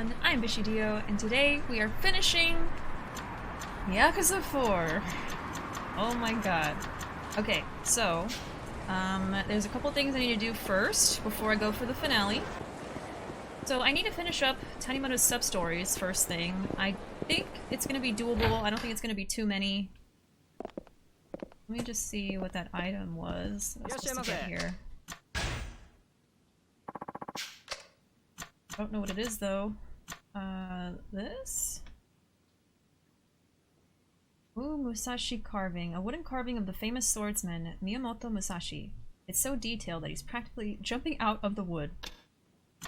everyone, I'm BishiDove, and today we are finishing Yakuza 4. Oh my god. Okay, so, there's a couple things I need to do first before I go for the finale. So I need to finish up Tanimura's substories first thing. I think it's gonna be doable. I don't think it's gonna be too many. Let me just see what that item was I was supposed to get here. I don't know what it is though. This? Ooh, Musashi carving. A wooden carving of the famous swordsman Miyamoto Musashi. It's so detailed that he's practically jumping out of the wood.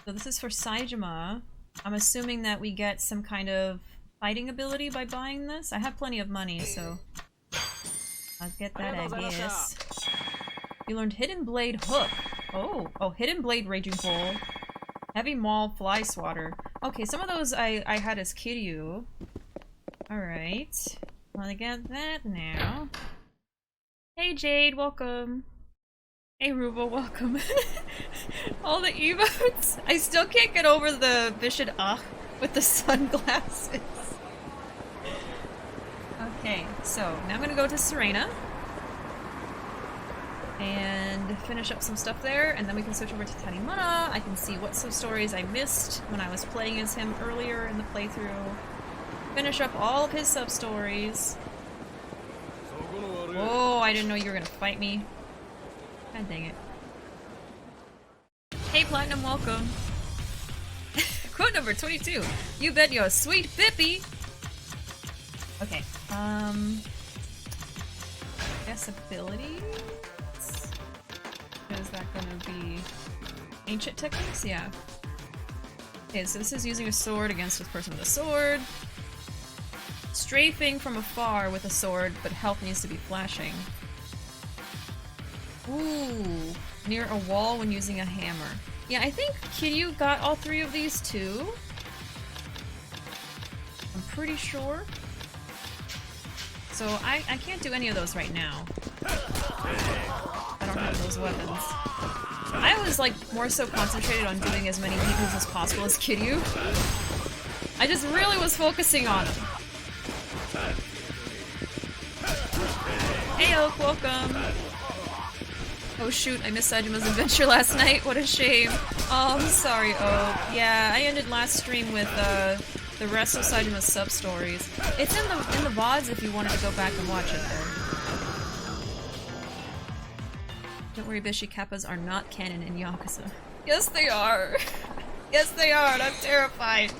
So this is for Saejima. I'm assuming that we get some kind of fighting ability by buying this. I have plenty of money, so I'll get that, I guess. You learned Hidden Blade Hook. Oh, Hidden Blade Raging Bull. Heavy Maul Fly Swatter. Okay, some of those I had as Kiryu. Alright. Well, I get that now. Hey Jade, welcome. Hey Ruuuvo, welcome. All the emotes. I still can't get over the BishiDove with the sunglasses. Okay, so now I'm gonna go to Serena and finish up some stuff there, and then we can switch over to Tanimura. I can see what sub-stories I missed when I was playing as him earlier in the playthrough. Finish up all of his sub-stories. Whoa, I didn't know you were gonna fight me. God dang it. Hey Platinum, welcome. Quote number 22. You bet you're a sweet Bippy! Okay, guess ability? Is that gonna be ancient techniques? Yeah. Okay, so this is using a sword against a person with a sword. Strafing from afar with a sword, but health needs to be flashing. Ooh, near a wall when using a hammer. Yeah, I think Kiryu got all three of these too. I'm pretty sure. So I can't do any of those right now. I don't have those weapons. I was like more so concentrated on doing as many heroes as possible as Kiryu. I just really was focusing on him. Hey Oak, welcome! Oh shoot, I missed Saejima's adventure last night, what a shame. Oh, I'm sorry Oak. Yeah, I ended last stream with the rest of Saejima's sub-stories. It's in the VODs if you wanted to go back and watch it there. Don't worry, Bishi, Kappas are not canon in Yakuza. Yes they are! Yes they are, and I'm terrified!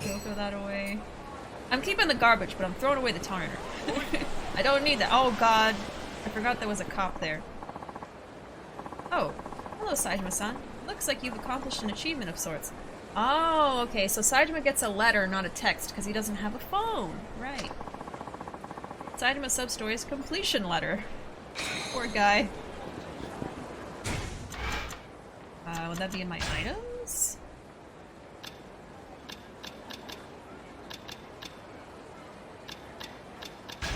Don't throw that away. I'm keeping the garbage, but I'm throwing away the Tarner. I don't need that. Oh god. I forgot there was a cop there. Oh. Hello, Saejima-san. Looks like you've accomplished an achievement of sorts. Oh, okay. So Saejima gets a letter, not a text, because he doesn't have a phone. Right. Saejima sub-story's completion letter. Poor guy. Would that be in my items?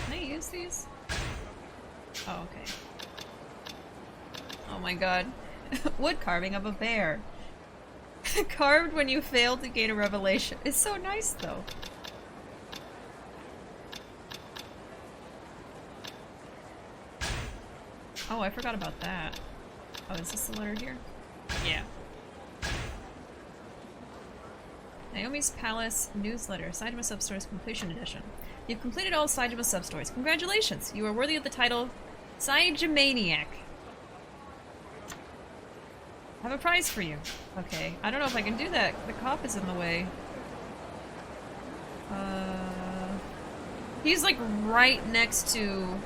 Can I use these? Oh, okay. Oh my god. Wood carving of a bear. Carved when you failed to gain a revelation. It's so nice though. Oh, I forgot about that. Oh, is this the letter here? Yeah. Naomi's Palace Newsletter, Saejima Substories Completion Edition. You've completed all Saejima Substories. Congratulations! You are worthy of the title Saejimaniac. I have a prize for you. Okay, I don't know if I can do that. The cop is in the way. He's like right next to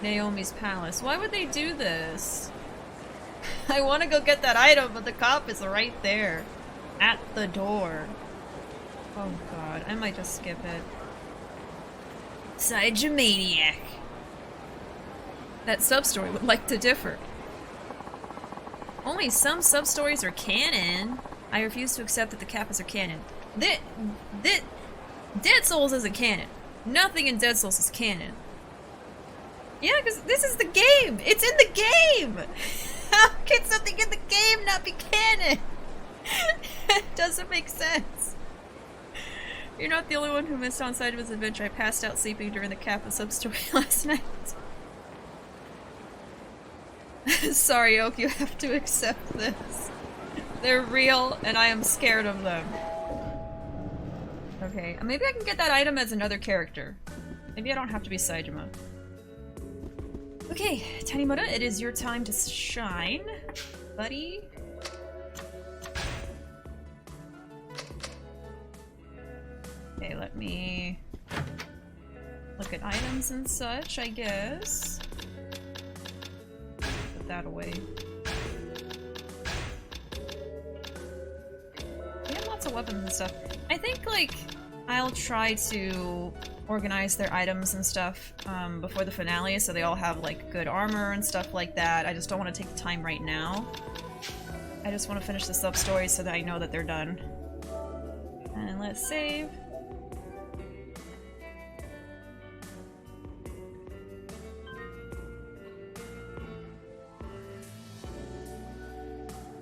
Naomi's Palace. Why would they do this? I want to go get that item, but the cop is right there. At the door. Oh god, I might just skip it. Saejimaniac. That sub-story would like to differ. Only some sub-stories are canon. I refuse to accept that the Kappas are canon. Dead Souls isn't canon. Nothing in Dead Souls is canon. Yeah, because this is the game! It's in the game! How can something in the game not be canon? doesn't make sense. You're not the only one who missed on Saijima's adventure. I passed out sleeping during the Kappa sub-story last night. Sorry, Oak, you have to accept this. They're real, and I am scared of them. Okay, maybe I can get that item as another character. Maybe I don't have to be Saijima. Okay, Tanimura, it is your time to shine, buddy. Okay, let me look at items and such, I guess. Put that away. They have lots of weapons and stuff. I think, like, I'll try to organize their items and stuff before the finale, so they all have, like, good armor and stuff like that. I just don't want to take the time right now. I just want to finish the sub-story so that I know that they're done. And let's save.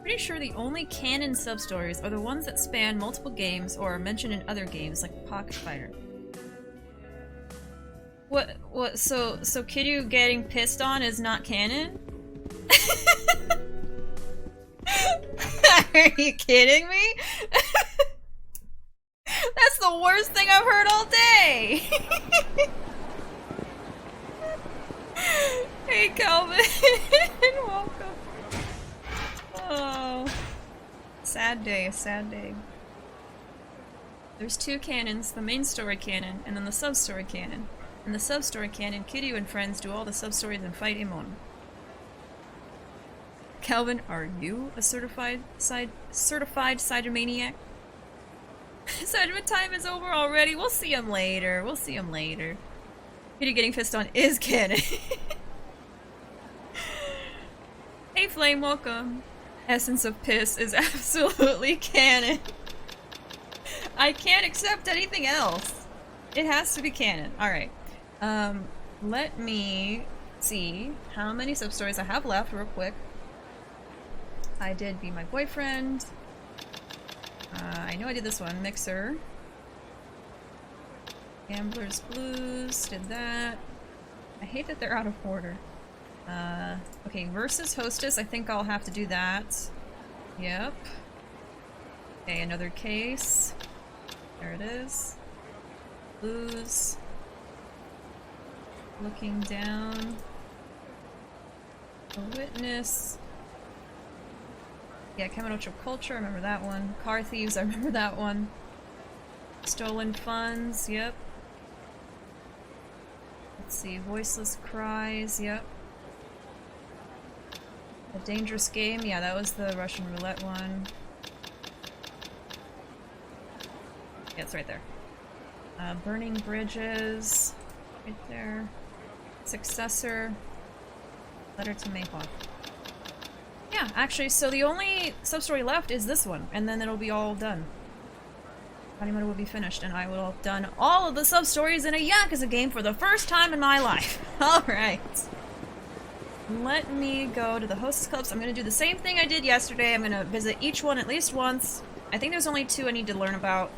Pretty sure the only canon sub-stories are the ones that span multiple games or are mentioned in other games, like Pocket Fighter. What, so Kiryu getting pissed on is not canon? Are you kidding me? That's the worst thing I've heard all day! Hey Calvin, welcome. Oh, sad day, sad day. There's two canons, the main story canon, and then the sub-story canon. In the sub-story canon, Kiryu and friends do all the sub-stories and fight Amon. Calvin, are you a certified Saijimaniac? Saijima time is over already. We'll see him later. We'll see him later. Kiryu getting pissed on is canon. Hey Flame, welcome. Essence of Piss is absolutely canon. I can't accept anything else. It has to be canon. Alright. Let me see how many sub-stories I have left real quick. I did Be My Boyfriend. I know I did this one. Mixer. Gambler's Blues. Did that. I hate that they're out of order. Okay, versus Hostess, I think I'll have to do that. Yep. Okay, another case. There it is. Blues. Looking down. A Witness. Yeah, Kamurocho Culture, I remember that one. Car Thieves, I remember that one. Stolen Funds, yep. Let's see, Voiceless Cries, yep. A Dangerous Game, yeah, that was the Russian Roulette one. Yeah, it's right there. Burning Bridges, right there. Successor, Letter to Mayhawk. Yeah, actually, so the only sub-story left is this one, and then it'll be all done. Tanimura will be finished, and I will have done all of the sub-stories in a Yakuza game for the first time in my life. Alright. Let me go to the Hostess Clubs. I'm going to do the same thing I did yesterday. I'm going to visit each one at least once. I think there's only two I need to learn about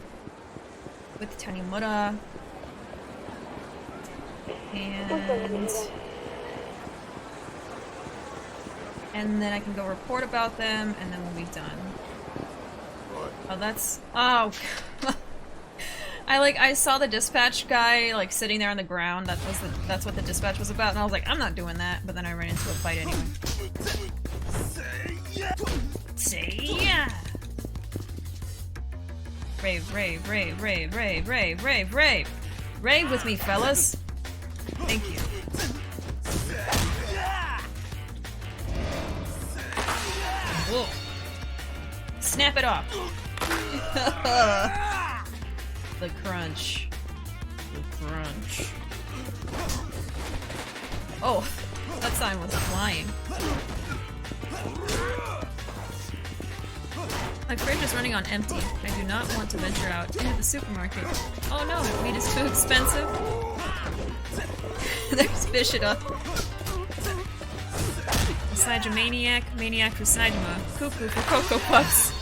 with Tanimura. And then I can go report about them, and then we'll be done. Oh, that's... Oh! I saw the dispatch guy, like, sitting there on the ground. That's what the dispatch was about, and I was like, I'm not doing that, but then I ran into a fight anyway. Say yeah! Rave, rave, rave, rave, rave, rave, rave, rave! Rave with me, fellas! Thank you. Whoa. Snap it off. The crunch. The crunch. Oh, that sign was flying. My fridge is running on empty. I do not want to venture out into the supermarket. Oh no, meat is too expensive. There's BishiDove. Saijimaniac, Maniac for Saijima, Cuckoo for Cocoa Puffs.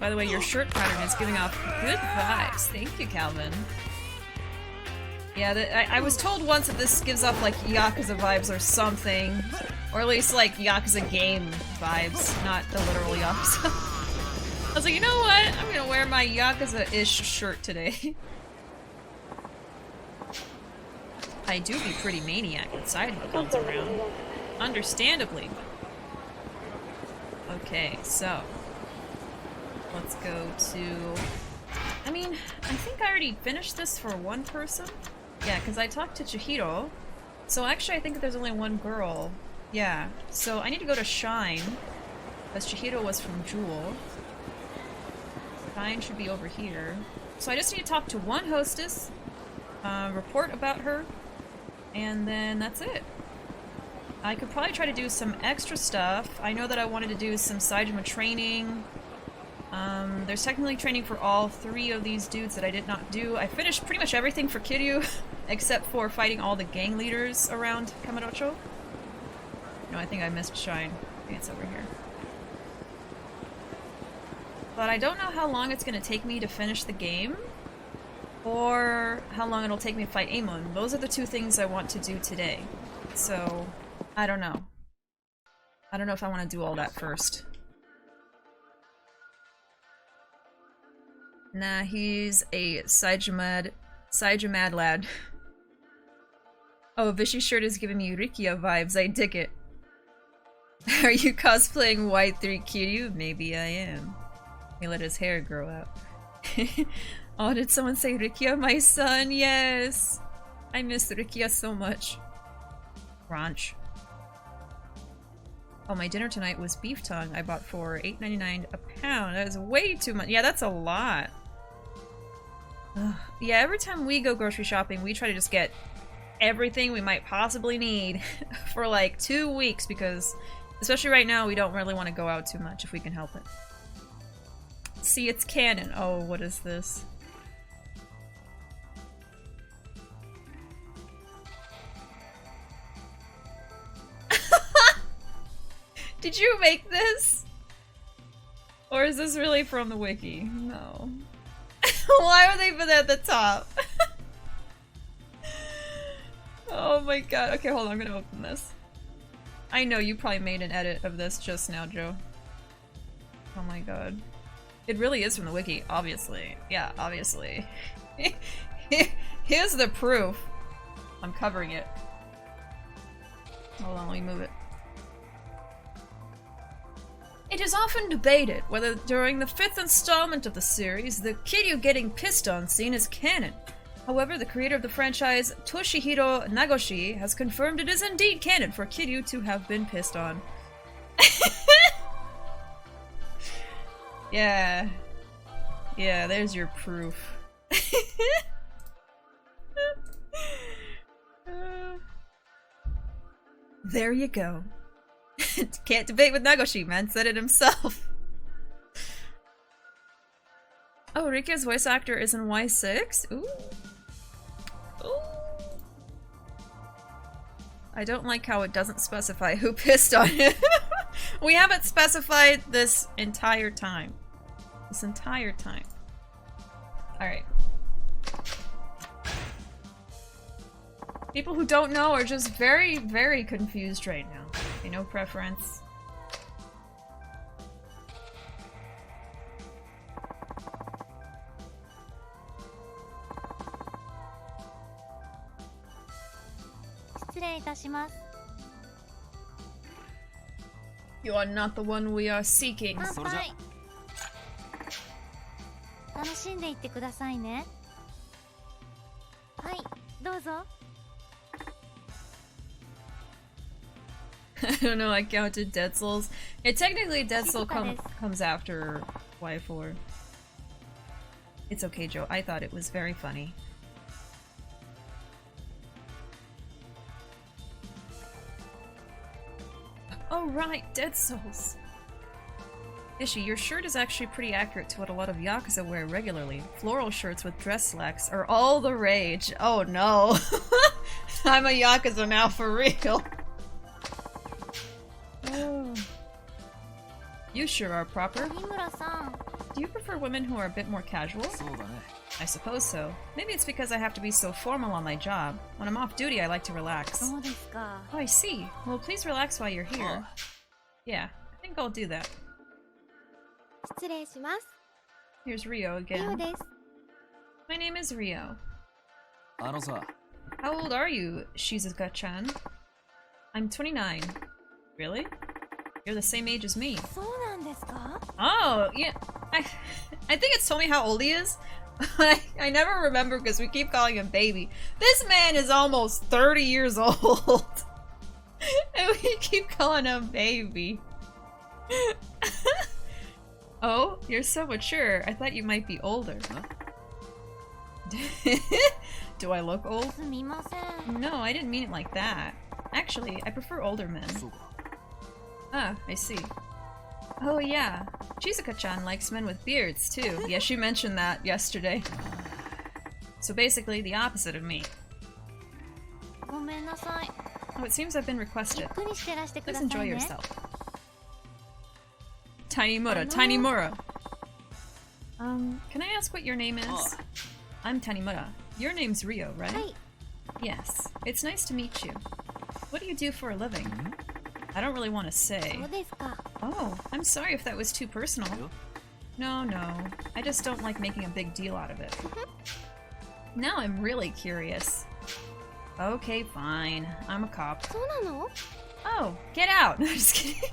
By the way, your shirt pattern is giving off good vibes. Thank you, Calvin. Yeah, I was told once that this gives off like Yakuza vibes or something. Or at least like Yakuza game vibes, not the literal Yakuza. I was like, you know what? I'm gonna wear my Yakuza-ish shirt today. I do be pretty maniac inside when it comes around. Understandably. Okay, so let's go to... I mean, I think I already finished this for one person. Yeah, because I talked to Chihiro. So actually I think there's only one girl. Yeah, so I need to go to Shine, because Chihiro was from Jewel. Shine should be over here. So I just need to talk to one hostess, report about her, and then that's it. I could probably try to do some extra stuff. I know that I wanted to do some Saejima training. There's technically training for all 3 of these dudes that I did not do. I finished pretty much everything for Kiryu, except for fighting all the gang leaders around Kamurocho. No, I think I missed Shine. I think it's over here. But I don't know how long it's going to take me to finish the game, or how long it'll take me to fight Amon. Those are the 2 things I want to do today. So, I don't know. I don't know if I want to do all that first. Nah, he's a Saejima lad. Oh, Vishy's shirt is giving me Rikia vibes. I dig it. Are you cosplaying Y3 Kiryu? Maybe I am. He let his hair grow out. Oh, did someone say Rikia, my son? Yes! I miss Rikia so much. Ranch. Oh, my dinner tonight was beef tongue I bought for $8.99 a pound. That is way too much. Yeah, that's a lot. Ugh. Yeah, every time we go grocery shopping, we try to just get everything we might possibly need for like 2 weeks, because especially right now, we don't really want to go out too much if we can help it. See, it's canon. Oh, what is this? Did you make this? Or is this really from the wiki? No. Why are they put at the top? Oh my god. Okay, hold on. I'm gonna open this. I know you probably made an edit of this just now, Joe. Oh my god. It really is from the wiki, obviously. Yeah, obviously. Here's the proof. I'm covering it. Hold on, let me move it. It is often debated whether during the 5th installment of the series, the Kiryu getting pissed on scene is canon. However, the creator of the franchise, Toshihiro Nagoshi, has confirmed it is indeed canon for Kiryu to have been pissed on. Yeah. Yeah, there's your proof. There you go. Can't debate with Nagoshi, man said it himself. Oh, Rikia's voice actor is in Y6? Ooh. Ooh. I don't like how it doesn't specify who pissed on him. We haven't specified this entire time. This entire time. Alright. People who don't know are just very, very confused right now. Okay, no preference. You are not the one we are seeking. I don't know, I counted Dead Souls. Yeah, technically Dead Soul comes after Y4. It's okay, Joe. I thought it was very funny. Oh right, Dead Souls. Ishi, your shirt is actually pretty accurate to what a lot of Yakuza wear regularly. Floral shirts with dress slacks are all the rage. Oh no. I'm a Yakuza now for real. Oh. You sure are proper. Do you prefer women who are a bit more casual? I suppose so. Maybe it's because I have to be so formal on my job. When I'm off duty, I like to relax. Oh, I see. Well, please relax while you're here. Yeah, I think I'll do that. Here's Rio again. My name is Rio. How old are you, Shizuka-chan? I'm 29. Really? You're the same age as me. Oh, yeah. I think it's told me how old he is. I never remember because we keep calling him baby. This man is almost 30 years old. And we keep calling him baby. Oh, you're so mature. I thought you might be older. Do I look old? No, I didn't mean it like that. Actually, I prefer older men. Ah, I see. Oh yeah, Shizuka-chan likes men with beards too. Yeah, she mentioned that yesterday. So basically the opposite of me. Oh, it seems I've been requested. Please enjoy yourself. Tanimura, Tanimura! Can I ask what your name is? I'm Tanimura. Your name's Rio, right? Yes. It's nice to meet you. What do you do for a living? I don't really want to say. Oh, I'm sorry if that was too personal. No, no. I just don't like making a big deal out of it. Now I'm really curious. Okay, fine. I'm a cop. Oh, get out! No, just kidding.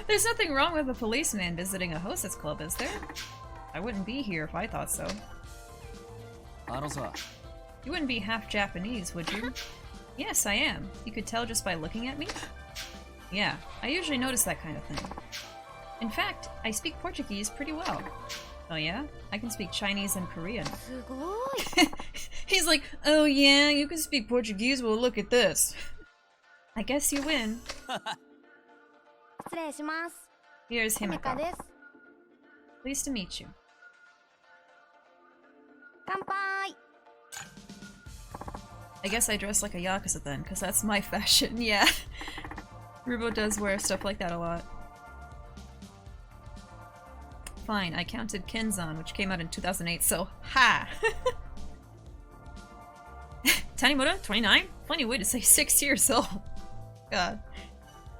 There's nothing wrong with a policeman visiting a hostess club, is there? I wouldn't be here if I thought so. You wouldn't be half Japanese, would you? Yes, I am. You could tell just by looking at me? Yeah, I usually notice that kind of thing. In fact, I speak Portuguese pretty well. Oh yeah? I can speak Chinese and Korean. He's like, oh yeah, you can speak Portuguese? Well, look at this. I guess you win. Here's Himeka. Pleased to meet you. I guess I dress like a Yakuza then, because that's my fashion, yeah. Ruuuvo does wear stuff like that a lot. Fine, I counted Kenzan, which came out in 2008, so ha! Tanimura, 29? Funny way to say 6 years old. God.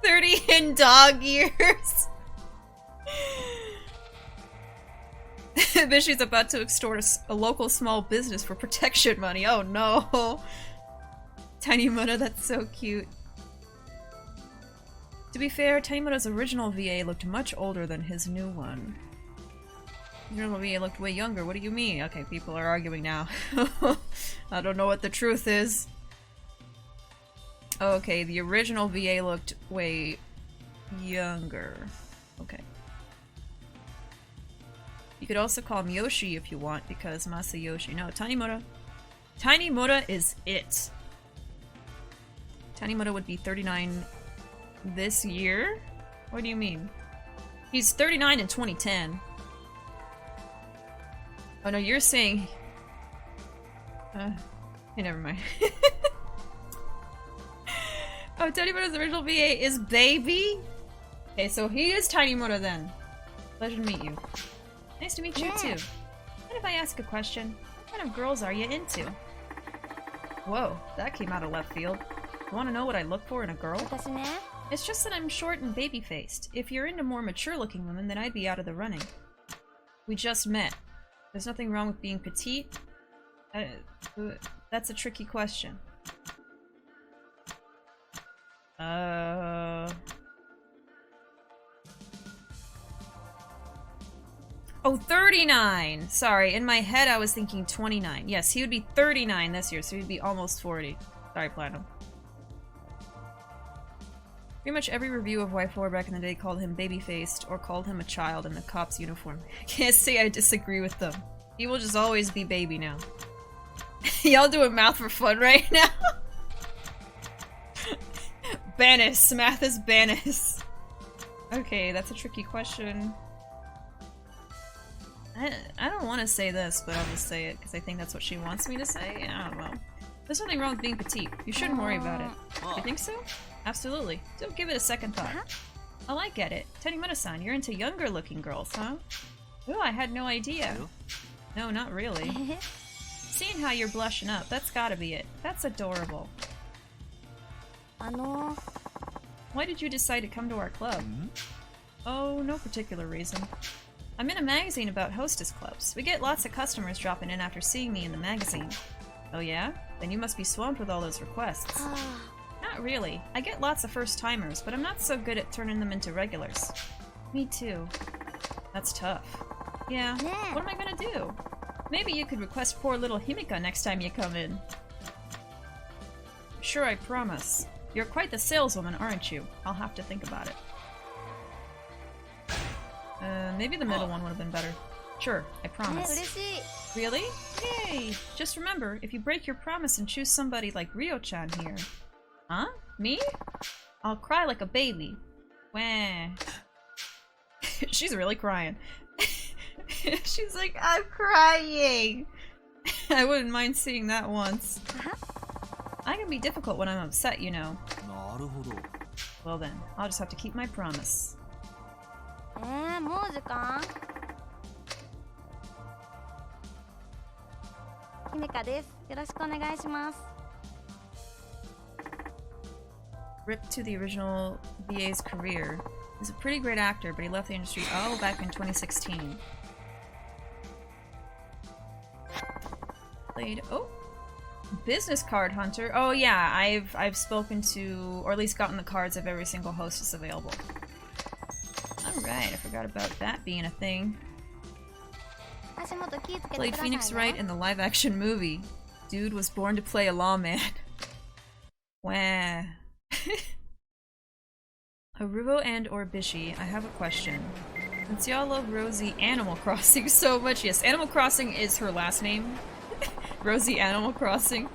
30 in dog years! Bishi's about to extort a local small business for protection money. Oh no! Tanimura, that's so cute. To be fair, Tanimura's original VA looked much older than his new one. His original VA looked way younger. What do you mean? Okay, people are arguing now. I don't know what the truth is. Okay, the original VA looked way younger. Okay. You could also call him Yoshi if you want, because Masayoshi. No, Tanimura. Tanimura is it. Tanimura would be 39 this year? What do you mean? He's 39 in 2010. Oh no, you're saying... hey, never mind. Oh, Tanimura's original VA is baby? Okay, so he is Tanimura then. Pleasure to meet you. Nice to meet you too. What if I ask a question? What kind of girls are you into? Whoa, that came out of left field. You want to know what I look for in a girl? It's just that I'm short and baby-faced. If you're into more mature-looking women, then I'd be out of the running. We just met. There's nothing wrong with being petite. That's a tricky question. Oh, 39! Sorry, in my head I was thinking 29. Yes, he would be 39 this year, so he'd be almost 40. Sorry, Platinum. Pretty much every review of Y4 back in the day called him baby-faced or called him a child in a cop's uniform. I can't say I disagree with them. He will just always be baby now. Y'all doing math for fun right now? Banis! Math is banis. Okay, that's a tricky question. I don't want to say this, but I'll just say it because I think that's what she wants me to say. I don't know. There's nothing wrong with being petite. You shouldn't worry about it. You think so? Absolutely. Don't give it a second thought. Oh, I get it. Tanimura-san, you're into younger looking girls, huh? Oh, I had no idea. No, not really. Seeing how you're blushing up, that's gotta be it. That's adorable. Why did you decide to come to our club? Oh, no particular reason. I'm in a magazine about hostess clubs. We get lots of customers dropping in after seeing me in the magazine. Oh yeah? Then you must be swamped with all those requests. Not really. I get lots of first-timers, but I'm not so good at turning them into regulars. Me too. That's tough. Yeah, what am I gonna do? Maybe you could request poor little Himika next time you come in. Sure, I promise. You're quite the saleswoman, aren't you? I'll have to think about it. Maybe the middle one would have been better. Sure, I promise. Really? Yay! Just remember, if you break your promise and choose somebody like Ryo-chan here... Huh? Me? I'll cry like a baby. Wah. She's really crying. She's like, I'm crying! I wouldn't mind seeing that once. I can be difficult when I'm upset, you know. Well then, I'll just have to keep my promise. Rip to the original VA's career. He's a pretty great actor, but he left the industry back in 2016. Played Business Card Hunter. Oh yeah, I've spoken to, or at least gotten the cards of every single hostess available. Alright, I forgot about that being a thing. Played Phoenix Wright in the live-action movie. Dude was born to play a lawman. Wah. Ruuuvo and or Bishi, I have a question. Since y'all love Rosie Animal Crossing so much, yes, Animal Crossing is her last name. Rosie Animal Crossing.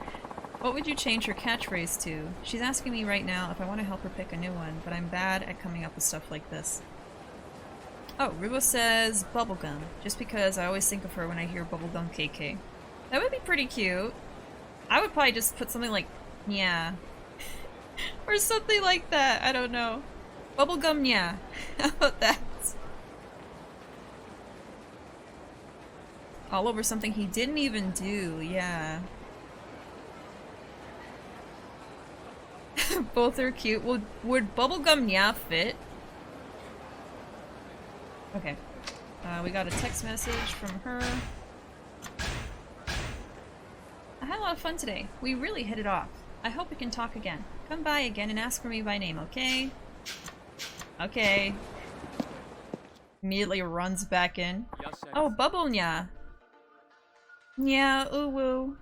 What would you change her catchphrase to? She's asking me right now if I want to help her pick a new one, but I'm bad at coming up with stuff like this. Oh, Ruuuvo says bubblegum, just because I always think of her when I hear bubblegum KK. That would be pretty cute. I would probably just put something like, yeah. Or something like that, I don't know. Bubblegum, yeah. How about that? All over something he didn't even do, yeah. Both are cute. Would bubblegum yeah fit? Okay. We got a text message from her. I had a lot of fun today. We really hit it off. I hope we can talk again. Come by again and ask for me by name, okay? Okay. Immediately runs back in. Oh, Bubble Nya. Yeah, ooh.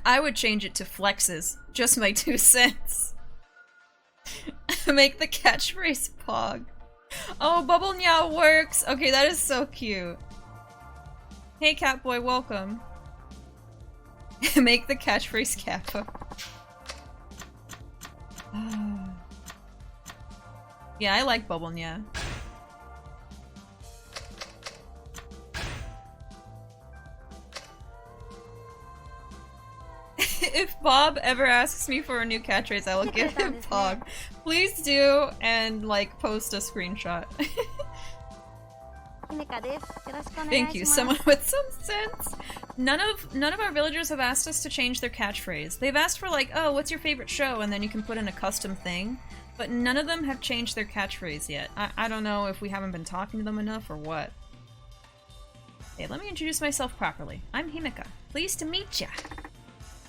I would change it to flexes. Just my 2 cents. Make the catchphrase Pog. Oh, Bubble Nya works! Okay, that is so cute. Hey, Catboy, welcome. Make the catchphrase Kappa. Yeah, I like Bubble Nya. If Bob ever asks me for a new catchphrase, I will give him Pog. Please do, and like post a screenshot. Thank you, someone with some sense. None of our villagers have asked us to change their catchphrase. They've asked for like, oh, what's your favorite show? And then you can put in a custom thing. But none of them have changed their catchphrase yet. I don't know if we haven't been talking to them enough or what. Hey, let me introduce myself properly. I'm Himika. Pleased to meet ya.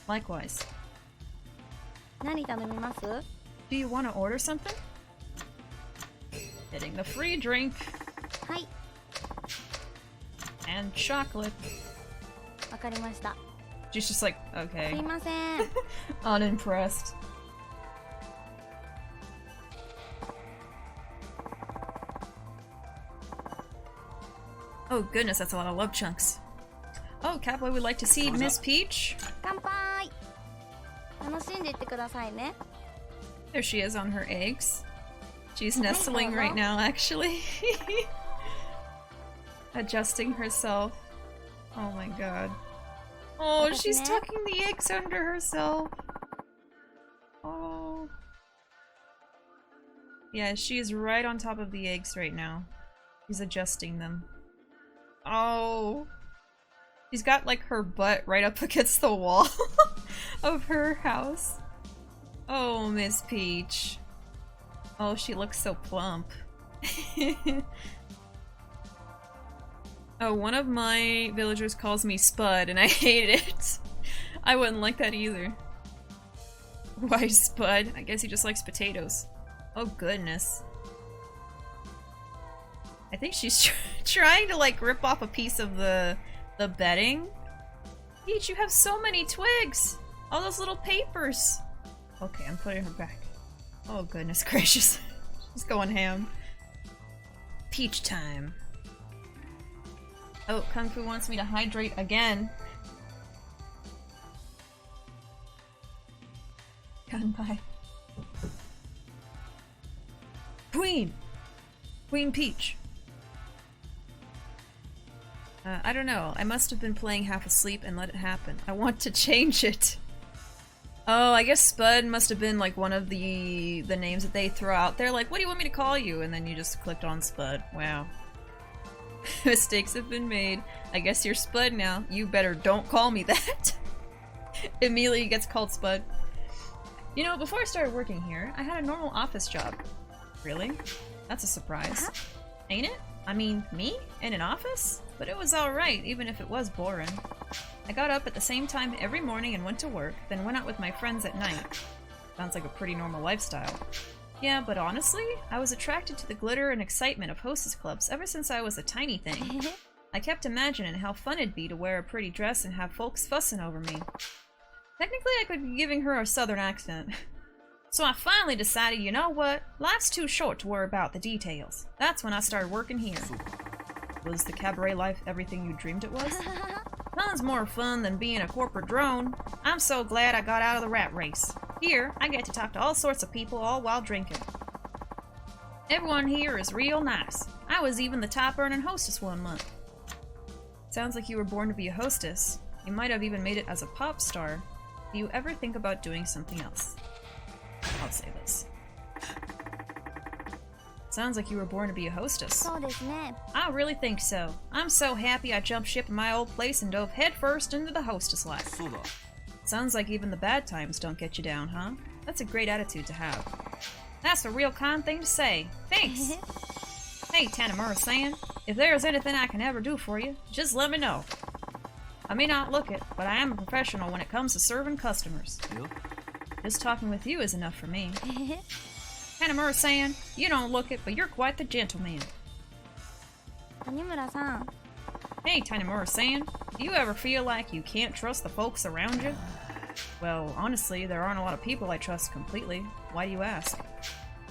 Likewise. Do you want to order something? Getting the free drink. Hi. And chocolate. She's just like, okay. Unimpressed. Oh goodness, that's a lot of love chunks. Oh, Catboy would like to see Miss Peach. There she is on her eggs. She's nestling right now, actually. Adjusting herself. Oh my god. Oh, she's tucking the eggs under herself. Oh. Yeah, she is right on top of the eggs right now. He's adjusting them. Oh. She's got like her butt right up against the wall of her house. Oh, Miss Peach. Oh, she looks so plump. Oh, one of my villagers calls me Spud, and I hate it. I wouldn't like that either. Why Spud? I guess he just likes potatoes. Oh, goodness. I think she's trying to, like, rip off a piece of the bedding. Peach, you have so many twigs! All those little papers! Okay, I'm putting her back. Oh, goodness gracious. She's going ham. Peach time. Oh, Kung Fu wants me to hydrate again. Gunpie. Queen! Queen Peach. I don't know. I must have been playing half asleep and let it happen. I want to change it. Oh, I guess Spud must have been like one of the names that they throw out there. Like, what do you want me to call you? And then you just clicked on Spud. Wow. Mistakes have been made. I guess you're Spud now. You better don't call me that. Immediately gets called Spud. You know, before I started working here, I had a normal office job. Really? That's a surprise. Ain't it? I mean, me? In an office? But it was alright, even if it was boring. I got up at the same time every morning and went to work, then went out with my friends at night. Sounds like a pretty normal lifestyle. Yeah, but honestly, I was attracted to the glitter and excitement of hostess clubs ever since I was a tiny thing. I kept imagining how fun it'd be to wear a pretty dress and have folks fussing over me. Technically, I could be giving her a southern accent. So I finally decided, you know what? Life's too short to worry about the details. That's when I started working here. Was the cabaret life everything you dreamed it was? Tons more fun than being a corporate drone. I'm so glad I got out of the rat race. Here, I get to talk to all sorts of people all while drinking. Everyone here is real nice. I was even the top earning hostess one month. Sounds like you were born to be a hostess. You might have even made it as a pop star. Do you ever think about doing something else? I'll say this. Sounds like you were born to be a hostess. I really think so. I'm so happy I jumped ship in my old place and dove headfirst into the hostess life. Sounds like even the bad times don't get you down, huh? That's a great attitude to have. That's a real kind thing to say. Thanks! Hey, Tanimura-san. If there's anything I can ever do for you, just let me know. I may not look it, but I am a professional when it comes to serving customers. Just talking with you is enough for me. Tanimura-san, you don't look it, but you're quite the gentleman. Tanimura-san. Hey, Tanimura-san, do you ever feel like you can't trust the folks around you? Well, honestly, there aren't a lot of people I trust completely. Why do you ask?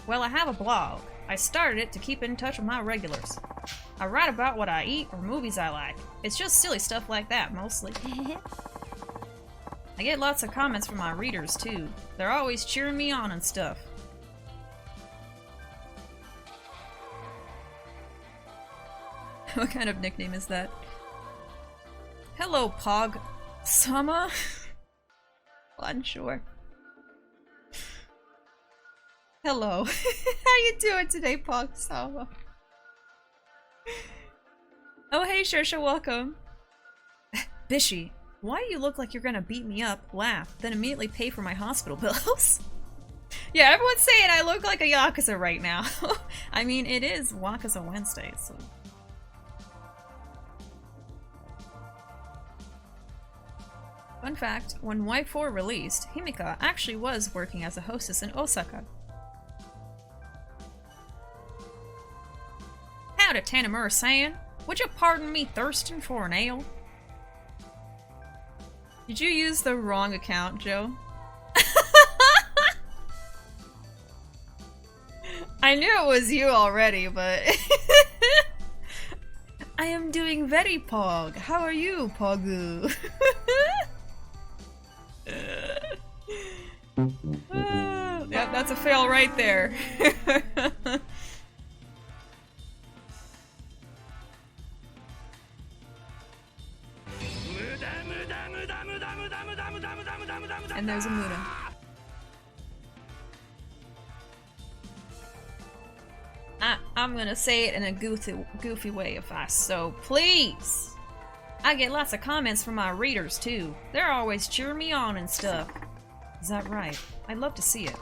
Well, I have a blog. I started it to keep in touch with my regulars. I write about what I eat or movies I like. It's just silly stuff like that, mostly. I get lots of comments from my readers, too. They're always cheering me on and stuff. What kind of nickname is that? Hello, Pog. Sama? Unsure. Hello. How you doing today, Pog Sama? Oh, hey, Shersha, welcome. Bishi, why do you look like you're gonna beat me up, laugh, then immediately pay for my hospital bills? Yeah, everyone's saying I look like a Yakuza right now. I mean, it is Yakuza Wednesday, so... Fun fact, when Y4 released, Himika actually was working as a hostess in Osaka. Howdy, Tanimura-san. Would you pardon me thirsting for an ale? Did you use the wrong account, Joe? I knew it was you already, but... I am doing very Pog. How are you, Pogu? Yeah, that's a fail right there. And there's a Muda. I'm gonna say it in a goofy way if I so please. I get lots of comments from my readers too. They're always cheering me on and stuff. Is that right? I'd love to see it.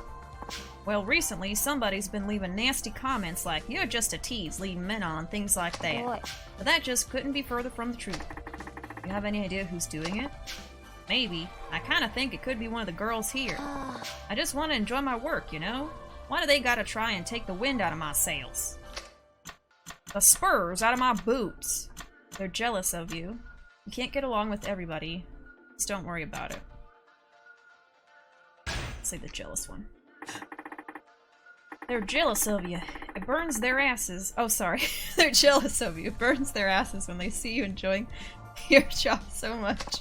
Well, recently somebody's been leaving nasty comments like, "You're just a tease, leading men on," things like that. But that just couldn't be further from the truth. You have any idea who's doing it? Maybe. I kinda think it could be one of the girls here. I just want to enjoy my work, you know? Why do they gotta try and take the wind out of my sails? The spurs out of my boots. They're jealous of you. You can't get along with everybody. Just don't worry about it. Let's say the jealous one. They're jealous of you. It burns their asses. Oh, sorry. They're jealous of you. It burns their asses when they see you enjoying your job so much.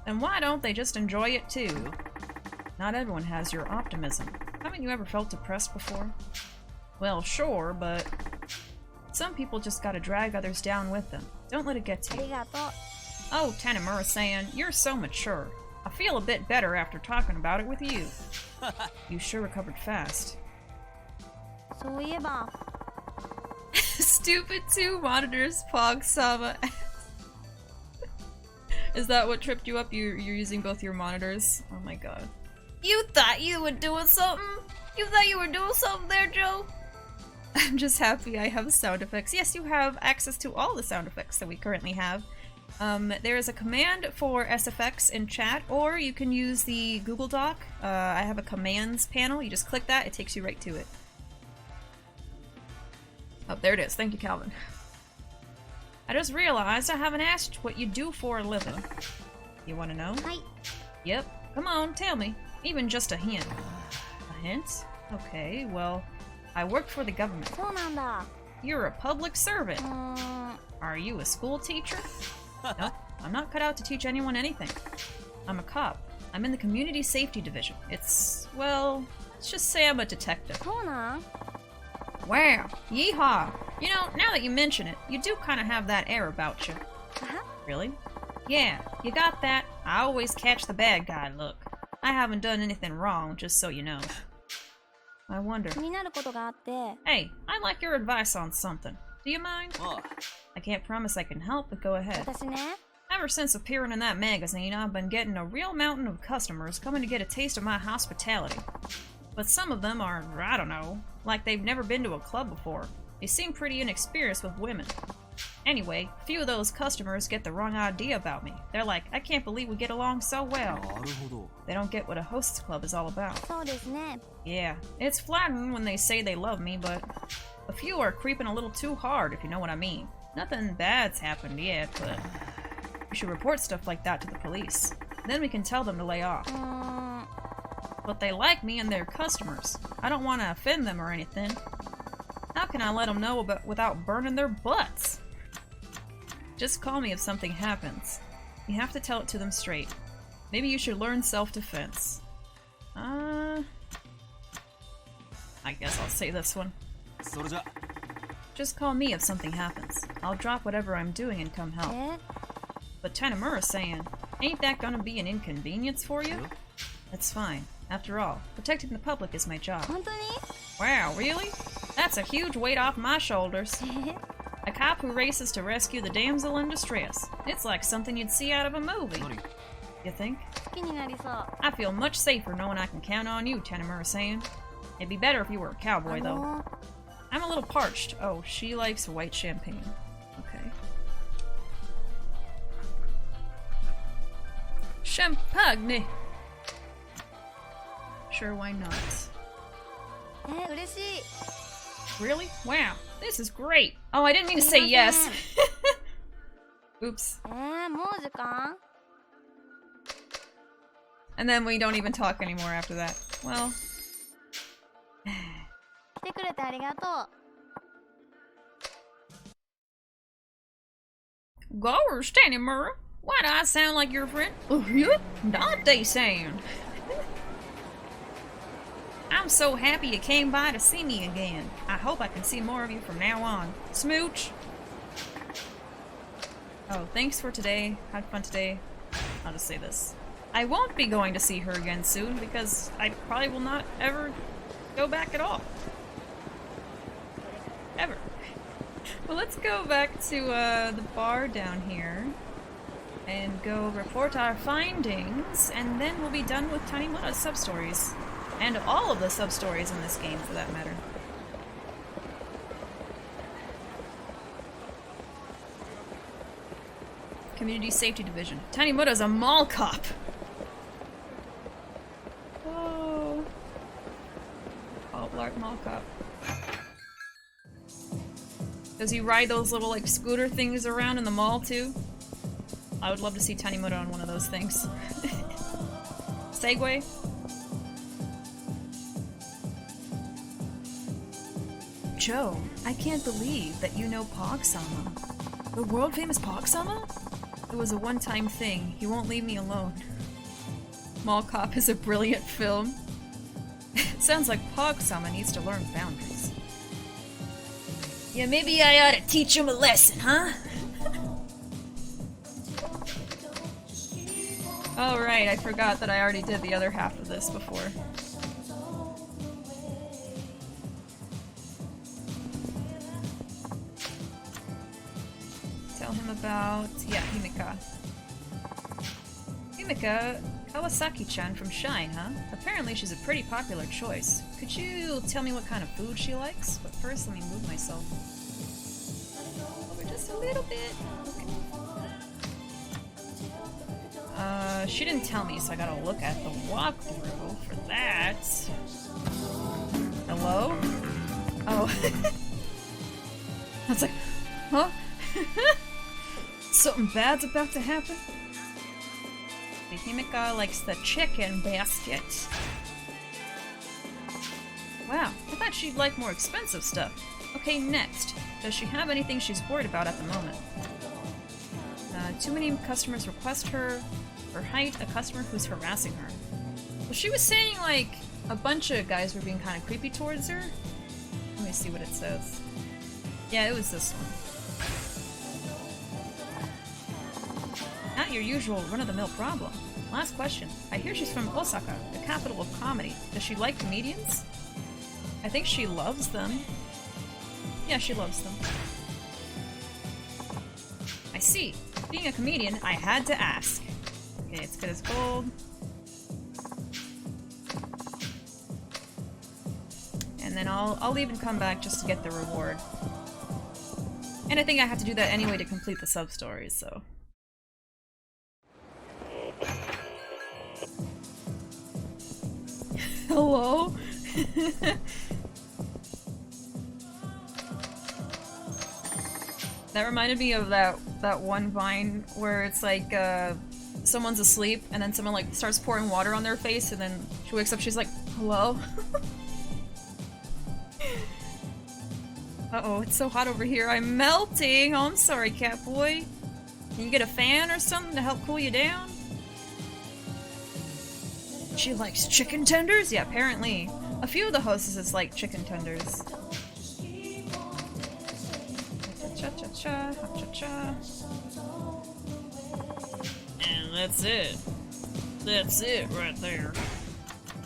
And why don't they just enjoy it too? Not everyone has your optimism. Haven't you ever felt depressed before? Well, sure, but some people just gotta drag others down with them. Don't let it get to you. Oh, Tanimura-san, you're so mature. I feel a bit better after talking about it with you. You sure recovered fast. Stupid 2 monitors, Pog-sama. Is that what tripped you up? You're using both your monitors? Oh my god. You thought you were doing something? You thought you were doing something there, Joe? I'm just happy I have sound effects. Yes, you have access to all the sound effects that we currently have. There is a command for SFX in chat, or you can use the Google Doc. I have a commands panel. You just click that, it takes you right to it. Oh, there it is. Thank you, Calvin. I just realized I haven't asked what you do for a living. You want to know? Hi. Yep. Come on, tell me. Even just a hint. A hint? Okay, well, I work for the government. You're a public servant. Are you a school teacher? Nope. I'm not cut out to teach anyone anything. I'm a cop. I'm in the community safety division. It's, well, let's just say I'm a detective. Wow, yeehaw! You know, now that you mention it, you do kind of have that air about you. Really? Yeah, you got that I always catch the bad guy look. I haven't done anything wrong, just so you know. I wonder. Hey, I'd like your advice on something. Do you mind? I can't promise I can help, but go ahead. Ever since appearing in that magazine, I've been getting a real mountain of customers coming to get a taste of my hospitality. But some of them are, I don't know, like they've never been to a club before. They seem pretty inexperienced with women. Anyway, a few of those customers get the wrong idea about me. They're like, I can't believe we get along so well. They don't get what a host's club is all about. Yeah, it's flattering when they say they love me, but a few are creeping a little too hard, if you know what I mean. Nothing bad's happened yet, but we should report stuff like that to the police. Then we can tell them to lay off. But they like me and their customers. I don't want to offend them or anything. How can I let them know without burning their butts? Just call me if something happens. You have to tell it to them straight. Maybe you should learn self-defense. I guess I'll say this one. Just call me if something happens. I'll drop whatever I'm doing and come help. But Tanimura's saying, ain't that gonna be an inconvenience for you? It's fine. After all, protecting the public is my job. Wow, really? That's a huge weight off my shoulders. A cop who races to rescue the damsel in distress. It's like something you'd see out of a movie. You think? I feel much safer knowing I can count on you, Tanimura-san. It'd be better if you were a cowboy, though. I'm a little parched. Oh, she likes white champagne. Okay. Champagne! Sure, why not? Really? Wow, this is great! Oh, I didn't mean to say yes! Oops. And then we don't even talk anymore after that. Well... Gosh, Tanimura! Why do I sound like your friend? Dante sound! I'm so happy you came by to see me again. I hope I can see more of you from now on. Smooch! Oh, thanks for today. Had fun today. I'll just say this. I won't be going to see her again soon because I probably will not ever go back at all. Ever. Well, let's go back to the bar down here and go report our findings, and then we'll be done with Tanimura's substories. And all of the substories in this game, for that matter. Community Safety Division. Tanimura's a mall cop! Oh. All-black mall cop. Does he ride those little, like, scooter things around in the mall, too? I would love to see Tanimura on one of those things. Segway? Joe, I can't believe that you know Pog-sama. The world-famous Pog-sama? It was a one-time thing. He won't leave me alone. Mall Cop is a brilliant film. It sounds like Pog-sama needs to learn boundaries. Yeah, maybe I ought to teach him a lesson, huh? Oh right, I forgot that I already did the other half of this before. Tell him about... yeah, Himika. Himika, Kawasaki-chan from Shine, huh? Apparently she's a pretty popular choice. Could you tell me what kind of food she likes? But first, let me move myself over just a little bit. Okay. She didn't tell me, so I gotta look at the walkthrough for that. Hello? Oh. I was like, huh? Something bad's about to happen? The Himika likes the chicken basket. Wow, I thought she'd like more expensive stuff. Okay, next. Does she have anything she's worried about at the moment? Too many customers request her. Her height, a customer who's harassing her. Well, she was saying, like, a bunch of guys were being kind of creepy towards her. Let me see what it says. Yeah, it was this one. Not your usual run-of-the-mill problem. Last question. I hear she's from Osaka, the capital of comedy. Does she like comedians? I think she loves them. Yeah, she loves them. I see. Being a comedian, I had to ask. Okay, it's good as gold. And then I'll leave and come back just to get the reward. And I think I have to do that anyway to complete the sub-stories, so... Hello? That reminded me of that one Vine where it's like, someone's asleep and then someone like starts pouring water on their face and then she wakes up, she's like, hello? Uh-oh, it's so hot over here, I'm melting! Oh, I'm sorry, Catboy. Can you get a fan or something to help cool you down? She likes chicken tenders? Yeah, apparently. A few of the hostesses like chicken tenders. Cha-cha-cha, cha-cha-cha. And that's it. That's it right there.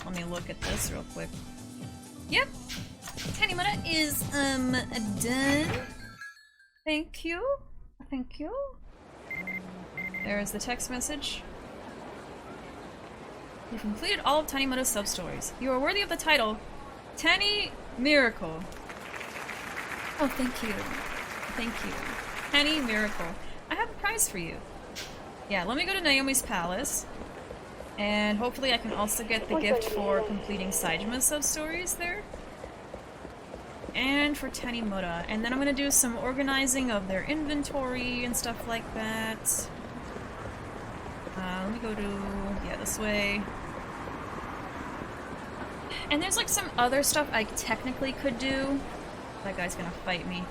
Let me look at this real quick. Yep. Tanimura is, done. Thank you. Thank you. There's the text message. You've completed all of Tanimura's sub-stories. You are worthy of the title, Tani Miracle. Oh, thank you. Thank you. Tani Miracle. I have a prize for you. Yeah, let me go to Naomi's palace. And hopefully I can also get the gift for completing Saijima's sub-stories there. And for Tanimura. And then I'm gonna do some organizing of their inventory and stuff like that. Let me go to... yeah, this way. And there's like some other stuff I technically could do. That guy's gonna fight me.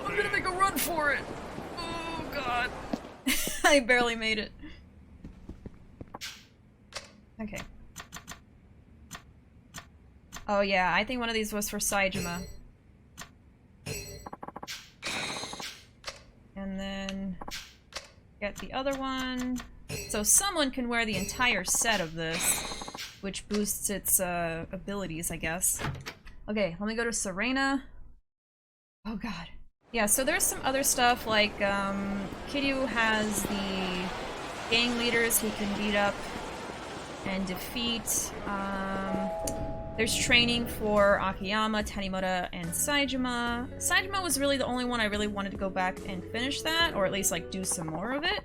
I'm gonna make a run for it! Oh god. I barely made it. Okay. Oh yeah, I think one of these was for Saijima. And then... get the other one. So someone can wear the entire set of this, which boosts its abilities, I guess. Okay, let me go to Serena. Oh god. Yeah, so there's some other stuff, like, Kiryu has the gang leaders he can beat up and defeat. There's training for Akiyama, Tanimura, and Saejima. Saejima was really the only one I really wanted to go back and finish that, or at least, like, do some more of it.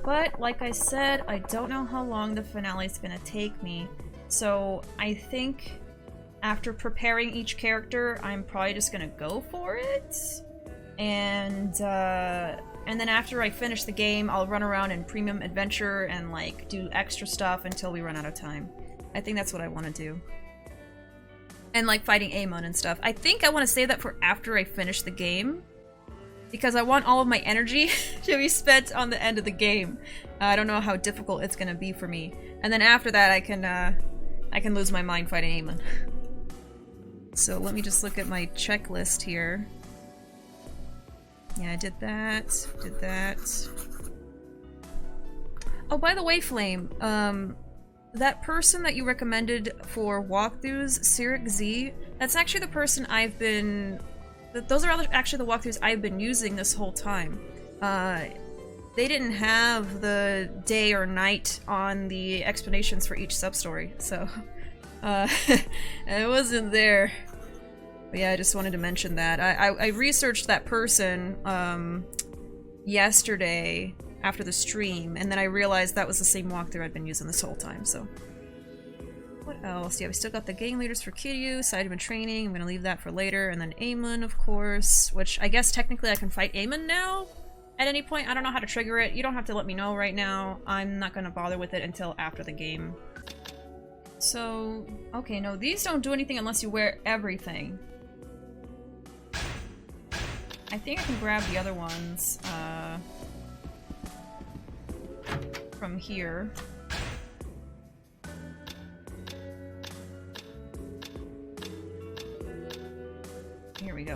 But, like I said, I don't know how long the finale is gonna take me. So, I think after preparing each character, I'm probably just gonna go for it. And then after I finish the game, I'll run around in Premium Adventure and, like, do extra stuff until we run out of time. I think that's what I want to do. And, like, fighting Amon and stuff. I think I want to save that for after I finish the game, because I want all of my energy to be spent on the end of the game. I don't know how difficult it's gonna be for me. And then after that, I can lose my mind fighting Amon. So let me just look at my checklist here. Yeah, I did that. Did that. Oh, by the way, Flame, that person that you recommended for walkthroughs, Cyric Z, that's actually the person I've been... Those are actually the walkthroughs I've been using this whole time. They didn't have the day or night on the explanations for each sub-story, so... it wasn't there. But yeah, I just wanted to mention that. I researched that person, yesterday after the stream, and then I realized that was the same walkthrough I'd been using this whole time, so... What else? Yeah, we still got the gang leaders for Kiryu, Saejima training, I'm gonna leave that for later, and then Amon, of course, which I guess technically I can fight Amon now? At any point, I don't know how to trigger it, you don't have to let me know right now, I'm not gonna bother with it until after the game. So, okay, no, these don't do anything unless you wear everything. I think I can grab the other ones, from here. Here we go.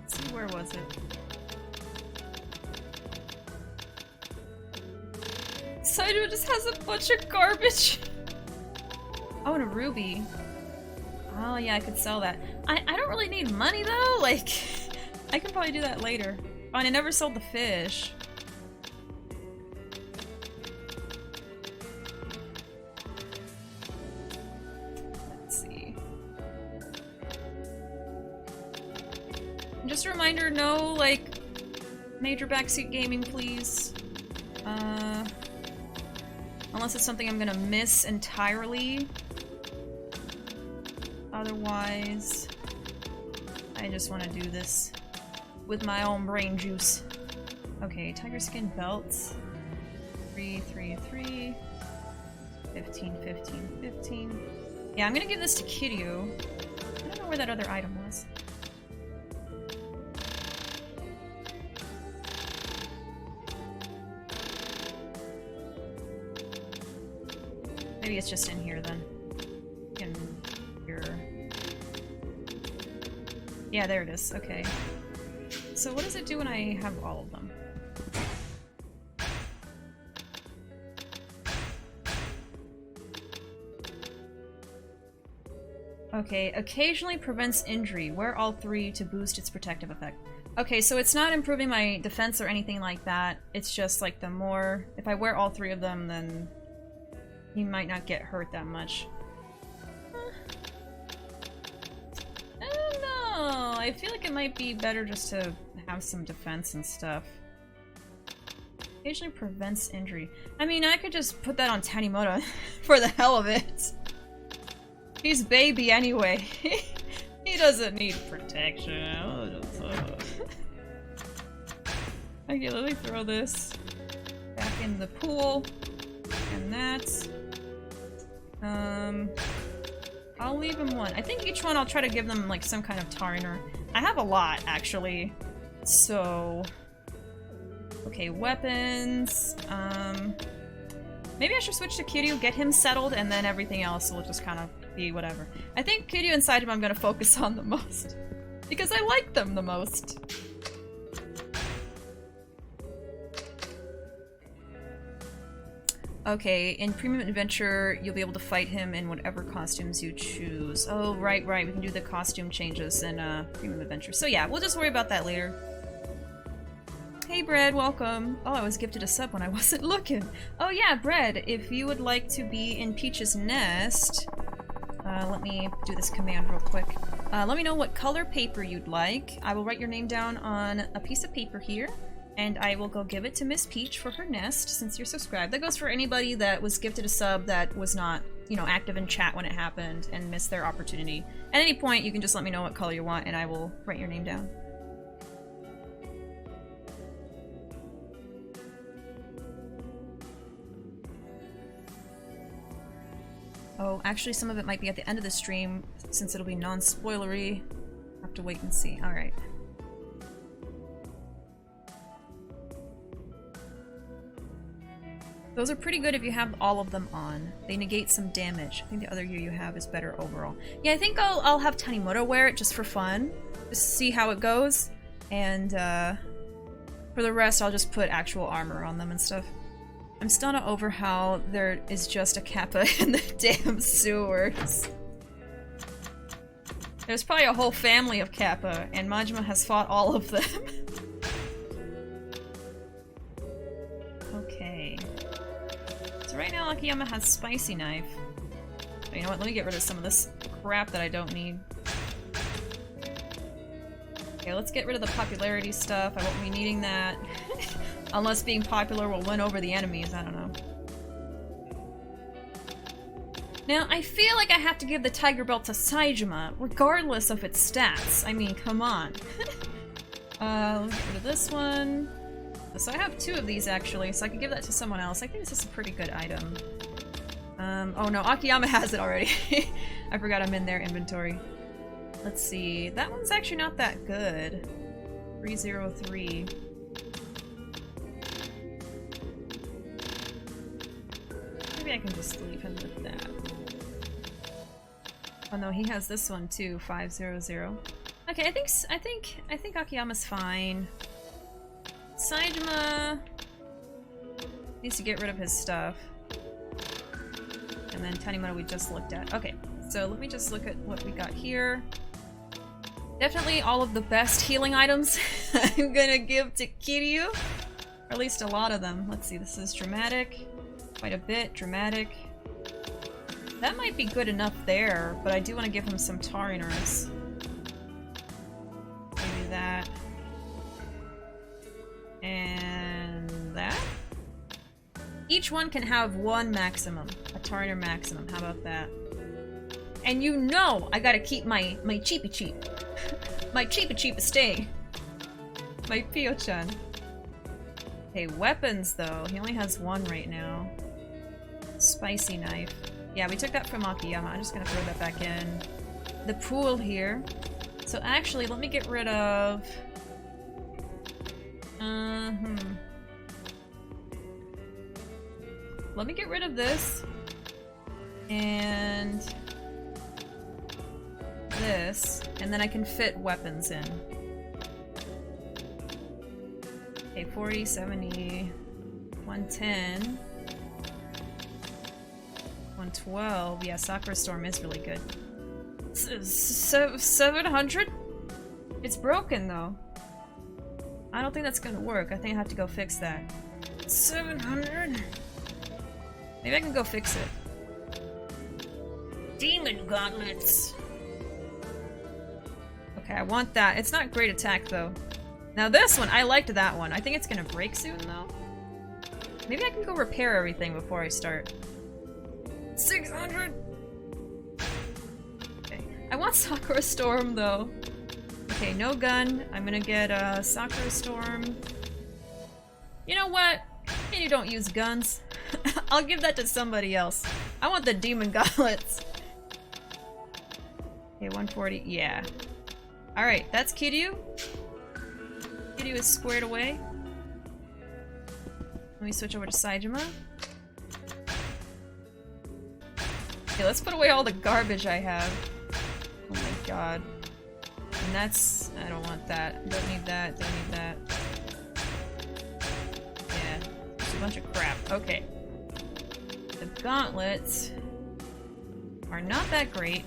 Let's see, where was it? Saito just has a bunch of garbage! Oh, and a ruby. Oh yeah, I could sell that. I don't really need money though, like... I can probably do that later. Oh, and I never sold the fish. Let's see. Just a reminder, no, like, major backseat gaming, please. Unless it's something I'm gonna miss entirely. Otherwise, I just want to do this with my own brain juice. Okay, tiger skin belts. 3, 3, 3. 15, 15, 15. Yeah, I'm gonna give this to Kiryu. I don't know where that other item was. Maybe it's just in here then. In here. Yeah, there it is. Okay. So what does it do when I have all of them? Okay, occasionally prevents injury. Wear all 3 to boost its protective effect. Okay, so it's not improving my defense or anything like that. It's just like the more... If I wear all 3 of them, then he might not get hurt that much. I don't know. I feel like it might be better just to have some defense and stuff. Occasionally prevents injury. I mean, I could just put that on Tanimura for the hell of it. He's baby anyway. He doesn't need protection. Okay, let me throw this back in the pool. And that. I'll leave him one. I think each one I'll try to give them like some kind of tarner. I have a lot actually. So okay, weapons. Maybe I should switch to Kiryu, get him settled, and then everything else will just kind of be whatever. I think Kiryu and Saejima I'm gonna focus on the most. Because I like them the most. Okay, in Premium Adventure, you'll be able to fight him in whatever costumes you choose. Oh, right. We can do the costume changes in Premium Adventure. So yeah, we'll just worry about that later. Hey, Bread, welcome. Oh, I was gifted a sub when I wasn't looking. Oh yeah, Bread, if you would like to be in Peach's nest... let me do this command real quick. Let me know what color paper you'd like. I will write your name down on a piece of paper here. And I will go give it to Miss Peach for her nest, since you're subscribed. That goes for anybody that was gifted a sub that was not, you know, active in chat when it happened and missed their opportunity. At any point, you can just let me know what color you want, and I will write your name down. Oh, actually, some of it might be at the end of the stream, since it'll be non-spoilery. Have to wait and see. Alright. Those are pretty good if you have all of them on. They negate some damage. I think the other gear you have is better overall. Yeah, I think I'll have Tanimura wear it just for fun. Just to see how it goes. And for the rest, I'll just put actual armor on them and stuff. I'm still not over how there is just a Kappa in the damn sewers. There's probably a whole family of Kappa, and Majima has fought all of them. Okay. So right now Akiyama has Spicy Knife. Oh, you know what, let me get rid of some of this crap that I don't need. Okay, let's get rid of the popularity stuff. I won't be needing that. Unless being popular will win over the enemies, I don't know. Now, I feel like I have to give the Tiger Belt to Saejima, regardless of its stats. I mean, come on. Let's get rid of this one. So I have 2 of these, actually, so I could give that to someone else. I think this is a pretty good item. Oh no, Akiyama has it already. I forgot I'm in their inventory. Let's see. That one's actually not that good. 303. Maybe I can just leave him with that. Oh no, he has this one too, 500. Okay, I think Akiyama's fine. Saejima needs to get rid of his stuff. And then Tanimura we just looked at. Okay, so let me just look at what we got here. Definitely all of the best healing items I'm gonna give to Kiryu. Or at least a lot of them. Let's see, this is dramatic. Quite a bit. Dramatic. That might be good enough there, but I do want to give him some Tariners. Maybe that. And that? Each one can have 1 maximum. A Tariner maximum. How about that? And you know I gotta keep my cheapy cheap. My cheapy cheap is staying. My Pio-chan. Okay, weapons though. He only has 1 right now. Spicy Knife. Yeah, we took that from Akiyama. I'm just gonna throw that back in. The pool here. So actually, let me get rid of... Let me get rid of this. And... this. And then I can fit weapons in. Okay, 40, 70... 110... 112. Yeah, Sakura Storm is really good. 700? It's broken though. I don't think that's gonna work. I think I have to go fix that. 700? Maybe I can go fix it. Demon Gauntlets! Okay, I want that. It's not great attack though. Now this one, I liked that one. I think it's gonna break soon though. Maybe I can go repair everything before I start. 600! Okay. I want Sakura Storm though. Okay, no gun. I'm gonna get Sakura Storm. You know what? And you don't use guns. I'll give that to somebody else. I want the Demon Gauntlets. Okay, 140. Yeah. Alright, that's Kiryu. Kiryu is squared away. Let me switch over to Saejima. Okay, let's put away all the garbage I have. Oh my god. And that's... I don't want that. Don't need that. Don't need that. Yeah. Just a bunch of crap. Okay. gauntlets are not that great.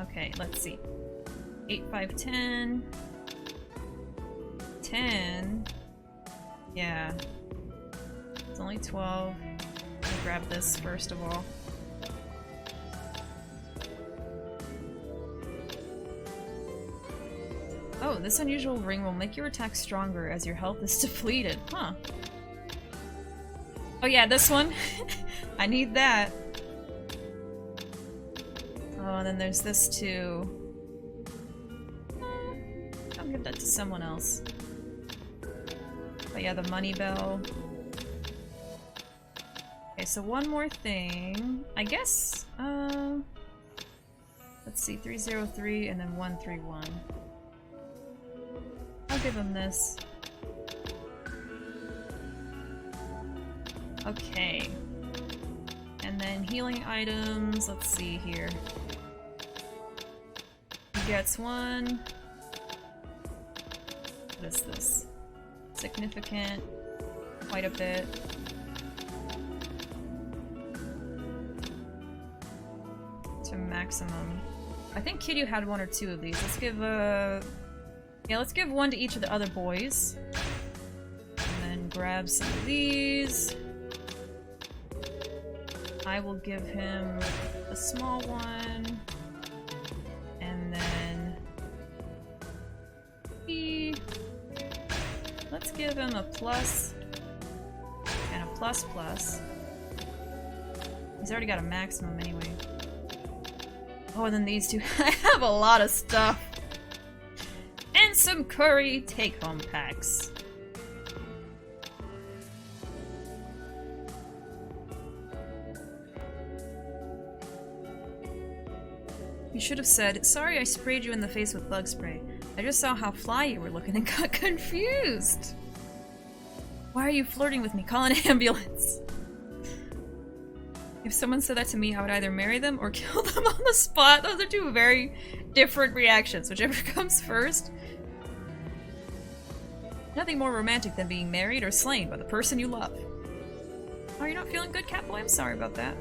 Okay, let's see. 8, 5, 10. 10. Yeah. It's only 12. Let me grab this first of all. Oh, this unusual ring will make your attack stronger as your health is depleted. Huh. Oh yeah, this one. I need that. Oh, and then there's this too. I'll give that to someone else. But yeah, the money bell. Okay, so one more thing. I guess, let's see, 303 and then 131. I'll give him this. Okay. And then healing items, let's see here. He gets one. What is this? Significant. Quite a bit. To maximum. I think Kiryu had one or two of these. Let's give yeah, let's give one to each of the other boys. And then grab some of these. I will give him a small one. And then let's give him a plus and a plus plus. He's already got a maximum anyway. Oh, and then these two. I have a lot of stuff. And some curry take-home packs. You should have said, "Sorry I sprayed you in the face with bug spray. I just saw how fly you were looking and got confused. Why are you flirting with me? Call an ambulance." If someone said that to me, I would either marry them or kill them on the spot. Those are two very different reactions, whichever comes first. Nothing more romantic than being married or slain by the person you love. Oh, you're not feeling good, Catboy? I'm sorry about that.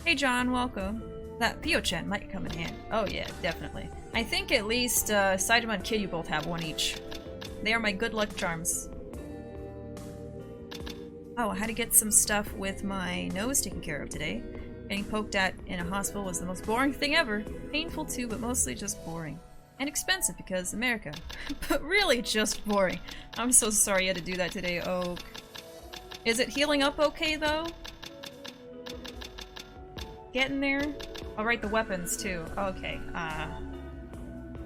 Hey John, welcome. That Pio-chan might come in handy. Oh yeah, definitely. I think at least Saitama and Kiryu both have one each. They are my good luck charms. Oh, I had to get some stuff with my nose taken care of today. Getting poked at in a hospital was the most boring thing ever. Painful too, but mostly just boring. And expensive because America. But really just boring. I'm so sorry you had to do that today, Oak. Is it healing up okay though? Getting there? I'll write the weapons too. Okay, I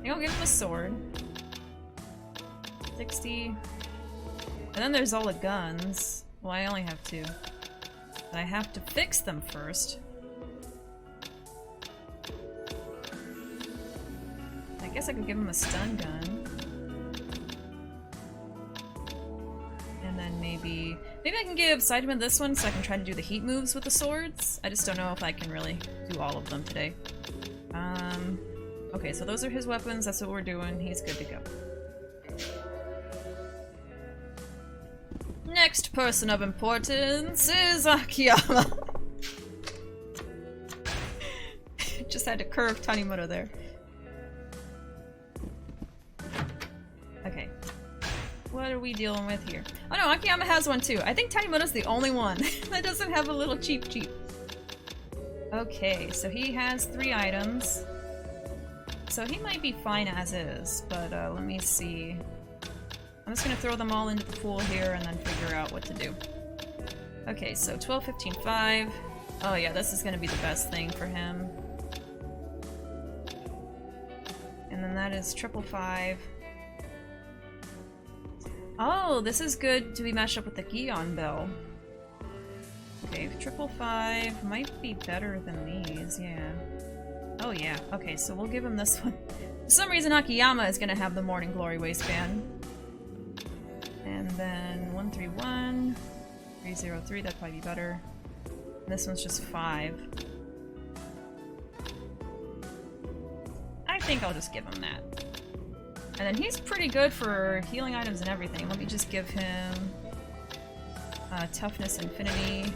think I'll give him a sword. 60. And then there's all the guns. Well, I only have 2. But I have to fix them first. I guess I could give him a stun gun. And then maybe I can give Saitama this one so I can try to do the heat moves with the swords. I just don't know if I can really do all of them today. Okay, so those are his weapons. That's what we're doing. He's good to go. Next person of importance is Akiyama. Just had to curve Tanimura there. Okay. What are we dealing with here? Oh no, Akiyama has one too. I think Tanimura's the only one that doesn't have a little cheap. Okay, so he has 3 items. So he might be fine as is, but let me see. I'm just gonna throw them all into the pool here and then figure out what to do. Okay, so 12, 15, 5. Oh yeah, this is gonna be the best thing for him. And then that is 555. Oh, this is good to be mashed up with the Gion Bell. Okay, 555 might be better than these, yeah. Oh yeah, okay, so we'll give him this one. For some reason Akiyama is gonna have the Morning Glory waistband. And then 131, 303, that'd probably be better. And this one's just 5. I think I'll just give him that. And then he's pretty good for healing items and everything. Let me just give him Toughness Infinity.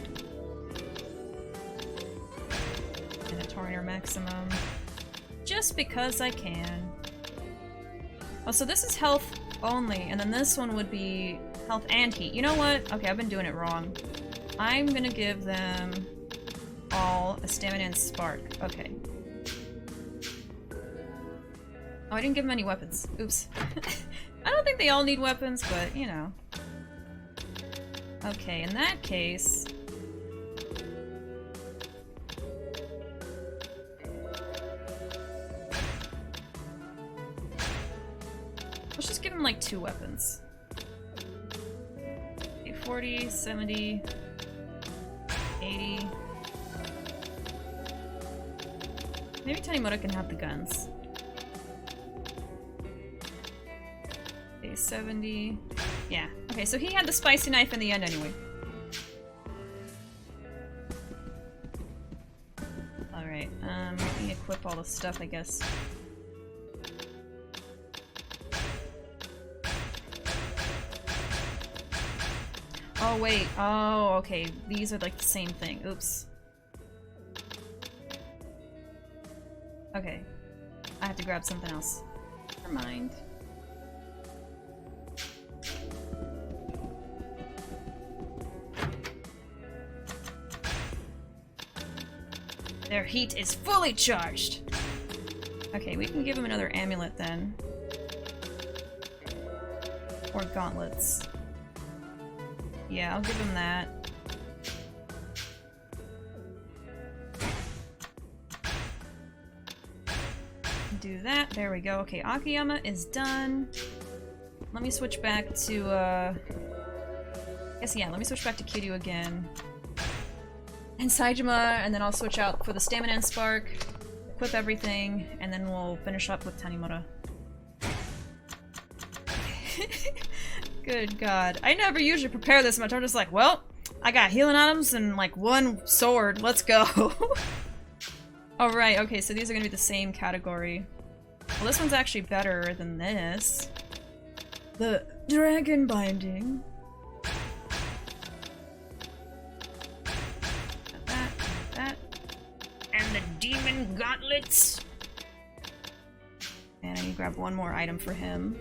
And a Torrenter Maximum. Just because I can. Oh, so this is health only, and then this one would be health and heat. You know what? Okay, I've been doing it wrong. I'm gonna give them all a stamina and spark. Okay. Oh, I didn't give them any weapons. Oops. I don't think they all need weapons, but, you know. Okay, in that case... let's just give him, like, 2 weapons. Okay, 40, 70... 80... Maybe Tanimura can have the guns. Okay, 70... yeah. Okay, so he had the spicy knife in the end anyway. Alright, let me equip all the stuff, I guess. Oh, wait. Oh, okay. These are like the same thing. Oops. Okay. I have to grab something else. Never mind. Their heat is fully charged! Okay, we can give him another amulet then. Or gauntlets. Yeah, I'll give him that. Do that. There we go. Okay, Akiyama is done. Let me switch back to, guess, yeah, let me switch back to Kiryu again. And Saejima, and then I'll switch out for the Stamina and Spark, equip everything, and then we'll finish up with Tanimura. Good god. I never usually prepare this much. I'm just like, well, I got healing items and like 1 sword. Let's go. Alright, okay, so these are gonna be the same category. Well, this one's actually better than this. The Dragon Binding. That. And the Demon Gauntlets. And I need to grab one more item for him.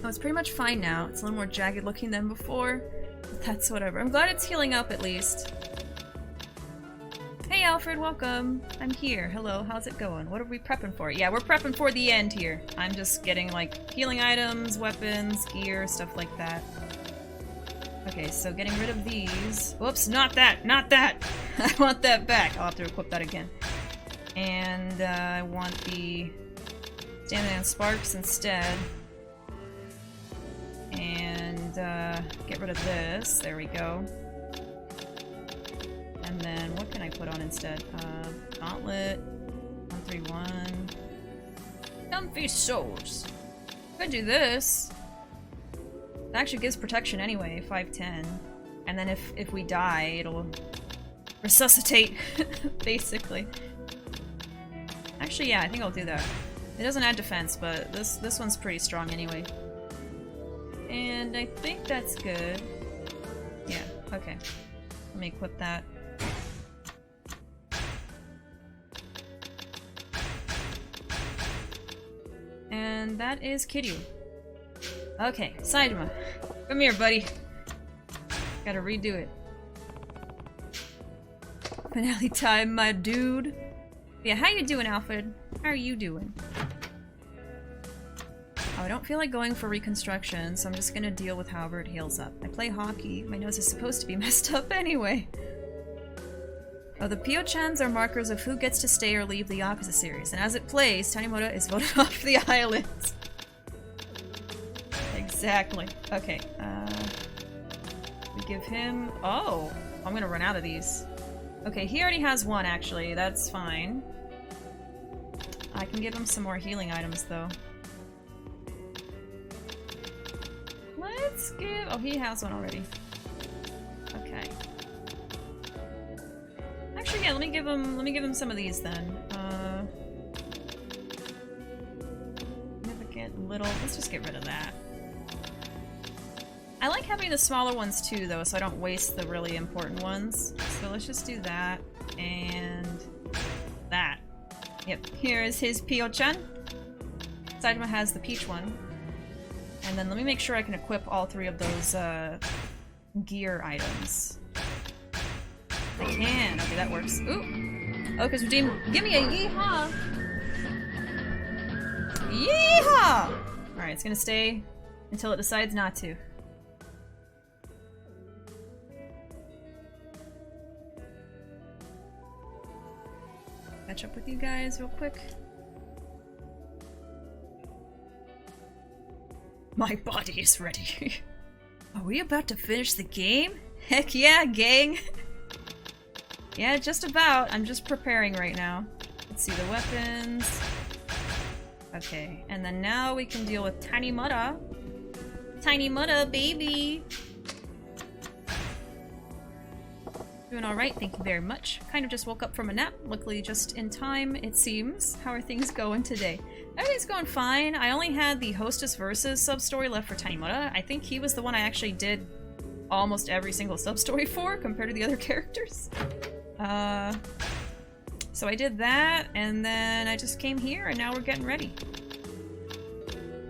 Oh, it's pretty much fine now. It's a little more jagged looking than before. But that's whatever. I'm glad it's healing up at least. Hey Alfred, welcome. I'm here. Hello, how's it going? What are we prepping for? Yeah, we're prepping for the end here. I'm just getting like healing items, weapons, gear, stuff like that. Okay, so getting rid of these. Whoops, not that! Not that! I want that back. I'll have to equip that again. And I want the Stamina and Sparks instead. And get rid of this. There we go. And then what can I put on instead? Gauntlet. 131. Comfy Souls. Could do this. It actually gives protection anyway, 510. And then if we die, it'll resuscitate, basically. Actually, yeah, I think I'll do that. It doesn't add defense, but this one's pretty strong anyway. And I think that's good. Yeah, okay. Let me equip that. And that is Kiryu. Okay, Saejima. Come here, buddy. Gotta redo it. Finale time, my dude. Yeah, how you doing, Alfred? How are you doing? Oh, I don't feel like going for reconstruction, so I'm just gonna deal with however it heals up. I play hockey. My nose is supposed to be messed up anyway. Oh, the Pyo-chans are markers of who gets to stay or leave the Yakuza series, and as it plays, Tanimura is voted off the island. Exactly. Okay, we give him... oh! I'm gonna run out of these. Okay, he already has one, actually. That's fine. I can give him some more healing items, though. Let's give... oh, he has one already. Okay. Actually, yeah, let me give him some of these, then. Significant... little. Let's just get rid of that. I like having the smaller ones too, though, so I don't waste the really important ones. So let's just do that, and that. Yep, here is his Pio-chan. Saitama has the peach one. And then let me make sure I can equip all 3 of those gear items. I can. Okay, that works. Ooh! Oh, because Redeem, give me a yeehaw! Yeehaw! Alright, it's gonna stay until it decides not to. Catch up with you guys real quick. My body is ready. Are we about to finish the game? Heck yeah, gang! Yeah, just about. I'm just preparing right now. Let's see the weapons. Okay, and then now we can deal with Tanimura. Tanimura, baby! Doing alright, thank you very much. Kind of just woke up from a nap, luckily just in time, it seems. How are things going today? Everything's going fine. I only had the Hostess Versus sub-story left for Tanimura. I think he was the one I actually did almost every single sub-story for, compared to the other characters. So I did that, and then I just came here, and now we're getting ready.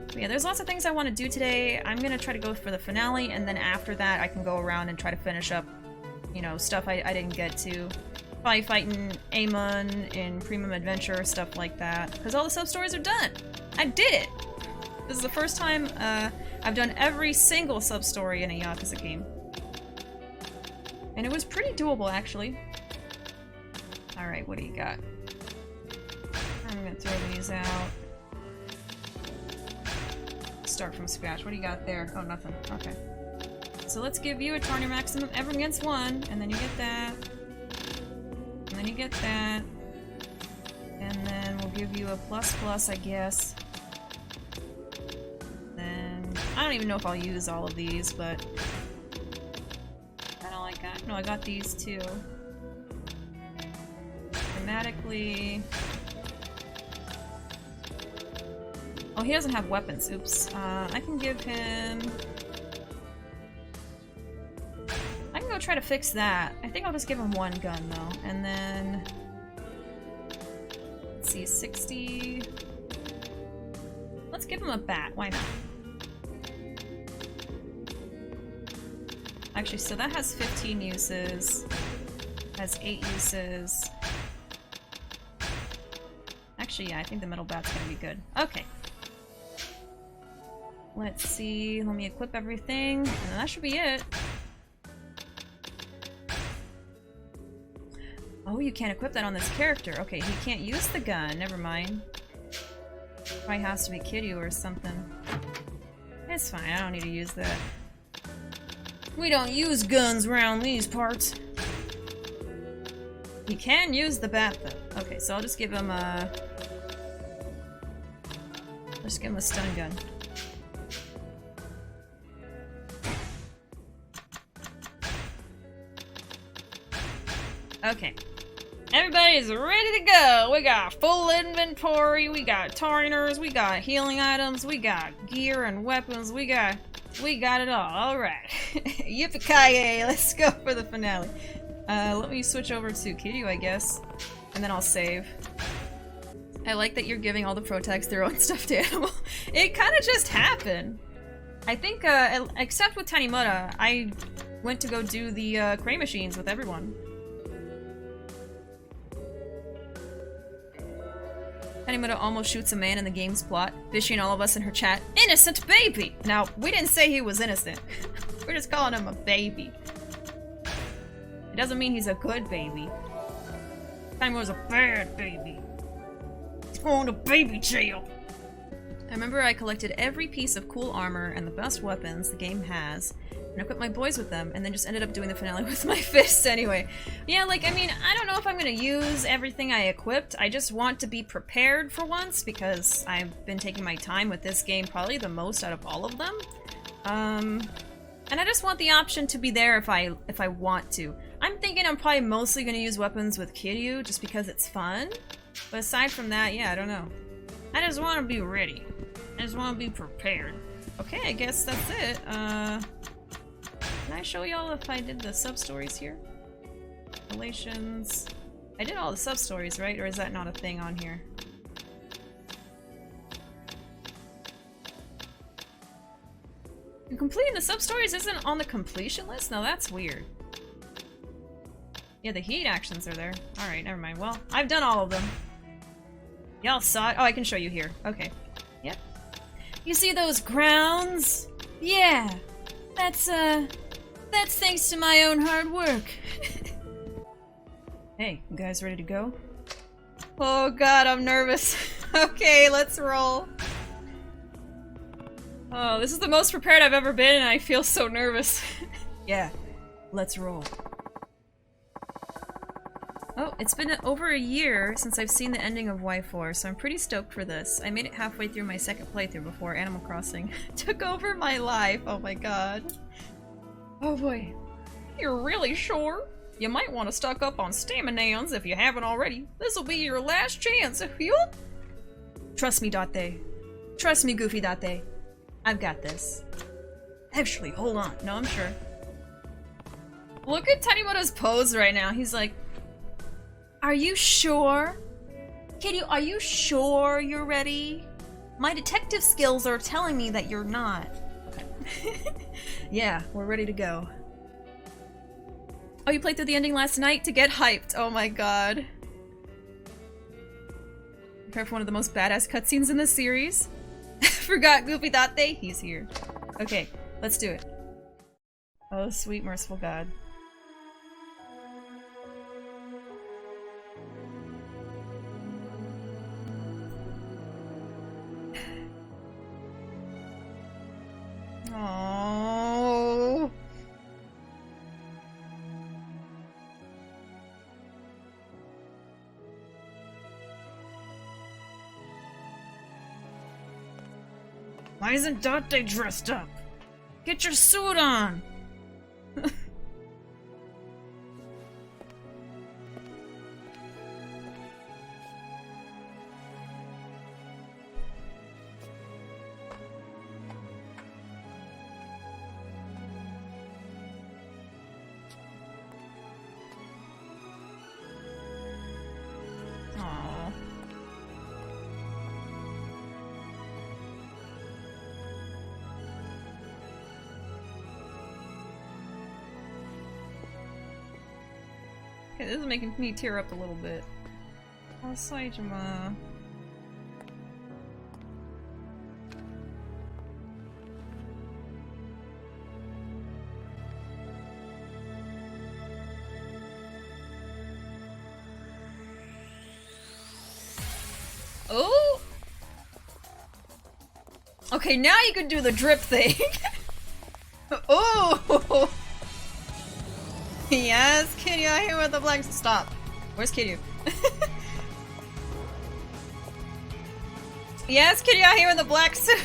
But yeah, there's lots of things I want to do today. I'm gonna try to go for the finale, and then after that I can go around and try to finish up, you know, stuff I didn't get to. Probably fighting Amon in Premium Adventure, stuff like that. Because all the sub-stories are done! I did it! This is the first time I've done every single sub-story in a Yakuza game. And it was pretty doable, actually. Alright, what do you got? I'm gonna throw these out. Start from scratch. What do you got there? Oh, nothing. Okay. So let's give you a Tarnier Maximum ever against 1, and then you get that. And then you get that. And then we'll give you a ++, I guess. Then... I don't even know if I'll use all of these, but... I don't like that. No, I got these too. Dramatically... Oh, he doesn't have weapons. Oops. I can give him... I can go try to fix that. I think I'll just give him 1 gun, though. And then... Let's see, 60... Let's give him a bat. Why not? Actually, so that has 15 uses. Has 8 uses. Actually, yeah, I think the metal bat's gonna be good. Okay. Let's see. Let me equip everything. And that should be it. Oh, you can't equip that on this character. Okay, he can't use the gun. Never mind. Probably has to be Kiryu or something. It's fine. I don't need to use that. We don't use guns around these parts. He can use the bat, though. Okay, so I'll just give him a... Just give him a stun gun. Okay. Everybody's ready to go! We got full inventory, we got tarners, we got healing items, we got gear and weapons, we got it all. Alright. Yippee-ki-yay! Let's go for the finale. Let me switch over to Kiryu, I guess. And then I'll save. I like that you're giving all the protags their own stuffed animal. It kind of just happened. I think, except with Tanimura, I went to go do the crane machines with everyone. Tanimura almost shoots a man in the game's plot. Bishi and all of us in her chat, innocent baby! Now, we didn't say he was innocent. We're just calling him a baby. It doesn't mean he's a good baby. Tanimura's a bad baby. He's going to baby jail! I remember I collected every piece of cool armor and the best weapons the game has, and equipped my boys with them, and then just ended up doing the finale with my fists anyway. Yeah, like, I mean, I don't know if I'm gonna use everything I equipped. I just want to be prepared for once, because I've been taking my time with this game probably the most out of all of them. And I just want the option to be there if I want to. I'm thinking I'm probably mostly gonna use weapons with Kiryu, just because it's fun. But aside from that, yeah, I don't know. I just want to be ready. I just want to be prepared. Okay, I guess that's it. Can I show y'all if I did the sub-stories here? Relations. I did all the sub-stories, right? Or is that not a thing on here? And completing the sub-stories isn't on the completion list? No, that's weird. Yeah, the heat actions are there. Alright, never mind. Well, I've done all of them. Y'all saw it? Oh, I can show you here. Okay. Yep. You see those grounds? Yeah. That's thanks to my own hard work. Hey, you guys ready to go? Oh god, I'm nervous. Okay, let's roll. Oh, this is the most prepared I've ever been and I feel so nervous. Yeah, let's roll. Oh, it's been over a year since I've seen the ending of Y4, so I'm pretty stoked for this. I made it halfway through my second playthrough before Animal Crossing took over my life. Oh my god. Oh boy. You're really sure? You might want to stock up on staminans if you haven't already. This'll be your last chance. Trust me, Date. Trust me, Goofy Date. I've got this. Actually, hold on. No, I'm sure. Look at Tanimura's pose right now. He's like, are you sure? Kitty, are you sure you're ready? My detective skills are telling me that you're not. Yeah, we're ready to go. Oh, you played through the ending last night to get hyped. Oh my god. Prepare for one of the most badass cutscenes in this series. Forgot Goofy Date? He's here. Okay, let's do it. Oh, sweet merciful god. Oh. Why isn't Date dressed up? Get your suit on! Okay, this is making me tear up a little bit. Oh, Saijima. Oh! Okay, now you can do the drip thing. Oh! Yes, Kiryu, I hear with the black. Stop. Where's Kiryu? Yes, Kiryu, I hear with the black suit.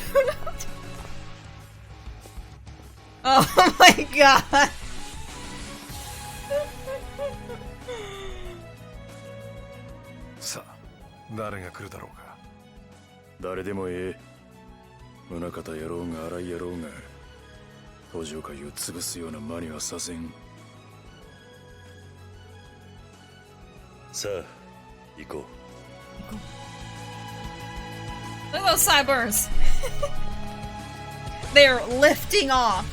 Oh my god. Sa, 誰が来るだろうか。誰でもええ。宗方やろうが荒井やろうが、東条会を潰すような間にはさせん。さあ、行こう。Look at those sideburns. They're lifting off.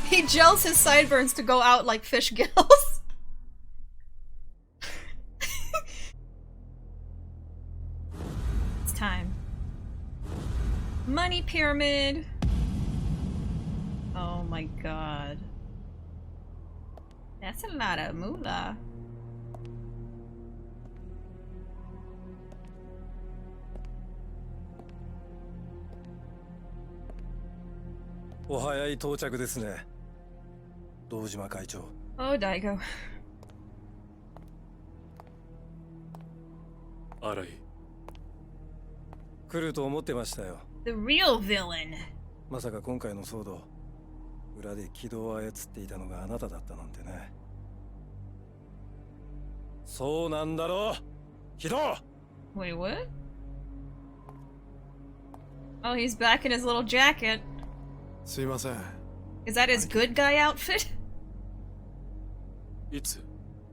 He gels his sideburns to go out like fish gills. It's time. Money pyramid. Oh my god. That's a lot of moolah. Oh, Daigo. 荒井。来ると思ってましたよ。The real villain. まさか今回の騒動、裏で軌道を操っていたのがあなただったなんてね。そうなんだろう、軌道。Wait, what? Oh, he's back in his little jacket. すいません。 Is that his good guy outfit? いつ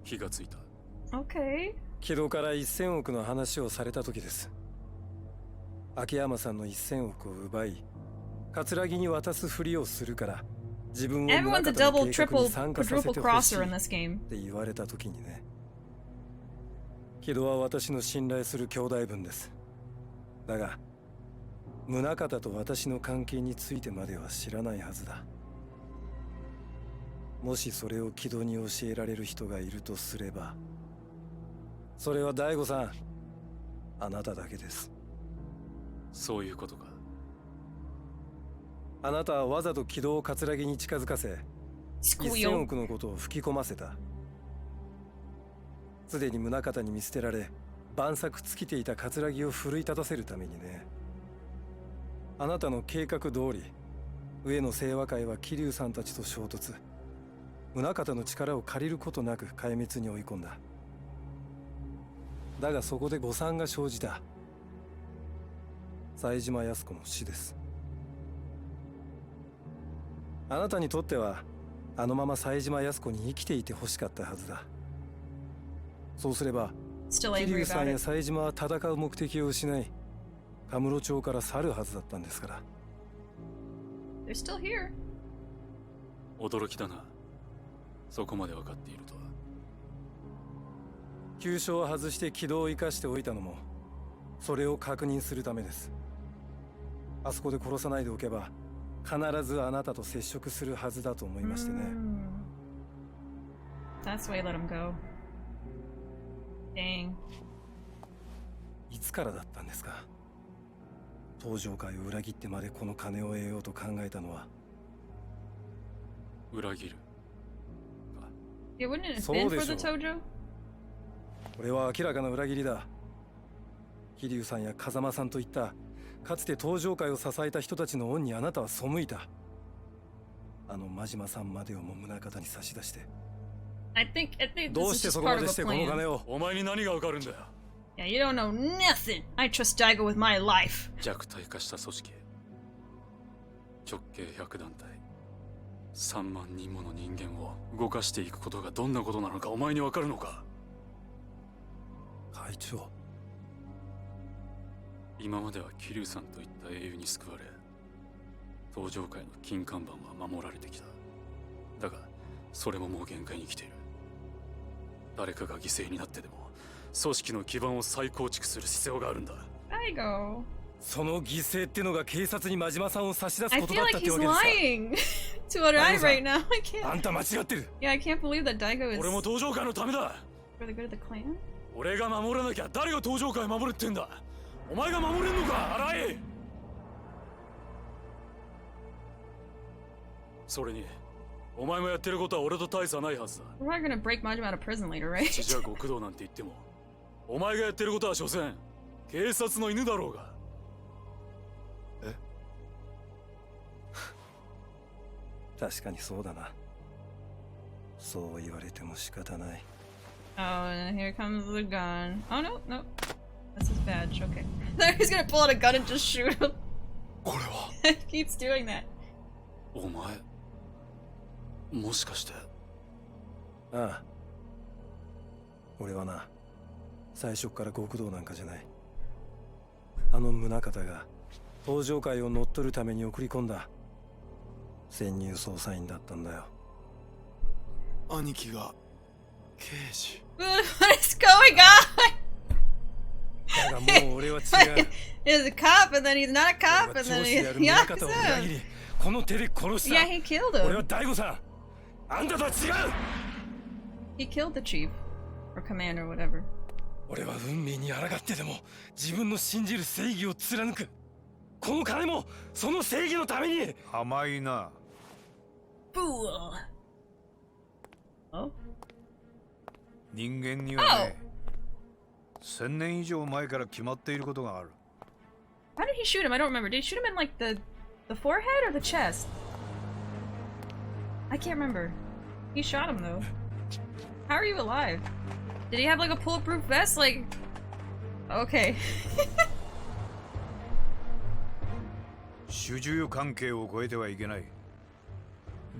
気がついた？ Okay. 木戸から1000億の話をされた時です。秋山さんの1000億を奪い、桂木に渡すふりをするから、自分を宗 Everyone's a 方の double, 計画に triple, 参加させ quadruple てほしい crosser っ in this game. て言われた時にね。木戸は私の信頼する兄弟分です。だが、宗方と私の関係についてまでは知らないはずだ。もしそれを木戸に教えられる人がいるとすれば、それは大悟さん、あなただけです。そういうことか。あなたはわざと軌道を桂木に近づかせ、1000 Squeal. 億のことを吹き込ませた。すでに宗方に見捨てられ、万策尽きていた桂木を奮い立たせるためにね。あなたの計画通り、上野清和会は桐生さんたちと衝突。宗方の力を借りることなく壊滅に追い込んだ。だがそこで誤算が生じた。冴島靖子の死です。あなたにとってはあのまま冴島靖子に生きていてほしかったはずだ。そうすれば Still 桐 angry 生さ about んや it. 冴島は戦う目的を失い、カムロ町から去るはずだったんですから。 They're still here. 驚きだな。そこまで分かっているとは。急所を外して軌道を生かしておいたのもそれを確認するためです。あそこで殺さないでおけば必ずあなたと接触するはずだと思いましてね。That's why I let him go. Dang. いつからだったんですか？登場会を裏切ってまでこの金を得ようと考えたのは。裏切る。 Yeah, wouldn't it have そう been で for しょ the う。 Tojo? これは明らかな裏切りだ。桐生さんや風間さんといったかつて登場会を支えた人たちの恩にあなたは背いた。あの真島さんまでをも宗方に差し出して。 I think ど this う is して just そこま part で of し a てこの金 plan. を。お前に何が分かるんだよ。 Yeah, you don't know nothing. I trust Daigo with my life. 弱体化した組織。直径100団体。3万人もの人間を動かしていくことがどんなことなのかお前に分かるのか？会長。今までは桐生さんといった英雄に救われ、登場界の金看板は守られてきた。だがそれももう限界に来ている。誰かが犠牲になってでも組織の基盤を再構築する必要があるんだ。Daigo. その犠牲ってのが警察に真島さんを差し出す I ことだ feel っ like たって he's わけですか。 lying to what I right now. I あ can't. んた間違ってる。 Yeah, I can't believe that Daigo is 俺も登場界のためだ。 for the good of the clan. 俺が守らなきゃ誰が登場界守るってんだ。お前が守れんのか、荒井。それにお前もやってることは俺と大差ないはずだ。 We're not gonna break Majima out of prison later, right? 父じゃ極道なんて言ってもお前がやってることは所詮警察の犬だろうが。え確かにそうだな。そう言われても仕方ない。 Oh, and here comes the gun. Oh no, no. That's his badge, okay. He's gonna pull out a gun and just shoot him. これは He keeps doing that. お前もしかして。ああ。俺はな、最初から極道なんかじゃない。あの宗方が登場会を乗っ取るために送り込んだ潜入捜査員だったんだよ。兄貴が刑事。What is going on? だがもう俺は違う。 He's a cop and then he's not a 俺 cop は and 上 then 司である he's 宗方を裏切 Yakuza. り、この手で殺した。 Yeah, he killed 俺は him. 大悟さん、あんたとは違う。 He killed the chief. Or commander, whatever. 俺は運命に抗ってでも自分の信じる正義を貫く。この金もその正義のために。甘いな。 Fool. Oh? 人間にはね、1000年以上前から決まっていることがある。 How did he shoot him? I don't remember. Did he shoot him in like the forehead or the chest? I can't remember. He shot him though. How are you alive? Did he have like a bulletproof vest? Like, okay. 主従関係を超えてはいけない。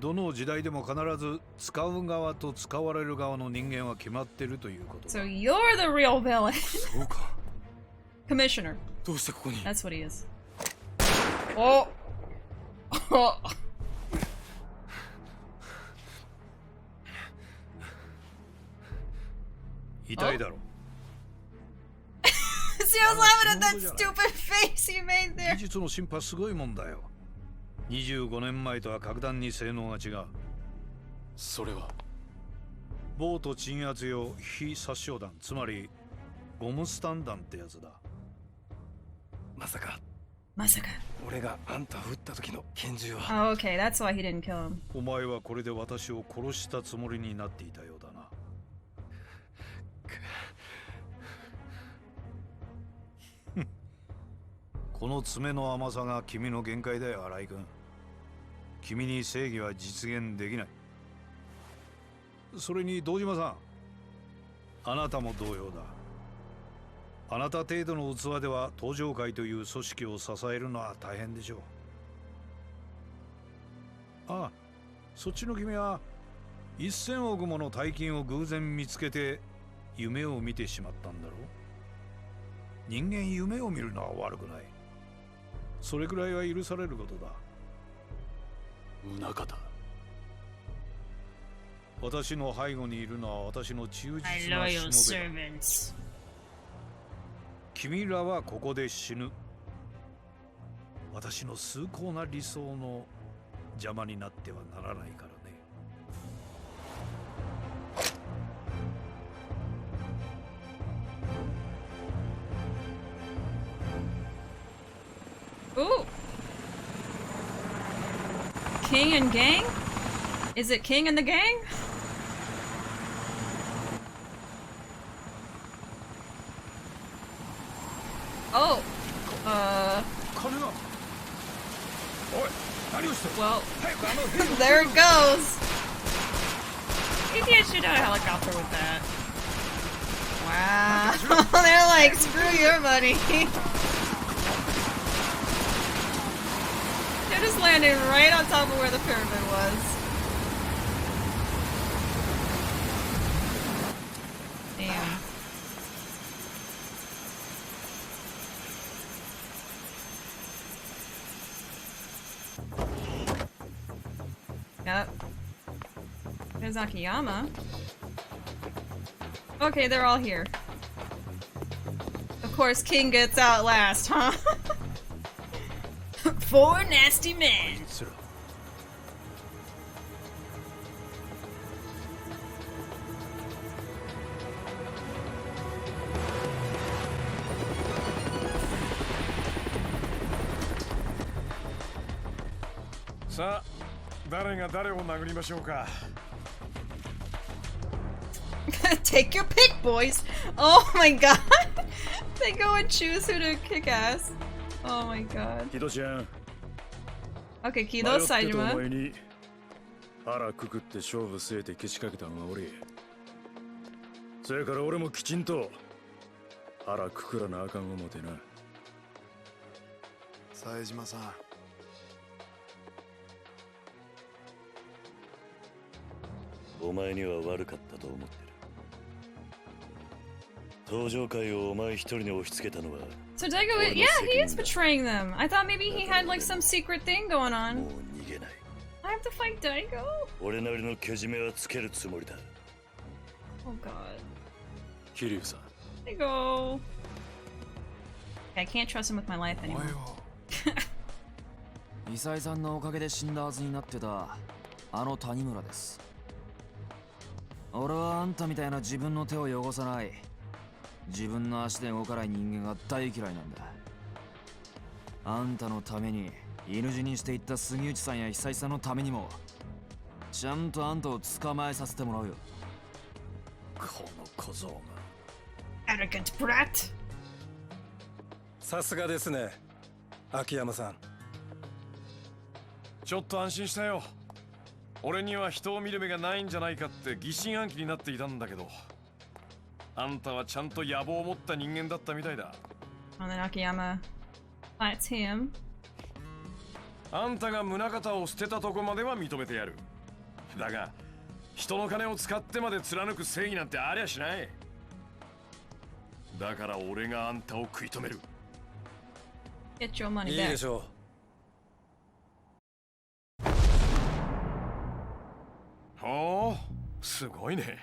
どの時代でも必ず使う側と使われる側の人間は決まってるということだ。 So you're the real villain. そうか。 Commissioner. どうしてここに？ That's what he is. Oh. Oh. 痛いだろ。See, I was laughing at that stupid face he made 技 there. 術の進歩はすごいもんだよ。25年前とは格段に性能が違う。それはボート鎮圧用非殺傷弾、つまりゴムスタン弾ってやつだ。まさか Masaka. 俺があんたを撃った時の拳銃は。 Oh, okay, that's why he didn't kill him. お前はこれで私を殺したつもりになっていたようだな。この爪の甘さが君の限界だよ、新井君。君に正義は実現できない。それに堂島さん、あなたも同様だ。あなた程度の器では登場会という組織を支えるのは大変でしょう。ああ、そっちの君は1000億もの大金を偶然見つけて夢を見てしまったんだろう。人間夢を見るのは悪くない。それくらいは許されることだ。宗方。私の背後にいるのは私の忠実 My な loyal しもべだ。 servants. 君らはここで死ぬ。私の崇高な理想の邪魔になってはならないからね。Ooh. King and gang? Is it King and the gang? Oh. 金が。おい、何をしてる？ Well, 早くあの兵を。 there it goes. Maybe I should have a helicopter with that. Wow. They're like, screw your money. They're just landing right on top of where the pyramid was. Damn. Yep. There's Akiyama. Okay, they're all here. Of course, King gets out last, huh? 4 nasty men. する。さあ、誰が誰を殴りましょうか。 Take your pick, boys. Oh my god. They go and choose who to kick ass. Oh my god. 木戸ちゃん。 Okay, 迷 Kido, ってたお Saejima. 前に腹くくって勝負据えてけしかけたのが俺。それから俺もきちんと腹くくらなあかん思てな。冴島さん、お前には悪かったと思ってる。登場会をお前一人に押し付けたのは So Daigo, yeah, he is betraying them. I thought maybe he had like some secret thing going も on. う逃げない。 I have to fight Daigo? 俺なりのけじめはつけるつもりだ。 Oh god. 桐生さん。 Daigo. I can't trust him with my life お前 anymore. はイサイさんのおかげで死んだはずになってたあの谷村です。俺はあんたみたいな自分の手を汚さない、自分の足で動かない人間が大嫌いなんだ。あんたのために犬死にしていった杉内さんや久井さんのためにもちゃんとあんたを捕まえさせてもらうよ。この小僧が。 Arrogant brat. さすがですね、秋山さん。ちょっと安心したよ。俺には人を見る目がないんじゃないかって疑心暗鬼になっていたんだけど、あんたはちゃんと野望を持った人間だったみたいだ。And then Akiyama fights him. あんたが宗像を捨てたとこまでは認めてやる。だが人の金を使ってまで貫く正義なんてありゃしない。だから俺があんたを食い止める。 Get your money いいで back. しょほう、すごいね。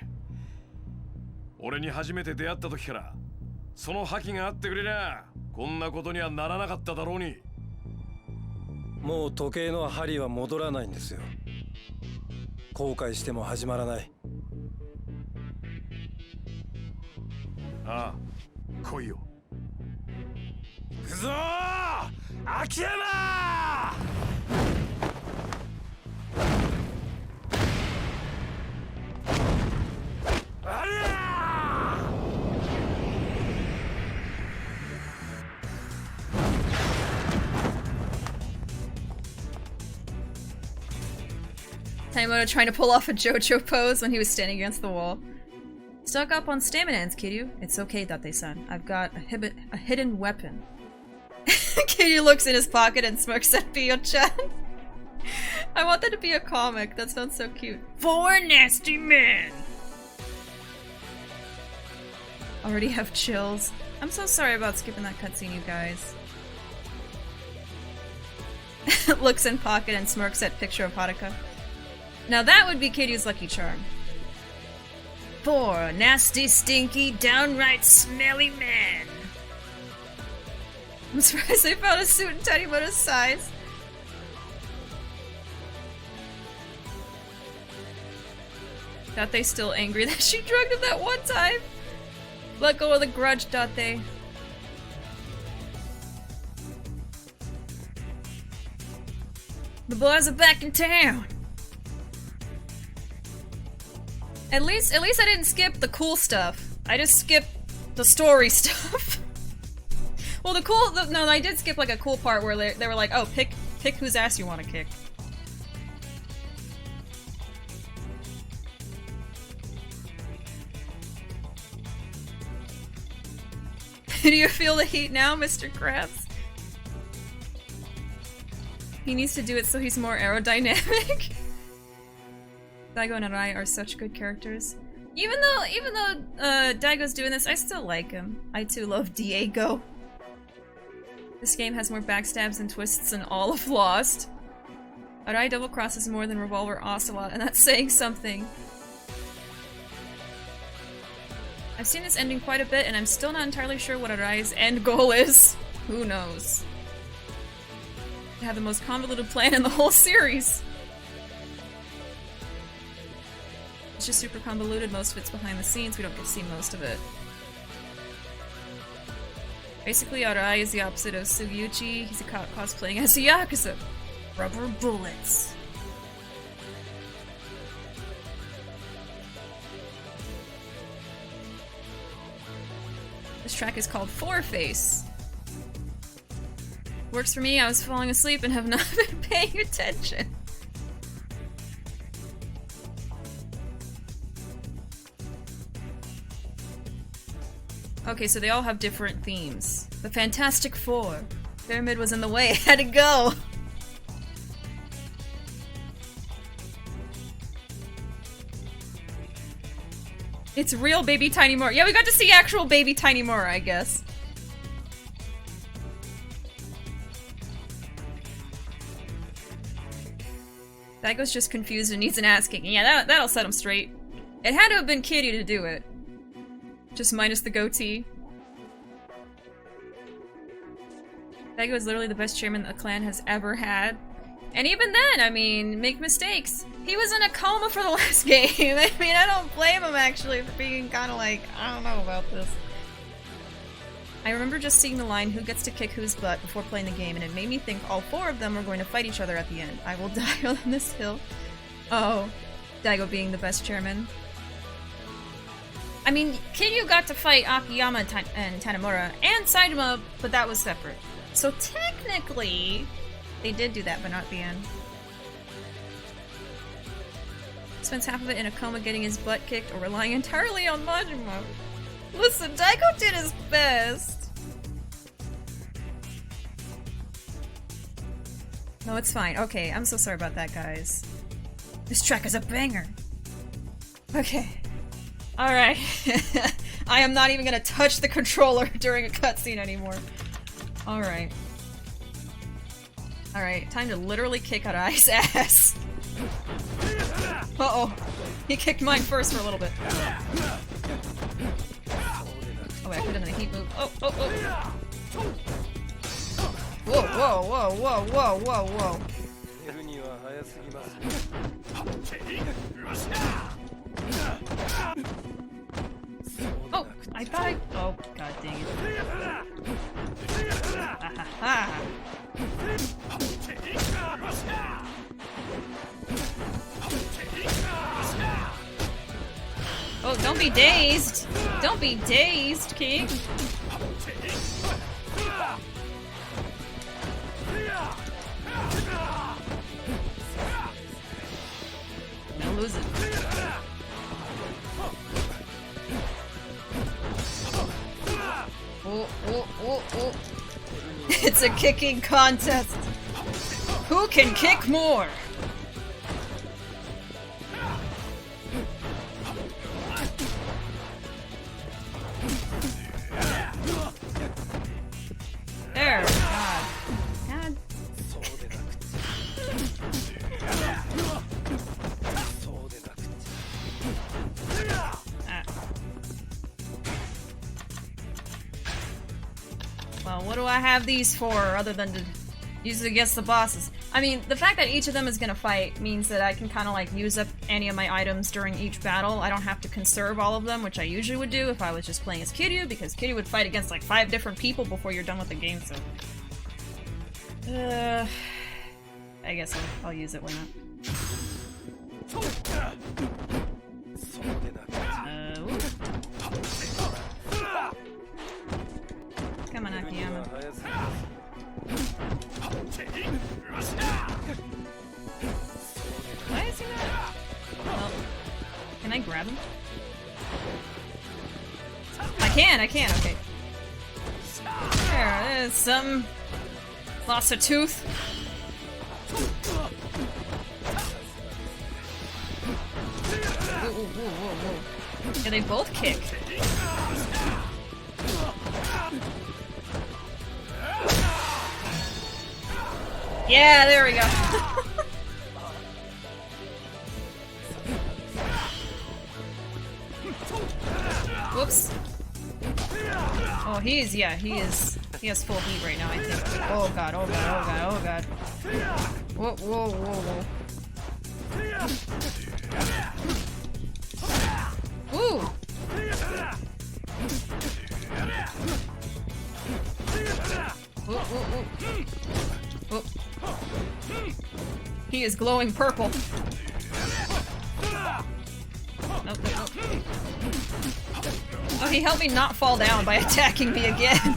俺に初めて出会った時からその覇気があってくれりゃこんなことにはならなかっただろうに。う。もう時計の針は戻らないんですよ。後悔しても始まらない。ああ、来いよ。行くぞー、秋山ありゃTanimura trying to pull off a JoJo pose when he was standing against the wall. Stock up on stamina ends, Kiryu. It's okay, Date-san. I've got a hidden weapon. Kiryu looks in his pocket and smirks at Pio-chan. I want that to be a comic. That sounds so cute. 4 nasty men! Already have chills. I'm so sorry about skipping that cutscene, you guys. Looks in pocket and smirks at picture of Haruka. Now that would be Kiryu's lucky charm. 4 nasty, stinky, downright smelly men. I'm surprised they found a suit in Tanimura's size. Date still angry that she drugged him that one time. Let go of the grudge, Date. The boys are back in town. At least I didn't skip the cool stuff. I just skipped the story stuff. Well, no, I did skip like a cool part where they were like, oh, pick whose ass you want to kick. Do you feel the heat now, Mr. Krabs? He needs to do it so he's more aerodynamic. Daigo and Arai are such good characters. Even though Daigo's doing this, I still like him. I too love Diego. This game has more backstabs and twists than all of Lost. Arai double crosses more than Revolver Ocelot, and that's saying something. I've seen this ending quite a bit, and I'm still not entirely sure what Arai's end goal is. Who knows? They have the most convoluted plan in the whole series. It's just super convoluted, most of it's behind the scenes, we don't get to see most of it. Basically, Arai is the opposite of Sugiyuchi, he's a cop cosplaying as a Yakuza. Rubber bullets. This track is called Four Face. Works for me, I was falling asleep and have not been paying attention. Okay, so they all have different themes. The Fantastic Four. Pyramid was in the way, had to go! It's real baby Tanimura. Yeah, we got to see actual baby Tanimura, I guess. Daigo's just confused and needs an ass kicking. Yeah, that'll set him straight. It had to have been Kiryu to do it. Just minus the goatee. Daigo is literally the best chairman the clan has ever had. And even then, I mean, make mistakes. He was in a coma for the last game. I mean, I don't blame him actually for being kind of like, I don't know about this. I remember just seeing the line, who gets to kick whose butt, before playing the game, and it made me think all 4 of them were going to fight each other at the end. I will die on this hill. Oh, Daigo being the best chairman. I mean, Kiryu got to fight Akiyama and Tanimura, and Saitama, but that was separate. So technically, they did do that, but not at the end. Spends half of it in a coma getting his butt kicked or relying entirely on Majima. Listen, Daigo did his best. No, it's fine. Okay, I'm so sorry about that, guys. This track is a banger. Okay. Alright. I am not even gonna touch the controller during a cutscene anymore. Alright. Alright, time to literally kick Arai's ass. Uh-oh. He kicked mine first for a little bit. Oh wait, I could've done a heat move. Oh, oh, oh! Whoa, whoa, whoa, whoa, whoa, whoa, whoa. Oh, I thought I... Oh, god dang it. Ah, ha, ha. Oh, don't be dazed! Don't be dazed, King! Now lose it. Oh, oh, oh, oh. It's a kicking contest! Who can kick more? There, God. God. Ah. Well, what do I have these for other than to use it against the bosses? I mean, the fact that each of them is gonna fight means that I can kind of like use up any of my items during each battle. I don't have to conserve all of them, which I usually would do if I was just playing as Kiryu, because Kiryu would fight against like 5 different people before you're done with the game, so... I guess I'll use it, why not? Come on, Akiyama. Why is he not? Well, can I grab him? I can, okay. There's some... Lost a tooth. Whoa, whoa, whoa, whoa. Yeah, they both kick. Yeah, there we go. Whoops. Oh, he has full heat right now, I think. Oh god, oh god, oh god, oh god. Whoa, whoa, whoa, whoa. Woo! Whoa, whoa, whoa. Whoa. He is glowing purple. Nope, nope, nope. Oh, he helped me not fall down by attacking me again.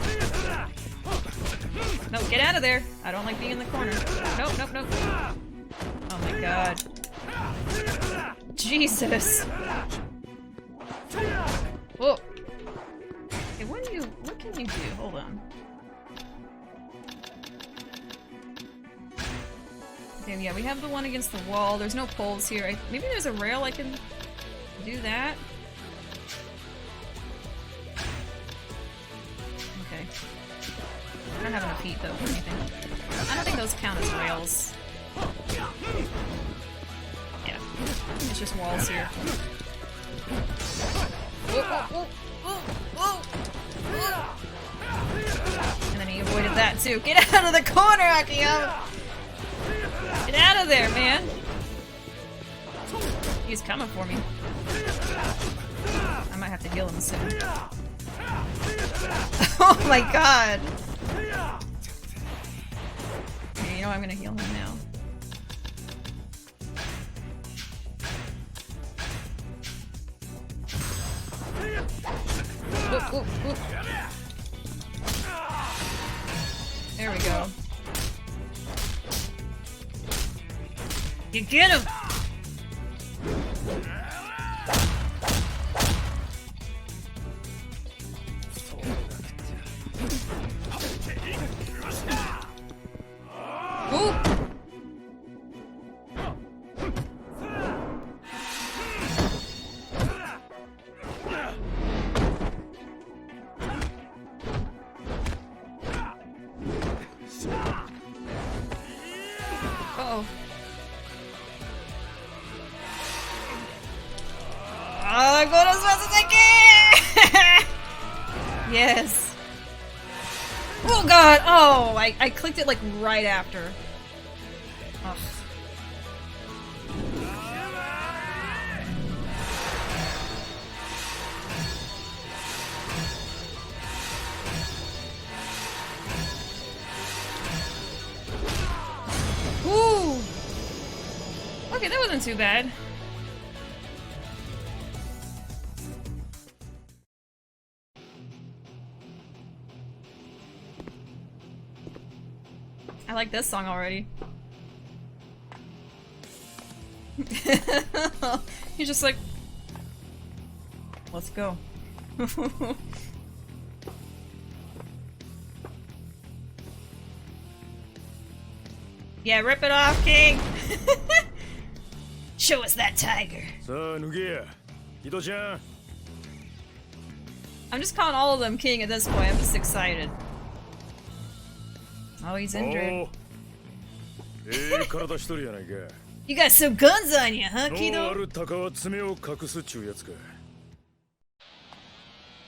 No, get out of there. I don't like being in the corner. Nope, nope, nope. Oh my god. Jesus. Whoa. Okay, what can you do? Hold on. Okay, yeah, we have the one against the wall. There's no poles here. Maybe there's a rail I can do that. Okay. I don't have enough heat though for anything. I don't think those count as rails. Yeah. It's just walls here. Whoa, whoa, whoa, whoa, whoa. And then he avoided that too. Get out of the corner, Akiyama! Get out of there, man! He's coming for me. I might have to heal him soon. Oh my god! Okay, you know I'm gonna heal him now. Whoop, whoop, whoop. There we go. You get him! Ooh! Oh, go as fast as I can! Yes. Oh god! Oh, I clicked it like right after. Ugh. Woo! Okay, that wasn't too bad. I like this song already. He's just like, let's go. Yeah, rip it off, King! Show us that tiger. I'm just calling all of them King at this point, I'm just excited. Oh, he's injured. You got some guns on you, huh, Kido?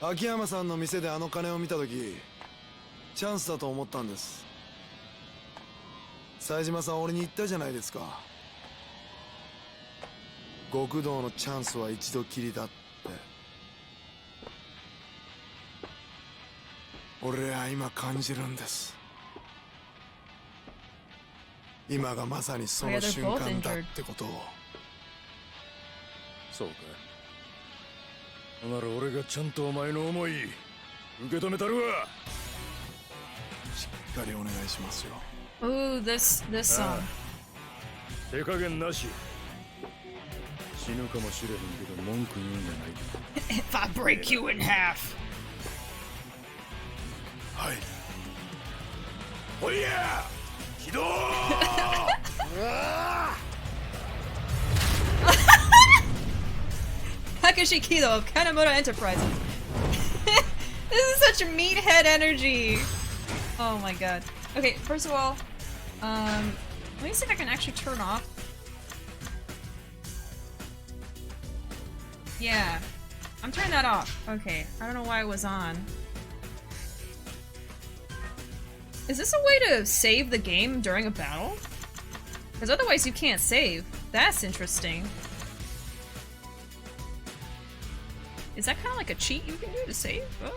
秋山さんの店であの金を見たとき、チャンスだと思ったんです。冴島さん、俺に言ったじゃないですか。極道のチャンスは一度きりだって。俺は今感じるんです。今がまさにその瞬間だってことを。そうか。なら俺がちゃんとお前の思い受け止めたるわ。しっかりお願いしますよ。Ooh, this song. 手加減なし。死ぬかもしれへんけど文句言うんじゃない。If I break you in half. はい。おいや、起動。Takeshi Kido of Tanimura Enterprises. This is such meathead energy. Oh my god. Okay, first of all, let me see if I can actually turn off. Yeah, I'm turning that off. Okay, I don't know why it was on. Is this a way to save the game during a battle? Because otherwise you can't save. That's interesting. Is that kind of like a cheat you can do to save? Oh.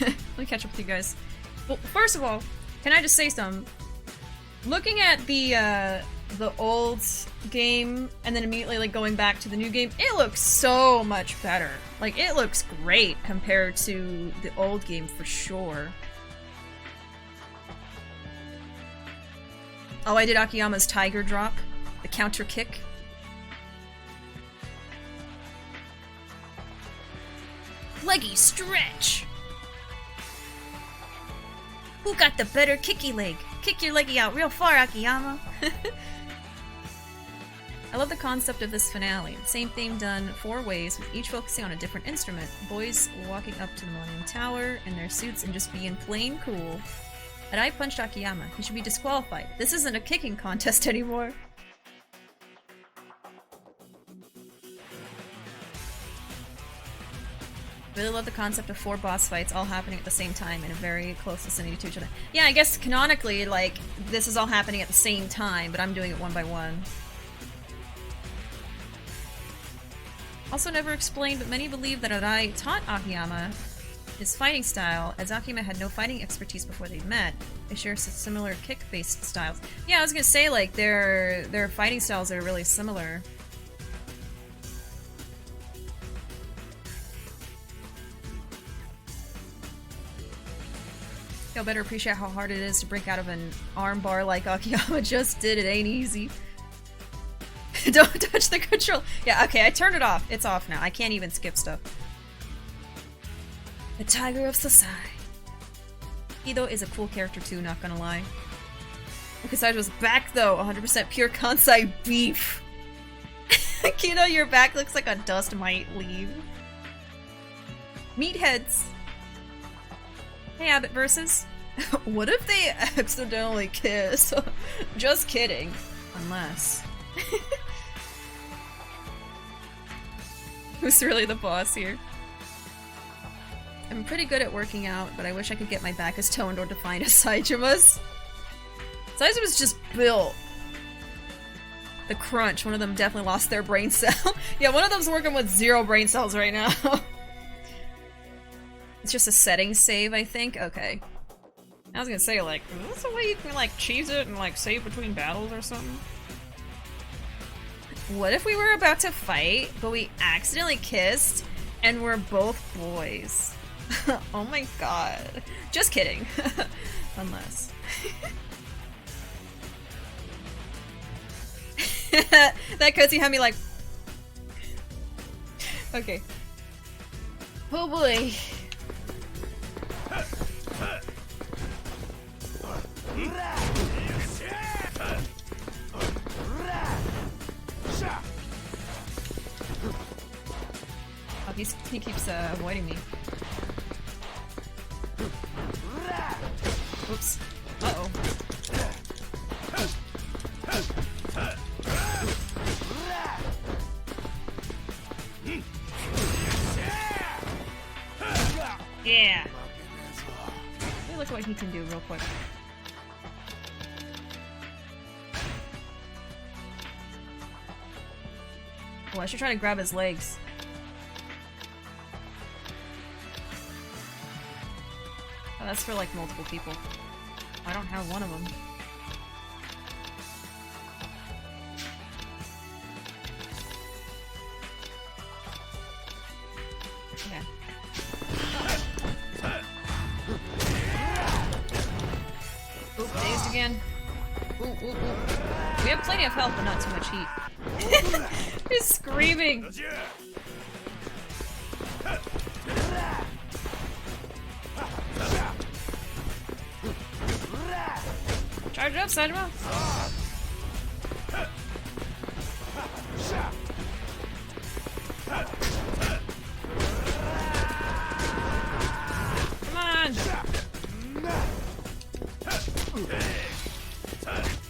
Let me catch up with you guys. Well, first of all, can I just say something? Looking at the old game and then immediately like going back to the new game, it looks so much better. Like, it looks great compared to the old game for sure. Oh, I did Akiyama's tiger drop, the counter kick. Leggy stretch! Who got the better kicky leg? Kick your leggy out real far, Akiyama! I love the concept of this finale. Same theme done 4 ways, with each focusing on a different instrument. Boys walking up to the Millennium Tower in their suits and just being plain cool. Had I punched Akiyama, he should be disqualified. This isn't a kicking contest anymore. Really love the concept of 4 boss fights all happening at the same time in a very close vicinity to each other. Yeah, I guess canonically, like, this is all happening at the same time, but I'm doing it one by one. Also never explained, but many believe that Arai taught Akiyama his fighting style, as Akiyama had no fighting expertise before they met. They share similar kick-based styles. Yeah, I was gonna say, like, their fighting styles are really similar. You'll better appreciate how hard it is to break out of an armbar like Akiyama just did. It ain't easy. Don't touch the control. Yeah, okay, I turned it off. It's off now. I can't even skip stuff. The Tiger of Sasai. Kido is a cool character too, not gonna lie. Kasai was back though, 100% pure Kansai beef. Kido, your back looks like a dust might leave. Meatheads. Hey, Abbott versus. What if they accidentally kiss? Just kidding. Unless. Who's really the boss here? I'm pretty good at working out, but I wish I could get my back as toned or defined as Saijima's. Saijima's just built. The crunch, one of them definitely lost their brain cell. Yeah, one of them's working with 0 brain cells right now. It's just a settings save, I think? Okay. I was gonna say, like, is this a way you can, like, cheese it and, like, save between battles or something? What if we were about to fight, but we accidentally kissed, and we're both boys? Oh my god. Just kidding. Unless. That cutscene had me like... Okay. Oh boy. Oh, he keeps avoiding me. Oops. Uh-oh. Yeah! Let me look at what he can do real quick. Oh, I should try to grab his legs. Oh, that's for like multiple people. I don't have one of them. Okay. Oop, dazed again. Ooh, ooh, ooh. We have plenty of health, but not too much heat. He's screaming! Charge up, Sajima! Come on!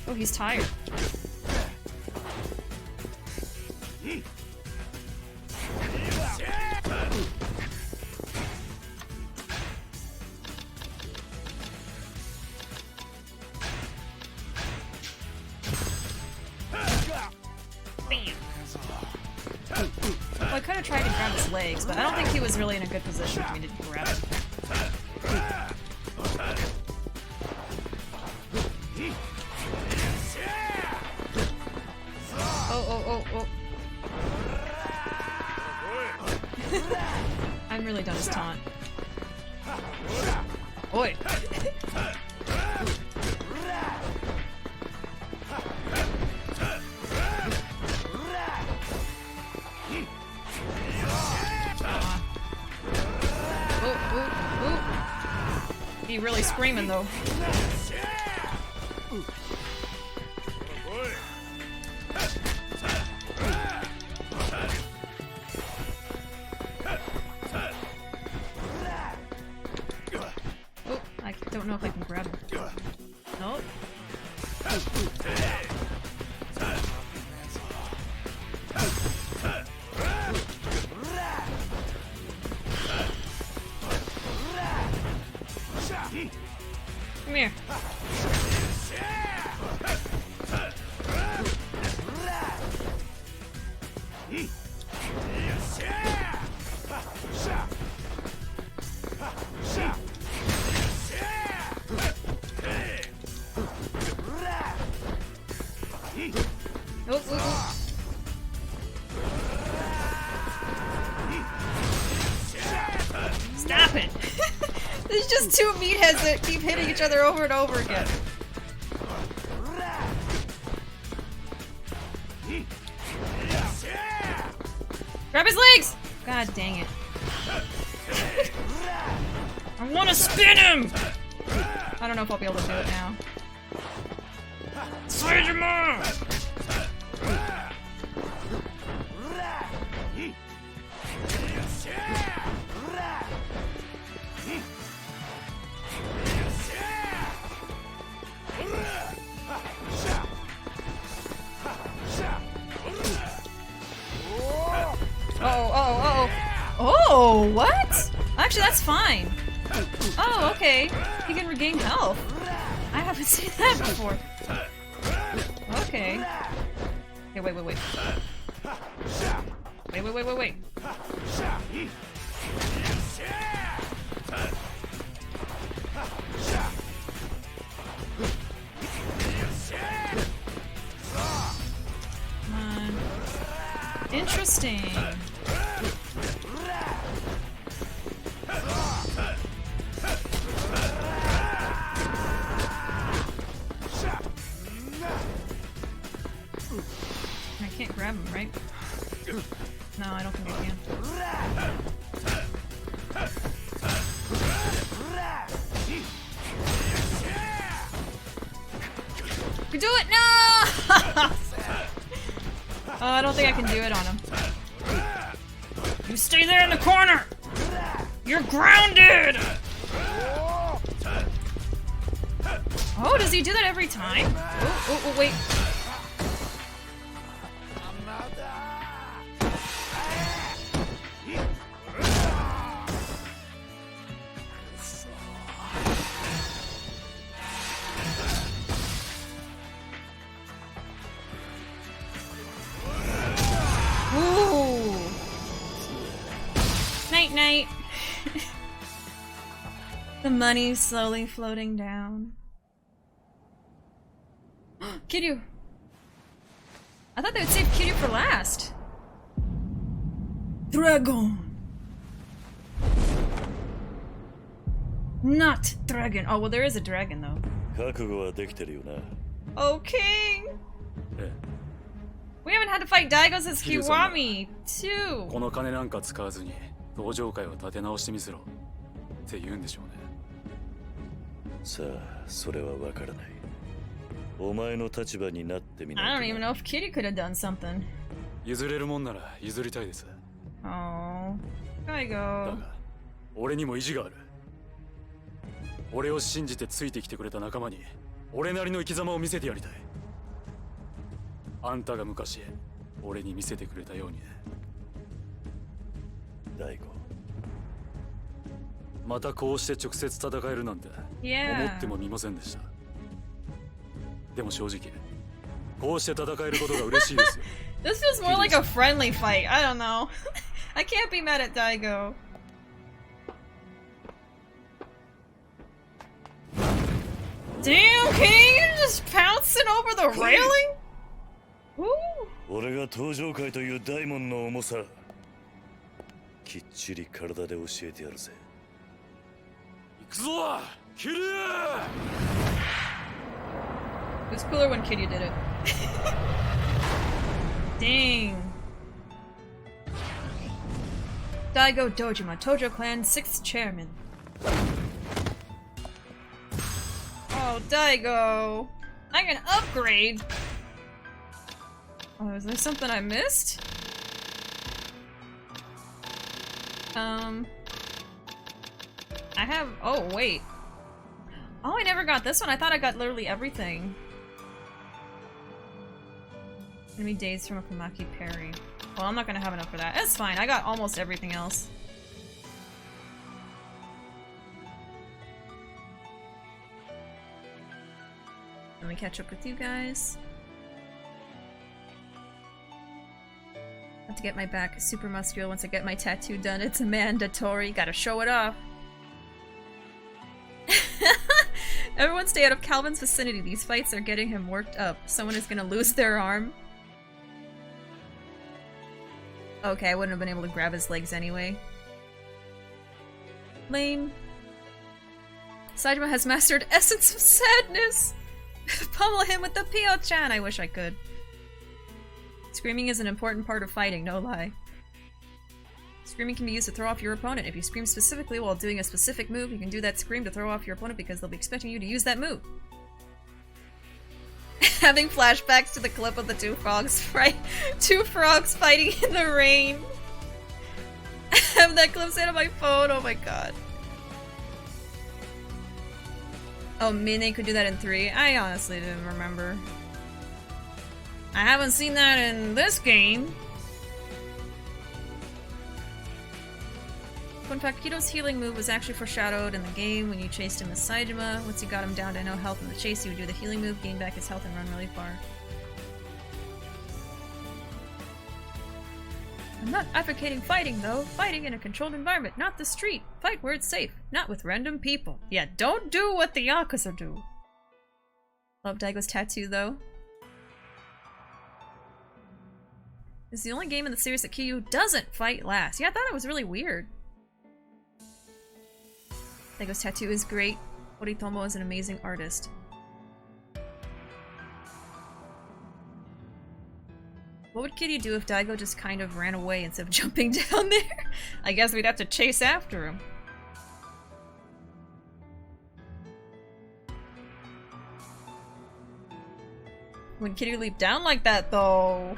Oh, he's tired. I could have tried to grab his legs, but I don't think he was really in a good position for me to grab him. Oh. I'm really done his taunt. Oi! He really screaming though. Oh, I don't know if I can grab him. Nope. Come here. Oh. Stop it! There's just 2 meatheads that keep hitting each other over and over again. Grab his legs! God dang it. I wanna spin him! I don't know if I'll be able to do it now. Sajima! Oh. Whoa, what? Actually, that's fine. Oh, okay. You can regain health. I haven't seen that before. Okay. Okay, wait. Wait. Come on. Interesting. I can't grab him, right? No, I don't think I can. We do it! No! Oh, I don't think I can do it on him. You stay there in the corner! You're grounded! Oh, does he do that every time? Oh, wait. Night. The money's slowly floating down. Kiryu! I thought they would save Kiryu for last. Dragon! Not dragon. Oh, well, there is a dragon, though. 覚悟はできてるよな。 Oh, King! We haven't had to fight Daigo since Kiwami, too! この金なんか使わずに道場会を立て直してみせろって言うんでしょうね。さあ、それはわからない。お前の立場になってみ I ない don't even know if Kitty could have done something. 譲れるもんなら譲りたいです。 Oh, だ Daigo. が、俺にも意地がある。俺を信じてついてきてくれた仲間に俺なりの生き様を見せてやりたい。あんたが昔俺に見せてくれたようにね。大悟。またこうして直接戦えるなんて Yeah. 思ってもみませんでした。でも正直こうして戦えることが嬉しいですよ。This feels more like a friendly fight. I don't know. I can't be mad at Daigo. Damn, King! You're just pouncing over the railing? Woo! 俺が登場界という大門の重さ、きっちり体で教えてやるぜ。行くぞ、キリュウ！ It was cooler when Kiryu did it. Dang. Daigo Dojima, Tojo Clan 6th chairman. Oh, Daigo! I can upgrade! Oh, is there something I missed? I have- oh, wait. Oh, I never got this one. I thought I got literally everything. Enemy days from a Kamaki parry. Well, I'm not gonna have enough for that. It's fine. I got almost everything else. Let me catch up with you guys. Have to get my back super muscular once I get my tattoo done. It's mandatory. Gotta show it off. Everyone stay out of Calvin's vicinity. These fights are getting him worked up. Someone is gonna lose their arm. Okay, I wouldn't have been able to grab his legs anyway. Lame. Saitama has mastered Essence of Sadness! Pummel him with the Pio-chan! I wish I could. Screaming is an important part of fighting, no lie. Screaming can be used to throw off your opponent. If you scream specifically while doing a specific move, you can do that scream to throw off your opponent because they'll be expecting you to use that move. Having flashbacks to the clip of the two frogs fighting in the rain. I have that clip saved on my phone, oh my god. Oh, Mine could do that in 3? I honestly didn't remember. I haven't seen that in this game. Fun fact, Kido's healing move was actually foreshadowed in the game when you chased him as Saejima. Once you got him down to no health in the chase, he would do the healing move, gain back his health, and run really far. I'm not advocating fighting, though. Fighting in a controlled environment, not the street. Fight where it's safe, not with random people. Yeah, don't do what the Yakuza do. Love Daigo's tattoo, though. It's the only game in the series that Kiryu doesn't fight last. Yeah, I thought it was really weird. Daigo's tattoo is great. Horitomo is an amazing artist. What would Kiryu do if Daigo just kind of ran away instead of jumping down there? I guess we'd have to chase after him. When Kiryu leaped down like that, though.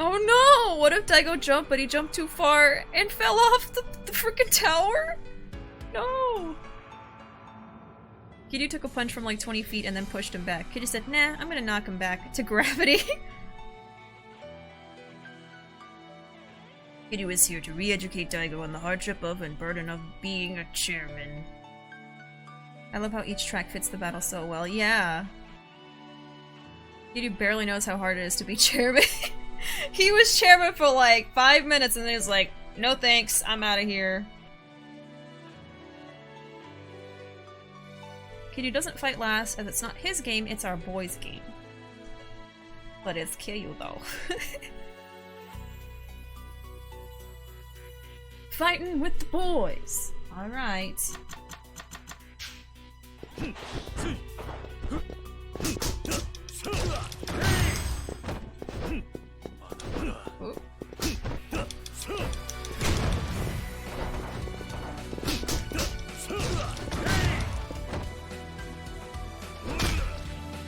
Oh no! What if Daigo jumped, but he jumped too far and fell off the freaking tower? No! Kiryu took a punch from like 20 feet and then pushed him back. Kiryu said, nah, I'm gonna knock him back to gravity. Kiryu is here to re-educate Daigo on the hardship of and burden of being a chairman. I love how each track fits the battle so well. Yeah. Kiryu barely knows how hard it is to be chairman. He was chairman for like 5 minutes and then he was like, no thanks, I'm out of here. Kiryu doesn't fight last as it's not his game, it's our boys' game. But it's Kiryu though. Fighting with the boys. Alright.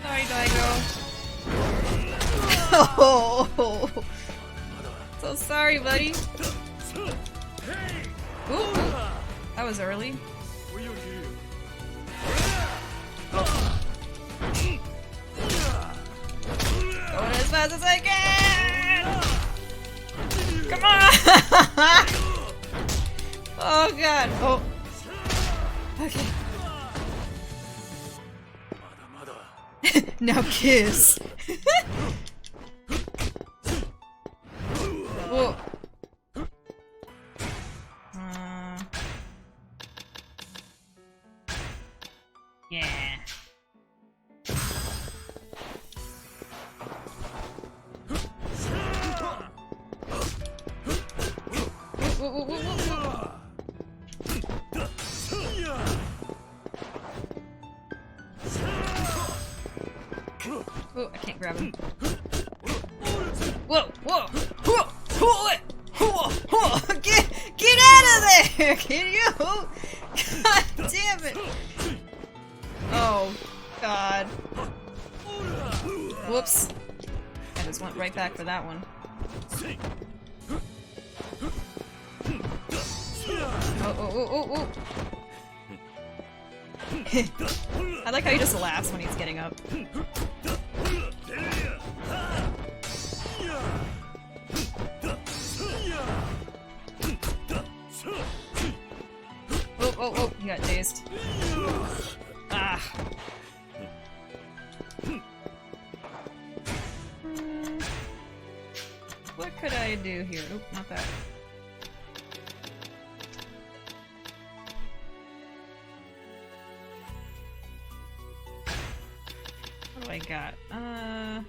Sorry, Daigo. Oh, so sorry, buddy. Ooh, that was early. Going as fast as I can! Come on! Oh god. Oh. Okay. Now kiss. Whoa. Yeah. Oh, I can't grab him. Whoa, whoa, whoa, whoa, whoa, whoa. Get out of there, can you? God damn it. Oh, God. Whoops. I just went right back for that one. Oh, oh, oh, oh, oh. I like how he just laughs when he's getting up. Oh, oh, oh, he got dazed. Ah. What could I do here? Oop, not that. What do I got? I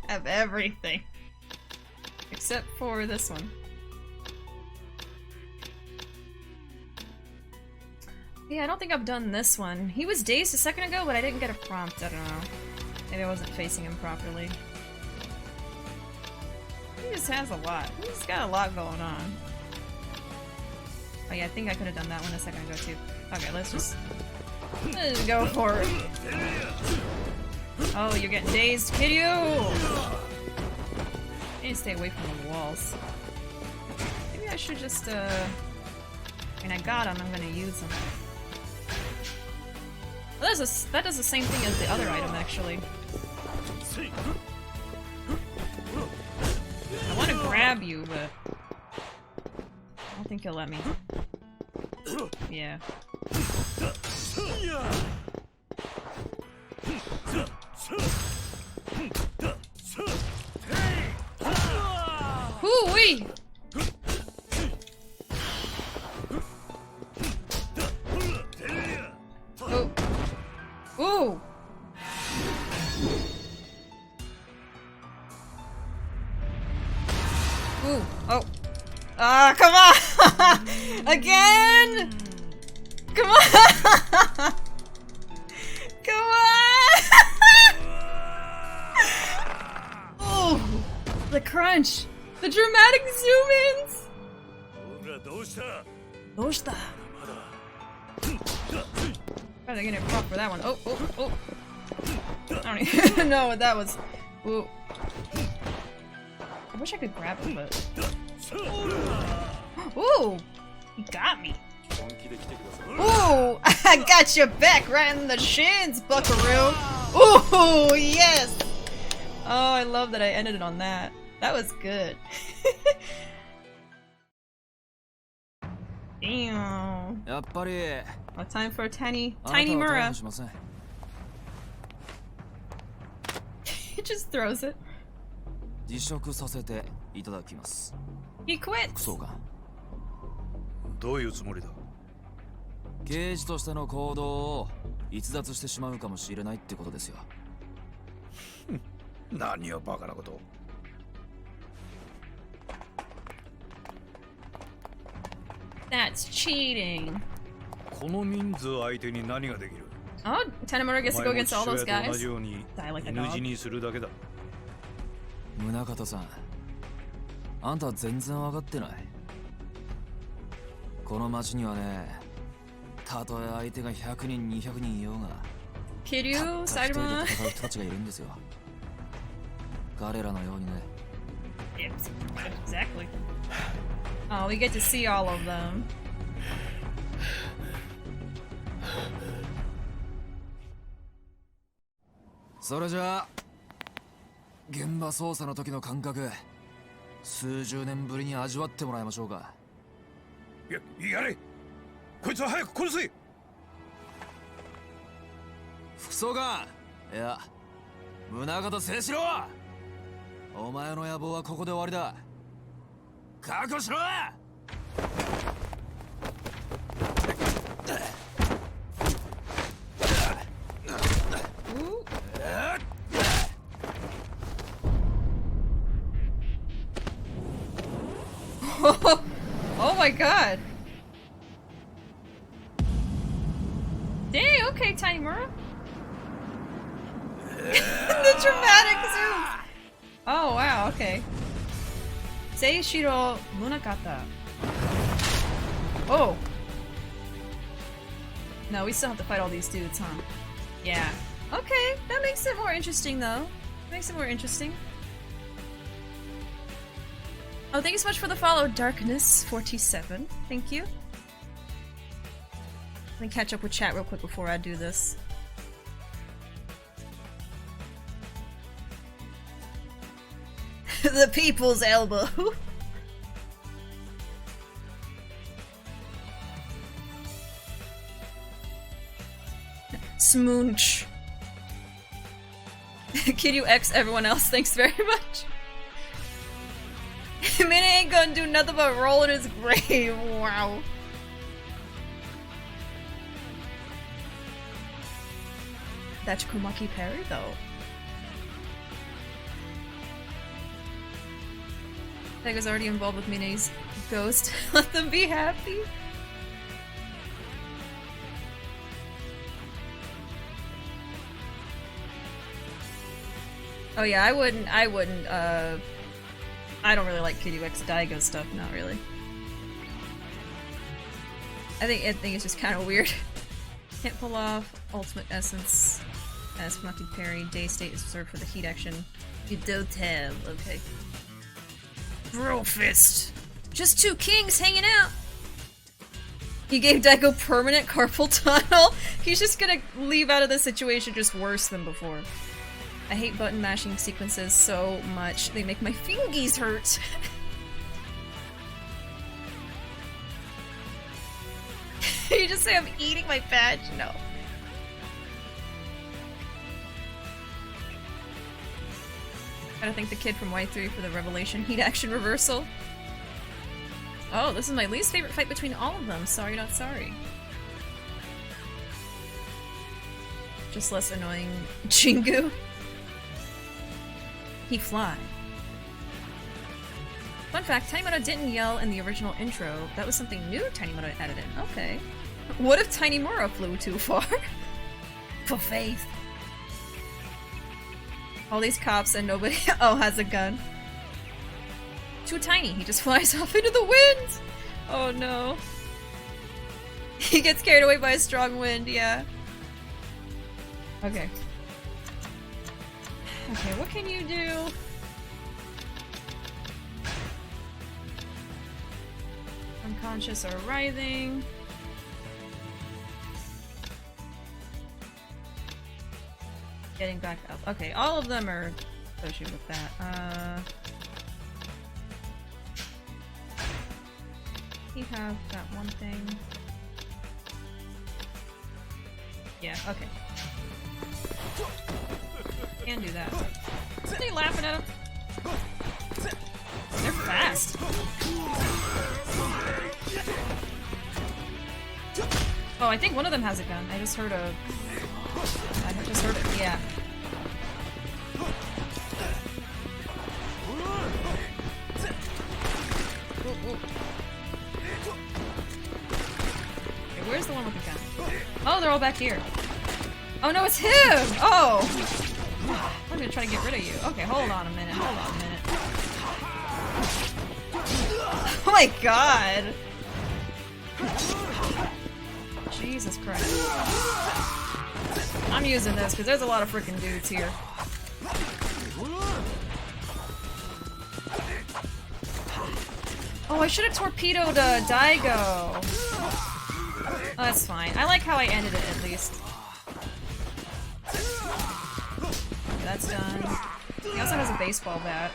have everything. Except for this one. Yeah, I don't think I've done this one. He was dazed a second ago, but I didn't get a prompt. I don't know. Maybe I wasn't facing him properly. He just has a lot. He's got a lot going on. Oh yeah, I think I could have done that one a second ago too. Okay, let's just go for it. Oh, you're getting dazed, Kiryu! I need to stay away from the walls. Maybe I should just, I mean, I got him, I'm gonna use him. Well, that does the same thing as the other item, actually. I want to grab you, but think he'll let me. Yeah. Hoo-wee! Oh. Ooh! Ooh. Oh. Ah, come on! Again! Come on! Come on! Oh! The crunch! The dramatic zoom-ins! Doshita? Probably gonna prop for that one. Oh, oh, oh. I don't even know what that was. Ooh. I wish I could grab him, but... Ooh! He got me. Ooh! I got your back right in the shins, buckaroo! Ooh, yes! Oh, I love that I ended it on that. That was good. Damn. やっぱり Well, time for Tanimura. あなたは逮捕しません He just throws it. 辞職させていただきます He quits. 副総監どういうつもりだ。刑事としての行動を逸脱してしまうかもしれないってことですよ何をバカなことを。That's cheating. この人数相手に何ができる。 Oh, Tanimura gets to go against all those お前も父親と同 guys. じように Die like a 犬死 dog. にするだけだ。宗像さんあんた全然分かってないこの町にはねたとえ相手が100人200人いようが Kiryu, たった一人で Saitama. 戦う人たちがいるんですよ彼らのようにね Exactly. Oh, we get to see all of them. それじゃあ現場捜査の時の感覚数十年ぶりに味わってもらいましょうかやれこいつは早く殺せ副総監いや宗像静止ろお前の野望はここで終わりだ覚悟しろOh my god. Dang, okay, Tanimura. The dramatic zooms. Oh wow, okay. Seishiro Munakata. Oh. No, we still have to fight all these dudes, huh? Yeah. Okay, that makes it more interesting though. Makes it more interesting. Oh, thank you so much for the follow, Darkness47. Thank you. Let me catch up with chat real quick before I do this. The people's elbow. Smooch. Kid you X everyone else, thanks very much. Mina ain't gonna do nothing but roll in his grave. Wow. That's Komaki Perry though. Pega's already involved with Mina's ghost. Let them be happy. Oh yeah, I wouldn't, I don't really like Kid UX Daigo stuff, not really. I think it's just kind of weird. Can't pull off Ultimate Essence as Komaki Perry. Day State is reserved for the heat action. You don't have, okay. Bro fist! Just two kings hanging out! He gave Daigo permanent carpal tunnel? He's just gonna leave out of this situation just worse than before. I hate button mashing sequences so much. They make my fingies hurt. Did you just say I'm eating my badge? No. Gotta thank the kid from Y3 for the revelation heat action reversal. Oh, this is my least favorite fight between all of them. Sorry, not sorry. Just less annoying Chingu. He fly. Fun fact, Tanimura didn't yell in the original intro. That was something new Tanimura added in. Okay. What if Tanimura flew too far? For faith. All these cops and nobody has a gun. Too tiny, he just flies off into the wind! Oh no. He gets carried away by a strong wind, yeah. Okay. Okay, what can you do? Unconscious or writhing. Getting back up. Okay, all of them are associated with that. You have that one thing. Yeah, okay. Can do that. Are they laughing at him? They're fast. Oh, I think one of them has a gun. I just heard it, yeah. Ooh, ooh. Okay, where's the one with the gun? Oh, they're all back here. Oh no, it's him! Oh! I'm gonna try to get rid of you. Okay, hold on a minute, hold on a minute. Oh my god! Jesus Christ. I'm using this because there's a lot of freaking dudes here. Oh, I should have torpedoed Daigo. Oh, that's fine. I like how I ended it at least. Okay, that's done. He also has a baseball bat.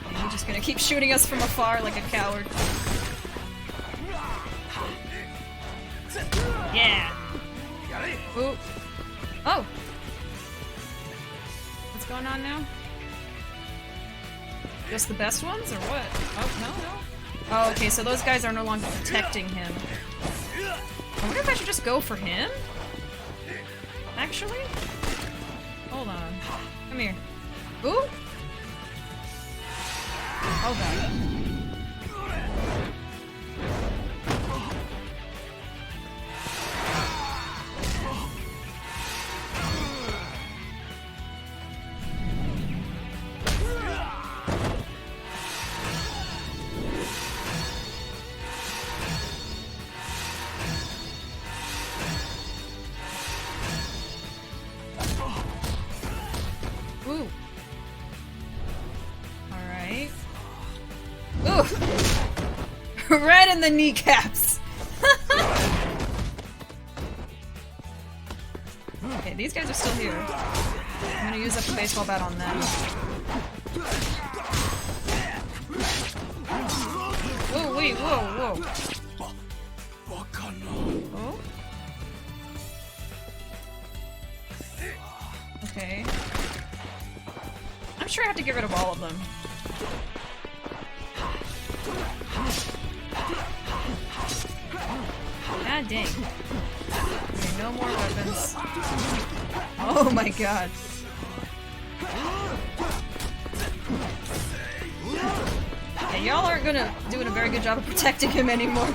And he's just gonna keep shooting us from afar like a coward. Yeah! Ooh. Oh! What's going on now? Just the best ones, or what? Oh, no, no. Oh, okay, so those guys are no longer protecting him. I wonder if I should just go for him? Actually? Hold on. Come here. Ooh! Oh god. Ooh. Alright. Ooh! Right in the kneecaps! Okay, these guys are still here. I'm gonna use up the baseball bat on them. Whoa, wait, whoa, whoa. Oh? Okay. I'm sure I have to get rid of all of them. God dang. Okay, no more weapons. Oh my god. Yeah, y'all aren't doing a very good job of protecting him anymore.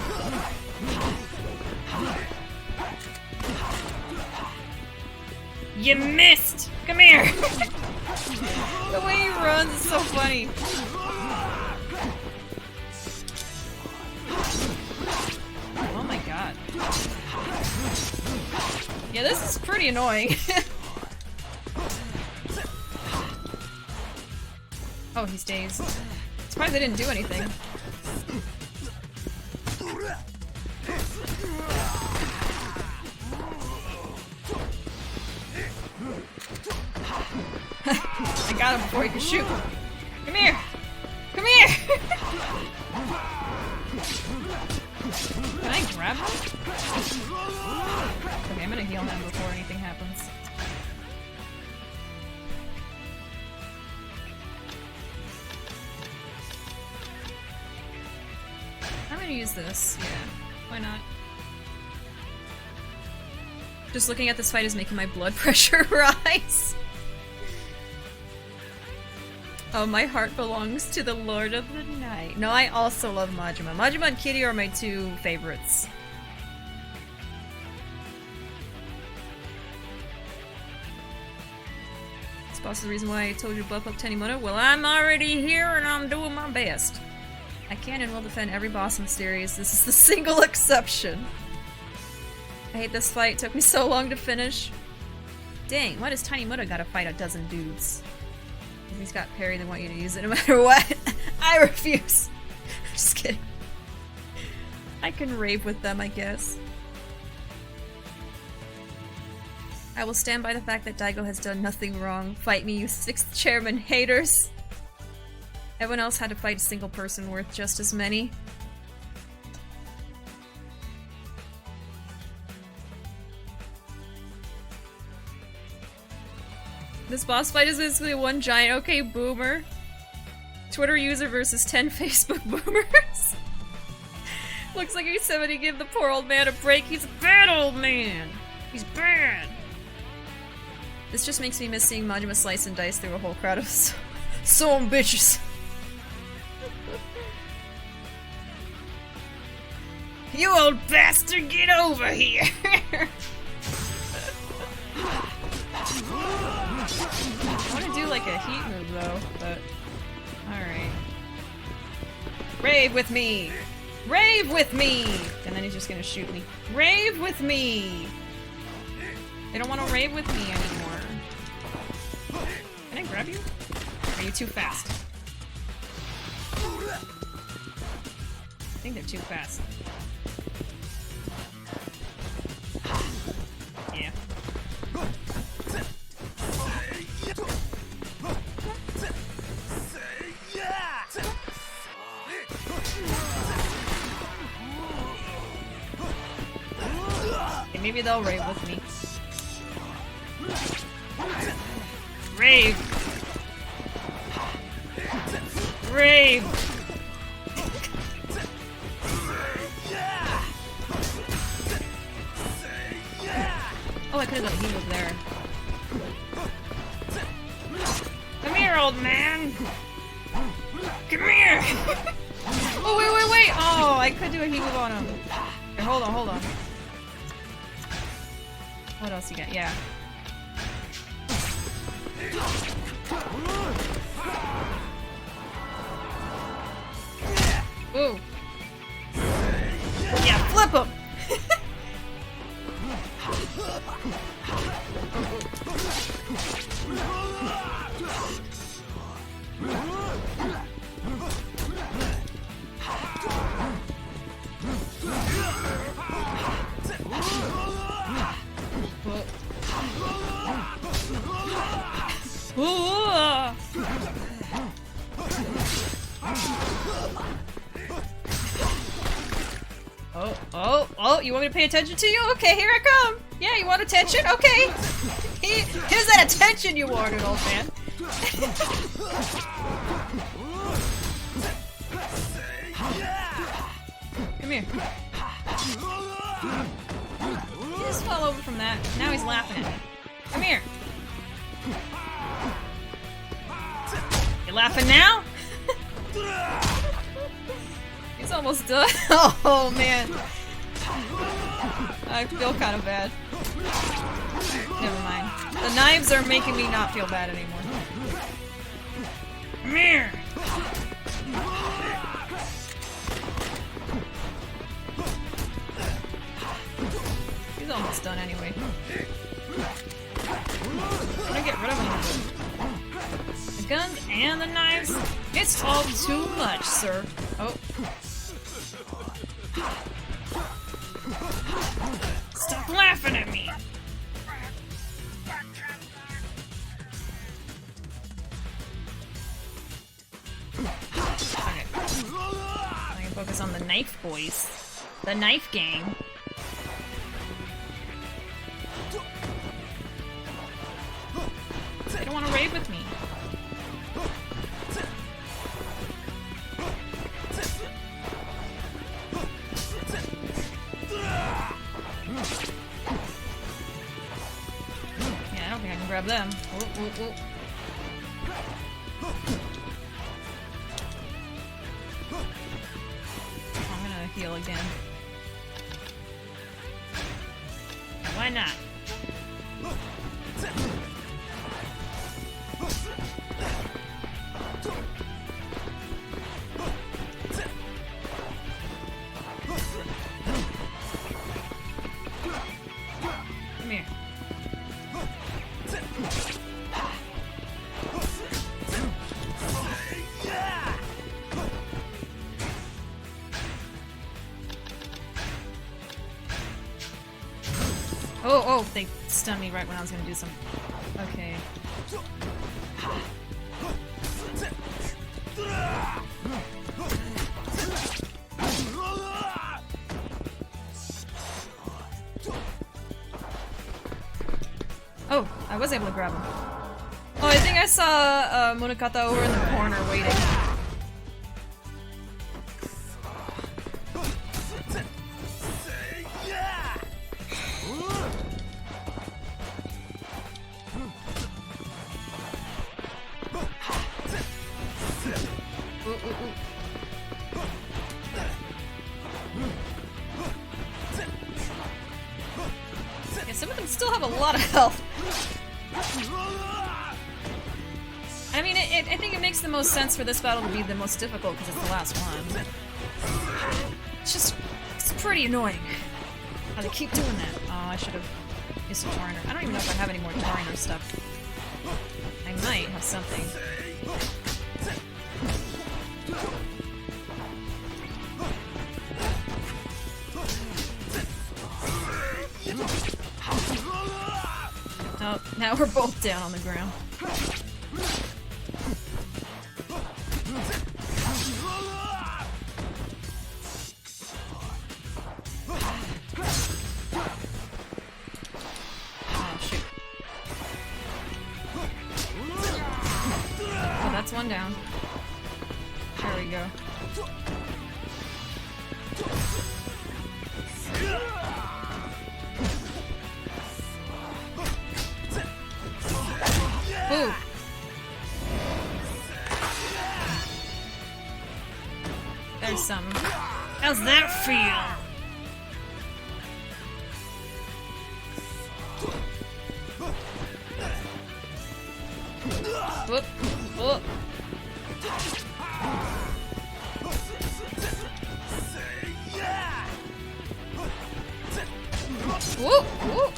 You missed! Come here! The way he runs is so funny. Oh my god. Yeah, this is pretty annoying. Oh, he stays. Surprised they didn't do anything. I got him before he could shoot. Come here! grab him? Okay, I'm gonna heal him before anything happens. I'm gonna use this. Yeah, why not? Just looking at this fight is making my blood pressure rise. Oh, my heart belongs to the Lord of the Night. No, I also love Majima. Majima and Kiryu are my two favorites. This boss is the reason why I told you to buff up Tanimura. Well, I'm already here and I'm doing my best. I can and will defend every boss in the series. This is the single exception. I hate this fight. It took me so long to finish. Dang, why does Tanimura gotta fight a dozen dudes? If he's got parry, they want you to use it no matter what. I refuse. Just kidding. I can rave with them, I guess. I will stand by the fact that Daigo has done nothing wrong. Fight me, you sixth chairman haters. Everyone else had to fight a single person worth just as many. This boss fight is basically one giant okay boomer. Twitter user versus 10 Facebook boomers. Looks like he's 70. Give the poor old man a break. He's a bad old man. He's bad. This just makes me miss seeing Majima slice and dice through a whole crowd of some bitches. You old bastard, get over here! I want to do like a heat move though, but alright. Rave with me! Rave with me! And then he's just gonna shoot me. Rave with me! They don't want to rave with me anymore. Can I grab you? Or are you too fast? I think they're too fast. Yeah. Okay, maybe they'll rave with me. Rave! Rave! Oh, I could've done a heat move there. Come here, old man! Come here! Oh, wait! Oh, I could do a heat move on him. Here, hold on. What else you got? Yeah. Ooh. Yeah, flip him! Oh, you want me to pay attention to you? Okay, here I come! Yeah, you want attention? Okay! Here's that attention you wanted, old man! Come here. He just fell over from that. Now he's laughing at me. Come here! You laughing now? He's almost done. Oh man. I feel kind of bad. Never mind. The knives are making me not feel bad anymore. Come here! He's almost done anyway. I'm gonna get rid of him. The guns and the knives. It's all too much, sir. Oh. Stop laughing at me! Okay. I can focus on the knife boys. The knife gang. They don't want to raid with me. Yeah, I don't think I can grab them. Ooh, ooh, ooh. I'm gonna heal again. Why not? Come here. Oh, they stunned me right when I was gonna do some. Okay. Oh, I was able to grab him. Oh, I think I saw Munakata over in the corner waiting. Yeah, some of them still have a lot of health. I mean, I think it makes the most sense for this battle to be the most difficult because it's the last one. It's pretty annoying how they keep doing that. Oh, I should have used a Torrenter. I don't even know if I have any more Torrenter stuff. I might have something. Oh, now we're both down on the ground. Oh, shoot. Oh, that's one down. There we go. Ooh. There's some. How's that feel? Whoop. Whoop. Whoop. Whoop.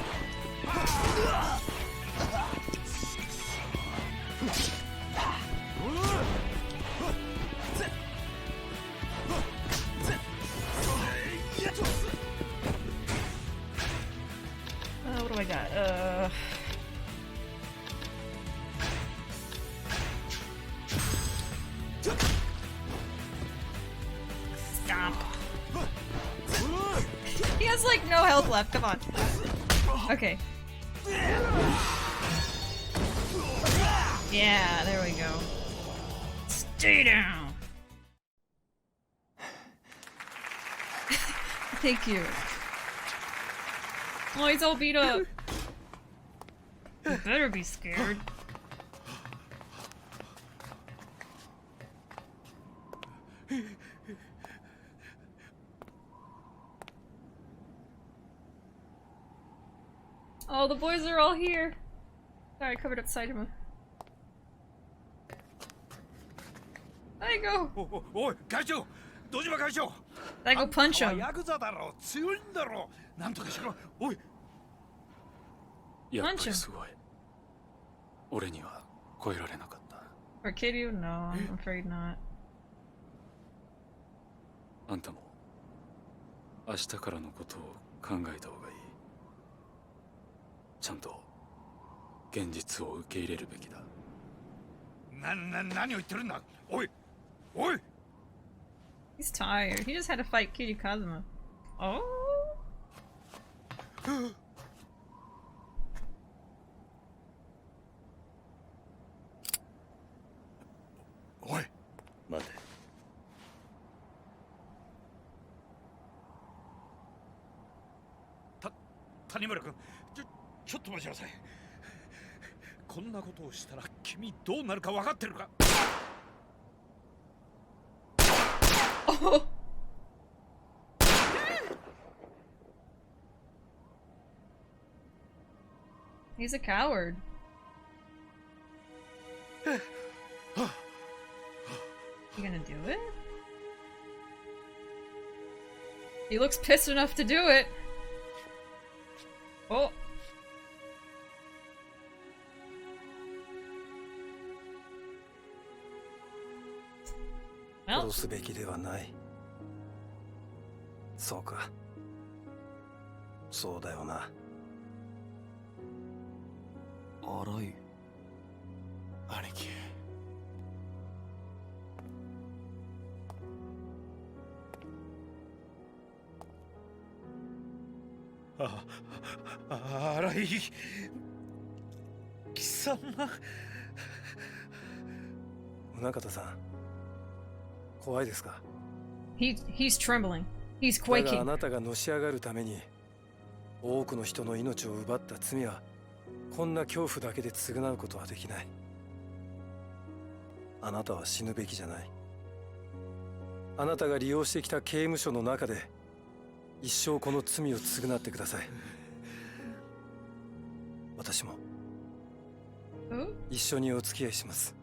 What do I got? Stop. He has like no health left. Come on. Okay. Yeah, there we go. Stay down. Thank you. Oh, he's all beat up. You better be scared. Oh, the boys are all here. Sorry, I covered up Saitama. There you go.おい会長堂島会長 I go punch him. ヤクザだろ強いんだろなんとかしろおいやっぱりすごい。俺には超えられなかった。 For Kiryu? No, I'm afraid not. あんたも明日からのことを考えた方がいい。ちゃんと現実を受け入れるべきだ。何を言ってるんだおいおい He's tired. He just had to fight Kiryu Kazuma. Oh.おい、待て。谷村君、ちょっと待ちなさい。こんなことをしたら君どうなるか分かってるか。Oh. He's a coward. You gonna do it? He looks pissed enough to do it. Oh. Well. 殺すべきではない。そうか。そうだよな。荒井。兄貴。荒井貴様。宗方さん、怖いですか？ He's trembling. He's だが quaking. あなたがのし上がるために多くの人の命を奪った罪はこんな恐怖だけで償うことはできない。あなたは死ぬべきじゃない。あなたが利用してきた刑務所の中で一生この罪を償ってください。私も Who? 一緒にお付き合いします。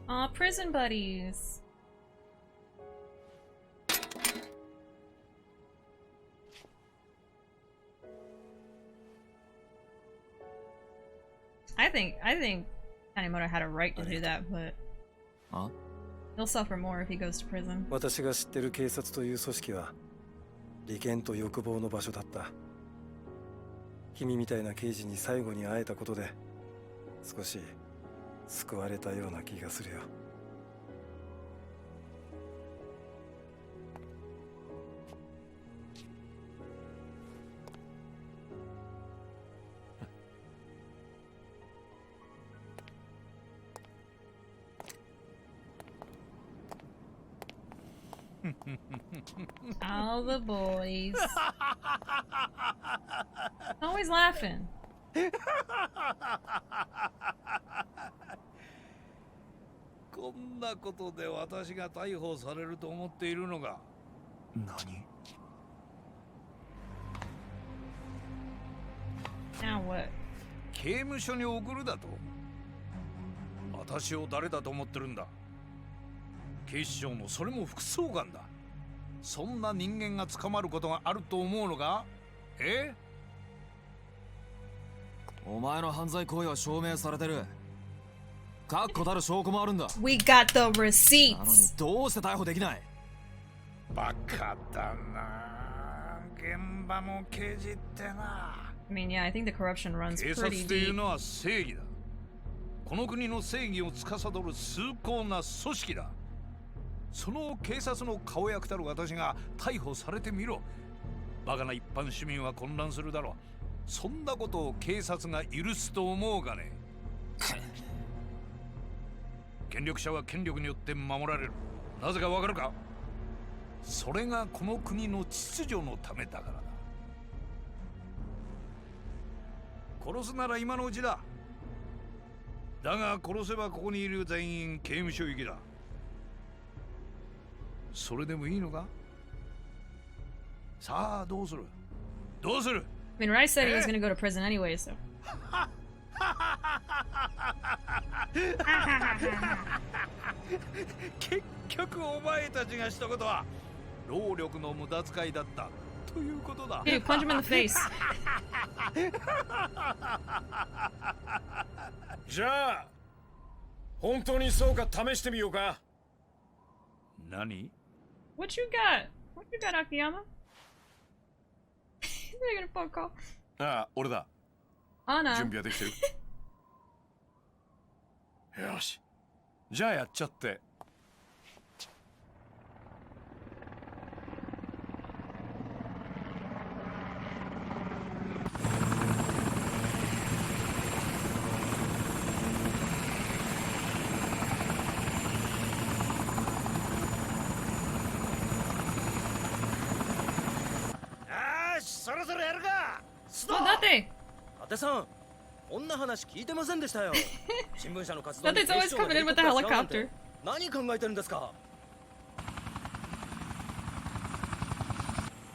Aw, prison buddies. I think Tanimura had a right to do that, but あ he'll suffer more if he goes to prison. 私が知ってる警察という組織は利権と欲望の場所だった。君みたいな刑事に最後に会えたことで少し救われたような気がするよ。All the boys. Always laughing. こんなことで私が逮捕されると思っているのか。何？ Now what? 刑務所に送るだと？私を誰だと思ってるんだ。警視庁のそれも副総監だ。そんな人間が捕まることがあると思うのか？え？お前の犯罪行為は証明されてる。確固たる証拠もあるんだ。 We got the なのに receipts. どうして逮捕できない？バカだな。現場の刑事ってな。I mean, yeah, I think the corruption runs 警察 pretty という deep. のは正義だ。この国の正義を司る崇高な組織だ。その警察の顔役たる私が逮捕されてみろ。バカな一般市民は混乱するだろう。そんなことを警察が許すと思うかね。権力者は権力によって守られる。なぜかわかるか？それがこの国の秩序のためだからだ。殺すなら今のうちだ。だが殺せばここにいる全員刑務所行きだ。それでもいいのか？さあどうする？どうする？ I mean, Rice said he was gonna go to prison anyway, so. 結局お前たちがしたことは労力の無駄遣いだったということだ。Dude, punch him in the face. じゃあ本当にそうか試してみようか。何？ What you got? What you got, Akiyama? He's making a phone call. ああ、俺だ。準 Anna. 備はできてる。よし。じゃあやっちゃって。活だ。だって。伊達さん、こんな話聞いてませんでしたよ。新聞社の活動に That's always coming in with the helicopter. 何考えてるんですか。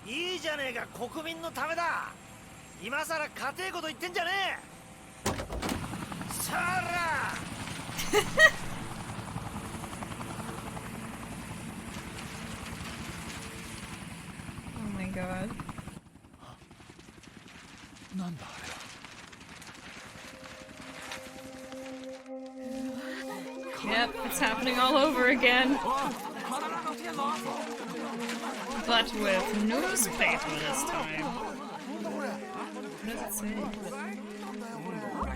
いいじゃねえか、国民のためだ。今さら家庭こと言ってんじゃねえ。さらOh my god. なんだあれ Yep, it's happening all over again. But with newspaper this time. What does it say?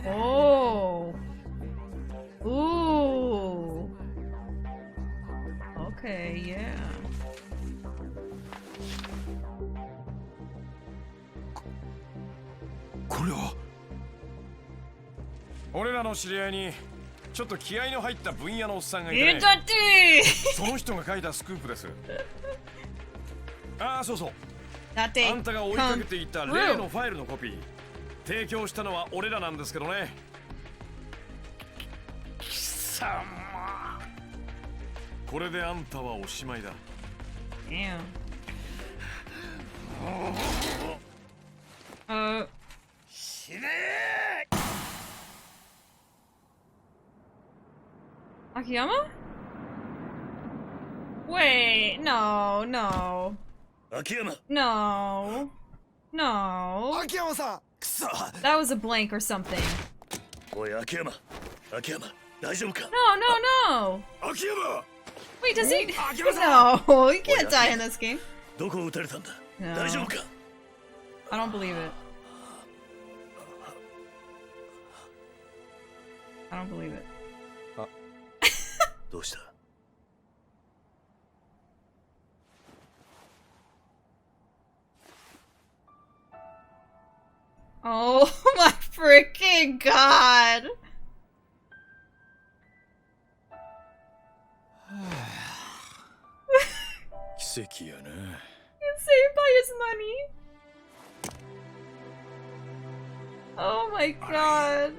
Oh. Ooh. Okay, yeah. これは俺らの知り合いにちょっと気合いの入った分野のおっさんがいて、ね、その人が書いたスクープです。ああ、そうそう。あんたが追いかけていた例のファイルのコピー提供したのは俺らなんですけどね。貴様、これであんたはおしまいだ。Damn. Akiyama? Wait, no. 秋山。 No. 秋山さん、くそ。 That was a blank or something. おい秋山、大丈夫か。 No. 秋山。 Wait, does he? No, he can't die in this game. どこを撃たれたんだ。 No. 大丈夫か。 I don't believe it. I don't believe it. どうした。 Oh my freaking god!奇跡やな。 He's saved by his money. Oh my god.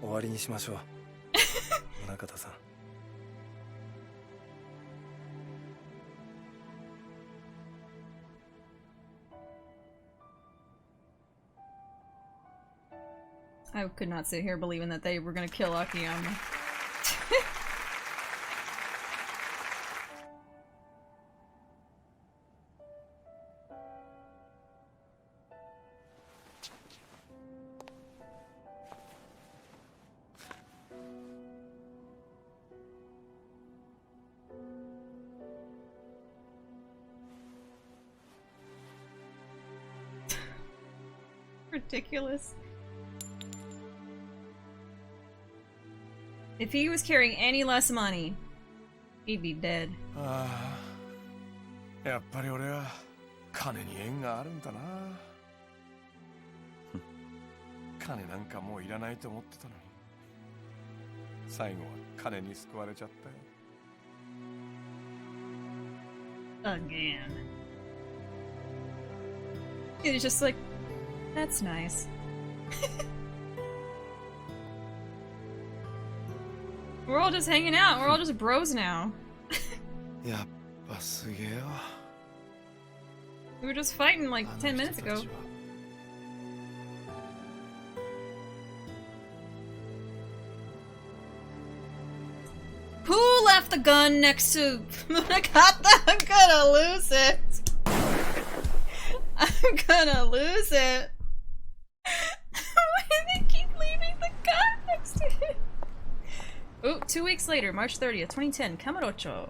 終わりにしましょう。宗像さん。I could not sit here believing that they were gonna kill Akiyama. Ridiculous. If he was carrying any less money, he'd be dead. ああ、やっぱり俺は金に縁があるんだな。金なんかもういらないと思ってたのに、最後は金に救われちゃったよ。 Again. He's just like, that's nice. We're all just hanging out. We're all just bros now. やっぱすげえわ。 We were just fighting like 10 minutes ago. Who left the gun next to Munakata? I'm gonna lose it. I'm gonna lose it. Why do they keep leaving the gun next to him? Ooh, 2 weeks later, March 30th, 2010, Kamurocho.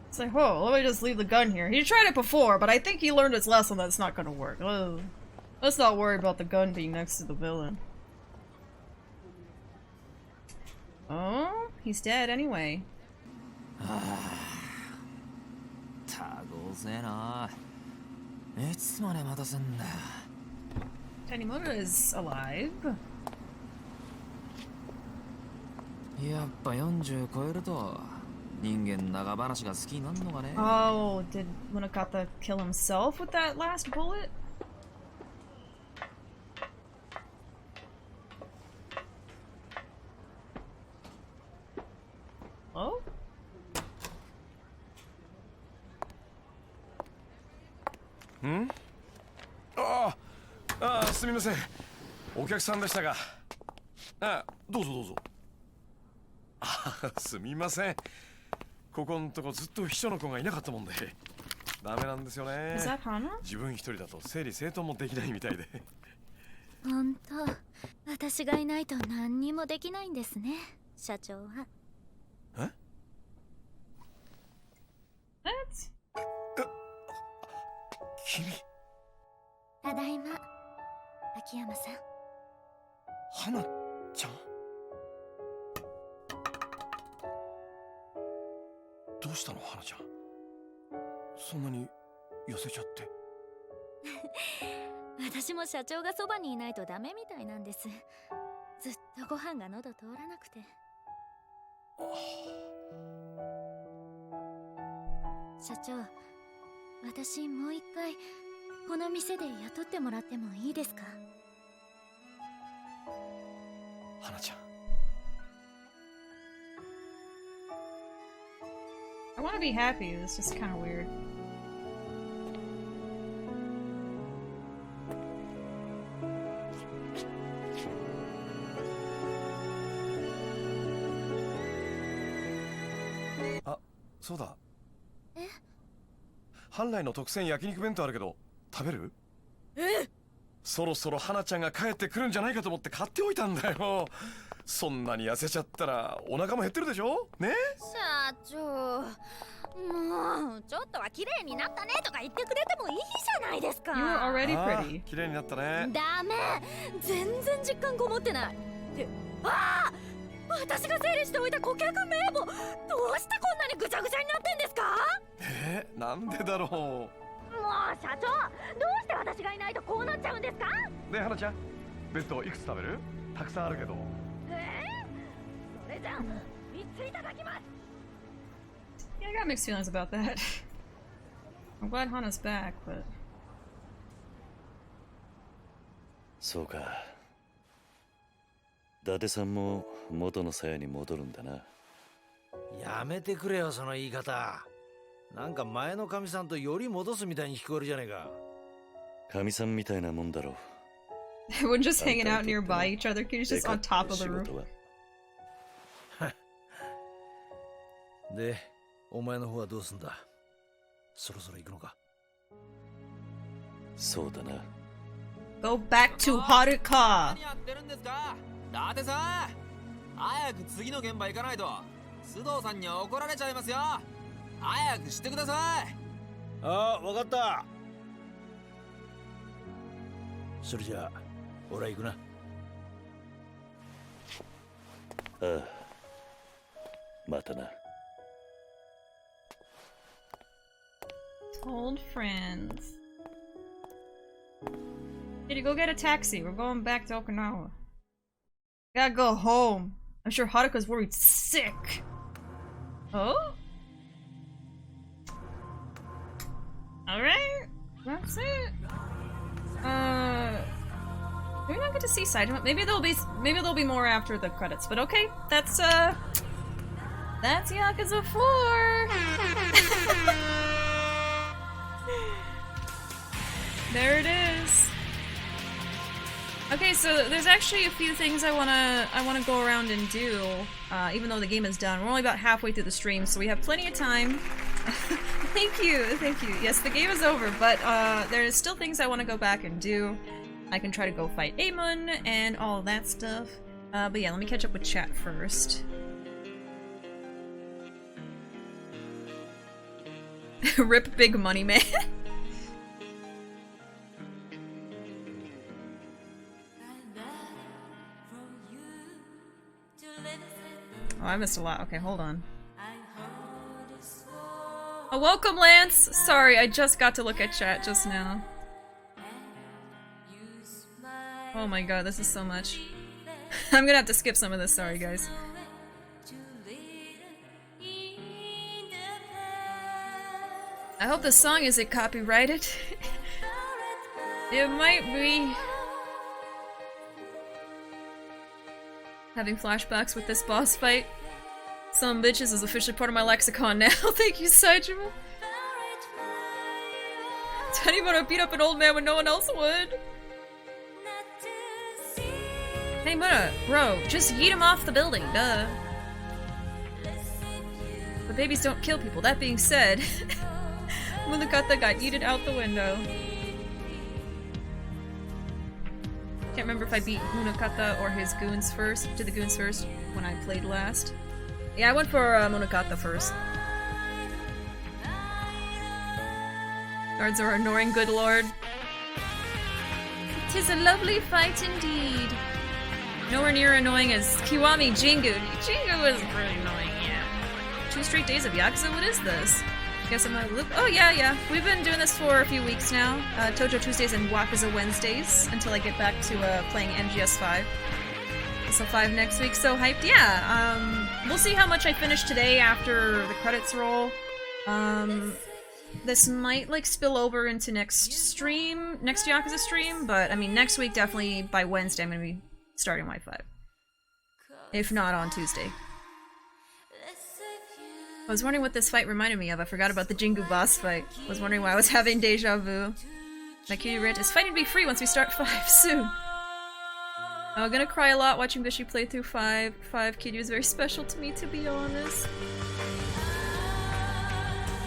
It's like, whoa, let me just leave the gun here. He tried it before, but I think he learned his lesson that it's not gonna work. Let's not worry about the gun being next to the villain. Oh, he's dead anyway. たごうぜえな。いつまで待たせんだよ。 Tanimura is alive. やっぱ40超えると人間長話が好きになるのかね。 Oh, did Munakata kill himself with that last bullet? Oh? ん？ああ、すみません。お客さんでしたが。あ、どうぞどうぞ。あ、すみません。ここんとこずっと秘書の子がいなかったもんで。ダメなんですよね。Is that Hana? 自分一人だと整理整頓もできないみたいで。本当、私がいないと何にもできないんですね、社長は。え？ What? 君。ただいま、秋山さん。花ちゃん。どうしたの花ちゃん。そんなに痩せちゃって。私も社長がそばにいないとダメみたいなんです。ずっとご飯が喉通らなくて。社長、私もう一回この店で雇ってもらってもいいですか？花ちゃん。I want to be happy. It's just kind of weird. Ah, そうだ。本来の特選焼肉弁当あるけど食べる？そろそろ花ちゃんが帰ってくるんじゃないかと思って買っておいたんだよ。そんなに痩せちゃったらお腹も減ってるでしょね。社長、もうちょっとは綺麗になったねとか言ってくれてもいいじゃないですか。 You were already pretty. 綺麗になったね。ダメ、全然実感こもってない。ってああ、私が整理しておいた顧客名簿、どうしてこんなにぐちゃぐちゃになってんですか？なんでだろう。もう社長、どうして私がいないとこうなっちゃうんですか？ねえ花ちゃん、弁当いくつ食べる？たくさんあるけど。それじゃあ3ついただきます。 Yeah, I got mixed feelings about that. I'm glad Hana's back, but そうか。伊達さんも元の鞘に戻るんだな。やめてくれよ、その言い方。なんか前の神さんとより戻すみたいに聞こえるじゃねえか。神さんみたいなもんだろう。everyone just hanging out nearby each other. He's just on top of the roof. で、お前の方はどうすんだ？そろそろ行くのか？そうだな。Go back to Haruka. 何やってるんですか、伊達さん。早く次の現場行かないと須藤さんに怒られちゃいますよ。早くしてください。ああ、わかった。それじゃあ俺は行くな。ああ、またな。Old friends. Kitty, go get a taxi. We're going back to Okinawa. Gotta go home. I'm sure Haruka's worried sick. Oh? Alright. That's it. Do we not get to see Saitama? Maybe there'll be more after the credits, but okay. That's Yakuza 4. There it is. Okay, so there's actually a few things I wanna go around and do, even though the game is done. We're only about halfway through the stream, so we have plenty of time. Thank you. Yes, the game is over, but there's still things I want to go back and do. I can try to go fight Amon and all that stuff. But yeah, let me catch up with chat first. Rip big money man. Oh, I missed a lot. Okay, hold on. Oh, welcome, Lance! Sorry, I just got to look at chat just now. Oh my god, this is so much. I'm gonna have to skip some of this, sorry guys. I hope the song isn't copyrighted. It might be. Having flashbacks with this boss fight. Some bitches is officially part of my lexicon now. Thank you, Saijima. Tanimura beat up an old man when no one else would. Hey Mura, bro, just yeet him off the building, duh. But babies don't kill people. That being said, Munakata got yeeted out the window. Can't remember if I beat Munakata or his goons first. Did the goons first when I played last. Yeah, I went for Munakata first. Guards are ignoring, good lord. 'Tis a lovely fight indeed. Nowhere near annoying as Kiwami Jingu. Jingu was pretty annoying, yeah. 2 straight days of Yakuza? What is this? Guess I'm out of the loop. Oh yeah. We've been doing this for a few weeks now. Tojo Tuesdays and Yakuza Wednesdays until I get back to playing MGS 5. So 5 next week, so hyped. Yeah, we'll see how much I finish today after the credits roll. This might like spill over into next Yakuza stream, but I mean next week definitely by Wednesday I'm gonna be starting Y5. If not on Tuesday. I was wondering what this fight reminded me of. I forgot about the Jingu boss fight. I was wondering why I was having deja vu. My cutie rant is fighting to be free once we start 5 soon. I'm gonna cry a lot watching Bishi play through 5. 5 Kiryu is very special to me, to be honest.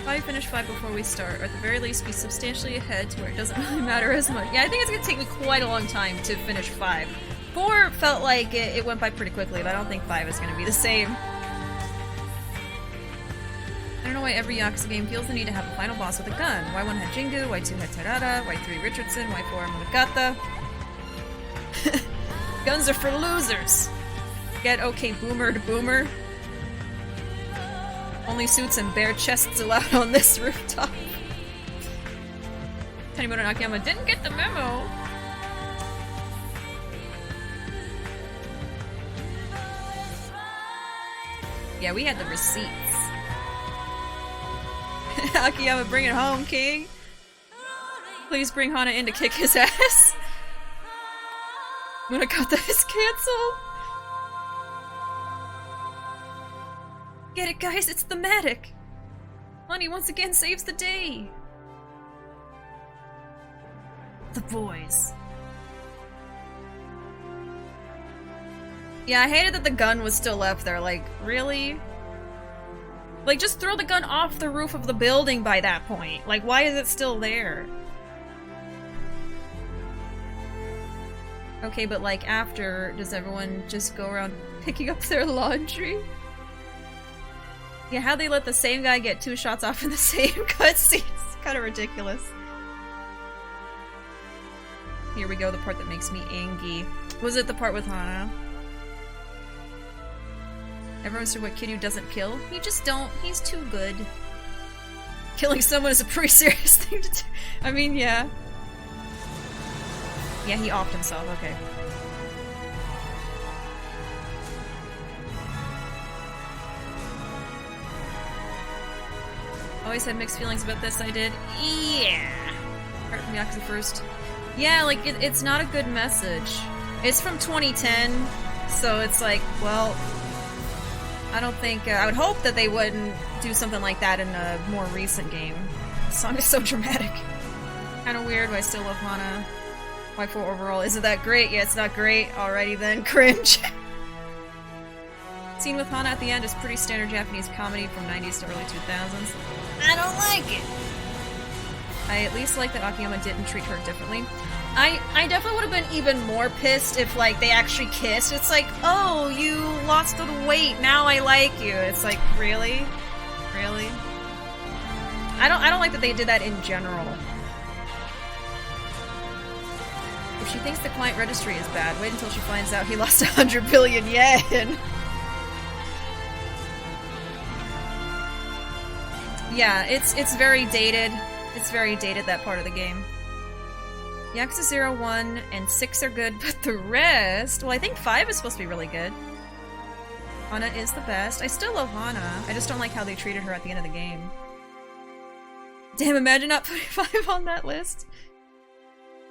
Probably finish 5 before we start, or at the very least be substantially ahead to where it doesn't really matter as much. Yeah, I think it's gonna take me quite a long time to finish 5. 4 felt like it went by pretty quickly, but I don't think 5 is gonna be the same. I don't know why every Yakuza game feels the need to have a final boss with a gun. Why 1 had Jingu, why 2 had Terada, why 3 Richardson, why 4 Munakata. Guns are for losers! Get okay boomer to boomer. Only suits and bare chests allowed on this rooftop. Tanimura and Akiyama didn't get the memo! Yeah, we had the receipts. Akiyama, bring it home, king! Please bring Hana in to kick his ass! Munakata is cancelled! Get it, guys, it's thematic! Money once again saves the day! The boys. Yeah, I hated that the gun was still left there, like, really? Like, just throw the gun off the roof of the building by that point. Like, why is it still there? Okay, but like, after, does everyone just go around picking up their laundry? Yeah, how they let the same guy get 2 shots off in the same cutscenes? Kind of ridiculous. Here we go, the part that makes me angry. Was it the part with Hana? Everyone said what Kiryu doesn't kill? You just don't. He's too good. Killing someone is a pretty serious thing to do. I mean, yeah. Yeah, he offed himself, okay. Always had mixed feelings about this, I did. Yeah! Start from Yakuza first. Yeah, like, it's not a good message. It's from 2010, so it's like, well... I don't think... I would hope that they wouldn't do something like that in a more recent game. The song is so dramatic. Kinda weird, but I still love Hana. Why 4 overall? Isn't that great? Yeah, it's not great. Alrighty then. Cringe. Scene with Hana at the end is pretty standard Japanese comedy from 90s to early 2000s. I don't like it! I at least like that Akiyama didn't treat her differently. I definitely would have been even more pissed if, like, they actually kissed. It's like, oh, you lost the weight, now I like you. It's like, really? Really? I don't like that they did that in general. If she thinks the client registry is bad, wait until she finds out he lost 100 billion yen. Yeah, it's very dated. It's very dated, that part of the game. Yakuza 0, 1, and 6 are good, but the rest... Well, I think 5 is supposed to be really good. Hana is the best. I still love Hana. I just don't like how they treated her at the end of the game. Damn, imagine not putting 5 on that list.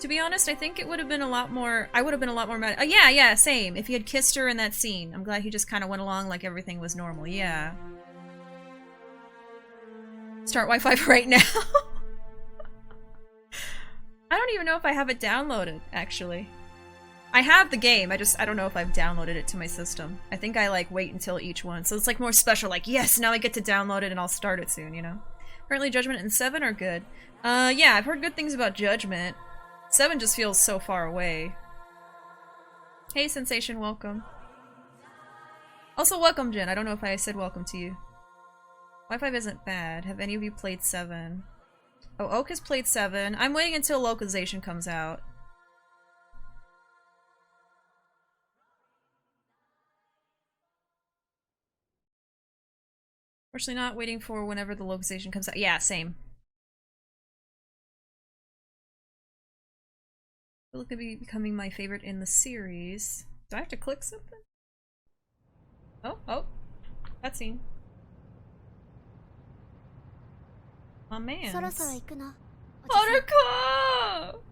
To be honest, I think it would have been a lot more... I would have been a lot more mad. Yeah, same. If he had kissed her in that scene. I'm glad he just kind of went along like everything was normal. Yeah. Start Wi-Fi right now. I don't even know if I have it downloaded, actually. I have the game, I don't know if I've downloaded it to my system. I think I, like, wait until each one. So it's, like, more special, like, yes, now I get to download it and I'll start it soon, you know? Apparently Judgment and 7 are good. Yeah, I've heard good things about Judgment. 7 just feels so far away. Hey, Sensation, welcome. Also, welcome, Jen. I don't know if I said welcome to you. Wi-Fi isn't bad. Have any of you played 7? Oh, Oak has played 7. I'm waiting until localization comes out. Fortunately not waiting for whenever the localization comes out. Yeah, same. Will it be becoming my favorite in the series? Do I have to click something? Oh. Cutscene. My man. Buttercup!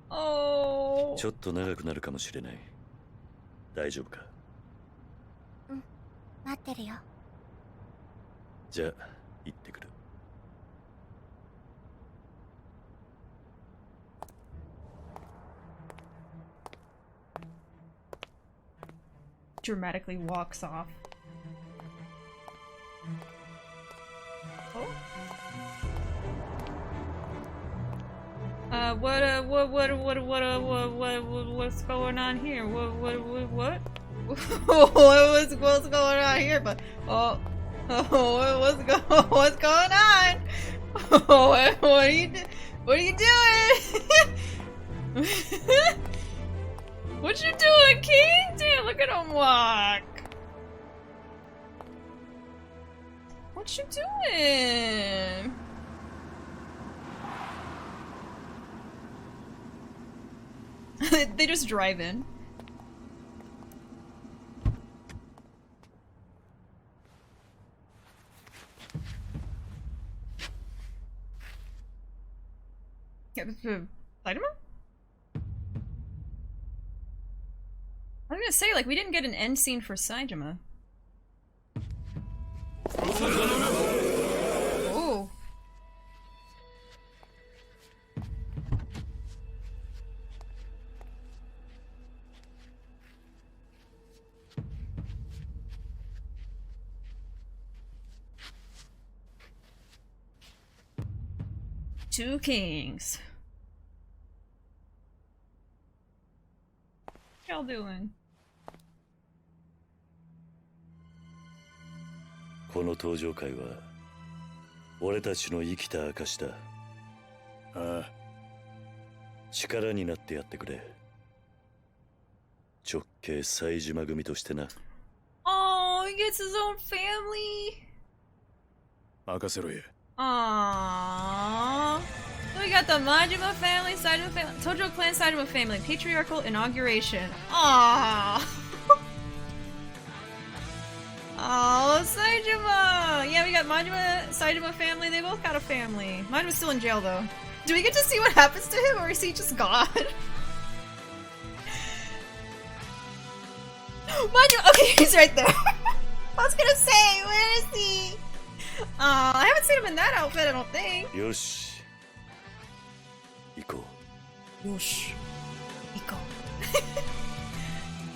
Oh. ちょっと長くなるかもしれない。大丈夫か？待ってるよ。じゃあ行ってくる。Dramatically walks off. Oh. What's going on here? What? what's going on here? But what's going on? What are you doing? What you doing, King? Damn, look at him walk. What you doing? They just drive in. Spider-Man? I was gonna say, like, we didn't get an end scene for Saejima. Oh. Two kings. What y'all doing? この登場会は俺たちの生きた証だ。ああ。力になってやってくれ。直系冴島組としてな。Oh, he gets his own family. 任せろよ。Aww. So we got the Majima family, Saejima family, Tojo clan, Saejima family, patriarchal inauguration. Aww. Oh, Saejima! Yeah, we got Majima, Saejima family. They both got a family. Majima's still in jail, though. Do we get to see what happens to him, or is he just gone? Majima! Okay, he's right there. I was gonna say, where is he? I haven't seen him in that outfit, I don't think. Yosh. Iko. Yosh. Iko.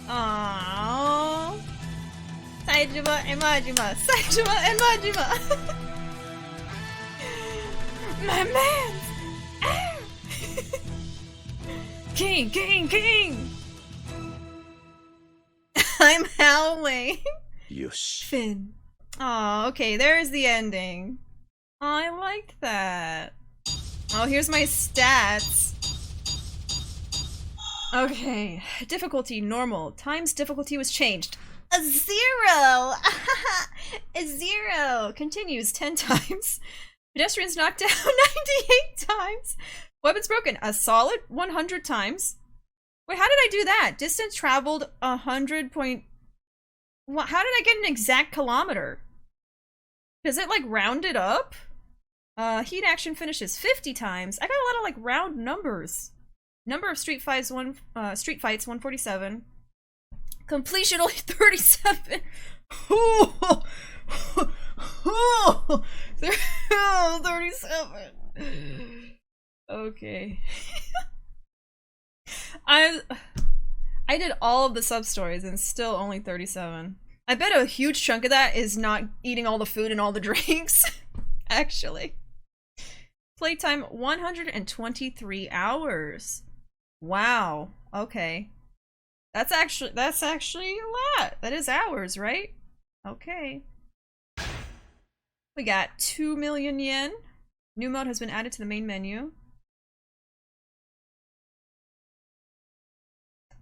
Aww. Saejima and Majima. Saejima and Majima. My man. King. I'm howling. Yosh. Finn. Oh, okay, there's the ending. Oh, I liked that. Oh, here's my stats. Okay, difficulty normal. Times difficulty was changed. A 0! A 0! Continues 10 times. Pedestrians knocked down 98 times. Weapons broken a solid 100 times. Wait, how did I do that? Distance traveled 100 point... How did I get an exact kilometer? Does it, like, round it up? Heat action finishes 50 times. I got a lot of like round numbers. Number of street fights 147. Completion only 37. Ooh. 37. Okay. I did all of the sub-stories and still only 37. I bet a huge chunk of that is not eating all the food and all the drinks. Actually. Playtime 123 hours. Wow. Okay. That's actually a lot. That is hours, right? Okay. We got 2 million yen. New mode has been added to the main menu.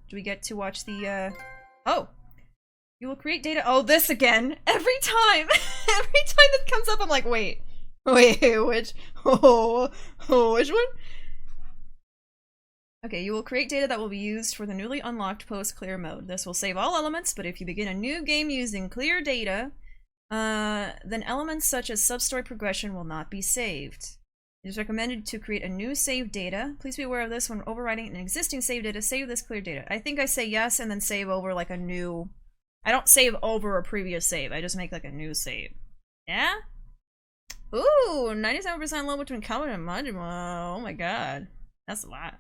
Do we get to watch the, oh! You will create data- oh, this again! Every time! Every time that comes up, I'm like, wait, which one? Okay, you will create data that will be used for the newly unlocked post-clear mode. This will save all elements, but if you begin a new game using clear data, then elements such as sub-story progression will not be saved. It is recommended to create a new save data. Please be aware of this when overriding an existing save data. Save this clear data. I think I say yes and then save over like a new... I don't save over a previous save. I just make like a new save. Yeah? Ooh, 97% low between Kamen and Majima. Oh my god. That's a lot.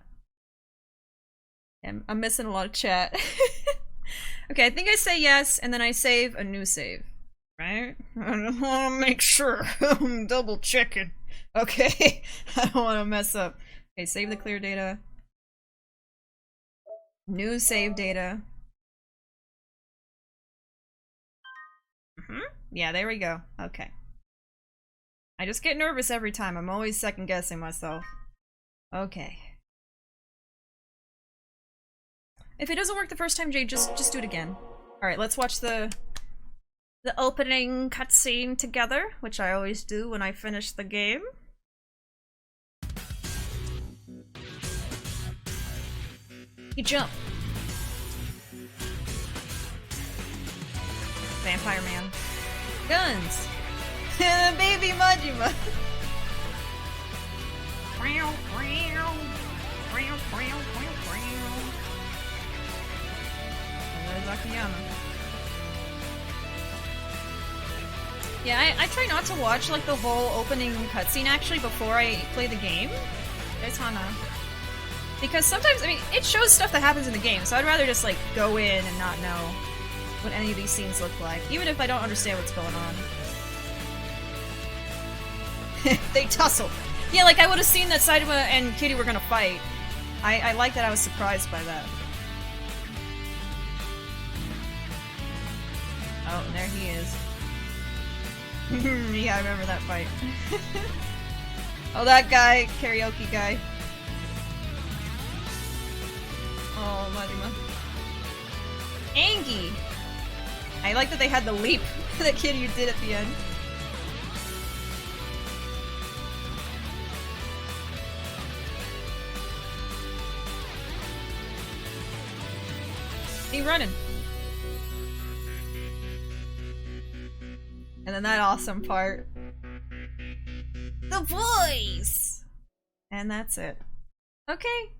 I'm missing a lot of chat. Okay, I think I say yes and then I save a new save. Right? I want to make sure. I'm double checking. Okay, I don't want to mess up. Okay, save the clear data. New save data. Yeah, there we go. Okay. I just get nervous every time. I'm always second guessing myself. Okay. If it doesn't work the first time, Jade, just do it again. Alright, let's watch the opening cutscene together, which I always do when I finish the game. You jump. Vampire man. Guns. Baby Majima. There's Akiyama. Yeah, I try not to watch like the whole opening cutscene actually before I play the game. There's Hana. Because sometimes, I mean, it shows stuff that happens in the game, so I'd rather just like go in and not know what any of these scenes look like, even if I don't understand what's going on. They tussle. Yeah, like I would have seen that Saitama and Kitty were gonna fight. I like that I was surprised by that. Oh, and there he is. Yeah, I remember that fight. Oh, that guy, karaoke guy. Oh, Majima. Angie! I like that they had the leap that Kiryu did at the end. He running. And then that awesome part. The boys! And that's it. Okay.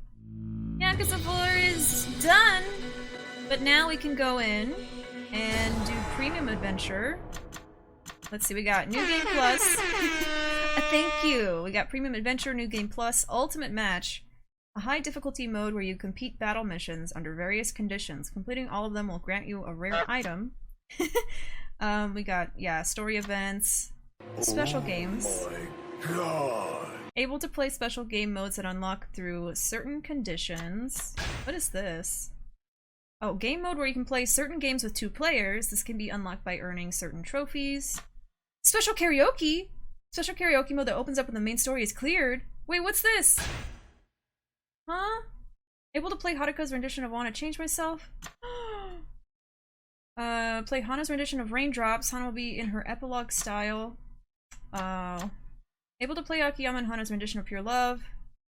Yakuza 4 is done! But now we can go in and do Premium Adventure. Let's see, we got New Game Plus. Thank you! We got Premium Adventure, New Game Plus, Ultimate Match. A high difficulty mode where you compete battle missions under various conditions. Completing all of them will grant you a rare item. We got, yeah, story events, special games. Oh my god. Able to play special game modes that unlock through certain conditions. What is this? Oh, game mode where you can play certain games with 2 players. This can be unlocked by earning certain trophies. Special karaoke! Special karaoke mode that opens up when the main story is cleared. Wait, what's this? Huh? Able to play Haruka's rendition of Wanna Change Myself? Play Hana's rendition of Raindrops. Hana will be in her epilogue style. Able to play Akiyama and Hana's rendition of Pure Love.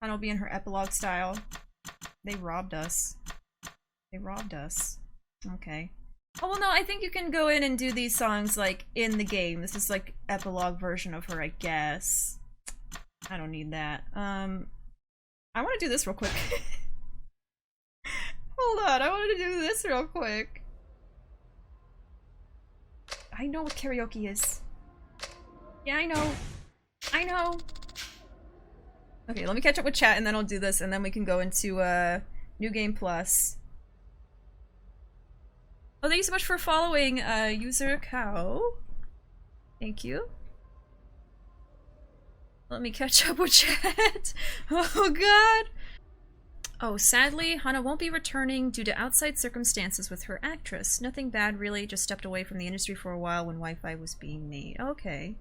Hana will be in her epilogue style. They robbed us. They robbed us. Okay. Oh, well, no, I think you can go in and do these songs, like, in the game. This is, like, epilogue version of her, I guess. I don't need that. I want to do this real quick. Hold on, I wanted to do this real quick. I know what karaoke is. Yeah, I know. I know. Okay, let me catch up with chat and then I'll do this and then we can go into New Game Plus. Oh, thank you so much for following user Cow. Thank you. Let me catch up with chat. Oh god. Oh, sadly, Hana won't be returning due to outside circumstances with her actress. Nothing bad, really. Just stepped away from the industry for a while when Wi-Fi was being made. Okay.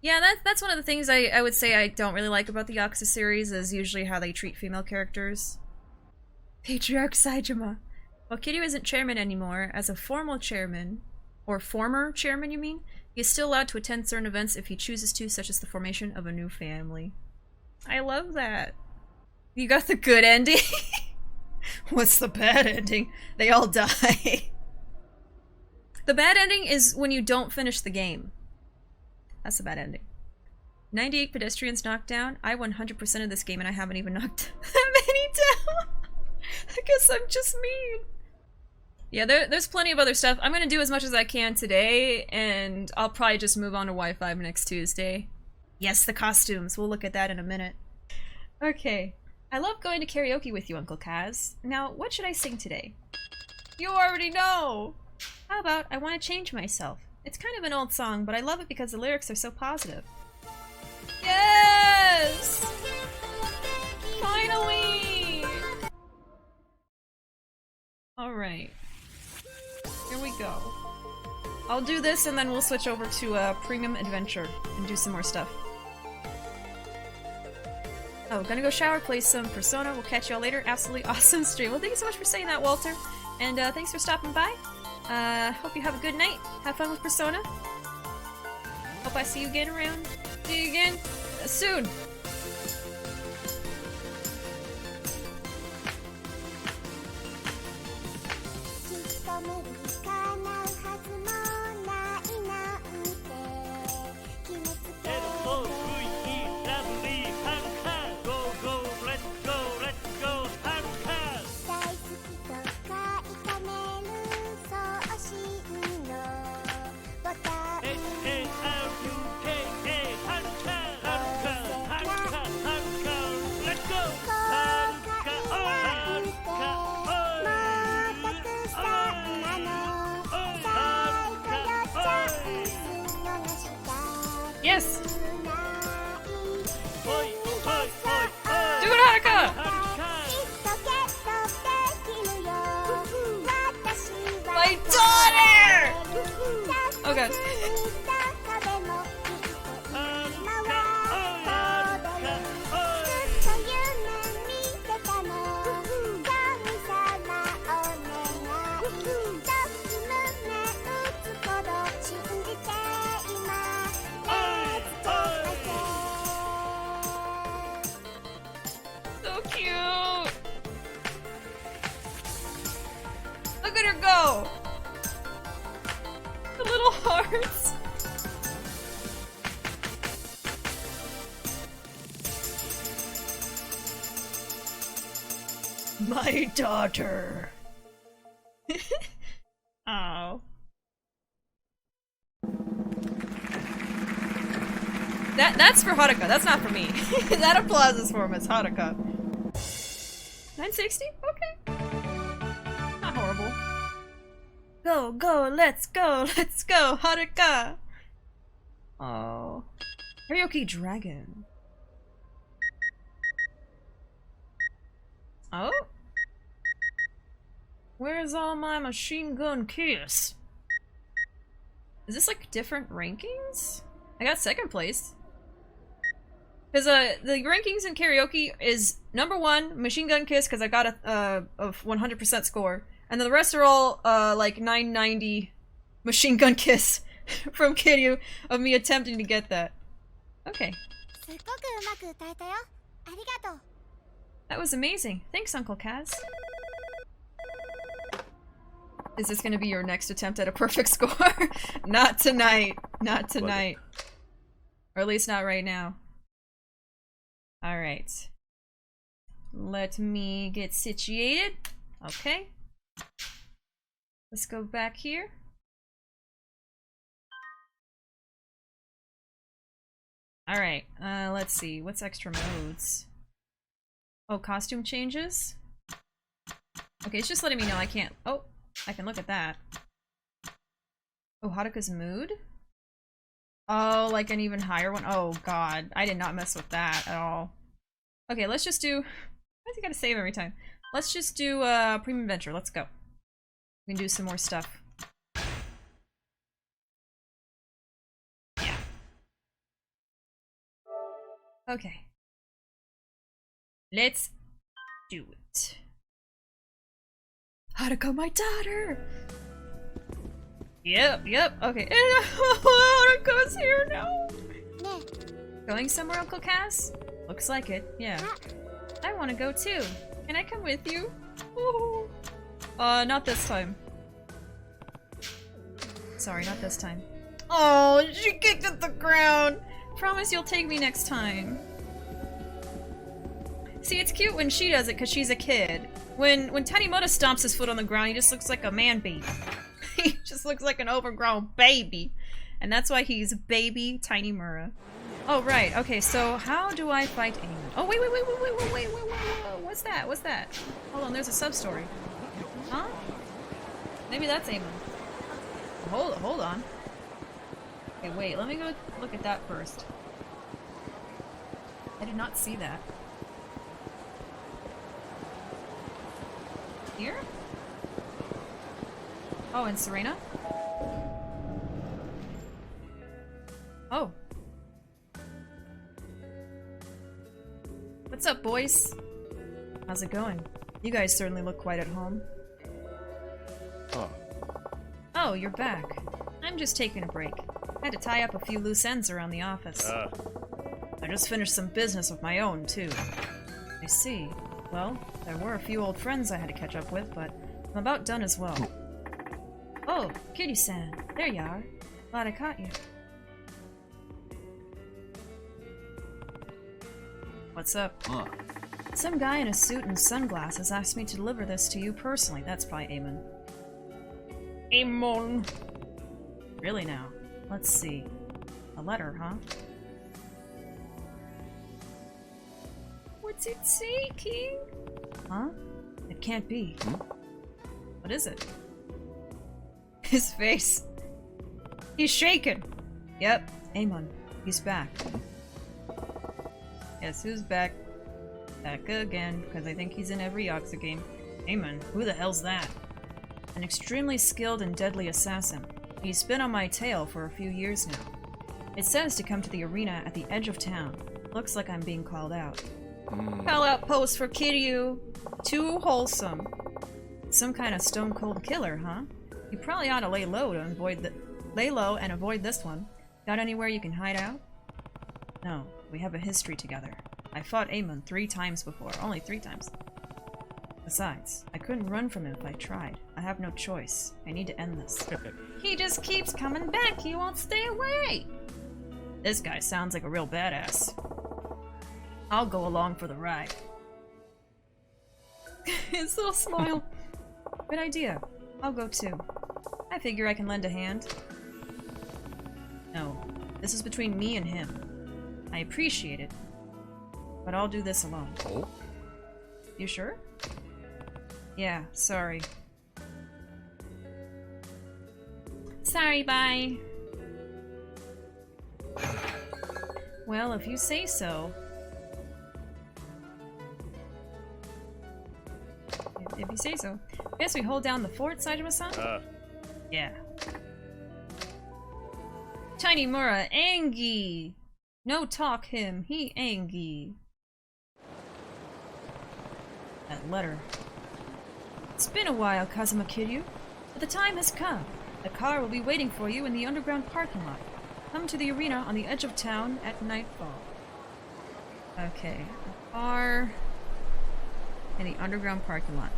Yeah, that's one of the things I would say I don't really like about the Yakuza series, is usually how they treat female characters. Patriarch Saejima. While Kiryu isn't chairman anymore, as a formal chairman, or former chairman you mean, he is still allowed to attend certain events if he chooses to, such as the formation of a new family. I love that. You got the good ending? What's the bad ending? They all die. The bad ending is when you don't finish the game. That's the bad ending. 98 pedestrians knocked down. I 100% of this game and I haven't even knocked that many down. I guess I'm just mean. Yeah, there's plenty of other stuff. I'm gonna do as much as I can today, and I'll probably just move on to Y5 next Tuesday. Yes, the costumes. We'll look at that in a minute. Okay. I love going to karaoke with you, Uncle Kaz. Now, what should I sing today? You already know! How about I Want to Change Myself? It's kind of an old song, but I love it because the lyrics are so positive. Yes! Finally! Alright. Here we go. I'll do this and then we'll switch over to Premium Adventure and do some more stuff. Oh, gonna go shower, play some Persona. We'll catch y'all later. Absolutely awesome stream. Well, thank you so much for saying that, Walter. And thanks for stopping by. Hope you have a good night. Have fun with Persona. Hope I see you again around. See you again soon. Yes! Do it, Haruka! My daughter! Oh god. So cute! Look at her go! The little hearts! My daughter! Oh. That's for Haruka, that's not for me. That applause is for Miss Haruka. 960? Okay. Not horrible. Go, go, let's go, Haruka! Oh. Karaoke Dragon. Oh? Where's all my machine gun kiss? Is this like different rankings? I got second place. Because the rankings in karaoke is number 1, Machine Gun Kiss, because I got a 100% score. And then the rest are all like 990 Machine Gun Kiss from Kiryu of me attempting to get that. Okay. That was amazing. Thanks, Uncle Kaz. Is this gonna be your next attempt at a perfect score? Not tonight. Not tonight. Or at least not right now. Alright. Let me get situated. Okay. Let's go back here. Alright, let's see. What's extra modes? Oh, costume changes? Okay, it's just letting me know I can't. Oh, I can look at that. Oh, Haruka's mood? Oh, like an even higher one? Oh, God. I did not mess with that at all. Okay, let's just do. Why do you gotta save every time? Let's just do Premium Adventure. Let's go. We can do some more stuff. Yeah. Okay. Let's do it. Haruka, my daughter! Yep. Okay. Haruka's here now! Going somewhere, Uncle Cass? Looks like it, yeah. I want to go too. Can I come with you? Ooh. Not this time. Sorry, not this time. Oh, she kicked at the ground! Promise you'll take me next time. See, it's cute when she does it because she's a kid. When Tanimura stomps his foot on the ground, he just looks like a man baby. He just looks like an overgrown baby. And that's why he's baby Tanimura. Oh, right. Okay, so how do I fight Amon? Oh, wait. What's that? What's that? Hold on, there's a sub-story. Huh? Maybe that's Amon. Hold on. Okay, wait, let me go look at that first. I did not see that. Here? Oh, and Serena? Oh. What's up, boys? How's it going? You guys certainly look quite at home. Huh. Oh, you're back. I'm just taking a break. Had to tie up a few loose ends around the office. I just finished some business of my own, too. I see. Well, there were a few old friends I had to catch up with, but I'm about done as well. Oh, Kitty-san. There you are. Glad I caught you. What's up? Some guy in a suit and sunglasses asked me to deliver this to you personally. That's by Amon. Amon! Really now? Let's see. A letter, huh? What's it say, King? Huh? It can't be. What is it? His face. He's shaken. Yep, Amon. He's back. Yes, who's back? Back again, because I think he's in every Yakuza game. Amon, who the hell's that? An extremely skilled and deadly assassin. He's been on my tail for a few years now. It says to come to the arena at the edge of town. Looks like I'm being called out. Call out post for Kiryu. Too wholesome. Some kind of stone cold killer, huh? You probably ought to lay low and avoid this one. Got anywhere you can hide out? No, we have a history together. I fought Amon 3 times before, only 3 times. Besides, I couldn't run from him if I tried. I have no choice. I need to end this. He just keeps coming back. He won't stay away. This guy sounds like a real badass. I'll go along for the ride. His little smile. Good idea. I'll go too. I figure I can lend a hand. No, this is between me and him. I appreciate it, but I'll do this alone. Oh? You sure? Yeah, sorry. Sorry, bye. Well, if you say so. If you say so. Guess we hold down the fort, Saejima-san? Yeah. Tanimura, Angie! No talk him, he Angie. That letter. It's been a while, Kazuma Kiryu, but the time has come. The car will be waiting for you in the underground parking lot. Come to the arena on the edge of town at nightfall. Okay, the car in the underground parking lot.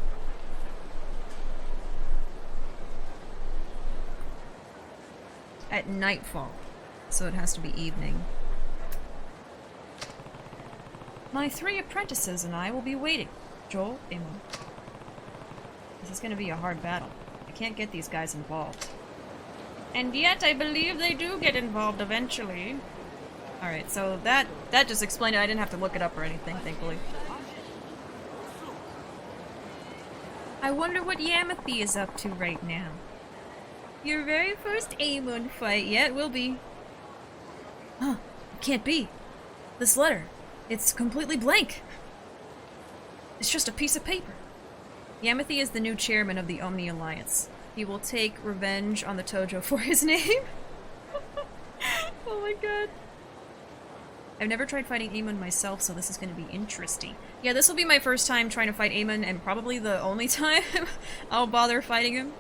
At nightfall, so it has to be evening. My 3 apprentices and I will be waiting. Joel, Amon. This is gonna be a hard battle. I can't get these guys involved. And yet, I believe they do get involved eventually. Alright, so that just explained it. I didn't have to look it up or anything, thankfully. I wonder what Yamothy is up to right now. Your very first Amon fight. Yeah, it will be. Huh, it can't be. This letter, it's completely blank. It's just a piece of paper. Yamothy is the new chairman of the Omni Alliance. He will take revenge on the Tojo for his name. Oh my god. I've never tried fighting Amon myself, so this is going to be interesting. Yeah, this will be my first time trying to fight Amon, and probably the only time I'll bother fighting him.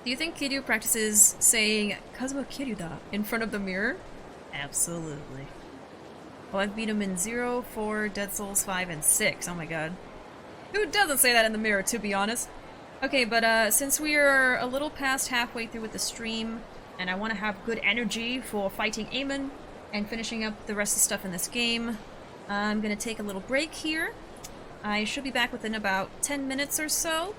Do you think Kiryu practices saying Kazuma Kiryu-da in front of the mirror? Absolutely. Well, I've beat him in 0, 4, Dead Souls 5, and 6. Oh my god. Who doesn't say that in the mirror, to be honest? Okay, but since we are a little past halfway through with the stream, and I want to have good energy for fighting Amon and finishing up the rest of the stuff in this game, I'm gonna take a little break here. I should be back within about 10 minutes or so.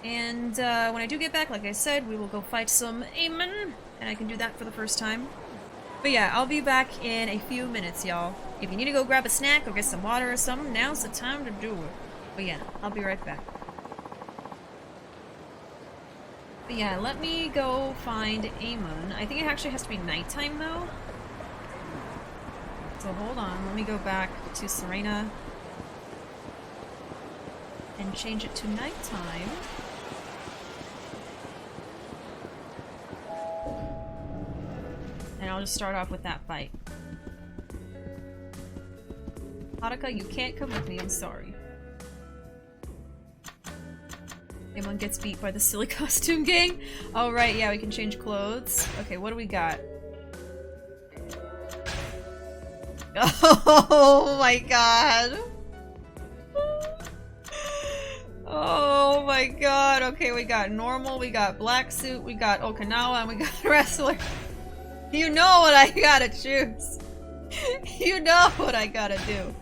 And when I do get back, like I said, we will go fight some Amon, and I can do that for the first time. But yeah, I'll be back in a few minutes, y'all. If you need to go grab a snack or get some water or something, now's the time to do it. But yeah, I'll be right back. But yeah, let me go find Amon. I think it actually has to be nighttime, though. So hold on, let me go back to Serena and change it to nighttime. And I'll just start off with that fight. Haruka, you can't come with me, I'm sorry. Amon gets beat by the silly costume gang. Oh right, yeah, we can change clothes. Okay, what do we got? Oh my god. Oh my god. Okay, we got normal, we got black suit, we got Okinawa, and we got wrestler. You know what I gotta choose. You know what I gotta do.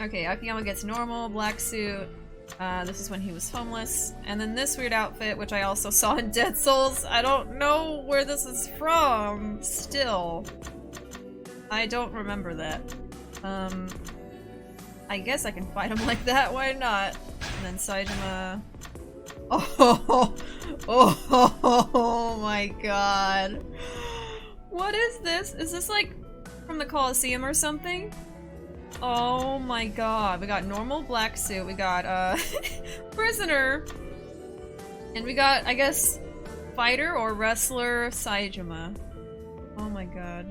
Okay, Akiyama gets normal, black suit. This is when he was homeless. And then this weird outfit, which I also saw in Dead Souls. I don't know where this is from, still. I don't remember that. I guess I can fight him like that, why not? And then Saejima... Oh my god. What is this? Is this like from the Coliseum or something? Oh my god. We got normal black suit, we got prisoner, and we got, I guess, fighter or wrestler Saejima. Oh my god.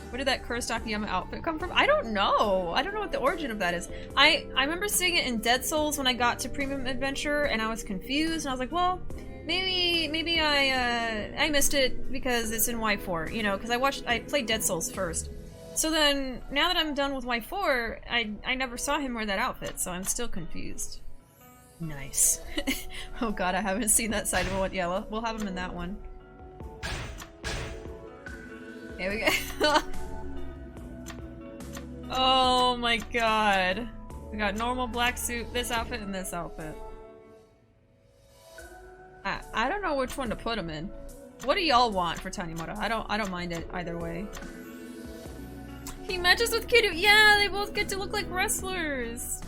Where did that cursed Akiyama outfit come from? I don't know. I don't know what the origin of that is. I remember seeing it in Dead Souls when I got to Premium Adventure, and I was confused, and I was like, well, maybe I missed it because it's in Y4, you know, because I played Dead Souls first. So then, now that I'm done with Y4, I never saw him wear that outfit, so I'm still confused. Nice. Oh god, I haven't seen that side of one. Yeah, we'll have him in that one. Here we go. Oh my god. We got normal black suit, this outfit, and this outfit. I don't know which one to put him in. What do y'all want for Tanimura? I don't mind it either way. He matches with Kiryu. Yeah, they both get to look like wrestlers.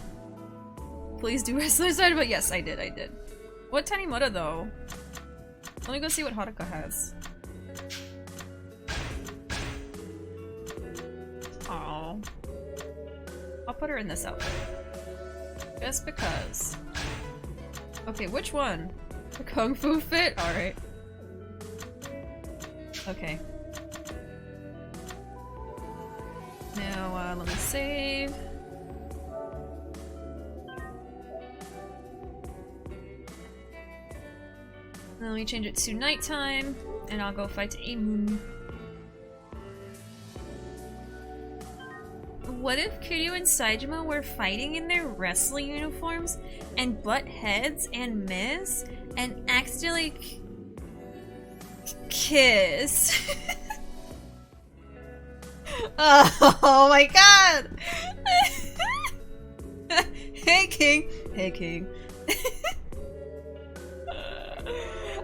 Please do wrestler side, but yes, I did. What Tanimura though? Let me go see what Haruka has. Oh, I'll put her in this outfit. Just because. Okay, which one? The Kung Fu fit? Alright. Okay. Now, let me save. Then let me change it to nighttime, and I'll go fight Amon. What if Kiryu and Saejima were fighting in their wrestling uniforms and butt heads and miss and accidentally kiss? Oh my god! Hey King! Hey King.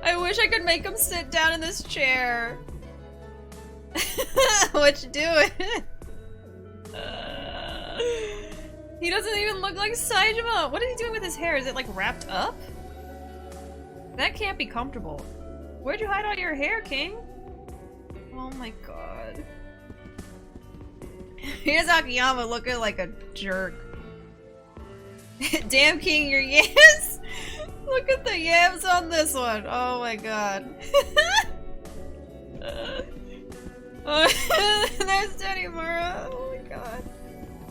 I wish I could make him sit down in this chair. What you doing? He doesn't even look like Saejima! What is he doing with his hair? Is it like wrapped up? That can't be comfortable. Where'd you hide all your hair, King? Oh my god. Here's Akiyama looking like a jerk. Damn King, your yams! Look at the yams on this one. Oh my god. Oh, there's Tanimura. Oh my god.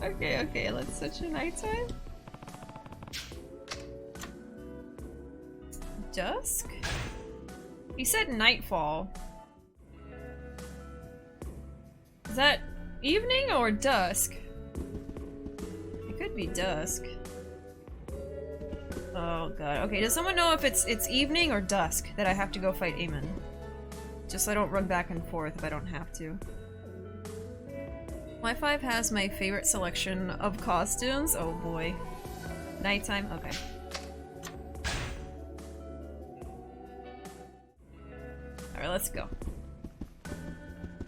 Okay, okay, let's switch to nighttime. Dusk? He said nightfall. Is that evening or dusk? It could be dusk. Oh god. Okay, does someone know if it's evening or dusk that I have to go fight Amon? Just so I don't run back and forth if I don't have to. Y5 has my favorite selection of costumes. Oh boy. Nighttime? Okay. Alright, let's go.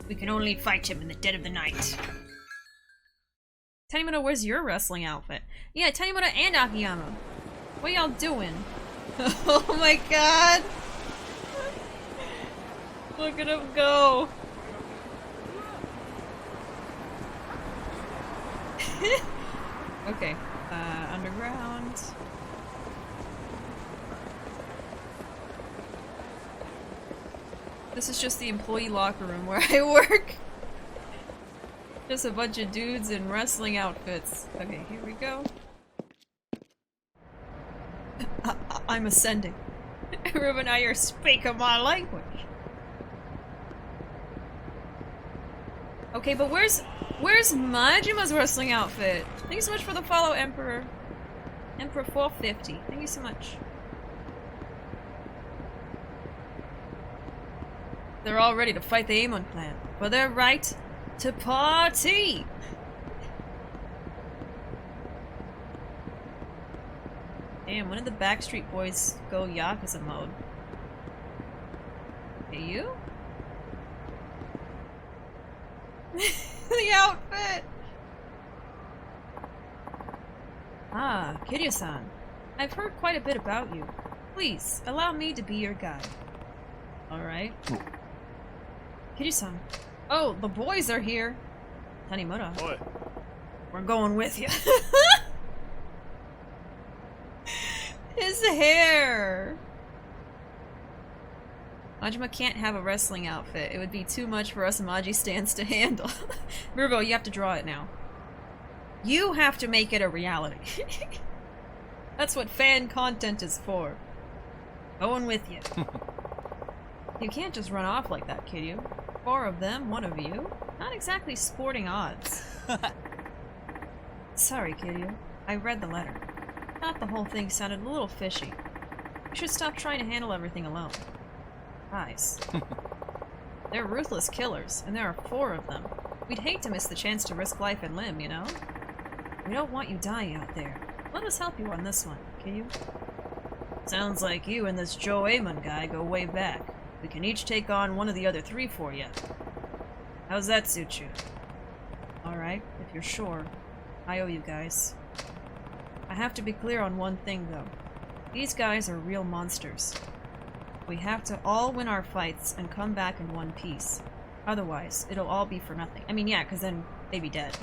We can only fight him in the dead of the night. Tanimura, where's your wrestling outfit? Yeah, Tanimura and Akiyama. What y'all doing? Oh my god! Look at him go! Okay, underground. This is just the employee locker room where I work. Just a bunch of dudes in wrestling outfits. Okay, here we go. I'm ascending. Ruben, now you're speaking my language. Okay, but where's Majima's wrestling outfit? Thank you so much for the follow, Emperor. Emperor 450. Thank you so much. They're all ready to fight the Amon clan for their right to party. Damn, when did the Backstreet Boys go Yakuza mode? Hey, you? The outfit! Ah, Kiryu-san. I've heard quite a bit about you. Please, allow me to be your guide. Alright. Kiryu-san. Oh, the boys are here. Tanimura. Oi. We're going with you. His hair! Majima can't have a wrestling outfit. It would be too much for us Maji stands to handle. Ruuuvo, you have to draw it now. You have to make it a reality. That's what fan content is for. Going with you. You can't just run off like that, Kiryu. 4 of them, 1 of you. Not exactly sporting odds. Sorry, Kiryu. I read the letter. Thought the whole thing sounded a little fishy. You should stop trying to handle everything alone. Guys. They're ruthless killers, and there are 4 of them. We'd hate to miss the chance to risk life and limb, you know? We don't want you dying out there. Let us help you on this one, can you? Sounds like you and this Joe Amon guy go way back. We can each take on one of the other 3 for you. How's that suit you? Alright, if you're sure. I owe you guys. I have to be clear on one thing, though. These guys are real monsters. We have to all win our fights and come back in one piece. Otherwise, it'll all be for nothing. I mean, yeah, because then they'd be dead.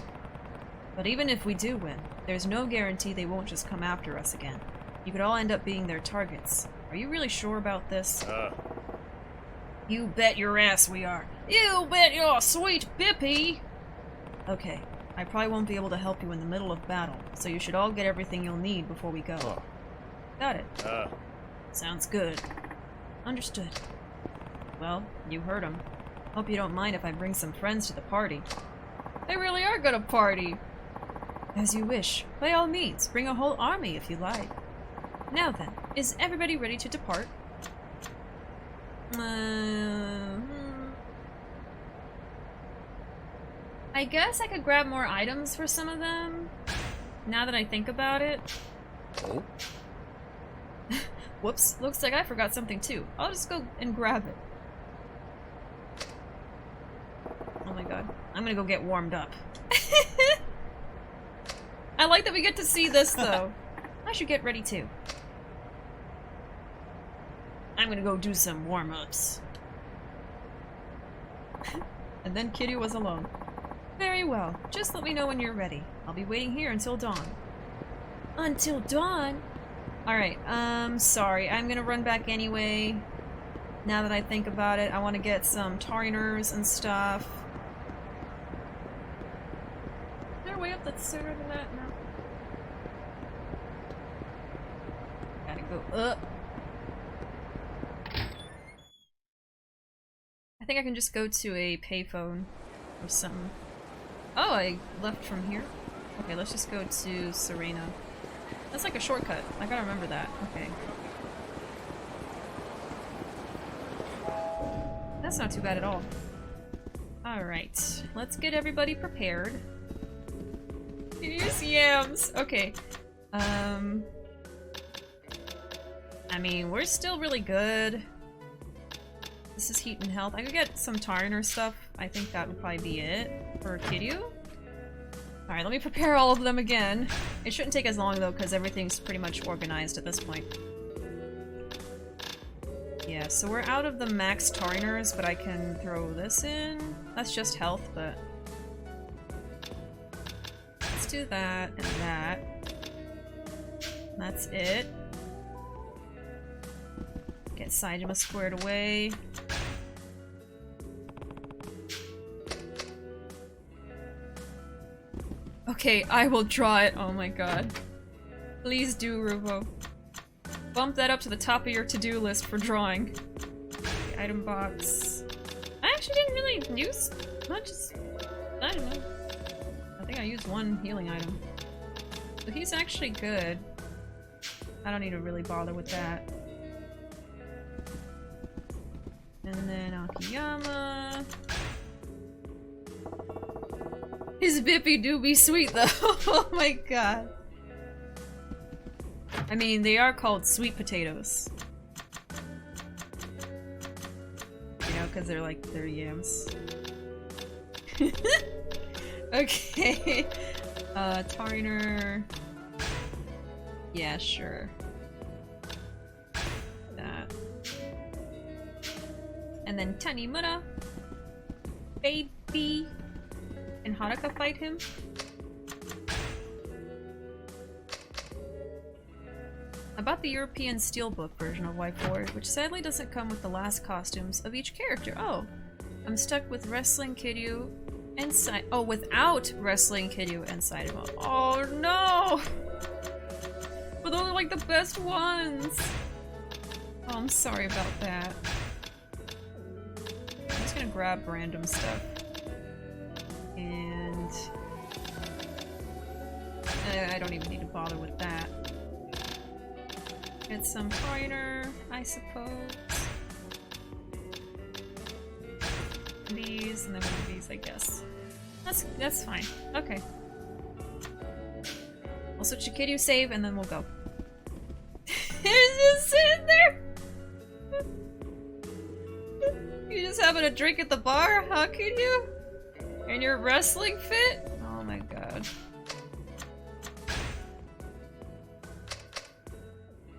But even if we do win, there's no guarantee they won't just come after us again. You could all end up being their targets. Are you really sure about this? You bet your ass we are. You bet your sweet bippy! Okay, I probably won't be able to help you in the middle of battle, so you should all get everything you'll need before we go. Got it. Sounds good. Understood. Well, you heard him. Hope you don't mind if I bring some friends to the party. They really are gonna party! As you wish. By all means, bring a whole army if you like. Now then, is everybody ready to depart? I I guess I could grab more items for some of them, now that I think about it. Oh? Whoops, looks like I forgot something too. I'll just go and grab it. Oh my god. I'm gonna go get warmed up. I like that we get to see this though. I should get ready too. I'm gonna go do some warm-ups. And then Kiryu was alone. Very well. Just let me know when you're ready. I'll be waiting here until dawn. Until dawn? Alright, sorry. I'm gonna run back anyway. Now that I think about it, I want to get some tarners and stuff. Is there a way up that's sooner than that? No. Gotta go up. I think I can just go to a payphone or something. Oh, I left from here? Okay, let's just go to Serena. That's like a shortcut. I gotta remember that. Okay. That's not too bad at all. Alright. Let's get everybody prepared. Use yams! Okay. I mean, we're still really good. This is heat and health. I could get some Tarner stuff. I think that would probably be it for Kiryu. Alright, let me prepare all of them again. It shouldn't take as long though, because everything's pretty much organized at this point. Yeah, so we're out of the max Tarners, but I can throw this in. That's just health, but... let's do that and that. That's it. Get Saejima squared away. Okay, I will draw it. Oh my god. Please do, Ruuuvo. Bump that up to the top of your to-do list for drawing. The item box. I actually didn't really use much. I don't know. I think I used one healing item. So he's actually good. I don't need to really bother with that. And then Akiyama. His Bippy do be sweet though. Oh my god. I mean, they are called sweet potatoes. You know, because they're yams. Okay. Tarner. Yeah, sure. That. And then Tanimura. Baby. Can Haruka fight him? I bought the European Steelbook version of Y4, which sadly doesn't come with the last costumes of each character. Oh, I'm stuck with Wrestling Kiryu and without Wrestling Kiryu and Saejima. Oh no! But those are like the best ones! Oh, I'm sorry about that. I'm just gonna grab random stuff. And... I don't even need to bother with that. Get some pointer, I suppose. These, and then one of these, I guess. That's fine. Okay. We'll switch to Kiryu save, and then we'll go. He's just sitting there! You just having a drink at the bar, huh, Kiryu? And your wrestling fit? Oh my god.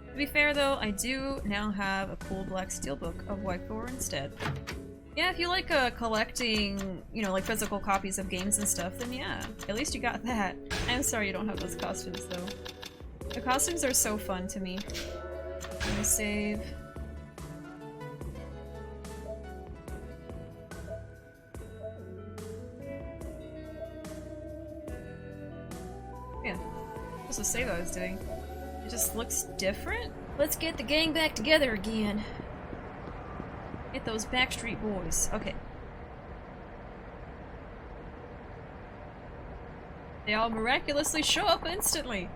To be fair though, I do now have a cool black steelbook of Y4 instead. Yeah, if you like collecting, you know, like physical copies of games and stuff, then yeah, at least you got that. I'm sorry you don't have those costumes though. The costumes are so fun to me. Let me save. Yeah, this was save I was doing. It just looks different. Let's get the gang back together again. Get those Backstreet Boys. Okay. They all miraculously show up instantly.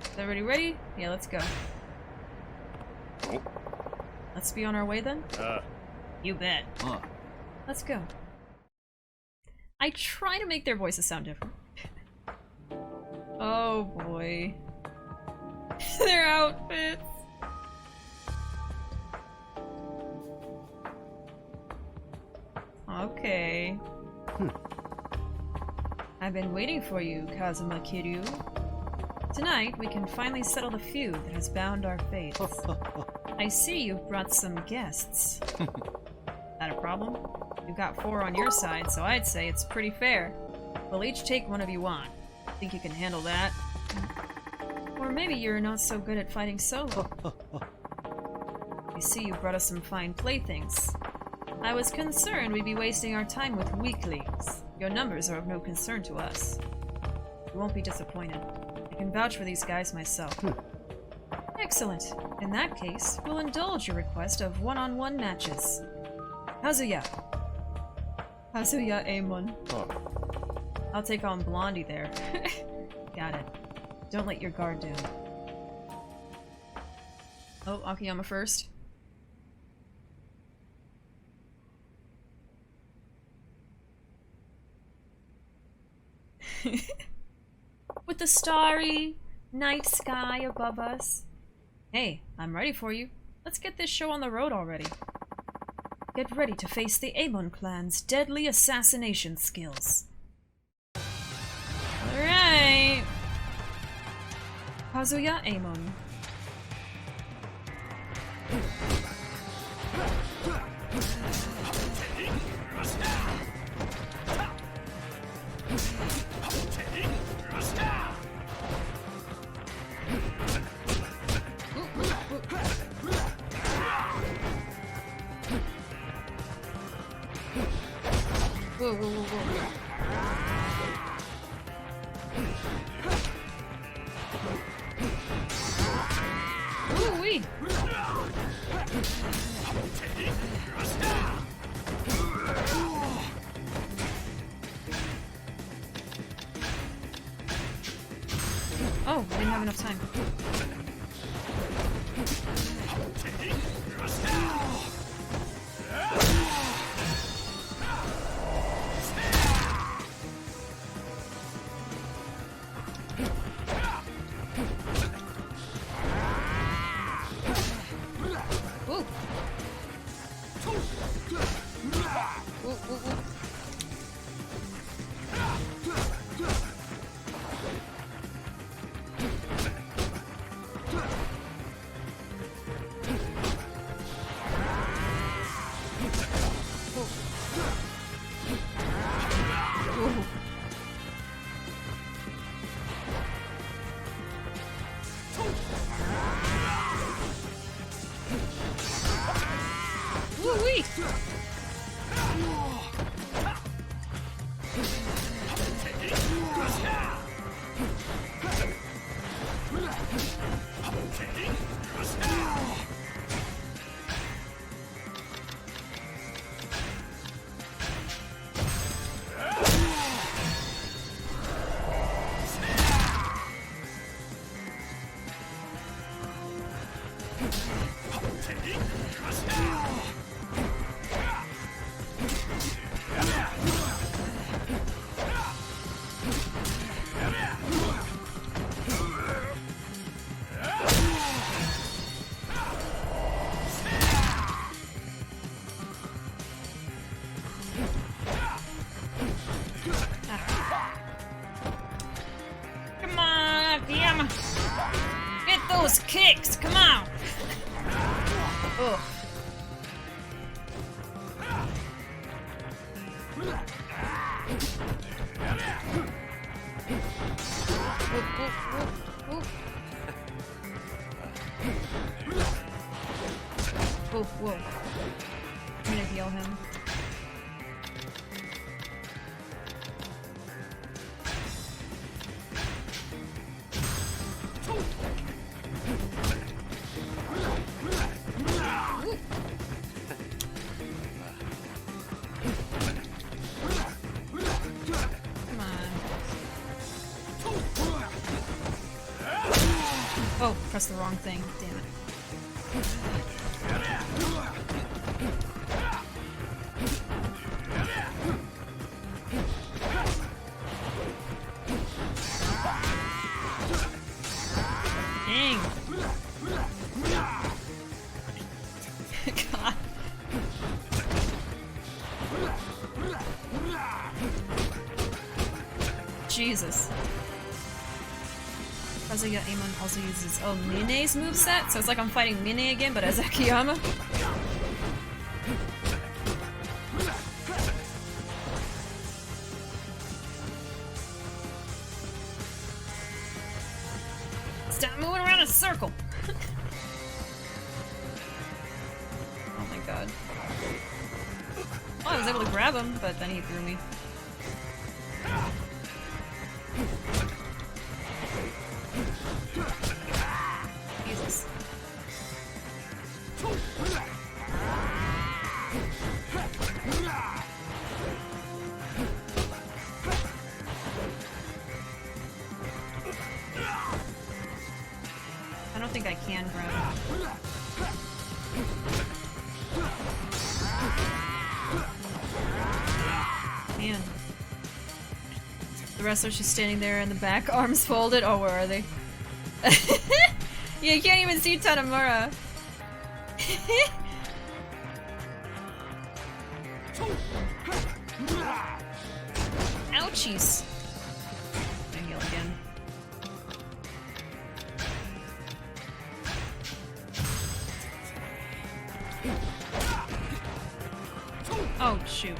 Is everybody ready? Yeah, let's go. Oh. Let's be on our way then? You bet. Let's go. I try to make their voices sound different. Oh boy. Their outfits. Okay. I've been waiting for you, Kazuma Kiryu. Tonight, we can finally settle the feud that has bound our fates. I see you've brought some guests. That a problem? You've got 4 on your side, so I'd say it's pretty fair. We'll each take one of you on. Think you can handle that? Or maybe you're not so good at fighting solo. I see you brought us some fine playthings. I was concerned we'd be wasting our time with weaklings. Your numbers are of no concern to us. You won't be disappointed. I can vouch for these guys myself. Excellent. In that case, we'll indulge your request of one-on-one matches. Kazuya. Kazuya Amon. I'll take on Blondie there. Got it. Don't let your guard down. Oh, Akiyama first. With the starry night sky above us. Hey, I'm ready for you. Let's get this show on the road already. Get ready to face the Amon clan's deadly assassination skills. Alright. Kazuya Amon. Whoa, whoa, whoa, whoa. Ooh-wee. Oh, I didn't have enough time. Kicks, come on! Ugh. Oh, whoa. I'm gonna heal him. Oh, pressed the wrong thing. Damn it. Jesus. Kazuya Amon also uses Mine's moveset, so it's like I'm fighting Mine again, but as Akiyama. Stop moving around in a circle! Oh my god. Oh, I was able to grab him, but then he threw me. Jesus. I don't think I can grab him. Man. The wrestler's just standing there in the back, arms folded. Oh, where are they? Yeah, you can't even see Tanimura. Ouchies. I heal again. Oh, shoot.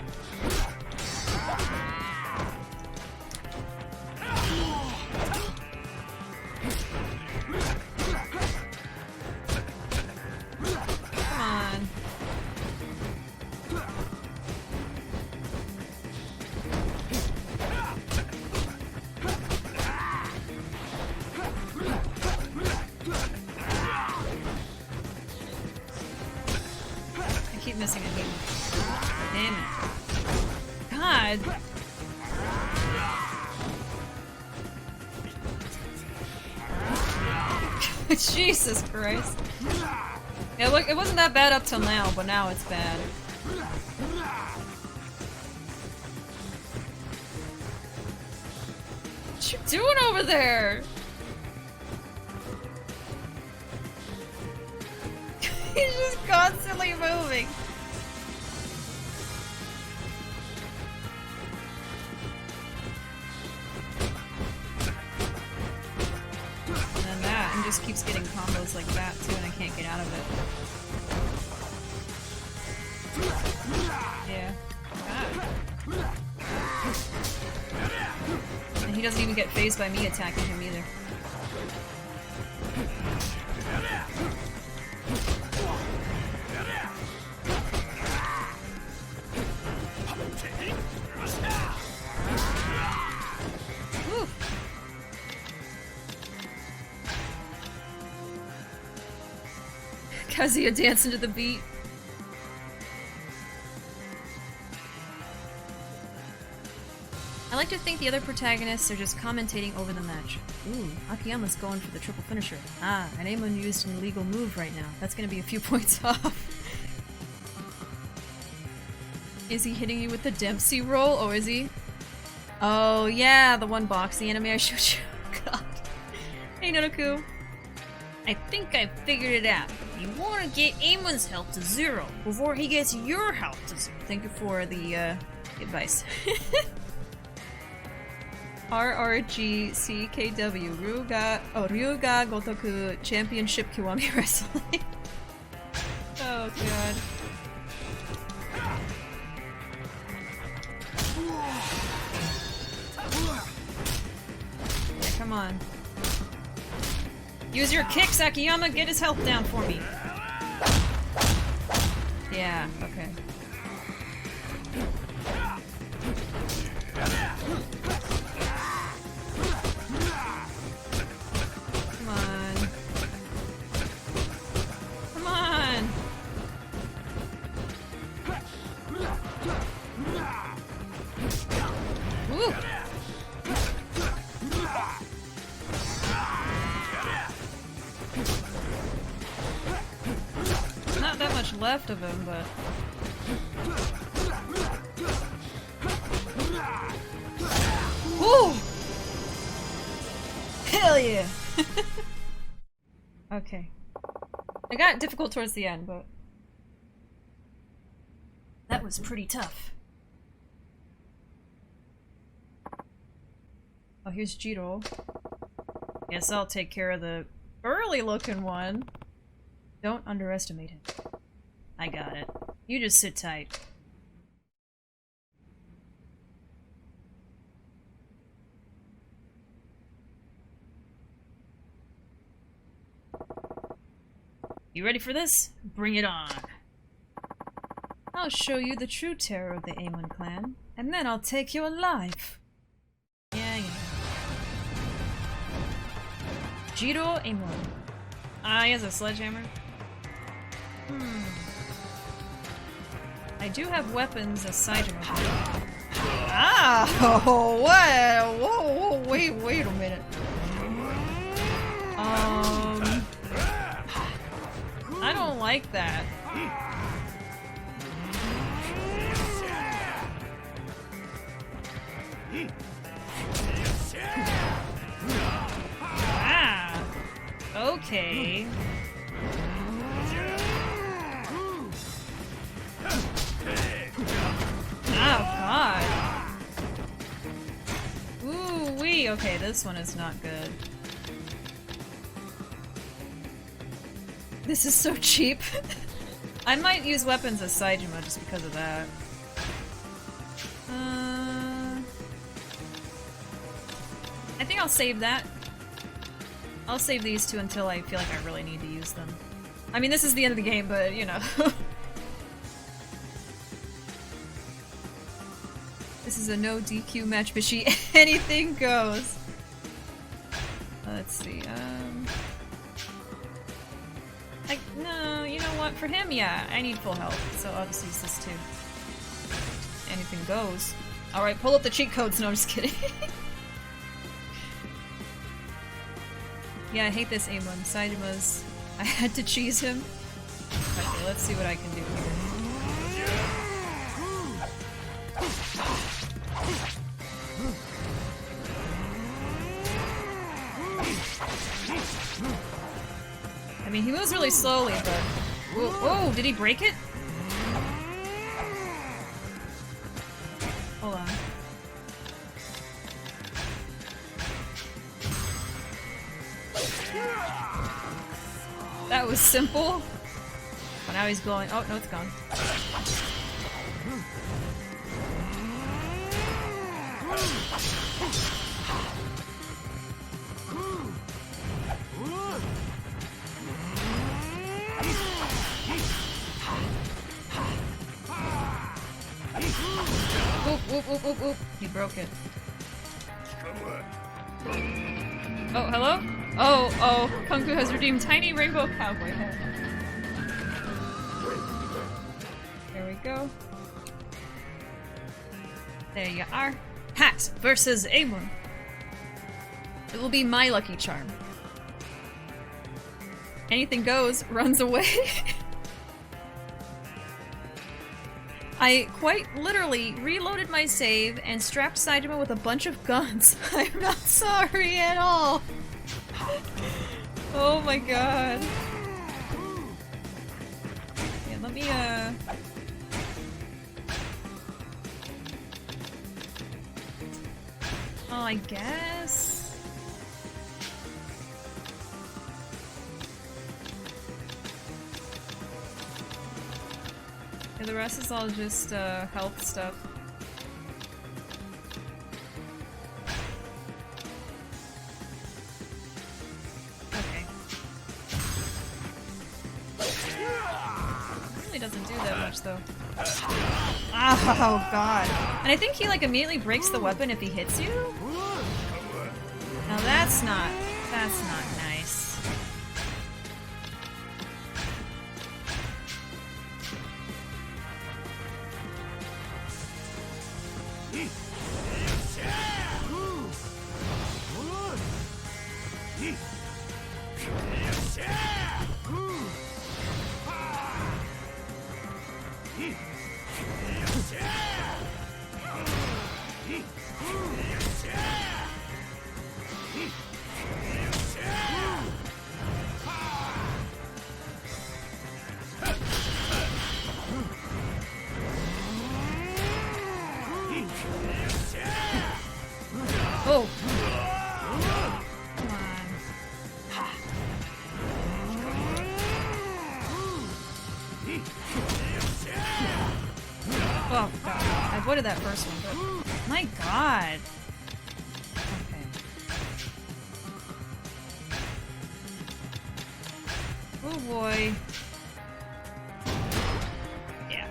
Come on. I keep missing a hit. Damn it. God. Jesus Christ. Yeah, look, it wasn't that bad up till now, but now it's bad. What you doing over there? He's just constantly moving. And then that, and just keeps getting combos like that too, and I can't get out of it. Yeah. God. And he doesn't even get phased by me attacking him either. Whew. Kazuya dancing to the beat. I like to think the other protagonists are just commentating over the match. Ooh, Akiyama's going for the triple finisher. Ah, an Amon used an illegal move right now. That's gonna be a few points off. Is he hitting you with the Dempsey roll, or is he? Oh yeah, the one boxing anime I showed you. God. Hey Nodoku. I think I figured it out. You want to get Amon's health to 0 before he gets your health to 0. Thank you for the advice. RRGCKW Ryuga Gotoku Championship Kiwami Wrestling. Oh god. Yeah, come on. Use your kicks, Akiyama! Get his health down for me! Yeah, okay. Come on. Come on! Woo! Not that much left of him, but... Woo! Hell yeah! Okay. I got difficult towards the end, but... that was pretty tough. Oh, here's Jiro. Guess I'll take care of the burly looking one. Don't underestimate him. I got it. You just sit tight. You ready for this? Bring it on. I'll show you the true terror of the Amon clan, and then I'll take your life. Yeah. Jiro Amon. Ah, he has a sledgehammer. I do have weapons aside from him. Ah! Oh, what? Whoa, wait a minute. I don't like that. Ah! Okay. Oh god. Ooh wee. Okay, this one is not good. This is so cheap. I might use weapons as Saejima just because of that. I think I'll save that. I'll save these two until I feel like I really need to use them. I mean, this is the end of the game, but you know. This is a no DQ match, Bishi. Anything goes. Let's see, no, you know what? For him, yeah, I need full health, so I'll just use this too. Anything goes. Alright, pull up the cheat codes. No, I'm just kidding. Yeah, I hate this Amon. Saijima's... I had to cheese him. Okay, let's see what I can do here. I mean, he moves really slowly, but... Whoa, did he break it? Hold on. That was simple. But now he's going... Oh, no, it's gone. Oop. He broke it. Oh, hello? Oh, Kung Fu has redeemed tiny rainbow cowboy hat. There we go. There you are. Hat versus Amon. It will be my lucky charm. Anything goes, runs away. I quite literally reloaded my save and strapped Saejima with a bunch of guns. I'm not sorry at all. Oh my god. Yeah, let me Oh, I guess. Yeah, the rest is all just health stuff. Okay. Really doesn't do that much though. Oh god. And I think he like immediately breaks the weapon if he hits you? Now that's not nice. Oh god, I avoided that first one, but my god. Okay. Oh boy. Yeah.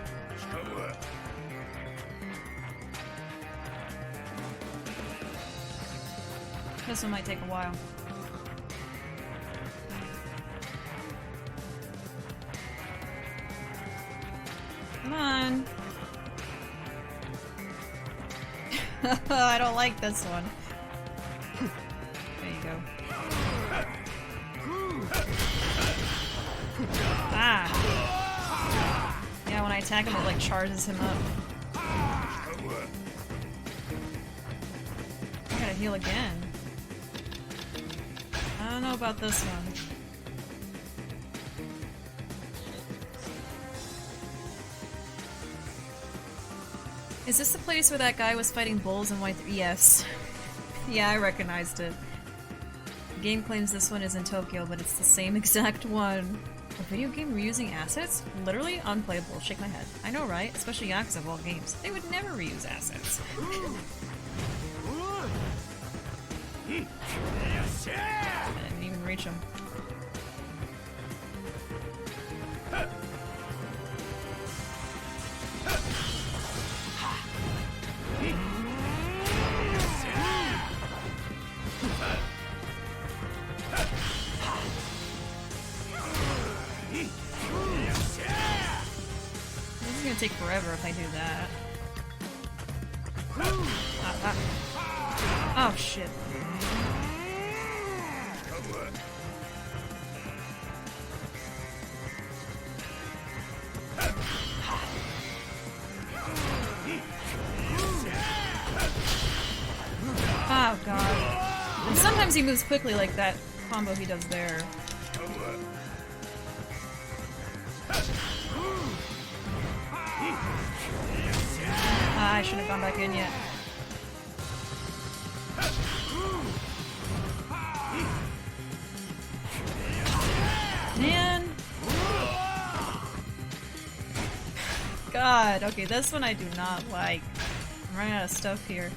This one might take a while. Come on. I don't like this one. There you go. Ah. Yeah, when I attack him, it like charges him up. I gotta heal again. I don't know about this one. Is this the place where that guy was fighting bulls in white? Yes. Yeah, I recognized it. The game claims this one is in Tokyo, but it's the same exact one. A video game reusing assets? Literally unplayable. Shake my head. I know, right? Especially Yakuza of all games. They would never reuse assets. I didn't even reach him. This is gonna take forever if I do that. Oh shit. Oh god. And sometimes he moves quickly like that combo he does there. I shouldn't have gone back in yet. Man! God, okay, this one I do not like. I'm running out of stuff here.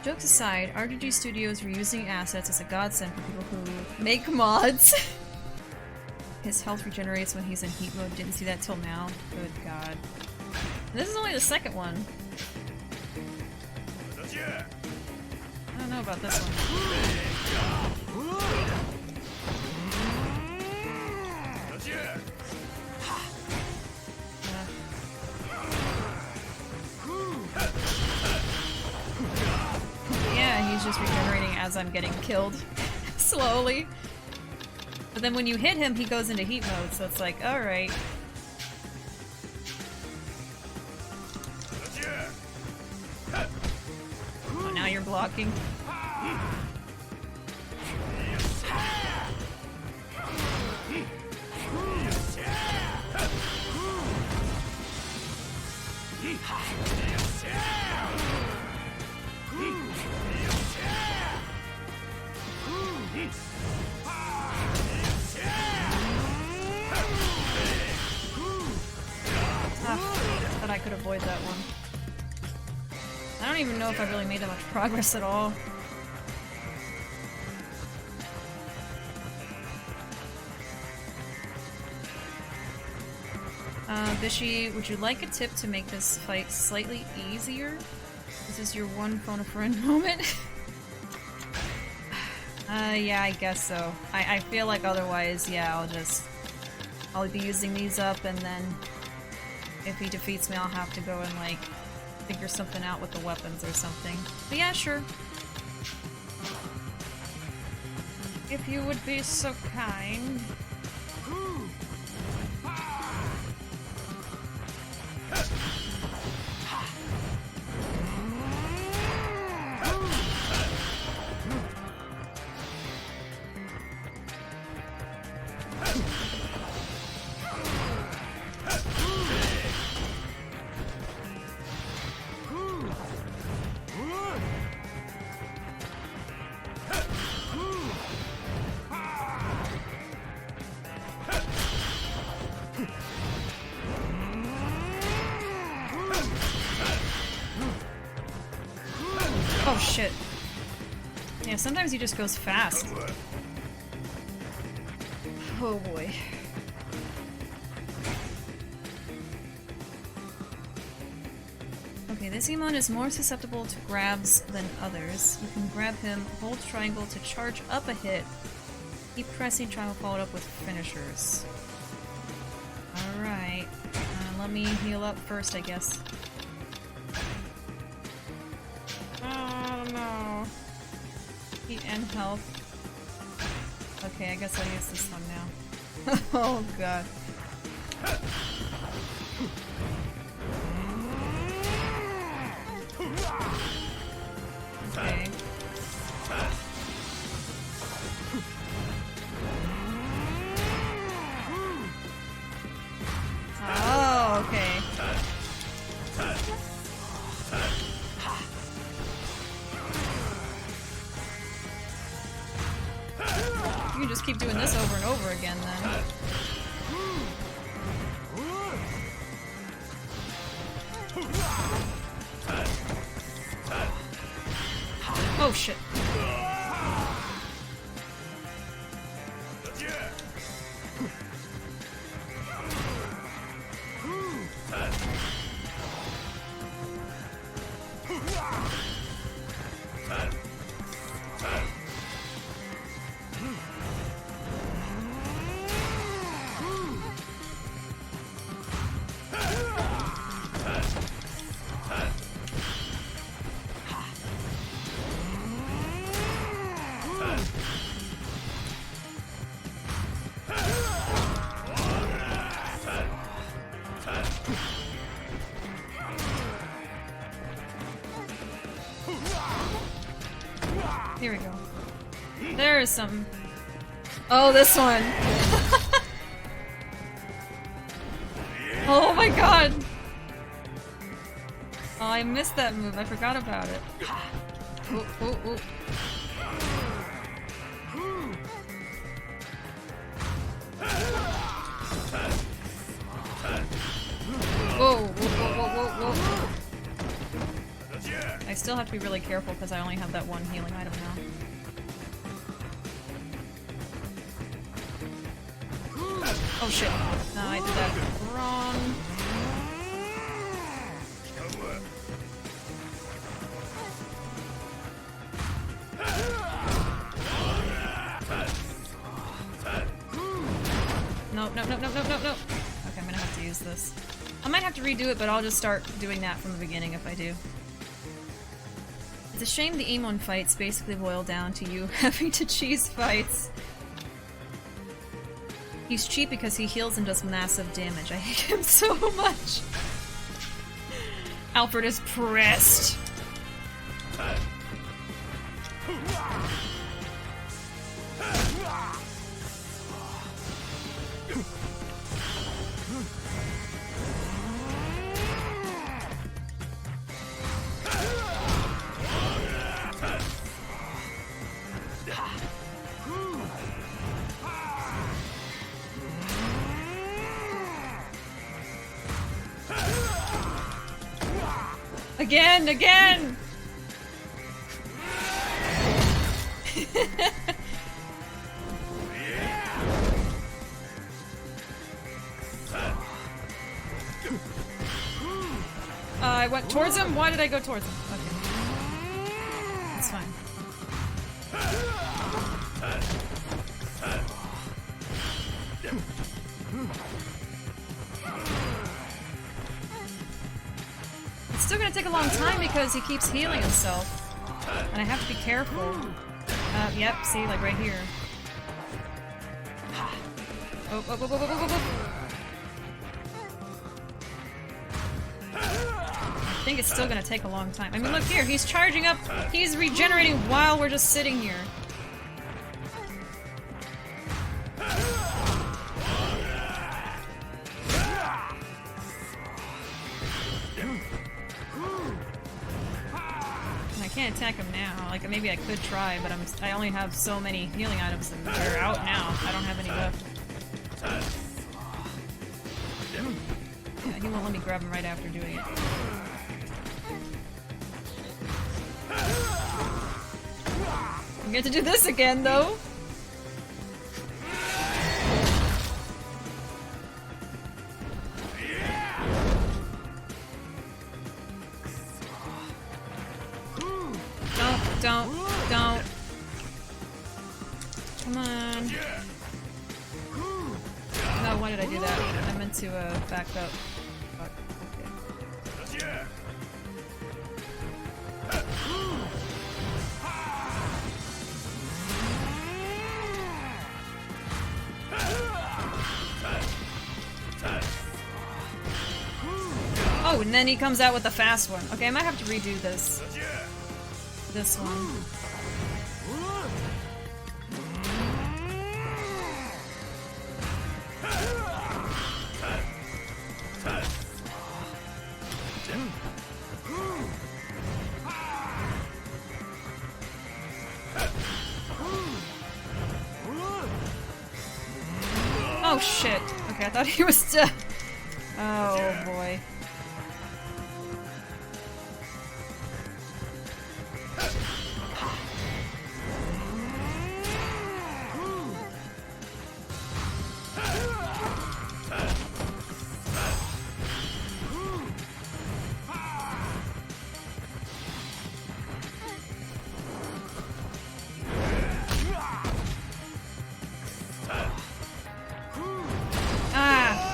Jokes aside, RGG Studios reusing assets is a godsend for people who make mods. His health regenerates when he's in heat mode. Didn't see that till now. Good god. And this is only the second one. I don't know about this one. Yeah, he's just regenerating as I'm getting killed. Slowly. But then when you hit him, he goes into heat mode, so it's like, alright. Oh, now you're blocking. But I could avoid that one. I don't even know if I really made that much progress at all. Bishi, would you like a tip to make this fight slightly easier? This is your one phone a friend moment. Yeah, I guess so. I feel like otherwise, yeah, I'll be using these up, and then if he defeats me, I'll have to go and, like, figure something out with the weapons or something. But yeah, sure. If you would be so kind. shit. Yeah, sometimes he just goes fast. Oh boy. Okay, this Amon is more susceptible to grabs than others. You can grab him, hold triangle to charge up a hit. Keep pressing triangle followed up with finishers. Alright. Let me heal up first, I guess. Oh no. Heat and health. Okay, I guess I'll use this one now. Oh god. Okay. Oh, okay. You can just keep doing this over and over again then. Oh shit. Here we go. There is some. Oh, this one. Oh my god. Oh, I missed that move. I forgot about it. Oh, oh, oh. Whoa, whoa, whoa, whoa, whoa. I still have to be really careful because I only have that one healing item now. Oh shit. No, I did that wrong. No, no, no, no, no, no, no. Okay, I'm gonna have to use this. I might have to redo it, but I'll just start doing that from the beginning if I do. It's a shame the Amon fights basically boil down to you having to cheese fights. He's cheap because he heals and does massive damage. I hate him so much. Alfred is pressed. Again, again! I went towards him? Why did I go towards him? Okay. That's fine. It's still gonna take a long time because he keeps healing himself. And I have to be careful. Yep, see, like right here. Oh, oh, oh, oh, oh, oh, oh. I think it's still gonna take a long time. I mean, look here, he's charging up, he's regenerating while we're just sitting here. And I can't attack him now. Like, maybe I could try, but I only have so many healing items and they're out now. I don't have any left. Yeah, he won't let me grab him right after doing it. We get to do this again, though. Don't. Come on. No, why did I do that? I meant to back up. Fuck. Okay. Oh, and then he comes out with the fast one. Okay, I might have to redo this. This one. Oh shit. Okay, I thought he was dead. Oh boy.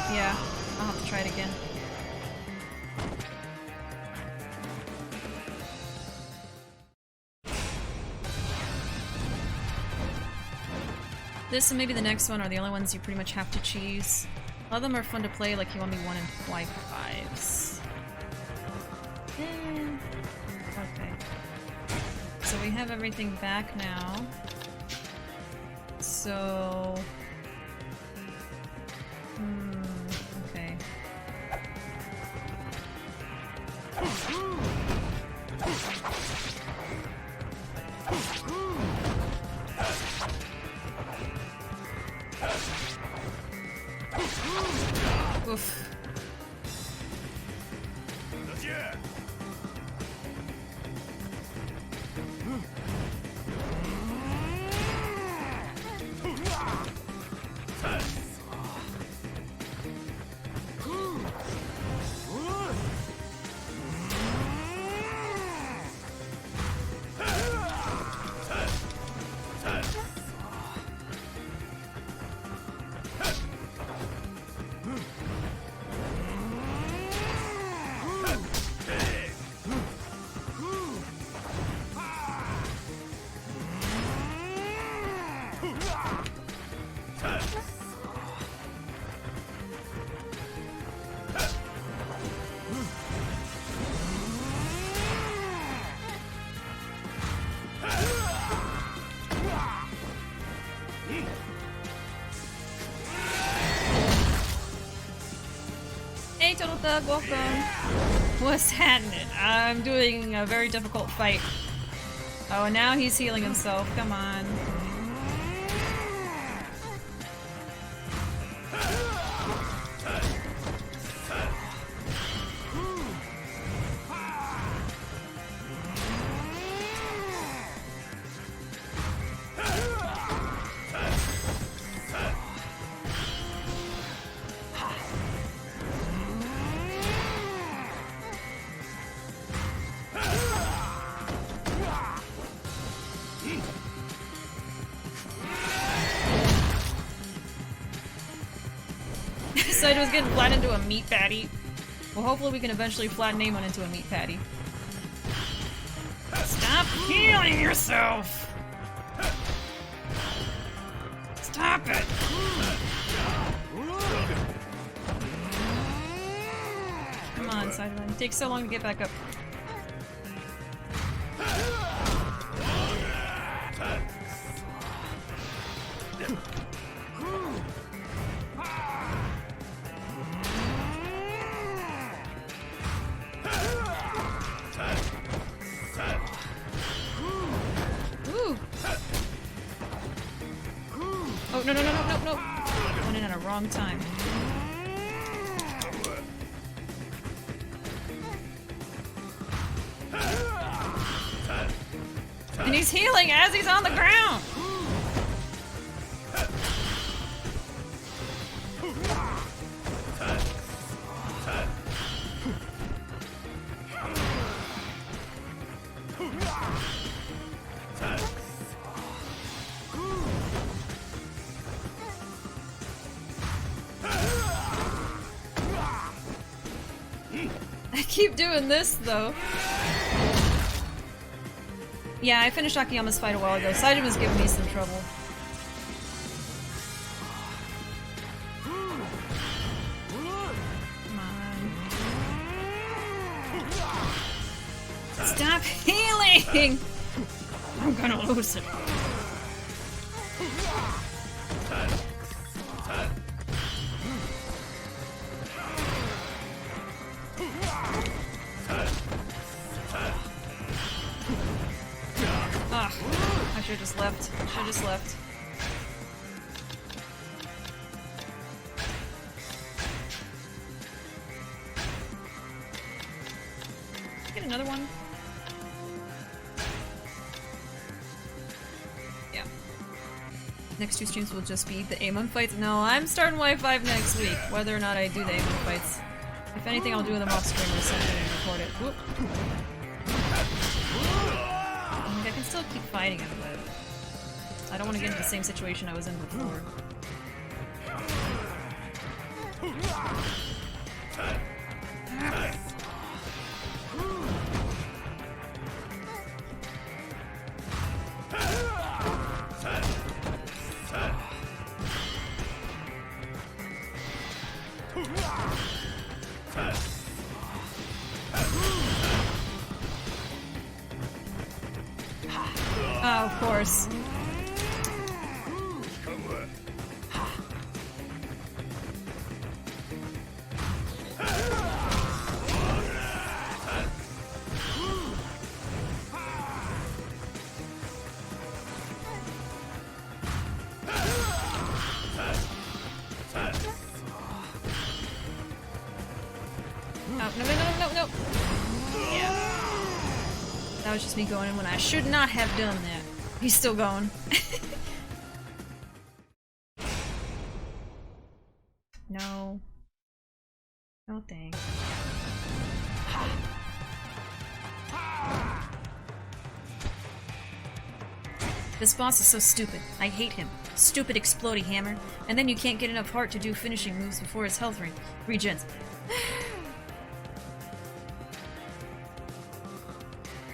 Yeah, I'll have to try it again. This and maybe the next one are the only ones you pretty much have to cheese. A lot of them are fun to play, like you 1v1 and Y5s. Okay. So we have everything back now. So... okay. Oof. Hey Total Thug, welcome. What's happening? I'm doing a very difficult fight. Oh, and now he's healing himself. Come on. Said it was getting flattened into a meat patty. Well, hopefully we can eventually flatten Amon into a meat patty. Stop healing yourself! Stop it! Come on, Sideline. It takes so long to get back up. Oh, no. Went in at a wrong time. And he's healing as he's on the ground! I keep doing this though. Yeah, I finished Akiyama's fight a while ago. Saijin was giving me some trouble. Come on. Stop healing! I'm gonna lose it. I should've just left. Should've just left. Get another one. Yeah. Next 2 streams will just be the Amon fights. No, I'm starting Y5 next week, whether or not I do the Amon fights. If anything, I'll do them off stream or something and record it. Whoop. I can still keep fighting him, but I don't want to get into the same situation I was in before. Oh, of course. No. Yeah. That was just me going in when I should not have done that. He's still going. No. No thing. This boss is so stupid. I hate him. Stupid explodey hammer. And then you can't get enough heart to do finishing moves before his health regens.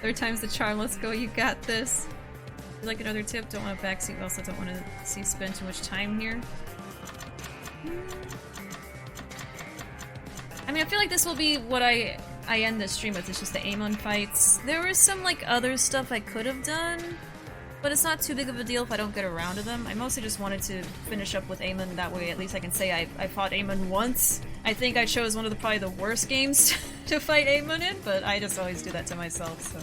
Third time's the charm, let's go, you got this. Would you like another tip? Don't want a backseat, we also don't want to see spend too much time here. I mean, I feel like this will be what I end the stream with, it's just the Amon fights. There was some, like, other stuff I could have done, but it's not too big of a deal if I don't get around to them. I mostly just wanted to finish up with Amon, that way at least I can say I fought Amon once. I think I chose one of probably the worst games to fight Amon in, but I just always do that to myself, so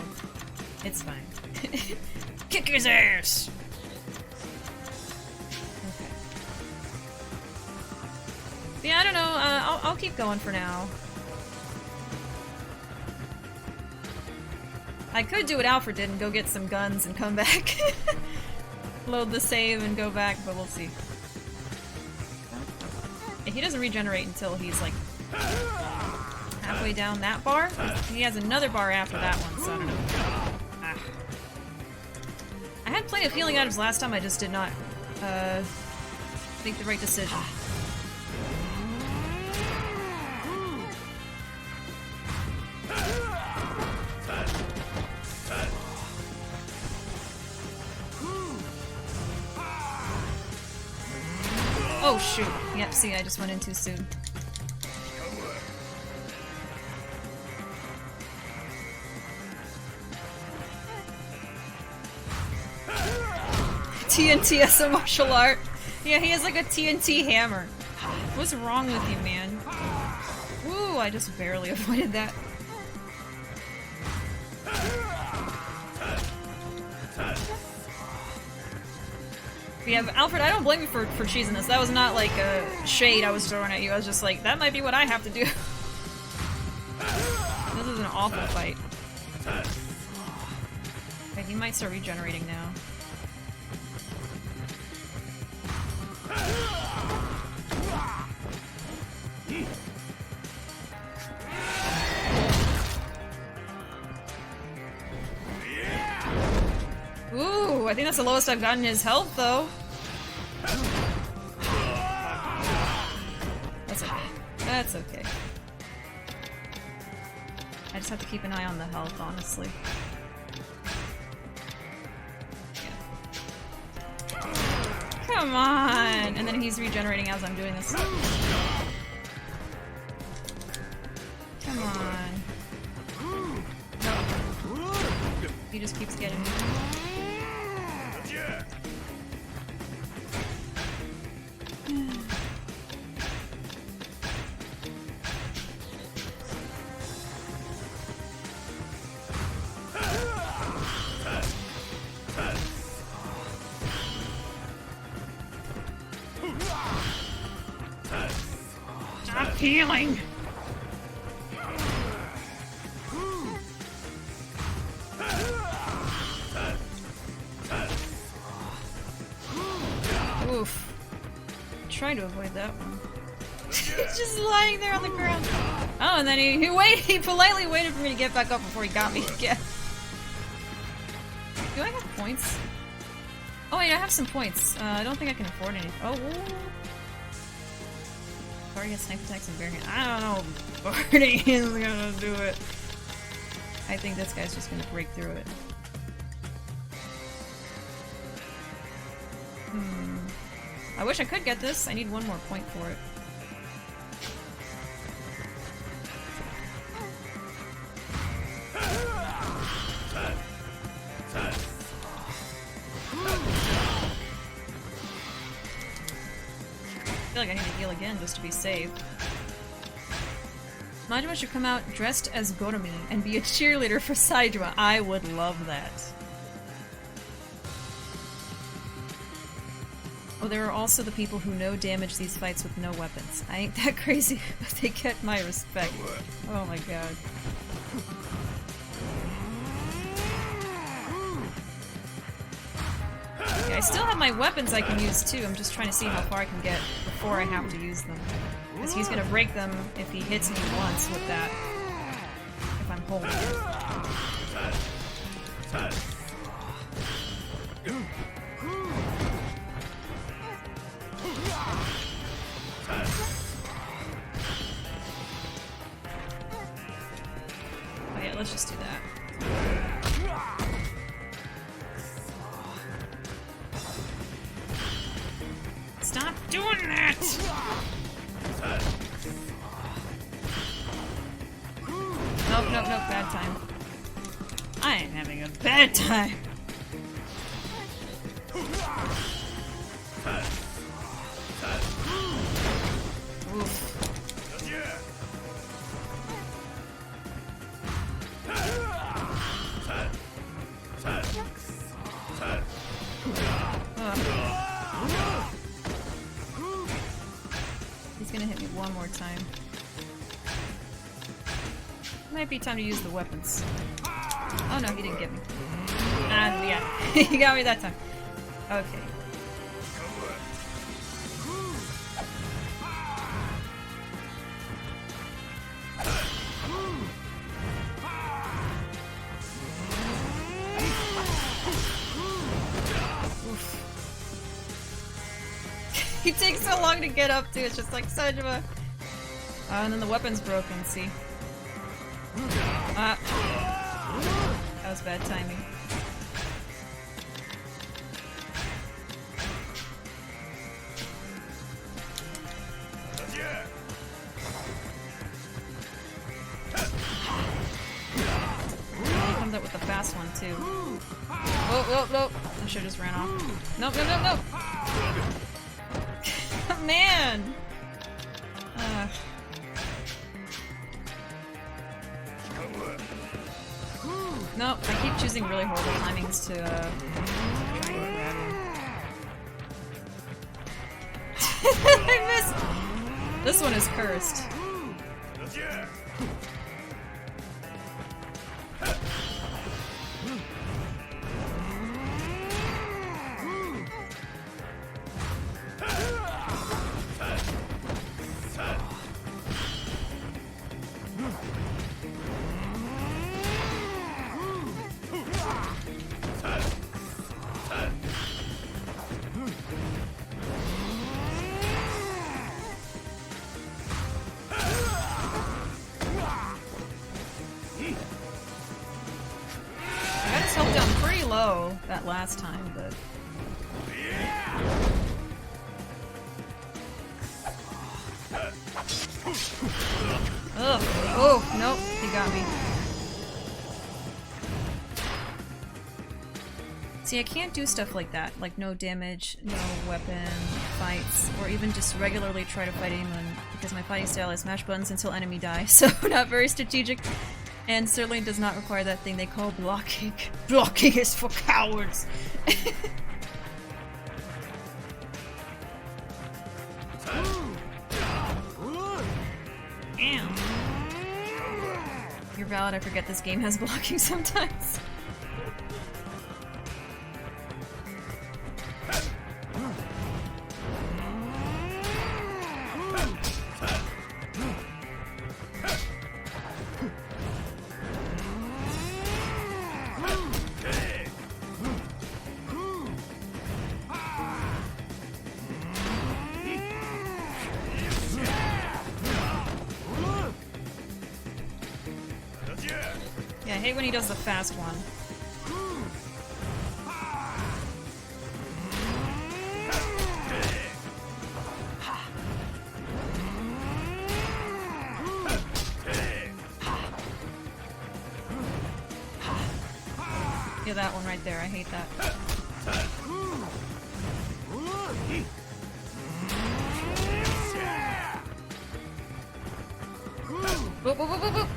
it's fine. Kick his ass! Okay. But yeah, I don't know, I'll keep going for now. I could do what Alfred did and go get some guns and come back. Load the save and go back, but we'll see. Yeah, he doesn't regenerate until he's like halfway down that bar. He has another bar after that one, so I don't know. Ah. I had plenty of healing items last time, I just did not make the right decision. Oh shoot. Yep, see, I just went in too soon. TNT as a martial art. Yeah, he has like a TNT hammer. What's wrong with you, man? Woo, I just barely avoided that. Yeah, but Alfred, I don't blame you for cheesing this. That was not like a shade I was throwing at you. I was just like, that might be what I have to do. This is an awful fight. Okay, he might start regenerating now. Ooh, I think that's the lowest I've gotten his health, though. That's okay. That's okay. I just have to keep an eye on the health, honestly. Yeah. Come on! And then he's regenerating as I'm doing this. Come on. No. He just keeps getting me. Stop healing! Oof. Trying to avoid that one. He's just lying there on the ground. Oh, and then he politely waited for me to get back up before he got me again. Do I have points? Oh wait, I have some points. I don't think I can afford any. Oh. Already has sniper attacks and bear hand. I don't know if Barney is gonna do it. I think this guy's just gonna break through it. I wish I could get this. I need one more point for it. I feel like I need to heal again just to be safe. Majima should come out dressed as Goromi and be a cheerleader for Saijima. I would love that. Oh, there are also the people who no damage these fights with no weapons. I ain't that crazy, but they get my respect. Oh my god. Okay, I still have my weapons I can use too. I'm just trying to see how far I can get before I have to use them. Because he's gonna break them if he hits me once with that. If I'm holding it. Oh yeah, let's just do that. Stop doing that! Nope, nope, nope, bad time. I am having a bad time. Oof. He's gonna hit me one more time. Might be time to use the weapons. Oh no, he didn't get me. Ah, yeah, he got me that time. Okay. He takes so long to get up too, it's just like Saijima. And then the weapon's broken, see? That was bad timing. He comes up with the fast one too. Oh, oh, oh! I should've just ran off. Nope, nope, nope, nope! Man! Nope, I keep choosing really horrible timings to try and grab him. I missed! This one is cursed. that last time, but... Ugh. Oh, nope, he got me. See, I can't do stuff like that, like no damage, no weapon, fights, or even just regularly try to fight anyone, because my fighting style is mash buttons until enemy die, so not very strategic, and certainly does not require that thing they call blocking. Blocking is for cowards! Damn. You're valid, I forget this game has blocking sometimes. Yeah, I hate when he does the fast one. Yeah, that one right there, I hate that. Boop, boop, boop, boop, boop.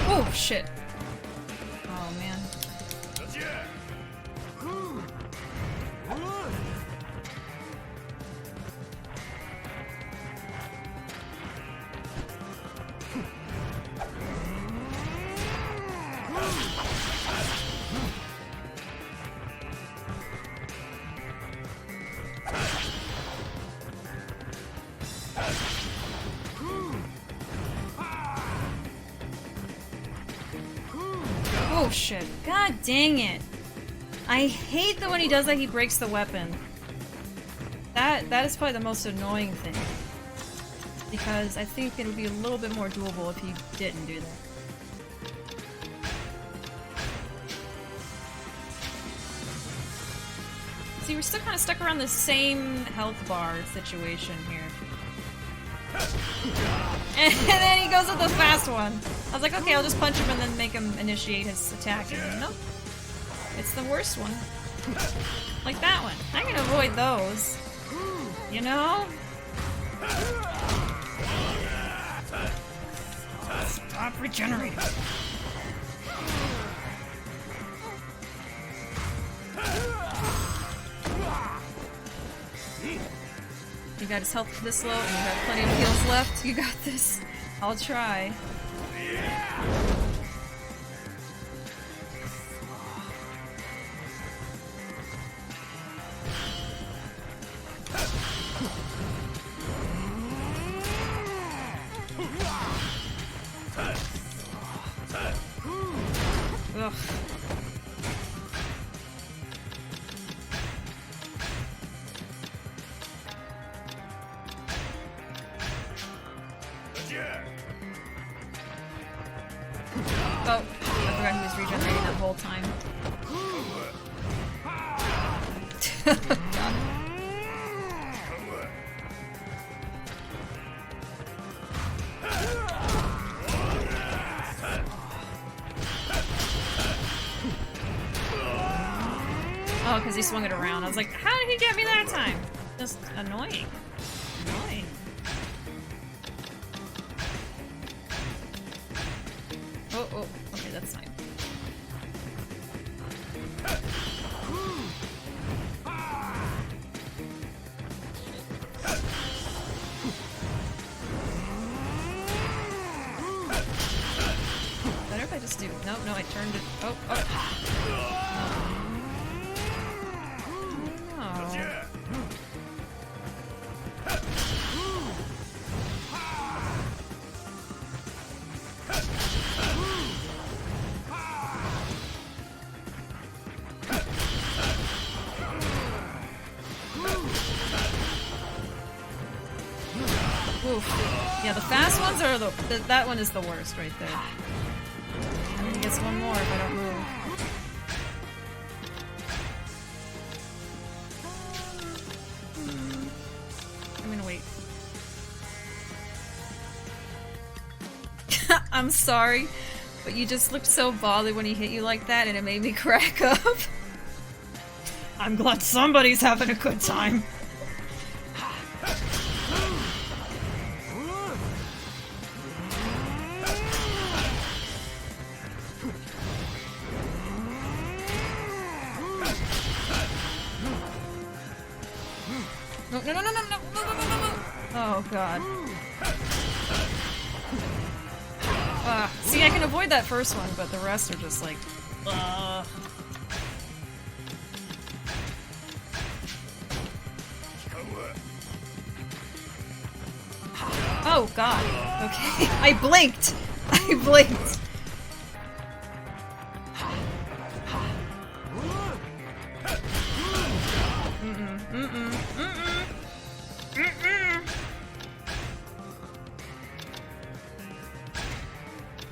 Oh shit. Oh man. Oh shit. God dang it. I hate that when he does that he breaks the weapon. That is probably the most annoying thing. Because I think it would be a little bit more doable if he didn't do that. See, we're still kind of stuck around the same health bar situation here. And then he goes with the fast one. I was like, okay, I'll just punch him and then make him initiate his attack. And then, nope. It's the worst one. Like that one. I can avoid those. You know? Stop regenerating. You got his health this low, and you have plenty of heals left. You got this. I'll try. Ugh. Oh, I forgot he was regenerating that whole time. Oh, because he swung it around. I was like, how did he get me that time? Just annoying. Annoying. Oh, oh, okay, that's fine. Better if I just do. No, no, I turned it. Oh, oh. Oof. Yeah, the fast ones are that one is the worst right there. And then he gets one more if I don't move. I'm gonna wait. I'm sorry, but you just looked so bothered when he hit you like that and it made me crack up. I'm glad somebody's having a good time. Oh god. See, I can avoid that first one, but the rest are just like, Oh god. Okay. I blinked! I blinked!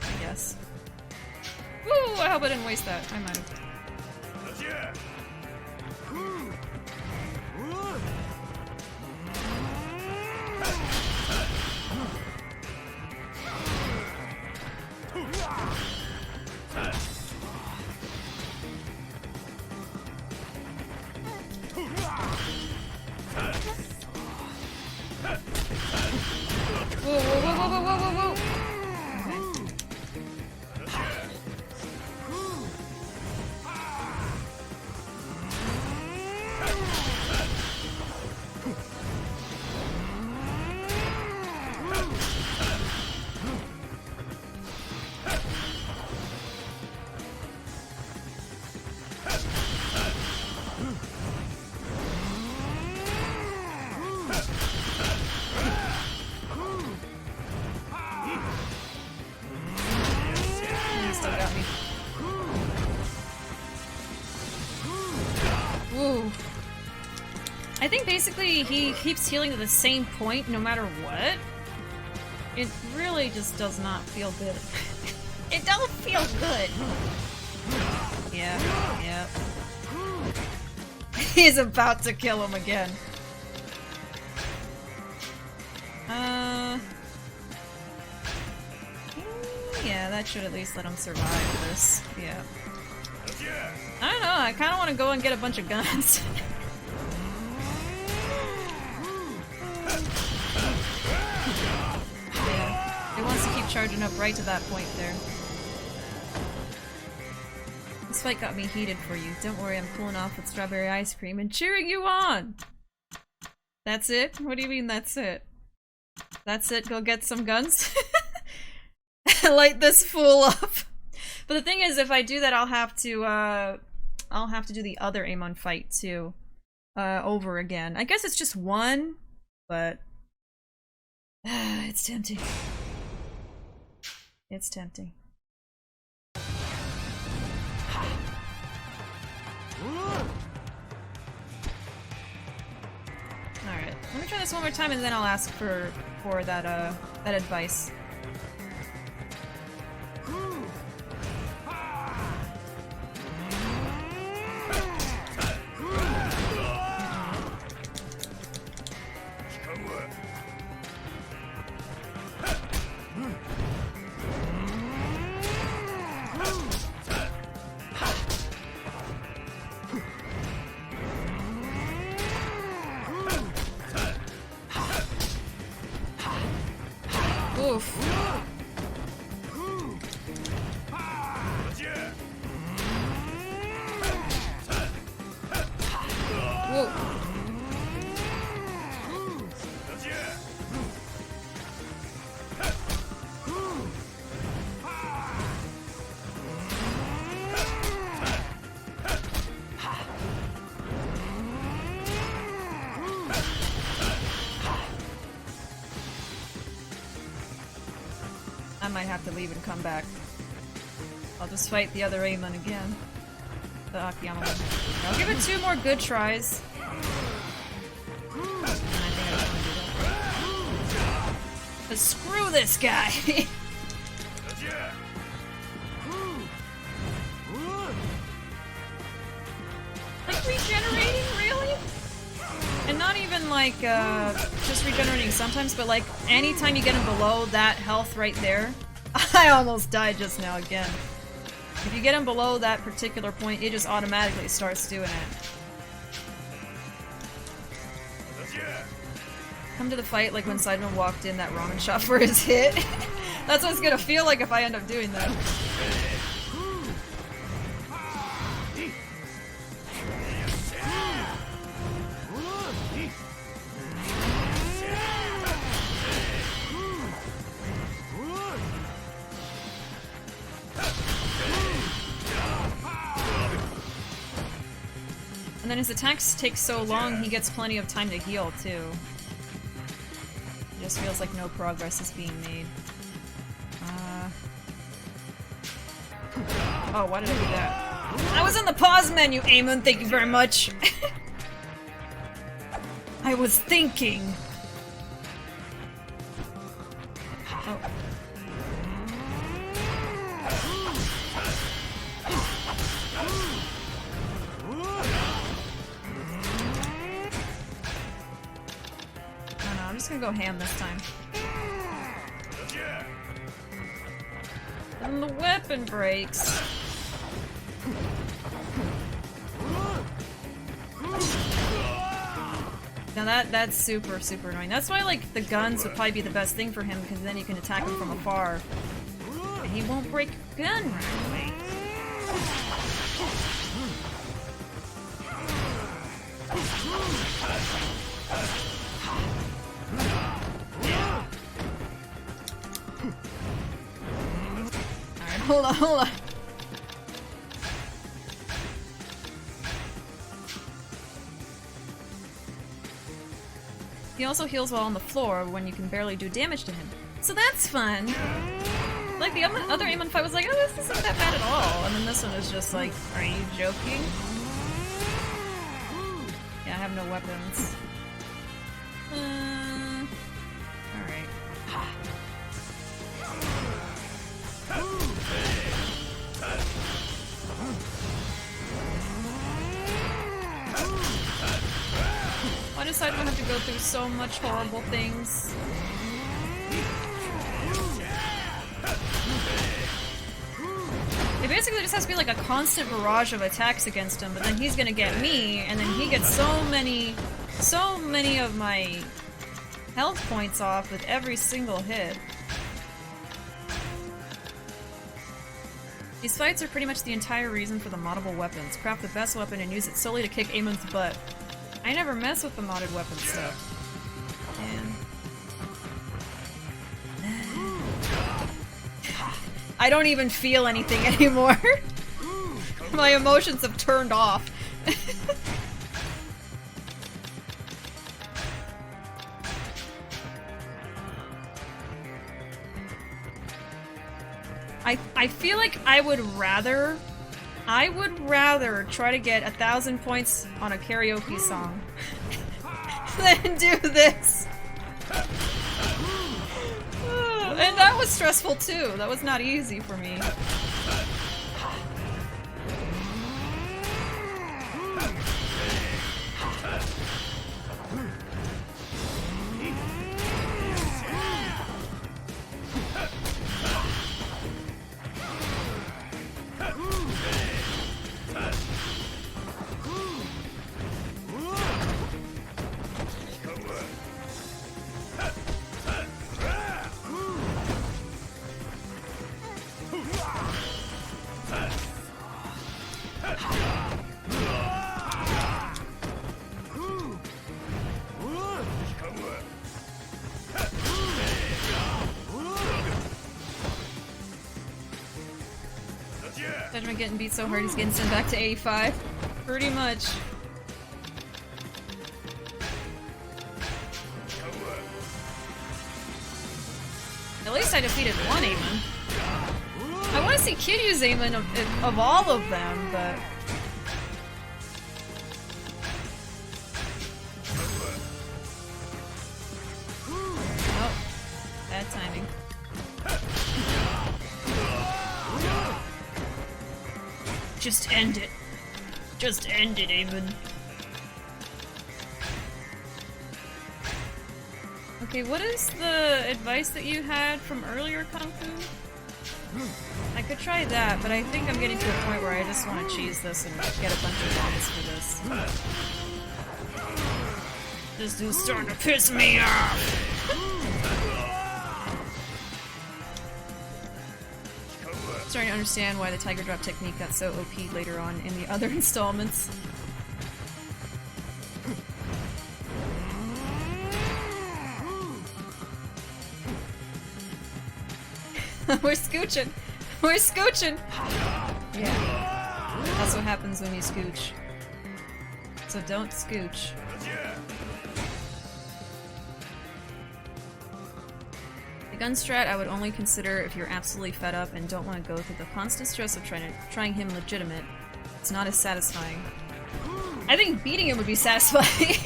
I guess. Woo! I hope I didn't waste that. I might have. I think basically he keeps healing to the same point no matter what. It really just does not feel good. It don't feel good. Yeah, yeah. He's about to kill him again. Yeah, that should at least let him survive this. Yeah. I don't know, I kind of want to go and get a bunch of guns. Yeah, it wants to keep charging up right to that point there. This fight got me heated for you. Don't worry, I'm cooling off with strawberry ice cream and cheering you on! That's it? What do you mean that's it? That's it? Go get some guns? Light this fool up! But the thing is, if I do that, I'll have to do the other Amon fight too. Over again. I guess it's just one, but... it's tempting. It's tempting. Alright, let me try this one more time and then I'll ask for that that advice. Oof. Whoa. I might have to leave and come back. I'll just fight the other Amon again. The Akiyama one. I'll give it 2 more good tries. And I think I just want to do that. But screw this guy! Like regenerating, really? And not even like just regenerating sometimes, but like anytime you get him below that health right there. I almost died just now again. If you get him below that particular point, it just automatically starts doing it. Come to the fight like when Sideman walked in that ramen shop for his hit. That's what it's gonna feel like if I end up doing that. And then his attacks take so long, he gets plenty of time to heal, too. It just feels like no progress is being made. Oh, why did I do that? I was in the pause menu, Amon, thank you very much! I was thinking! Oh. I'm just gonna go ham this time. And the weapon breaks. Now that's super, super annoying. That's why, like, the guns would probably be the best thing for him, because then you can attack him from afar. And he won't break a gun right away. Alright, hold on, hold on. He also heals while on the floor when you can barely do damage to him. So that's fun! Like, the other Amon fight was like, oh, this isn't that bad at all. And then this one is just like, are you joking? Yeah, I have no weapons. Alright. Why does Saitama have to go through so much horrible things? It basically just has to be like a constant barrage of attacks against him, but then he's gonna get me, and then he gets so many of my health points off with every single hit. These fights are pretty much the entire reason for the moddable weapons. Craft the best weapon and use it solely to kick Amon's butt. I never mess with the modded weapon stuff. I don't even feel anything anymore. My emotions have turned off. I feel like I would rather try to get 1,000 points on a karaoke song than do this. And that was stressful too. That was not easy for me. Judgment getting beat so hard he's getting sent back to 85. Pretty much. At least I defeated one Amon. I want to see Kiryu's Amon of all of them, but... Oh, bad timing. Just end it. Just end it, Amon. Okay, what is the advice that you had from earlier, Kung Fu? I could try that, but I think I'm getting to a point where I just want to cheese this and get a bunch of bombs for this. This dude's starting to piss me off! Starting to understand why the Tiger Drop technique got so OP later on in the other installments. We're scooching! We're scooching! Yeah. That's what happens when you scooch. So don't scooch. The gun strat I would only consider if you're absolutely fed up and don't want to go through the constant stress of trying him legitimate. It's not as satisfying. I think beating him would be satisfying.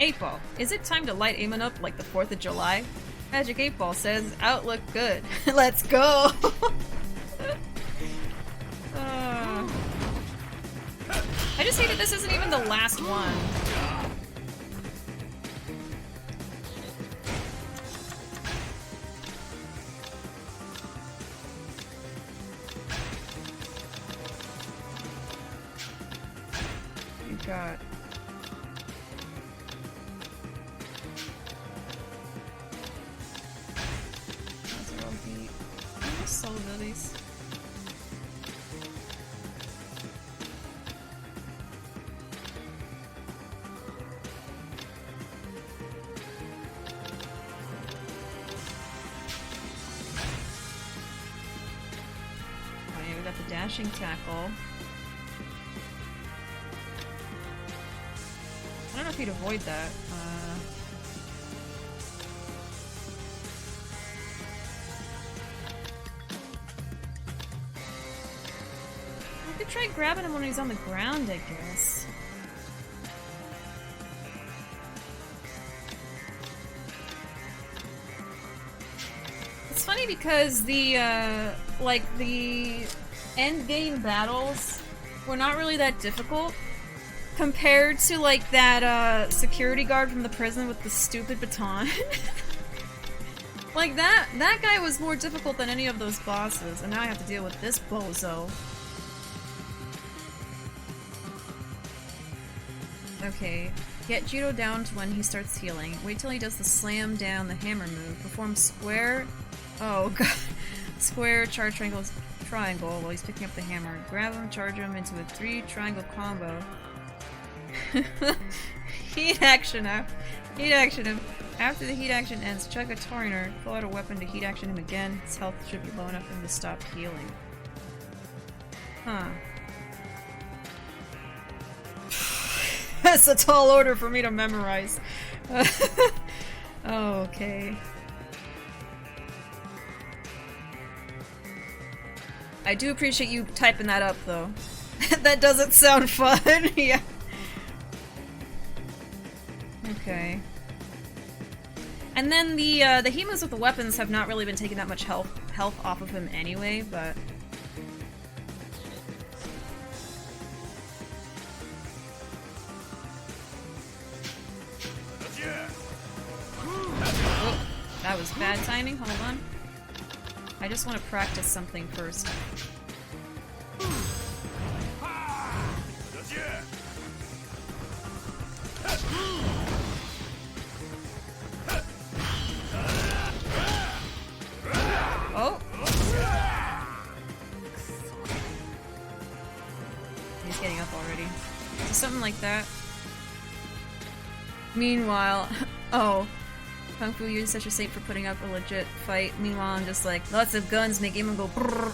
8-Ball, is it time to light Amon up like the 4th of July? Magic 8-Ball says, outlook good. Let's go! I just hate that this isn't even the last one. You got... Some of these. Oh yeah, we got the dashing tackle. I don't know if you'd avoid that. Try grabbing him when he's on the ground, I guess. It's funny because the end game battles were not really that difficult compared to like that security guard from the prison with the stupid baton. Like that guy was more difficult than any of those bosses, and now I have to deal with this bozo. Okay, get Judo down to when he starts healing. Wait till he does the slam down the hammer move. Perform square... Oh god. Square, charge, triangle while he's picking up the hammer. Grab him, charge him into a 3-triangle combo. Heat action him. Heat action him. After the heat action ends, chug a Toriner. Pull out a weapon to heat action him again. His health should be low enough for him to stop healing. Huh. That's a tall order for me to memorize. Oh, okay. I do appreciate you typing that up, though. That doesn't sound fun. Yeah. Okay. And then the heat moves with the weapons have not really been taking that much health off of him anyway, but... Oh, that was bad timing. Hold on. I just want to practice something first. Oh! He's getting up already. So something like that. Meanwhile, oh, Kung Fu, you're such a saint for putting up a legit fight. Meanwhile, I'm just like, lots of guns make Amon go brrr.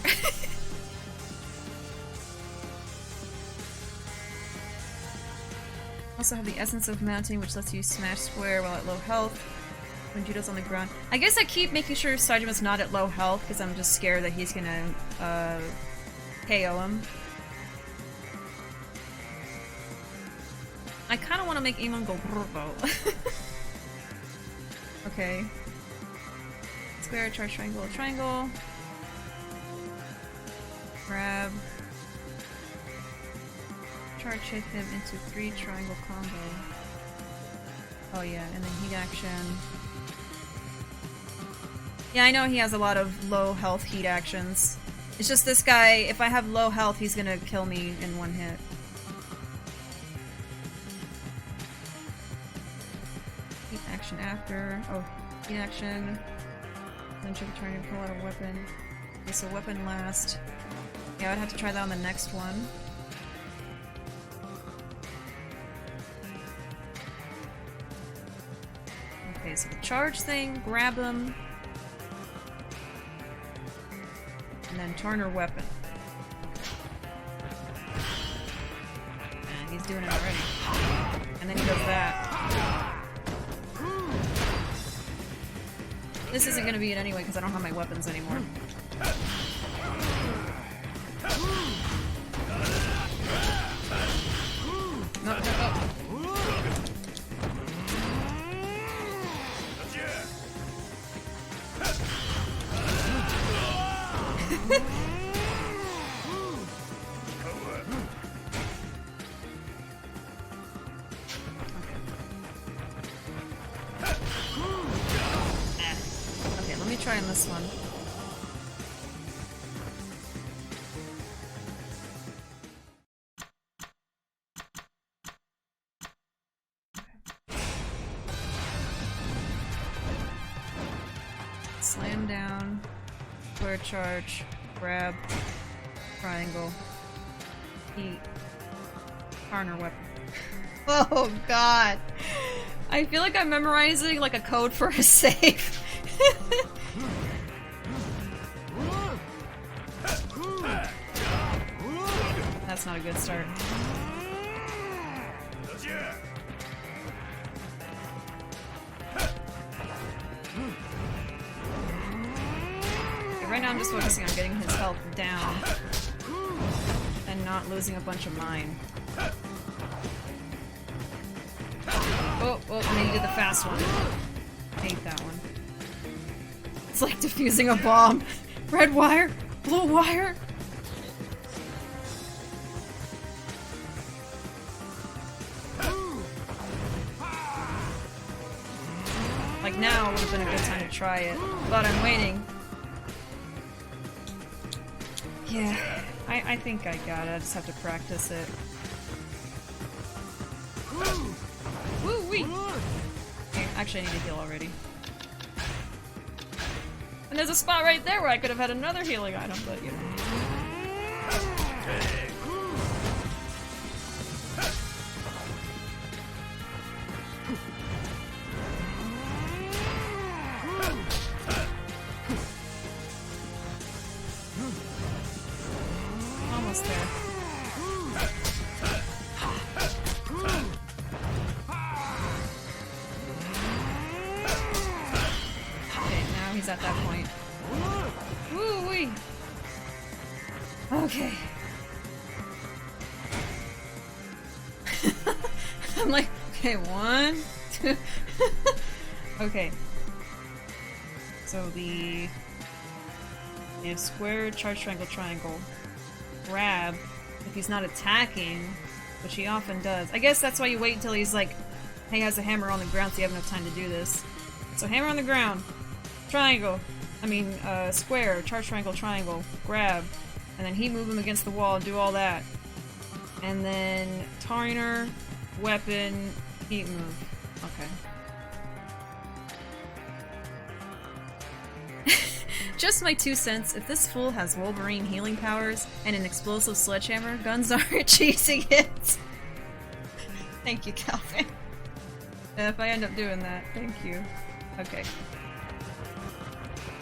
Also have the essence of mounting, which lets you smash square while at low health when Judo's on the ground. I guess I keep making sure Saijima's not at low health because I'm just scared that he's gonna KO him. I kind of want to make Amon go brrr though. Okay. Square, charge, triangle, triangle. Grab. Charge hit him into 3 triangle combo. Oh yeah, and then heat action. Yeah, I know he has a lot of low health heat actions. It's just this guy, if I have low health, he's gonna kill me in 1 hit. Heat action after. Oh, heat action. Then should be trying to pull out a weapon. Okay, so weapon last. Yeah, I'd have to try that on the next one. Okay, so the charge thing, grab him. And then turn her weapon. And he's doing it already. And then he does that. This isn't gonna be it anyway because I don't have my weapons anymore. No, no, no. Okay, let me try on this one. Slam down, square charge, grab, triangle, heat, partner weapon. Oh god! I feel like I'm memorizing like a code for a save. That's not a good start. Right now I'm just focusing on getting his health down and not losing a bunch of mine. Oh, and then you did the fast one. I hate that one. It's like defusing a bomb. Red wire, blue wire. Like now would have been a good time to try it, but I'm waiting. Yeah, I think I got it. I just have to practice it. Woo-wee! Okay, actually I need to heal already. And there's a spot right there where I could have had another healing item, but you know. Almost there. Okay, now he's at that point. Woo-wee! Okay. I'm like, okay, 1, 2. Okay. So the square, charge, triangle, triangle. Grab if he's not attacking, which he often does. I guess that's why you wait until he's like, he has a hammer on the ground so you have enough time to do this. So hammer on the ground, triangle, square, charge, triangle, triangle, grab, and then he move him against the wall and do all that. And then Tarner, weapon, heat move. Okay. Just my 2 cents, if this fool has Wolverine healing powers and an explosive sledgehammer, guns aren't chasing it. Thank you, Calvin. If I end up doing that, thank you. Okay.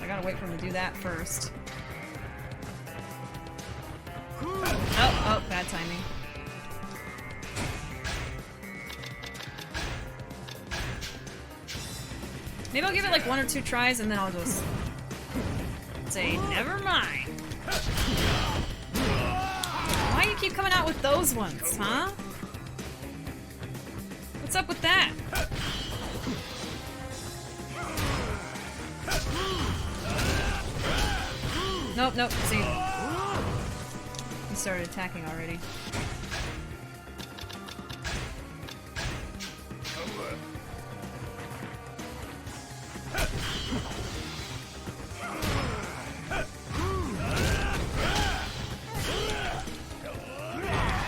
I gotta wait for him to do that first. Oh, bad timing. Maybe I'll give it like 1 or 2 tries and then I'll just say, never mind. Why do you keep coming out with those ones, huh? What's up with that? Nope, nope, see. He started attacking already.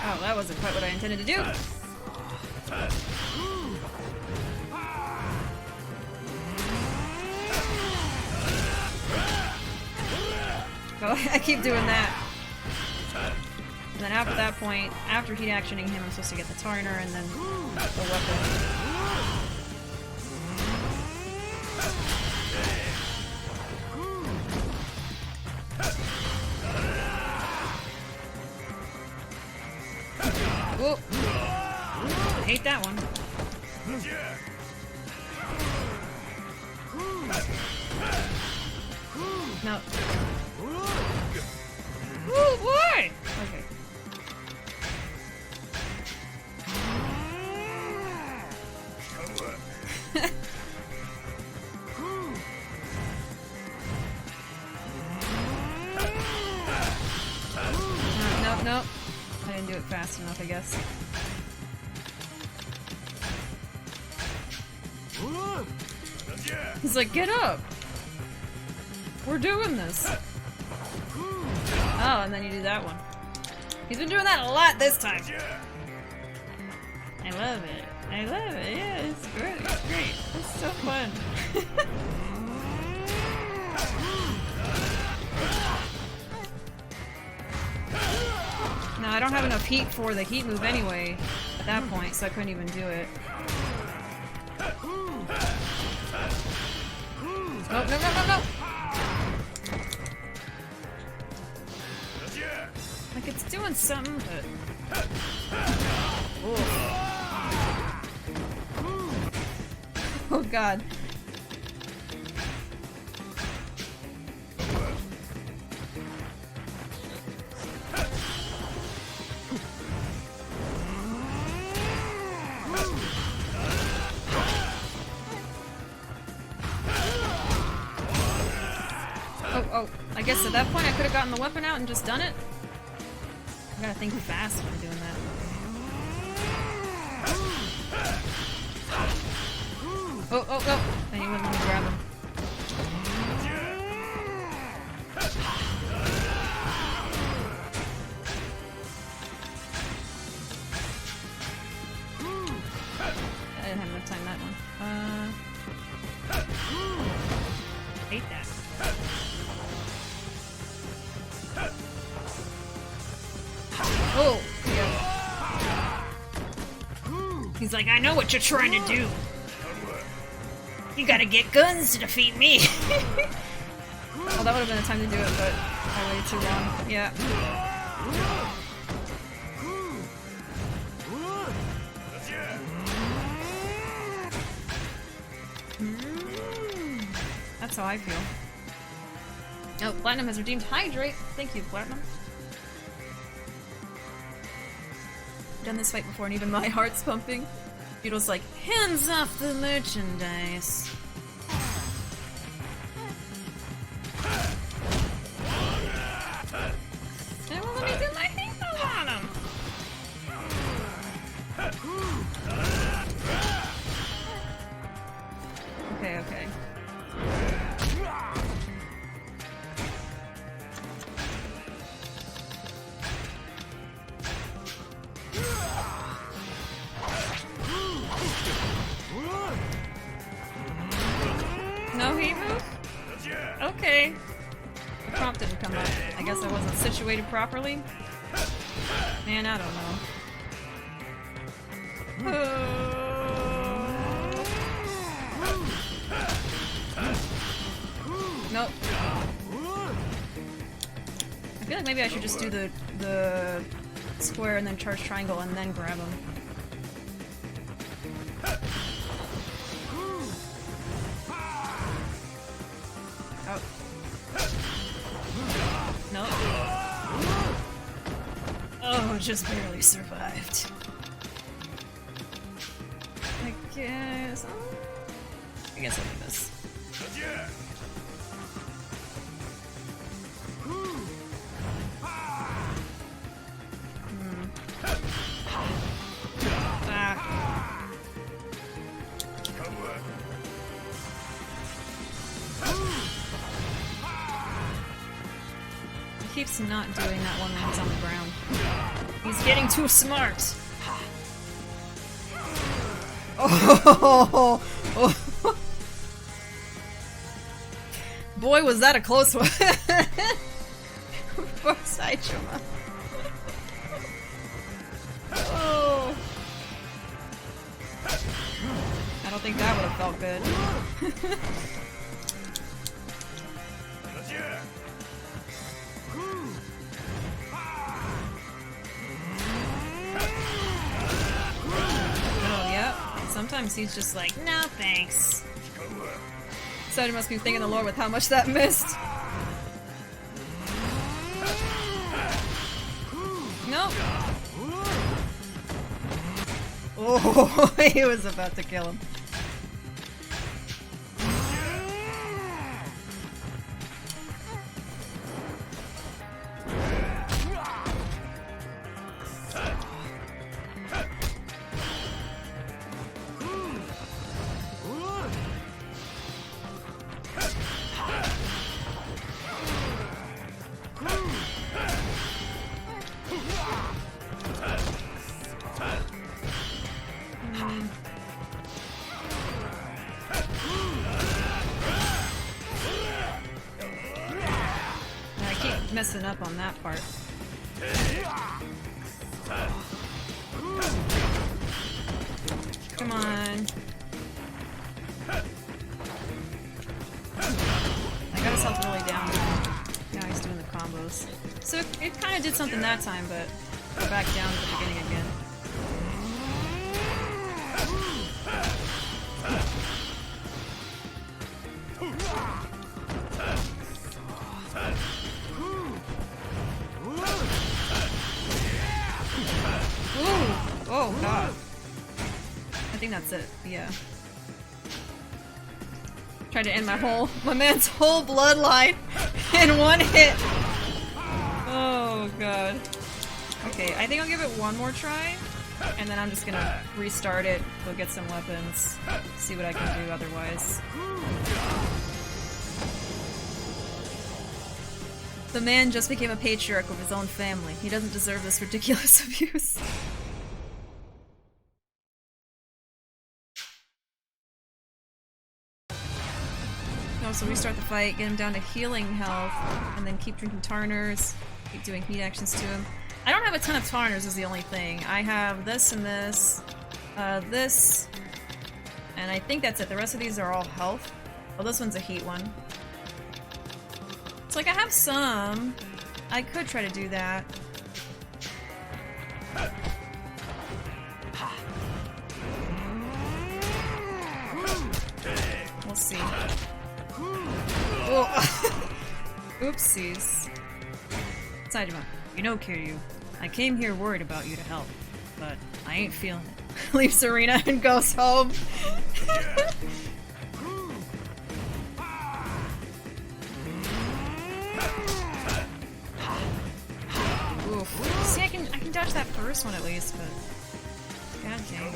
Oh, that wasn't quite what I intended to do. Oh, I keep doing that. And then after that point, after heat actioning him, I'm supposed to get the Tarner and then the weapon. Whoop! I hate that one. No. Ooh, boy! Okay. Nope. I didn't do it fast enough, I guess. He's like, get up! We're doing this! Oh, and then you do that one. He's been doing that a lot this time! I love it. I love it, yeah, it's great, it's great. It's so fun. No, I don't have enough heat for the heat move anyway at that point, so I couldn't even do it. Oh, no! Like it's doing something, but... Oh god. Oh, I guess at that point I could have gotten the weapon out and just done it. I gotta think fast when I'm doing that. Oh! And he wouldn't let me grab him. I didn't have enough time that one. Hate that. Oh! Yeah. He's like, I know what you're trying to do. You gotta get guns to defeat me. Oh, that would have been the time to do it, but I waited too long. Yeah. That's how I feel. Oh, Platinum has redeemed Hydrate. Thank you, Platinum. Done this fight before and even my heart's pumping. Beetle's like, hands off the merchandise. They won't let me do my halo on him. Okay. No heat move? Okay. The prompt didn't come up. I guess I wasn't situated properly. Man, I don't know. maybe I should just do the square and then charge triangle and then grab him. Oh. No. Oh, just barely survived. I guess I'll do this. He keeps not doing that one when he's on the ground. He's getting too smart. Oh, boy, was that a close one. Poor Saitama. Oh. I don't think that would have felt good. Oh, yeah. Sometimes he's just like, no thanks. Saitama must be thanking the Lord with how much that missed. Nope. Oh, he was about to kill him. Messing up on that part. Come on. I got his health really down. Now he's doing the combos. So it kind of did something that time, but we're back down at the beginning again. Oh god. I think that's it, yeah. Tried to end my man's whole bloodline in one hit. Oh god. Okay, I think I'll give it one more try, and then I'm just gonna restart it, go get some weapons, see what I can do otherwise. The man just became a patriarch of his own family. He doesn't deserve this ridiculous abuse. So restart the fight, get him down to healing health, and then keep drinking Tarners, keep doing heat actions to him. I don't have a ton of Tarners is the only thing. I have this and this, this, and I think that's it. The rest of these are all health. Oh, this one's a heat one. It's like I have some. I could try to do that. We'll see. Oh. Oopsies. Saitama, you know Kiryu, I came here worried about you to help, but I ain't feeling it. Leaves Serena and goes home. Oof. See, I can dodge that first one at least, but god dang it.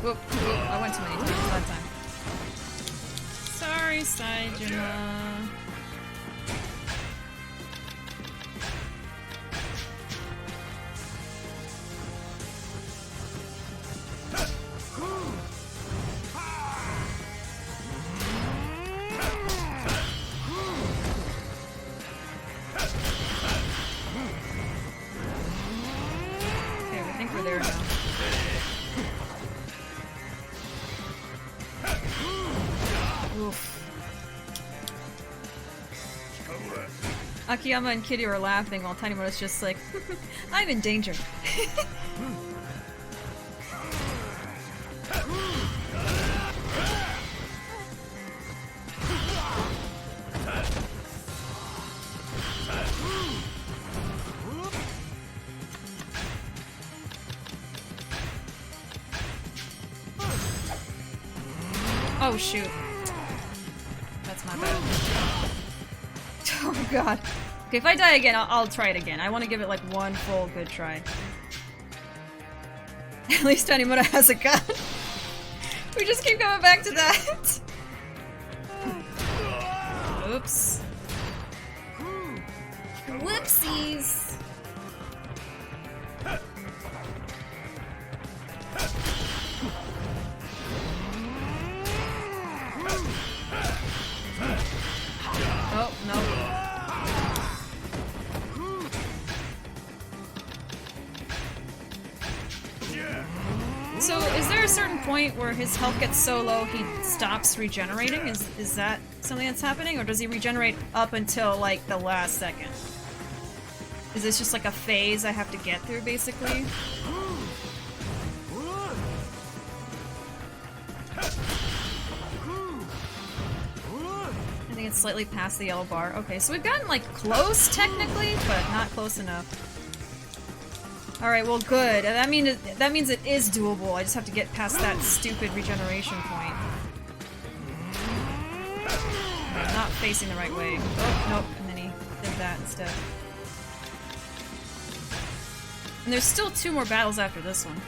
Whoop, whoop, I went too many times that time. Sorry, Saitama. Okay, I think we're there now. Oof. Akiyama and Kitty are laughing while Tanimura's just like, I'm in danger. Oh shoot. That's my bad. Oh god. Okay, if I die again, I'll try it again. I want to give it like one full good try. At least Tanimura has a gun. We just keep coming back to that. Oops. Whoopsies. Oh, no. So, is there a certain point where his health gets so low he stops regenerating? Is that something that's happening? Or does he regenerate up until, like, the last second? Is this just like a phase I have to get through, basically? I think it's slightly past the yellow bar. Okay, so we've gotten, like, close, technically, but not close enough. Alright, well, good. That means it is doable. I just have to get past that stupid regeneration point. I'm not facing the right way. Oh, nope, and then he did that instead. And there's still 2 more battles after this one.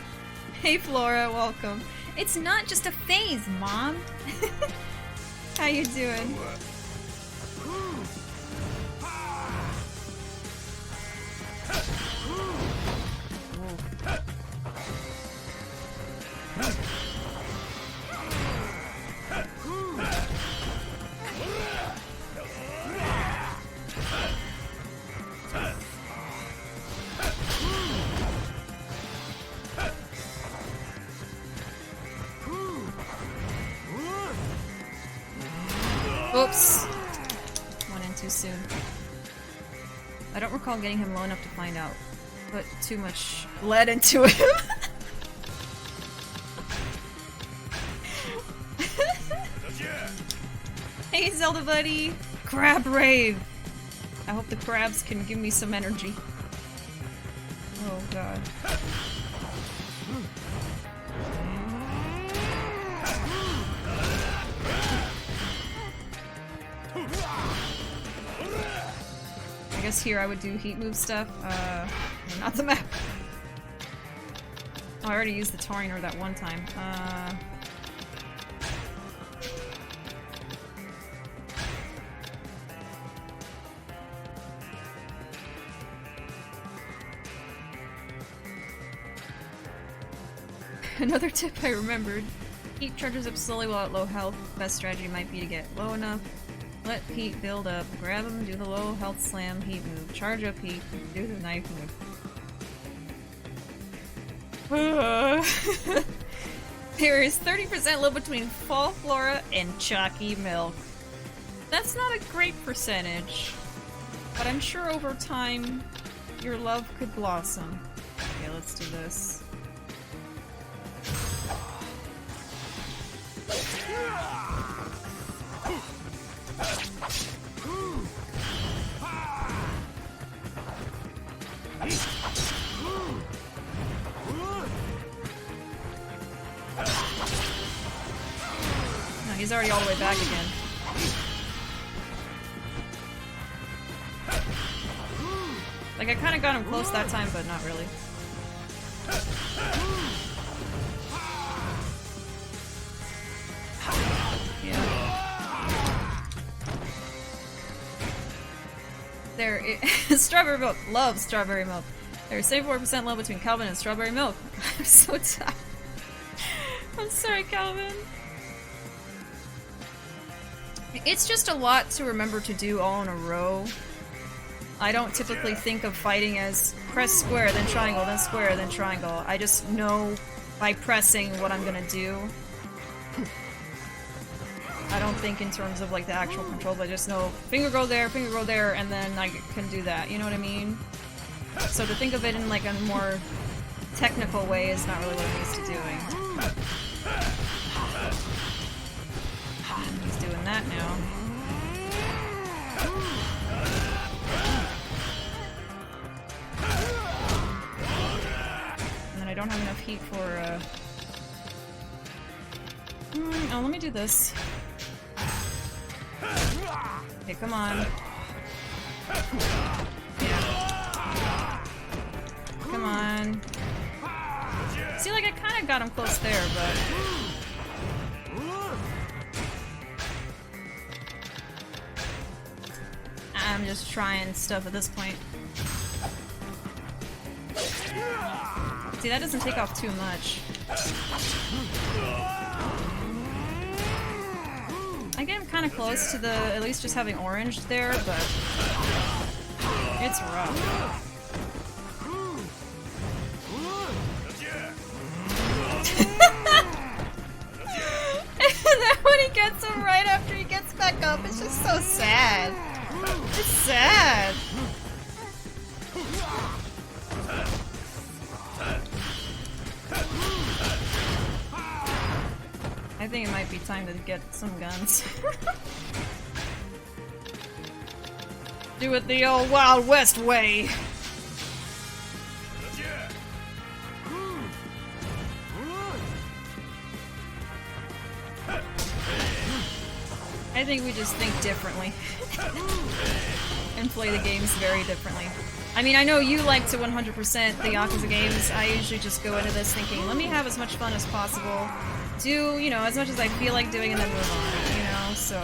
Hey, Flora, welcome. It's not just a phase, Mom. How you doing? Oops. Went in too soon. I don't recall getting him low enough to find out. Put too much lead into him. Hey, Zelda buddy! Crab rave! I hope the crabs can give me some energy. Oh god. I guess here I would do heat move stuff. Not the map. Oh, I already used the Tauriner that one time. Another tip I remembered. Heat charges up slowly while at low health. Best strategy might be to get low enough. Let heat build up. Grab him, do the low health slam, heat move. Charge up heat, do the knife move. There is 30% low between fall flora and chalky milk. That's not a great percentage, but I'm sure over time your love could blossom. Okay, let's do this. No, he's already all the way back again. Like, I kind of got him close that time, but not really. There is strawberry milk. Love strawberry milk. There's 74% low between Calvin and strawberry milk. I'm so tired. I'm sorry, Calvin. It's just a lot to remember to do all in a row. I don't typically think of fighting as press square, then triangle, then square, then triangle. I just know by pressing what I'm gonna do. I don't think in terms of like the actual controls, I just know finger go there, and then I can do that, you know what I mean? So to think of it in like a more technical way is not really what I'm used to doing. He's doing that now. And then I don't have enough heat for oh, let me do this. Okay, come on. Yeah. Come on. See, like, I kind of got him close there, but... I'm just trying stuff at this point. See, that doesn't take off too much. I get him kind of close to the, at least just having orange there, but it's rough. And then when he gets him right after he gets back up, it's just so sad. It's sad. I think it might be time to get some guns. Do it the old Wild West way. I think we just think differently. And play the games very differently. I mean, I know you like to 100% the Yakuza games. I usually just go into this thinking, let me have as much fun as possible. Do, you know, as much as I feel like doing and then move on, you know, so...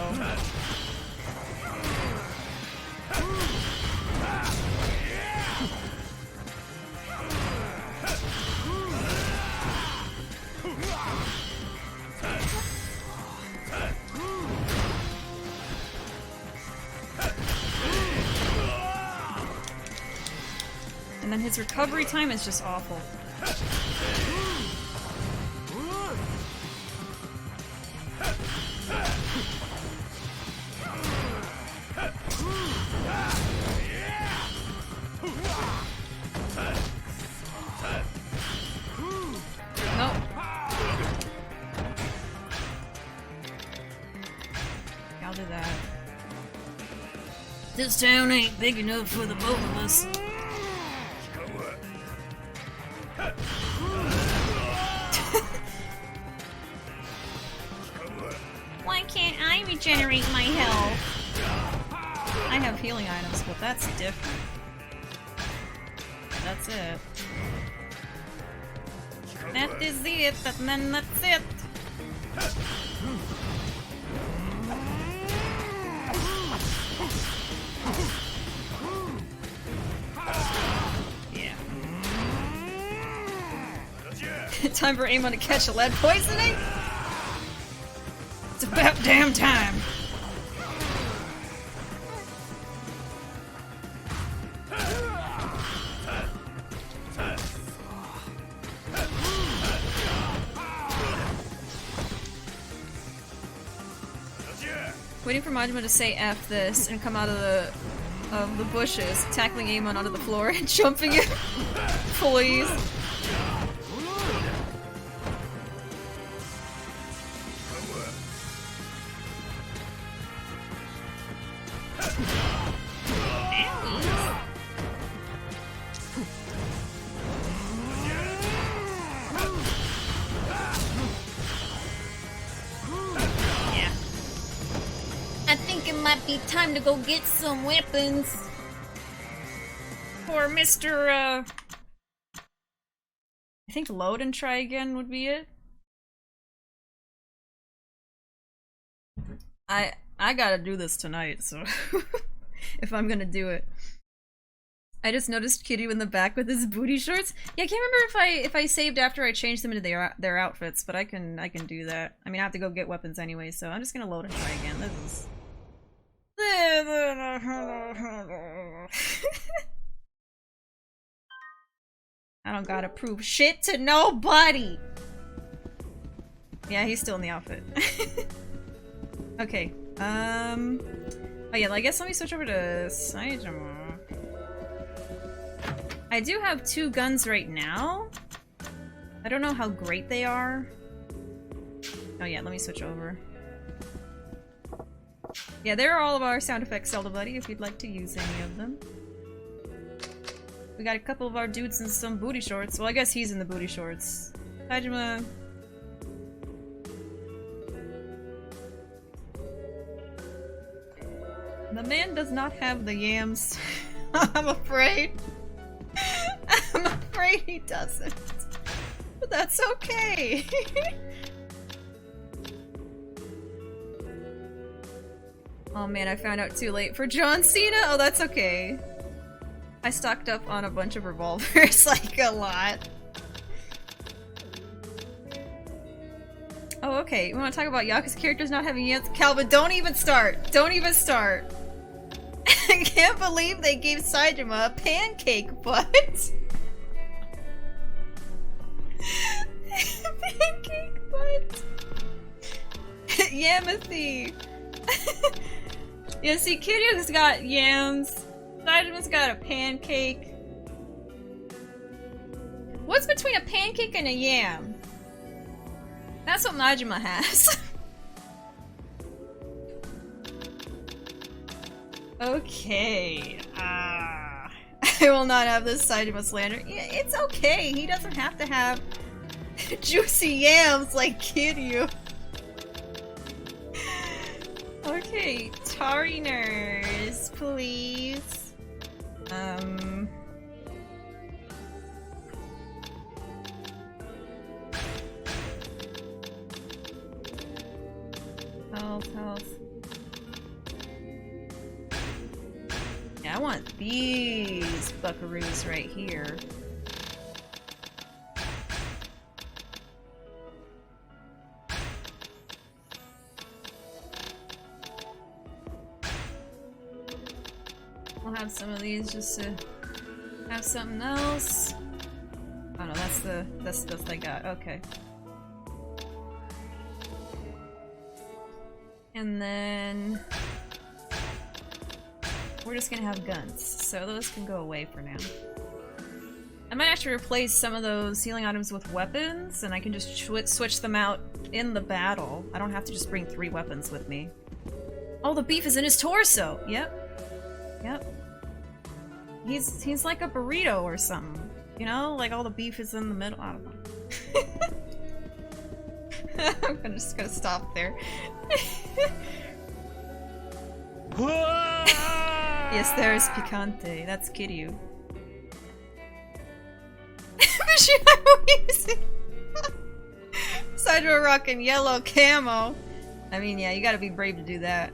And then his recovery time is just awful. Nope. I'll do that. This town ain't big enough for the both of us. Why can't I regenerate my health? I have healing items, but that's different. That's it. That is it, and then that's it. Yeah. Time for Amon to catch a lead poisoning? It's about damn time. Waiting for Majima to say F this and come out of the bushes, tackling Amon onto the floor and jumping it. Please. Be time to go get some weapons for Mr. I think load and try again would be it. I gotta do this tonight, so if I'm gonna do it. I just noticed Kiryu in the back with his booty shorts. Yeah, I can't remember if I saved after I changed them into their outfits, but I can do that. I mean, I have to go get weapons anyway, so I'm just gonna load and try again. don't gotta prove shit to nobody. Yeah, he's still in the outfit. Okay. Oh yeah, I guess let me switch over to Saitama. I do have 2 guns right now. I don't know how great they are. Oh yeah, let me switch over. Yeah, there are all of our sound effects, Zelda Buddy, if you'd like to use any of them. We got a couple of our dudes in some booty shorts. Well, I guess he's in the booty shorts. Saitama. The man does not have the yams. I'm afraid. I'm afraid he doesn't. But that's okay. Oh man, I found out too late for John Cena? Oh, that's okay. I stocked up on a bunch of revolvers, like a lot. Oh, okay. We want to talk about Yakuza characters not having yams? Calvin, don't even start. Don't even start. I can't believe they gave Saitama a pancake butt. Pancake butt. Yamathy. Yeah, see, Kiryu's got yams. Saitama's got a pancake. What's between a pancake and a yam? That's what Majima has. Okay. I will not have this Saitama slander. Yeah, it's okay. He doesn't have to have juicy yams like Kiryu. Okay, Tariners, please. Health. Yeah, I want these buckaroos right here. We'll have some of these just to have something else. Oh no, that's the best I got. Okay. And then we're just gonna have guns, so those can go away for now. I might actually replace some of those healing items with weapons, and I can just switch them out in the battle. I don't have to just bring 3 weapons with me. Oh, the beef is in his torso! Yep. He's like a burrito or something. You know? Like all the beef is in the middle. I don't know. I'm just gonna stop there. Yes, there's Picante. That's Kiryu. Saitama rocking yellow camo. I mean, yeah, you gotta be brave to do that.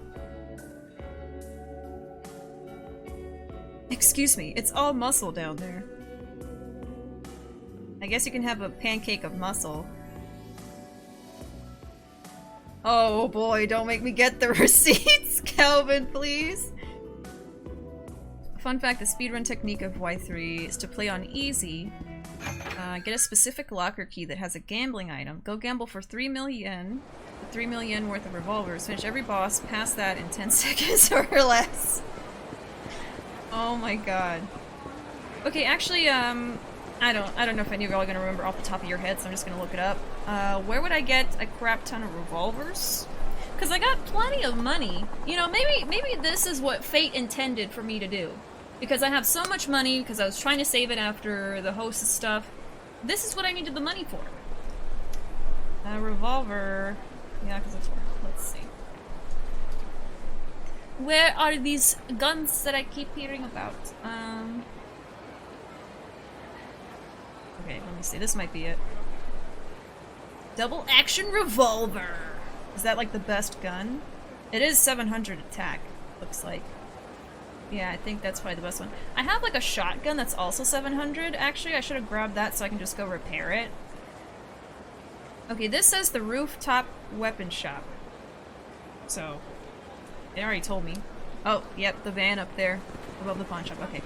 Excuse me, it's all muscle down there. I guess you can have a pancake of muscle. Oh boy, don't make me get the receipts, Calvin, please. Fun fact, the speedrun technique of Y3 is to play on easy. Get a specific locker key that has a gambling item. Go gamble for 3 million. 3 million worth of revolvers. Finish every boss past that in 10 seconds or less. Oh my god. Okay, actually, I don't know if any of y'all are gonna remember off the top of your head, so I'm just gonna look it up. Where would I get a crap ton of revolvers? Because I got plenty of money. You know, maybe this is what fate intended for me to do. Because I have so much money, because I was trying to save it after the host stuff. This is what I needed the money for. A revolver. Yeah, because it's worth. Let's see. Where are these guns that I keep hearing about? Okay, let me see. This might be it. Double action revolver! Is that like the best gun? It is 700 attack, looks like. Yeah, I think that's probably the best one. I have like a shotgun that's also 700. Actually, I should have grabbed that so I can just go repair it. Okay, this says the rooftop weapon shop. So, they already told me. Oh, yep, the van up there above the pawn shop. Okay.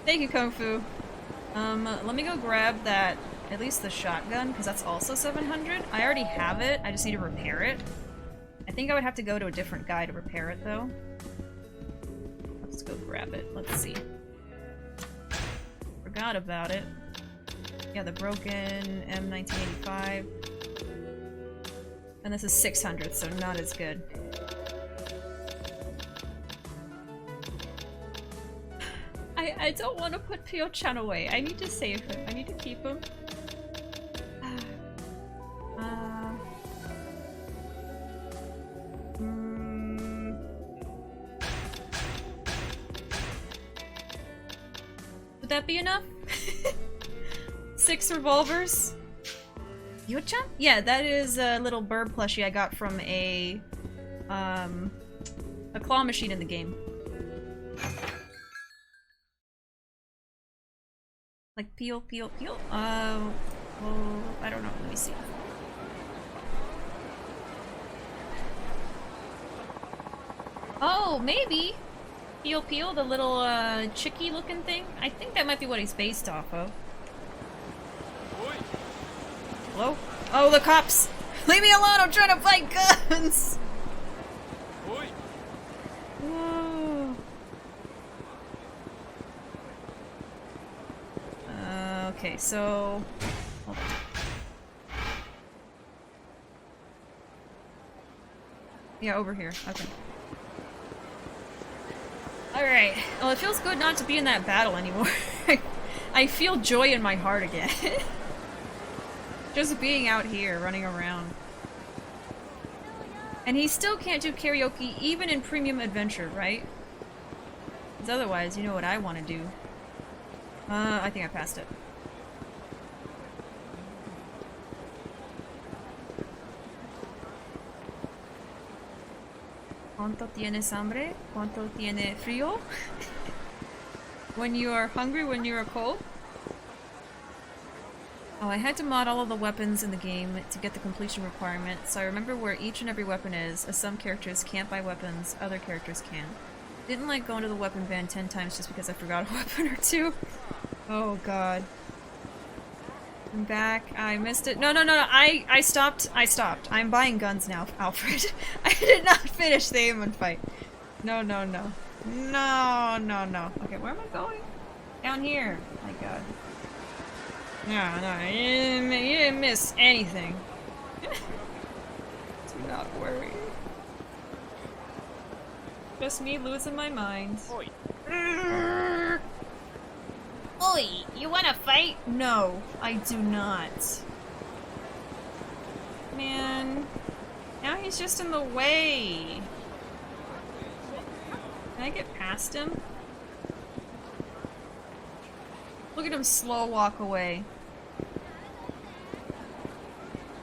Thank you, Kung Fu. Let me go grab that, at least the shotgun, because that's also 700. I already have it, I just need to repair it. I think I would have to go to a different guy to repair it, though. Let's go grab it, let's see. Forgot about it. Yeah, the broken M1985. And this is 600, so not as good. I don't want to put Pio-chan away. I need to save him. I need to keep him. Would that be enough? 6 revolvers? Pio-chan? Yeah, that is a little bird plushie I got from a claw machine in the game. Like peel, peel, peel? Well, I don't know. Let me see. Oh, maybe! Peel, peel, the little, chicky looking thing? I think that might be what he's based off of. Hello? Oh, the cops! Leave me alone! I'm trying to fight guns! Whoa. Okay, so... hold on. Yeah, over here. Okay. Alright. Well, it feels good not to be in that battle anymore. I feel joy in my heart again. Just being out here, running around. And he still can't do karaoke even in Premium Adventure, right? Because otherwise, you know what I want to do. I think I passed it. ¿Cuánto tienes hambre? ¿Cuánto tiene frío? When you are hungry, when you are cold? Oh, I had to mod all of the weapons in the game to get the completion requirement, so I remember where each and every weapon is, as some characters can't buy weapons, other characters can. Didn't like going to the weapon van 10 times just because I forgot a weapon or two. Oh god. I'm back. I missed it. No, I stopped. I'm buying guns now, Alfred. I did not finish the Amon fight. No. No. Okay, where am I going? Down here. My god. No, you didn't miss anything. Do not worry. Just me losing my mind. Oi, you wanna fight? No, I do not. Man, now he's just in the way. Can I get past him? Look at him slow walk away.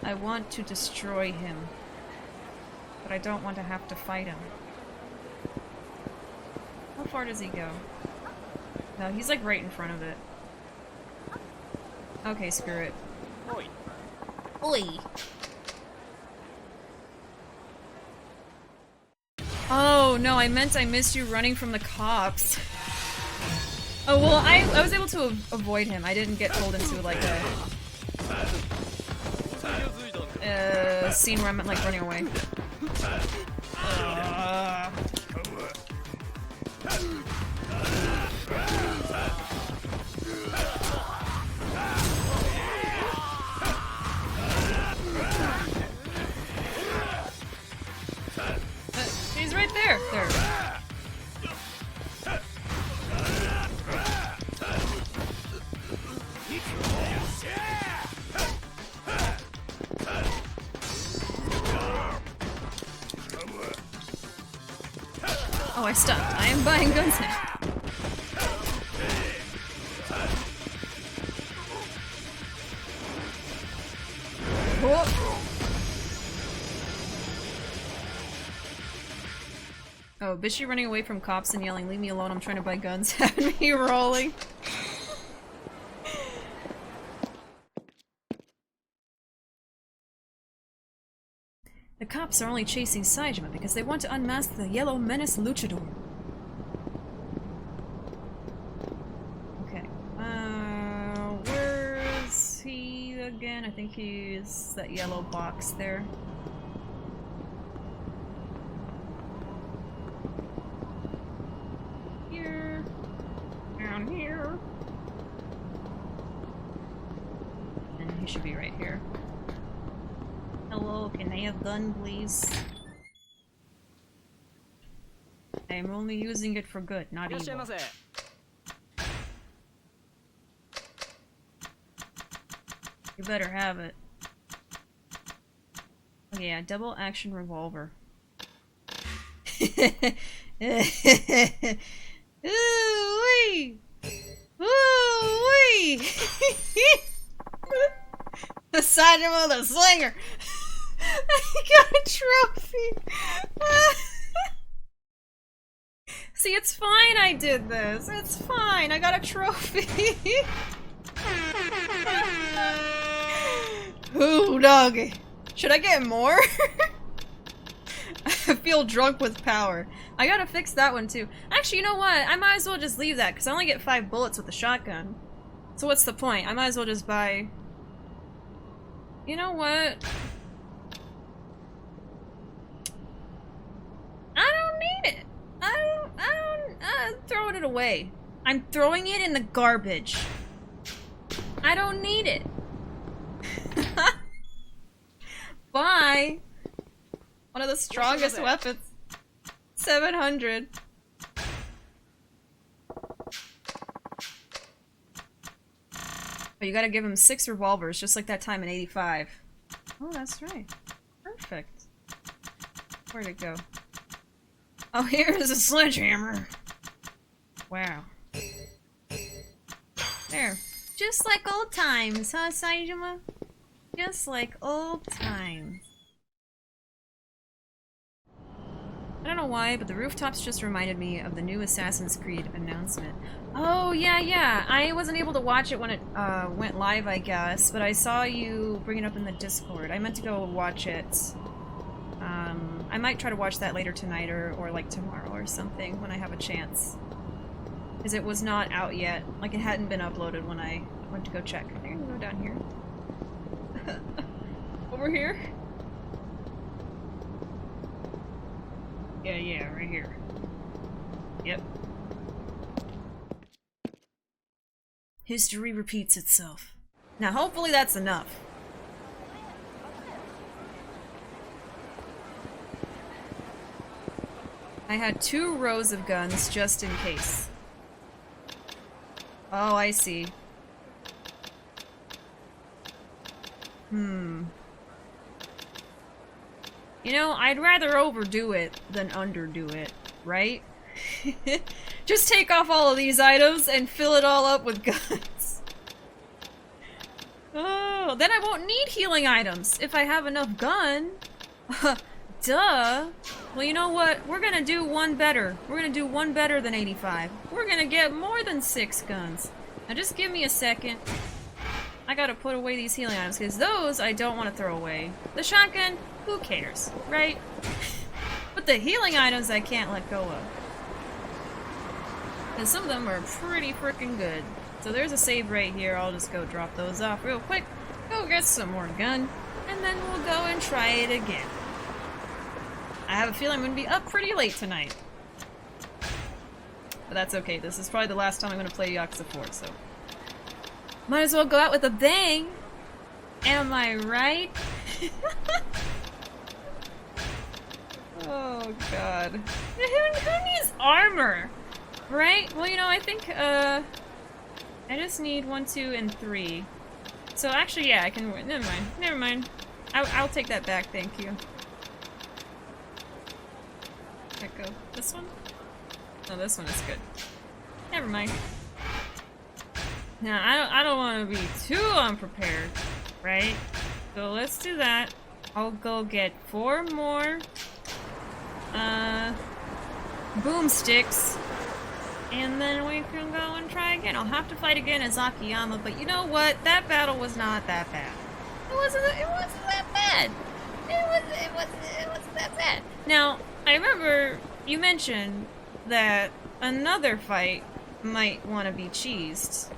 I want to destroy him, but I don't want to have to fight him. How far does he go? No, he's like right in front of it. Okay, screw it. Oi. Oi. Oh no, I meant I missed you running from the cops. Oh well, I was able to avoid him. I didn't get pulled into like a scene where I'm like running away. He's right there. There. Oh, I stopped. I am buying guns now. Oh, Bishi running away from cops and yelling, "Leave me alone, I'm trying to buy guns," had me rolling. The cops are only chasing Saejima because they want to unmask the Yellow Menace Luchador. Okay. think he's that yellow box there. Here. Down here. And he should be right here. Hello, can I have a gun, please? I am only using it for good, not evil. You better have it. Oh yeah, double action revolver. Ooh-wee! Ooh-wee! The Sajima the Slinger! I got a trophy! See, it's fine I did this. It's fine. I got a trophy. Ooh, doggy. Should I get more? I feel drunk with power. I gotta fix that one too. Actually, you know what? I might as well just leave that because I only get 5 bullets with the shotgun. So what's the point? I might as well just buy... You know what? I don't need it. I'm throwing it away. I'm throwing it in the garbage. I don't need it. Buy one of the strongest weapons. 700. But you gotta give him 6 revolvers, just like that time in 85. Oh, that's right. Perfect. Where'd it go? Oh, here's a sledgehammer. Wow. There. Just like old times, huh, Saijima? Just like old times. I don't know why, but the rooftops just reminded me of the new Assassin's Creed announcement. Oh, yeah. I wasn't able to watch it when it went live, I guess, but I saw you bring it up in the Discord. I meant to go watch it. I might try to watch that later tonight or like tomorrow or something when I have a chance. Because it was not out yet. Like, it hadn't been uploaded when I went to go check. I think I'm gonna go down here. Over here? Yeah, right here. Yep. History repeats itself. Now, hopefully that's enough. I had 2 rows of guns just in case. Oh, I see. You know, I'd rather overdo it than underdo it, right? Just take off all of these items and fill it all up with guns. Oh, then I won't need healing items if I have enough gun. Duh. Well, you know what? We're gonna do one better. We're gonna do one better than 85. We're gonna get more than 6 guns. Now just give me a second. I gotta put away these healing items, because those I don't want to throw away. The shotgun, who cares, right? But the healing items I can't let go of. And some of them are pretty freaking good. So there's a save right here. I'll just go drop those off real quick. Go get some more gun. And then we'll go and try it again. I have a feeling I'm going to be up pretty late tonight. But that's okay. This is probably the last time I'm going to play Yakuza 4, so... Might as well go out with a bang! Am I right? Oh god. Who needs armor? Right? Well, you know, I think, I just need 1, 2, and 3. So actually, yeah, I can... Never mind. I'll take that back, thank you. Let go. This one? No, this one is good. Never mind. Now, I don't want to be too unprepared, right? So let's do that. I'll go get 4 more, boomsticks, and then we can go and try again. I'll have to fight again as Akiyama, but you know what? That battle was not that bad. It wasn't that bad. It wasn't that bad. Now, I remember you mentioned that another fight might want to be cheesed.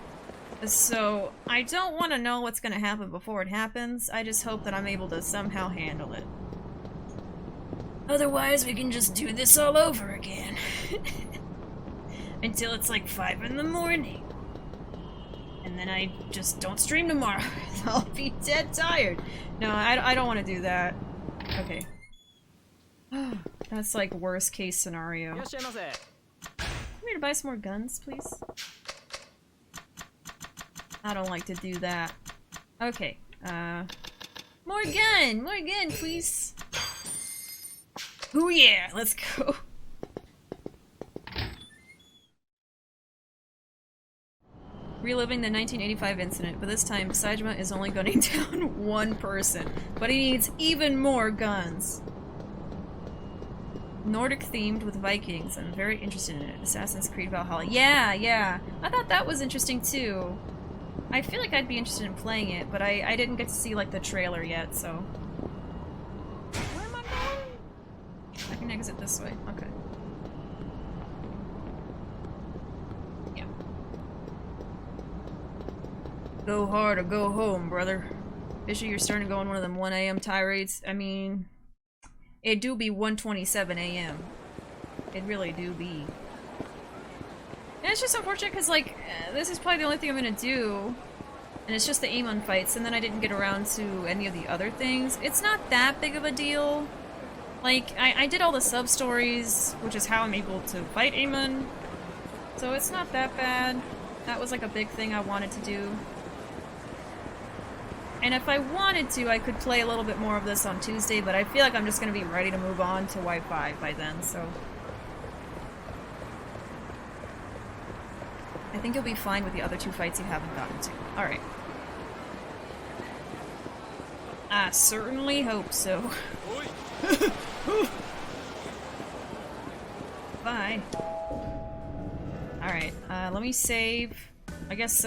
So, I don't want to know what's going to happen before it happens. I just hope that I'm able to somehow handle it. Otherwise, we can just do this all over again. Until it's like 5 in the morning. And then I just don't stream tomorrow. I'll be dead tired. No, I don't want to do that. Okay. That's like worst case scenario. Come here to buy some more guns, please. I don't like to do that. Okay. More gun, please. Oh yeah, let's go. Reliving the 1985 incident, but this time Saejima is only gunning down one person, but he needs even more guns. Nordic themed with Vikings. I'm very interested in it. Assassin's Creed Valhalla. Yeah. I thought that was interesting too. I feel like I'd be interested in playing it, but I didn't get to see like the trailer yet, so. Where am I going? I can exit this way. Okay. Yeah. Go hard or go home, brother. Bishi, you're starting to go on one of them 1 a.m. tirades. I mean, it do be 1:27 a.m. It really do be. And it's just unfortunate because, like, this is probably the only thing I'm gonna do. And it's just the Amon fights, and then I didn't get around to any of the other things. It's not that big of a deal. Like, I did all the sub-stories, which is how I'm able to fight Amon. So it's not that bad. That was, like, a big thing I wanted to do. And if I wanted to, I could play a little bit more of this on Tuesday, but I feel like I'm just gonna be ready to move on to Wi-Fi by then, so... I think you'll be fine with the other 2 fights you haven't gotten to. Alright. I certainly hope so. Bye. Alright, let me save. I guess,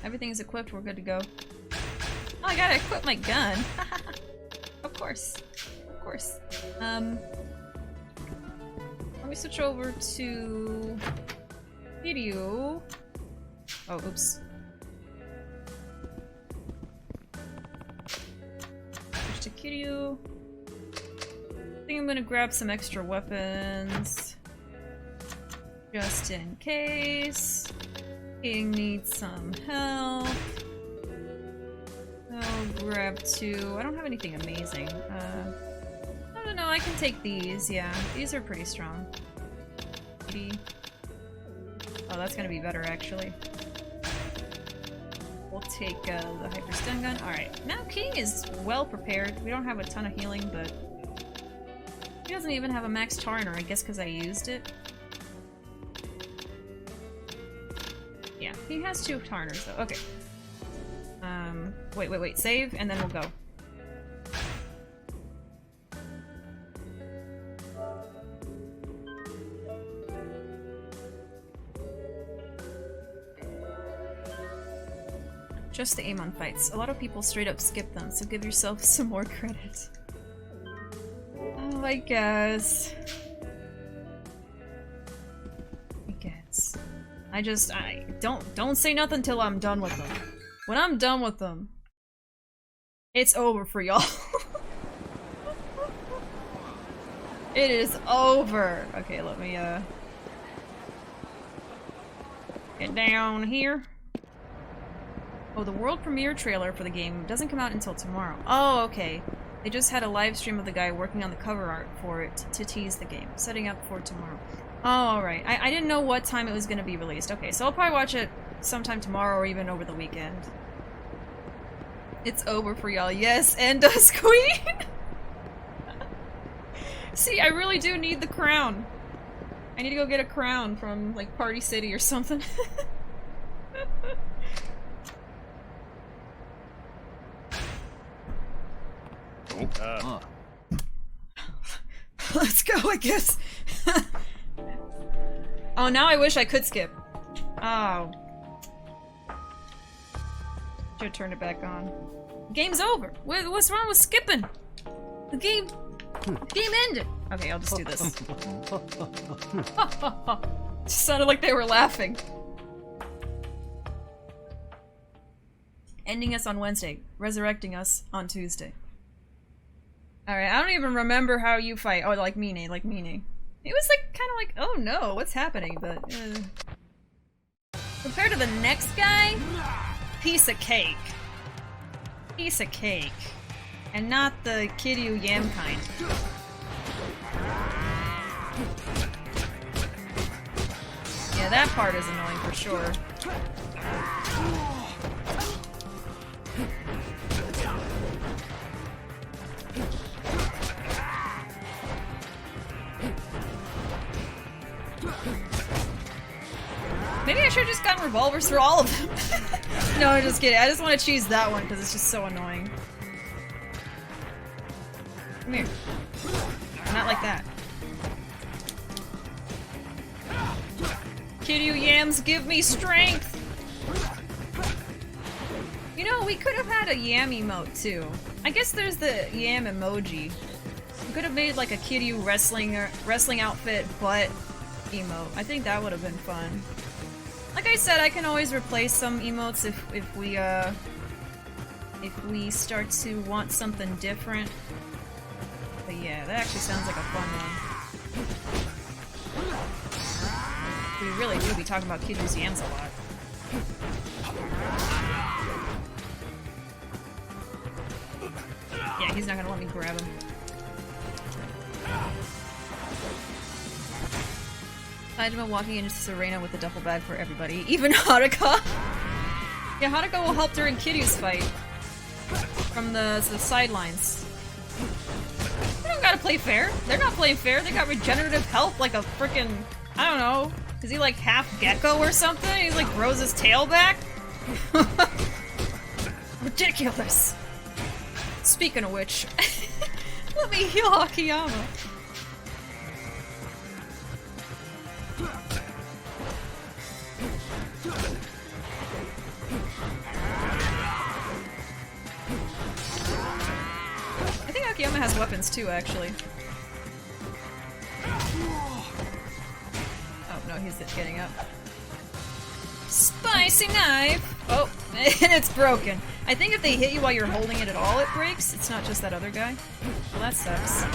everything's equipped, we're good to go. Oh, I gotta equip my gun! Of course. Of course. Let me switch over to... video. Oh, oops. Switch to Kiryu. I think I'm gonna grab some extra weapons. Just in case. King needs some help. I'll grab 2. I don't have anything amazing. No, I can take these, yeah. These are pretty strong. Oh, that's gonna be better, actually. We'll take the hyper stun gun. Alright, now King is well prepared. We don't have a ton of healing, but... he doesn't even have a max Tarner, I guess because I used it. Yeah, he has 2 Tarners, though. Okay. Wait. Save, and then we'll go. Just the Amon fights. A lot of people straight up skip them, so give yourself some more credit. Oh, I guess. I don't say nothing till I'm done with them. When I'm done with them, it's over for y'all. It is over. Okay, let me get down here. Oh, the world premiere trailer for the game doesn't come out until tomorrow. Oh, okay. They just had a live stream of the guy working on the cover art for it to tease the game, setting up for tomorrow. Oh, alright. I didn't know what time it was going to be released. Okay, so I'll probably watch it sometime tomorrow or even over the weekend. It's over for y'all. Yes, and Dust Queen! See, I really do need the crown. I need to go get a crown from, like, Party City or something. Let's go, I guess. Oh, now I wish I could skip. Oh. Should turn it back on. Game's over. What's wrong with skipping? The game ended. Okay, I'll just do this. Just sounded like they were laughing. Ending us on Wednesday, resurrecting us on Tuesday. Alright, I don't even remember how you fight. Oh, like Mine. It was like, kind of like, oh no, what's happening? But, compared to the next guy, piece of cake. Piece of cake. And not the Kiryu Yam kind. Yeah, that part is annoying for sure. Maybe I should have just gotten revolvers for all of them. No, I'm just kidding. I just want to choose that one because it's just so annoying. Come here. Not like that. Kiryu Yams, give me strength! You know, we could have had a Yam emote too. I guess there's the Yam emoji. We could have made like a Kiryu wrestling outfit butt emote. I think that would have been fun. Like I said, I can always replace some emotes if we start to want something different. But yeah, that actually sounds like a fun one. We really do be talking about Kiryu's yams a lot. Yeah, he's not gonna let me grab him. Saejima walking into Serena with a duffel bag for everybody, even Haruka. Yeah, Haruka will help during Kiryu's fight. From the sidelines. They don't gotta play fair. They're not playing fair. They got regenerative health like a frickin', I don't know. Is he like half gecko or something? He's like grows his tail back? Ridiculous. Speaking of which, let me heal Akiyama. I think Akiyama has weapons too, actually. Oh no, he's getting up. Spicy knife! Oh, and it's broken. I think if they hit you while you're holding it at all, it breaks. It's not just that other guy. Well, that sucks.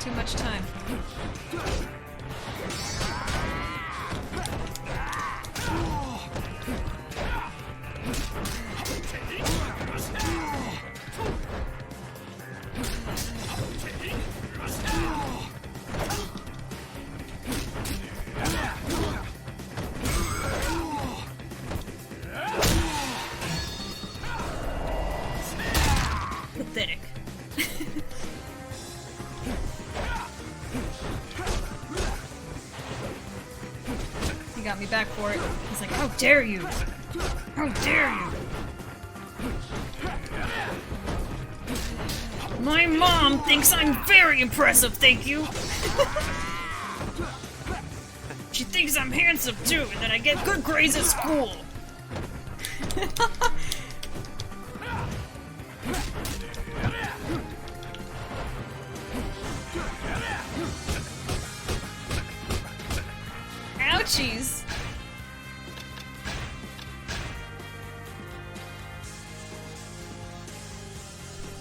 Too much time. Pathetic. He got me back for it. He's like, how dare you! How dare you! My mom thinks I'm very impressive, thank you! She thinks I'm handsome too, and that I get good grades at school! Ouchies!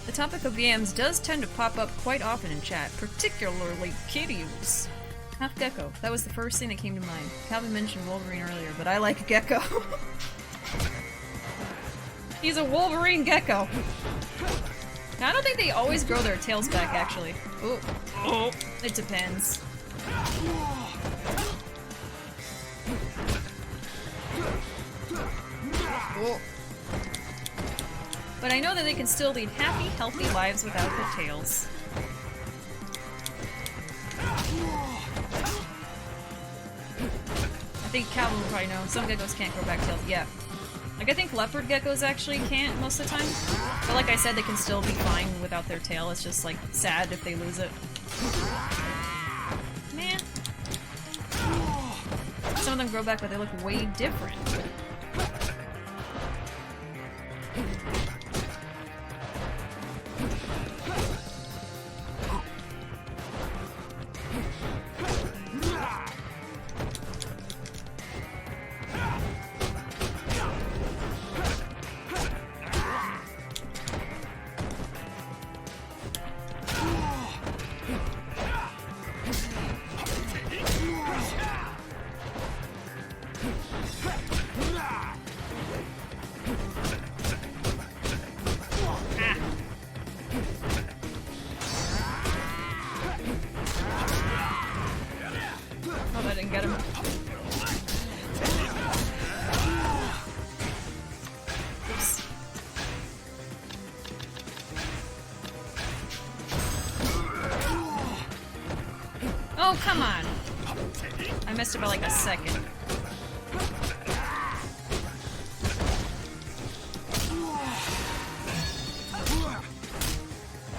The topic of yams does tend to pop up quite often in chat, particularly Kiryu's. Half Gecko. That was the first thing that came to mind. Calvin mentioned Wolverine earlier, but I like Gecko. He's a Wolverine Gecko. Now, I don't think they always grow their tails back, actually. Ooh. Oh, it depends. Oh. But I know that they can still lead happy, healthy lives without their tails. I think Calvin will probably know. Some geckos can't grow back tails. Yeah. Like, I think leopard geckos actually can't most of the time. But like I said, they can still be fine without their tail. It's just, like, sad if they lose it. Some of them grow back, but they look way different. Oh, come on. I missed it by like a second.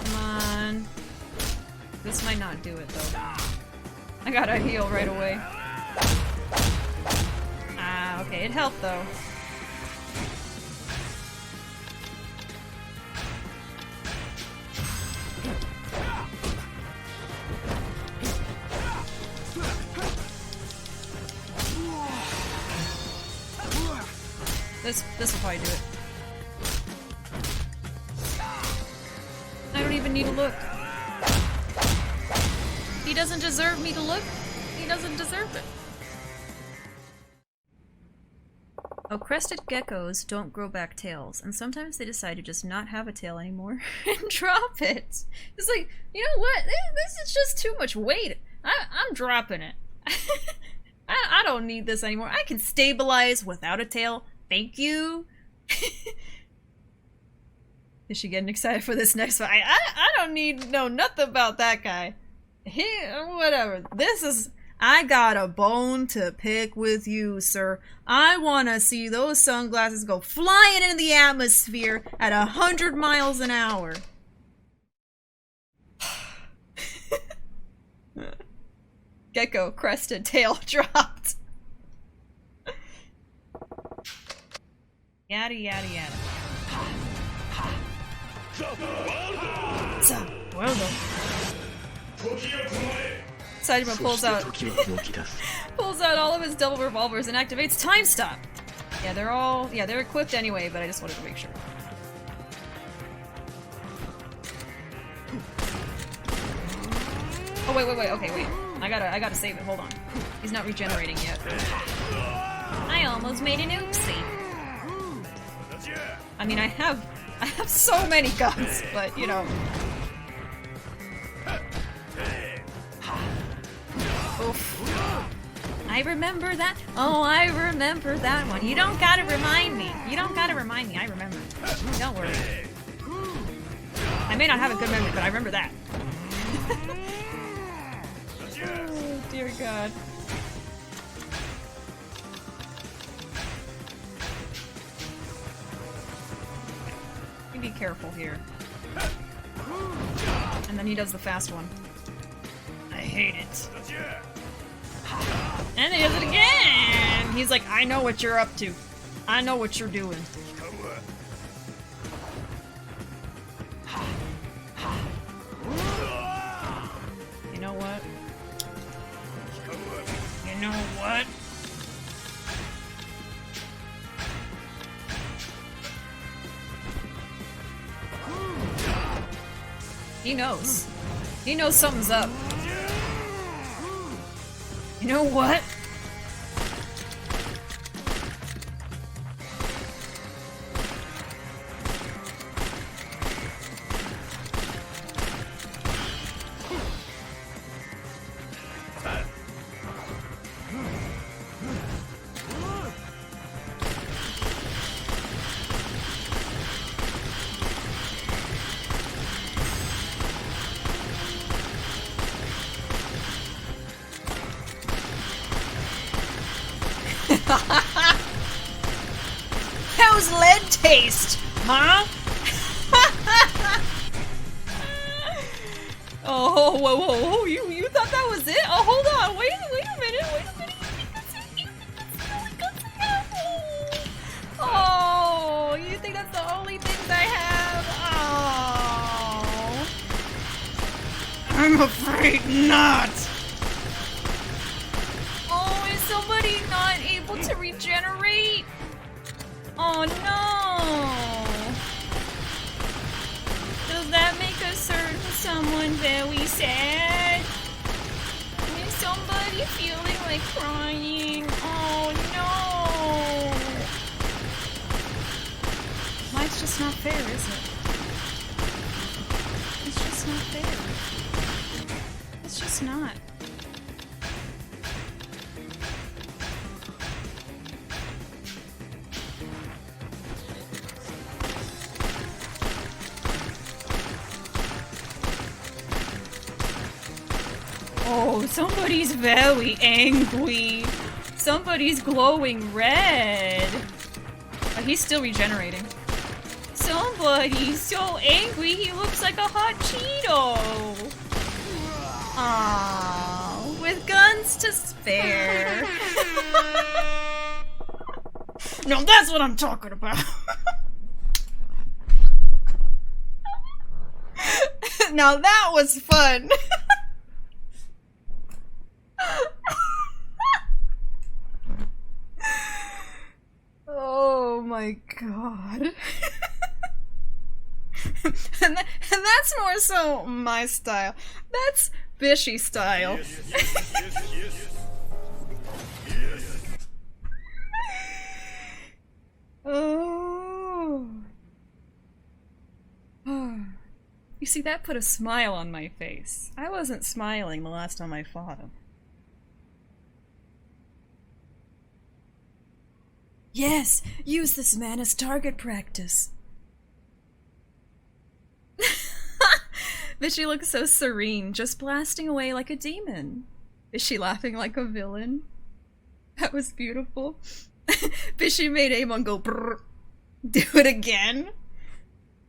Come on. This might not do it though. I gotta heal right away. Ah, okay, it helped though. This will probably do it. I don't even need to look. He doesn't deserve me to look. He doesn't deserve it. Oh, crested geckos don't grow back tails, and sometimes they decide to just not have a tail anymore and drop it. It's like, you know what? This is just too much weight. I'm dropping it. I don't need this anymore. I can stabilize without a tail. Thank you. Is she getting excited for this next fight? I don't need know nothing about that guy. Whatever. This is. I got a bone to pick with you, sir. I want to see those sunglasses go flying into the atmosphere at 100 miles an hour. Gecko crested tail dropped. Yada yada yada. Saitama pulls out all of his double revolvers and activates Time Stop. Yeah, they're equipped anyway, but I just wanted to make sure. Oh wait, okay, wait. I gotta save it, hold on. He's not regenerating yet. I almost made an oopsie. I mean, I have so many guns, but you know. Oof. I remember that. Oh, I remember that one. You don't gotta remind me. You don't gotta remind me. I remember. Don't worry. I may not have a good memory, but I remember that. Oh, dear God. Be careful here. And then he does the fast one. I hate it. And he does it again! He's like, I know what you're up to. I know what you're doing. You know what? You know what? He knows. He knows something's up. You know what? How's lead taste, huh? Oh, whoa, you thought that was it? Oh, hold on, wait a minute. I'm afraid not! Oh, is somebody not able to regenerate? Oh no! Does that make a certain someone very sad? Is somebody feeling like crying? Oh no! Life's just not fair, is it? It's just not fair. It's just not. Oh, somebody's very angry. Somebody's glowing red. But he's still regenerating. Somebody's so angry he looks like a hot Cheeto. Aww, with guns to spare. No, that's what I'm talking about. Now that was fun. Oh my god. and that's more so my style. That's Bishi style. Oh. You see, that put a smile on my face. I wasn't smiling the last time I fought him. Yes, use this man as target practice. Bishi looks so serene, just blasting away like a demon. Is she laughing like a villain? That was beautiful. Bishi made Amon go brrr. Do it again?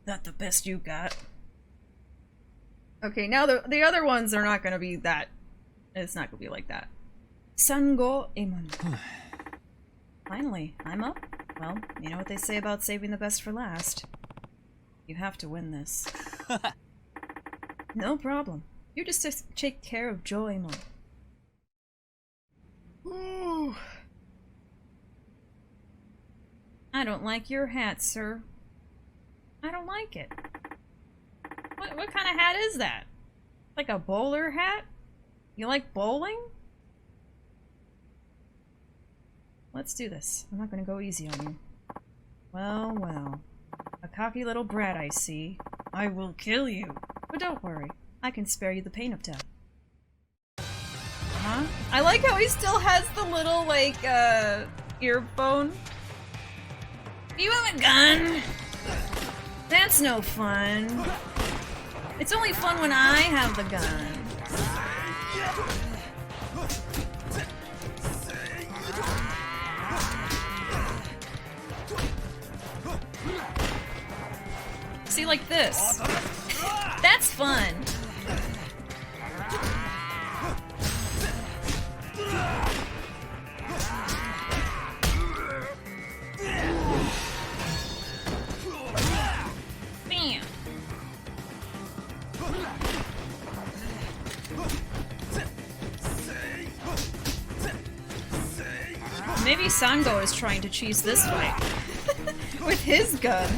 Not the best you got. Okay, now the other ones are not gonna be that. It's not gonna be like that. Sango Amon. Finally, I'm up. Well, you know what they say about saving the best for last. You have to win this. No problem. You just take care of Joe Amon. Ooh. I don't like your hat, sir. I don't like it. What kind of hat is that? Like a bowler hat? You like bowling? Let's do this. I'm not gonna go easy on you. Well, well. A cocky little brat, I see. I will kill you. But don't worry. I can spare you the pain of death. Huh? I like how he still has the little, like, earphone. You have a gun? That's no fun. It's only fun when I have the gun. See, like this. That's fun. Bam. Maybe Sango is trying to cheese this fight with his gun.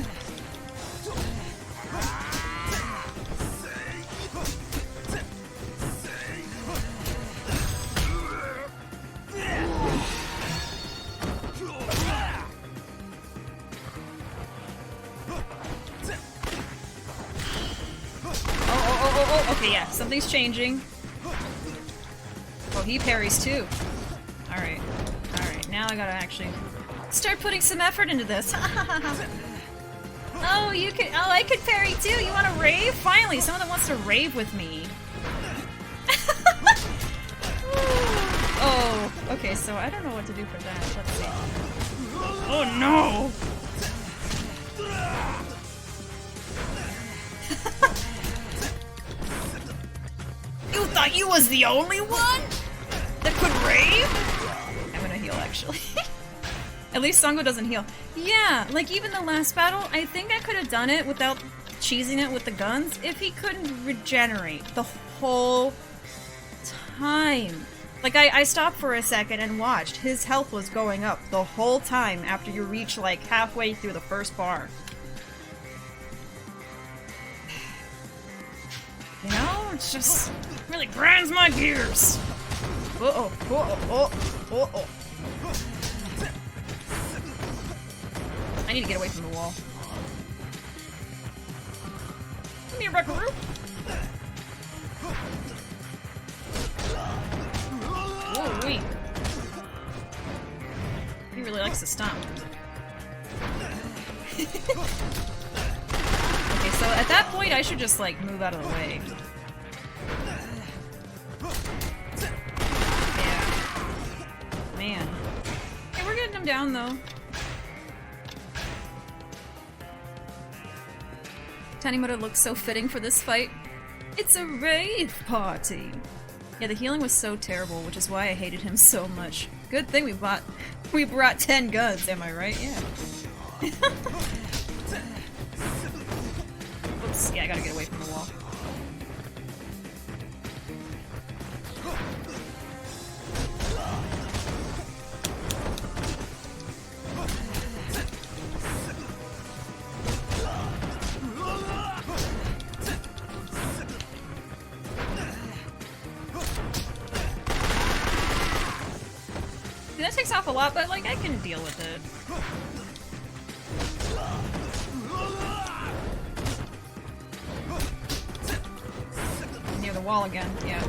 Okay, yeah, something's changing. Oh, he parries too. Alright. Alright, now I gotta actually start putting some effort into this. Oh, you could. Oh, I could parry too. You want to rave? Finally, someone that wants to rave with me. Oh, okay, so I don't know what to do for that. Let's see. Oh no! You thought you was the only one that could rave? I'm gonna heal, actually. At least Sango doesn't heal. Yeah, like even the last battle, I think I could have done it without cheesing it with the guns if he couldn't regenerate the whole time? Like, I stopped for a second and watched. His health was going up the whole time after you reach, like, halfway through the first bar. You know, it's just really grinds my gears. Uh-oh, uh-oh, uh-oh. I need to get away from the wall. Come here, Buckaroo. Whoa, wait. He really likes to stomp. Okay, so at that point I should just like move out of the way. Yeah. Man. Okay, we're getting him down though. Tanimura looks so fitting for this fight. It's a rave party! Yeah, the healing was so terrible, which is why I hated him so much. Good thing we brought 10 guns, am I right? Yeah. Oops, yeah, I gotta get away from the wall. That takes off a lot, but like I can deal with it. Near the wall again, yeah.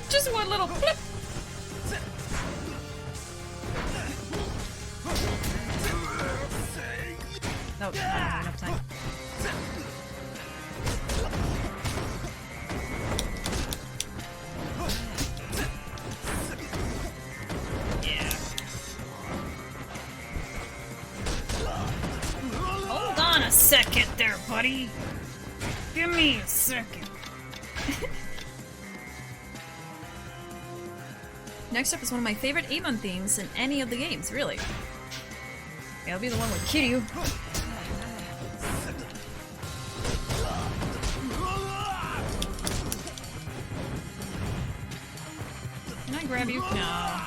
Just one little flip. Nope, not enough time. Yeah. Hold on a second there, buddy. Give me a second. Next up is one of my favorite Amon themes in any of the games, really. Yeah, it'll be the one with Kiryu. Can I grab you? No.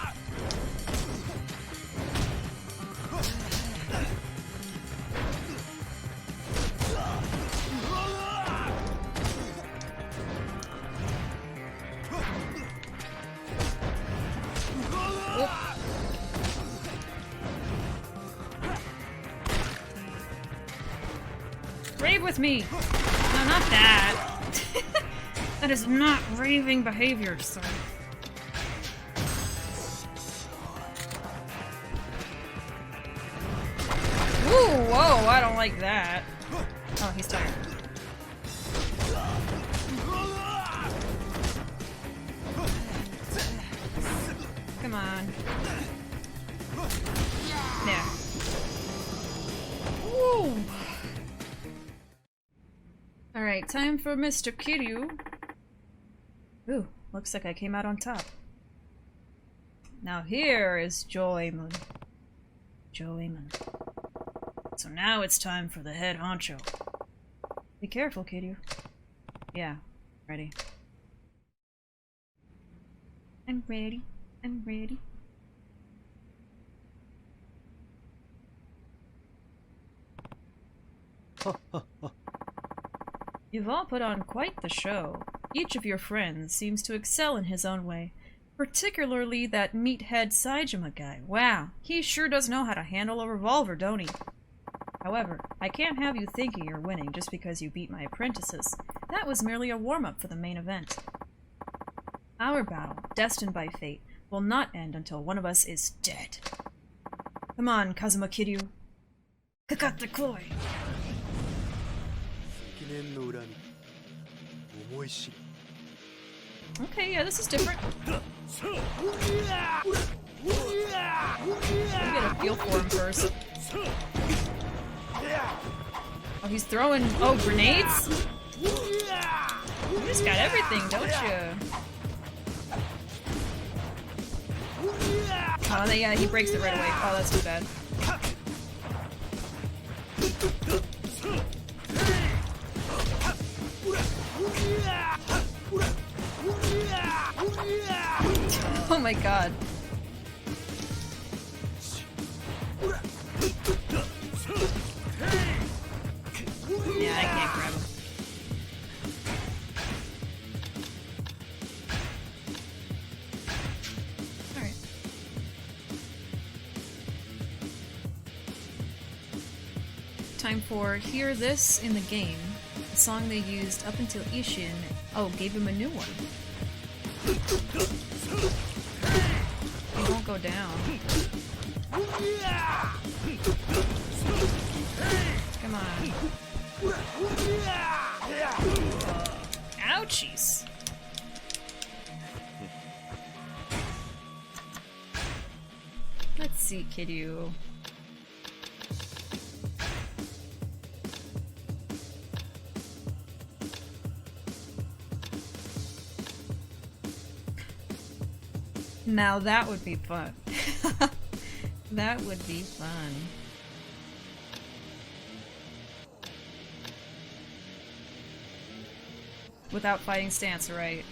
Rave with me! No, not that. That is not raving behavior, sir. Ooh, whoa, I don't like that. Oh, he's tired. Come on. There. Woo! Alright, time for Mr. Kiryu. Ooh, looks like I came out on top. Now here is Amon. Amon. So now it's time for the head honcho. Be careful, Kiryu. Yeah, ready. I'm ready. I'm ready. You've all put on quite the show. Each of your friends seems to excel in his own way. Particularly that meathead Saejima guy. Wow, he sure does know how to handle a revolver, don't he? However, I can't have you thinking you're winning just because you beat my apprentices. That was merely a warm-up for the main event. Our battle, destined by fate, will not end until one of us is dead. Come on, Kazuma Kiryu. Kakatte koi! Okay, yeah, this is different. Let me get a feel for him first. Oh, he's throwing... Oh, grenades? just got everything, don't you? Oh, yeah, he breaks it right away. Oh, that's too bad. Oh my god. Yeah, I can't grab him. Alright. Time for Hear This in the Game. The song they used up until Ishin. Oh, gave him a new one. He won't go down. Come on. Ouchies. Let's see, Kiryu. Now that would be fun. That would be fun. Without fighting stance, right?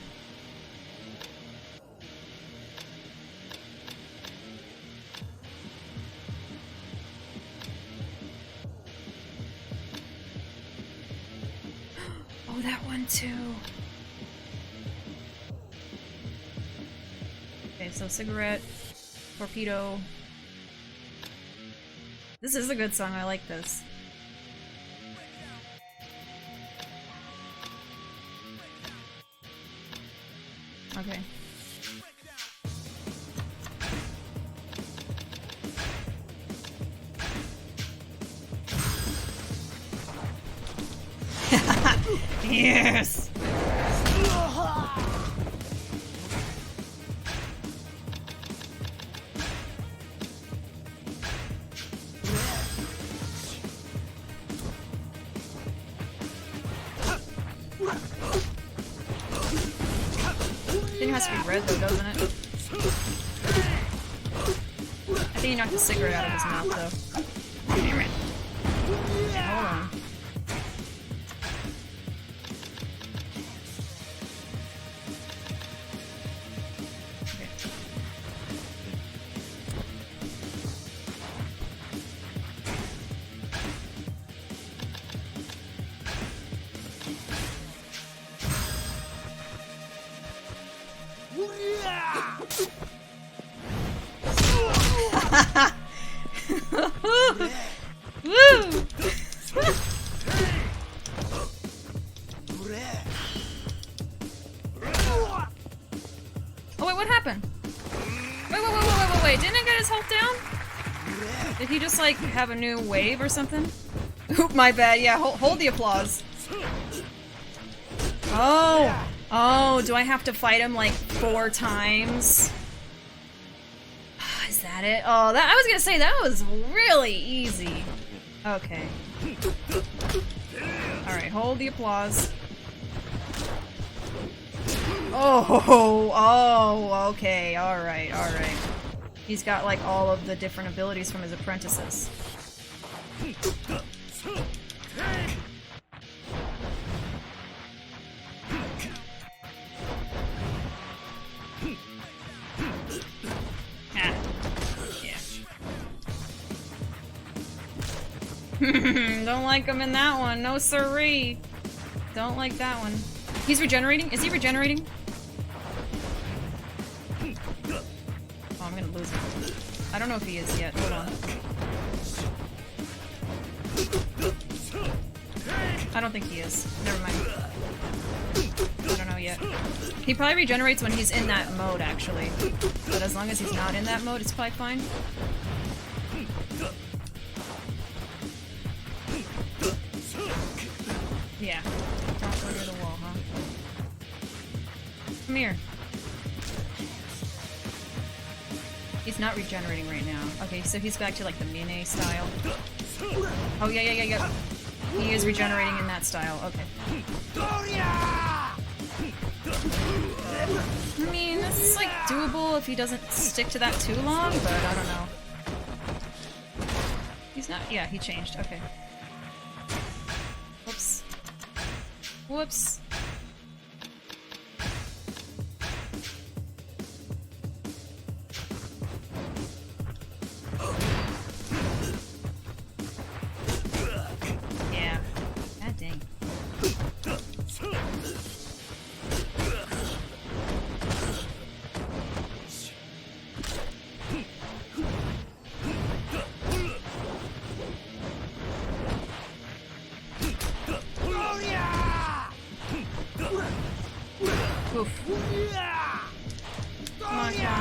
Oh, that one too. Okay, so cigarette, torpedo. This is a good song, I like this. Okay. Yes! I think it has to be red though, doesn't it? I think he knocked a cigarette out of his mouth though. Damn it. Okay, hold on. Woo! Oh wait, what happened? Wait, didn't it get his health down? Did he just like have a new wave or something? Oop, my bad, yeah, hold the applause. Oh, do I have to fight him like 4 times? Is that it? Oh, I was gonna say that was really easy. Okay. Alright, hold the applause. Oh, okay, alright. He's got like all of the different abilities from his apprentices. Don't like him in that one. No siree. Don't like that one. He's regenerating? Is he regenerating? Oh, I'm gonna lose him. I don't know if he is yet. Hold on. I don't think he is. Never mind. I don't know yet. He probably regenerates when he's in that mode, actually. But as long as he's not in that mode, it's probably fine. Yeah. Don't go near the wall, huh? Come here. He's not regenerating right now. Okay, so he's back to like the Mine style. Oh, yeah. He is regenerating in that style. Okay. doable if he doesn't stick to that too long, but I don't know. He's not. Yeah, he changed. Okay. Whoops. Whoops. Yeah. God dang. Oof. Come on, come on.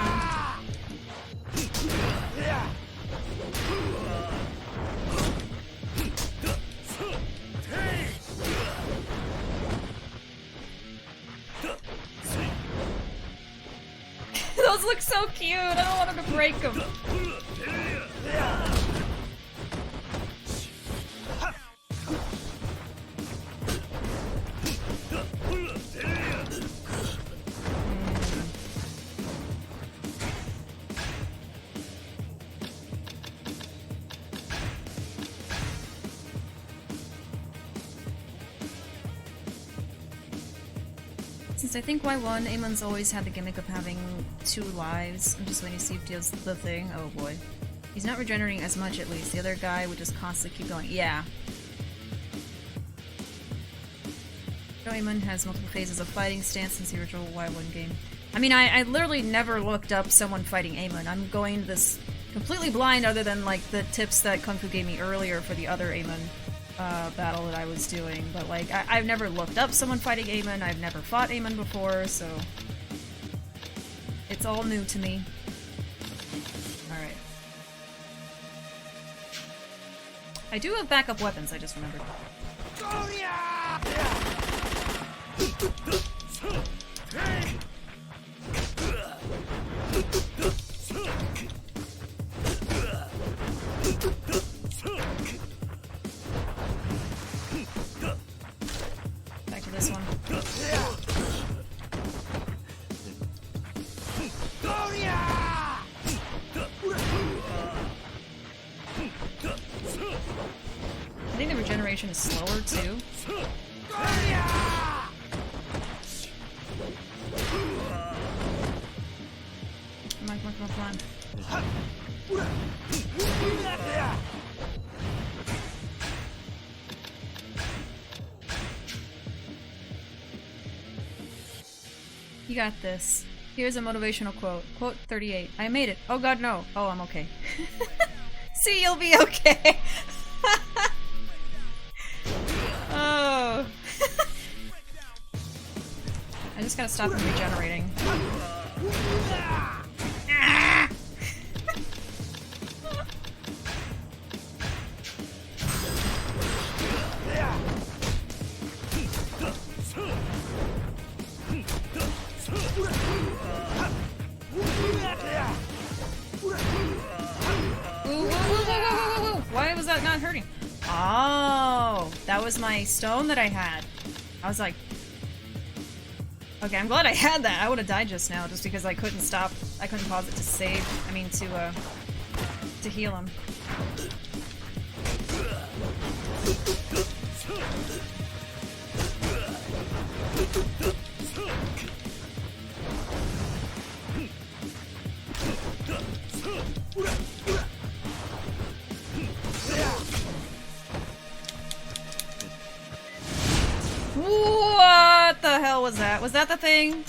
Those look so cute. I don't want him to break them. Since I think Y1, Amon's always had the gimmick of having 2 lives. I'm just waiting to see if he does the thing. Oh boy. He's not regenerating as much at least. The other guy would just constantly keep going. Yeah. Amon has multiple phases of fighting stance since the original Y1 game. I mean, I literally never looked up someone fighting Amon. I'm going this completely blind other than like the tips that Kung Fu gave me earlier for the other Amon battle that I was doing, but like I've never looked up someone fighting Amon. I've never fought Amon before, so it's all new to me. Alright. I do have backup weapons, I just remembered. Back to this one. I think the regeneration is slower too. Come on, come on, come on, come on. You got this. Here's a motivational quote. Quote 38. I made it. Oh god, no. Oh, I'm okay. See, you'll be okay. Oh. I just gotta stop him regenerating. Why was that not hurting? Oh, that was my stone that I had. I was like, okay, I'm glad I had that. I would have died just now just because I couldn't stop. I couldn't pause it to save. I mean, to heal him. What the hell was that? Was that the thing?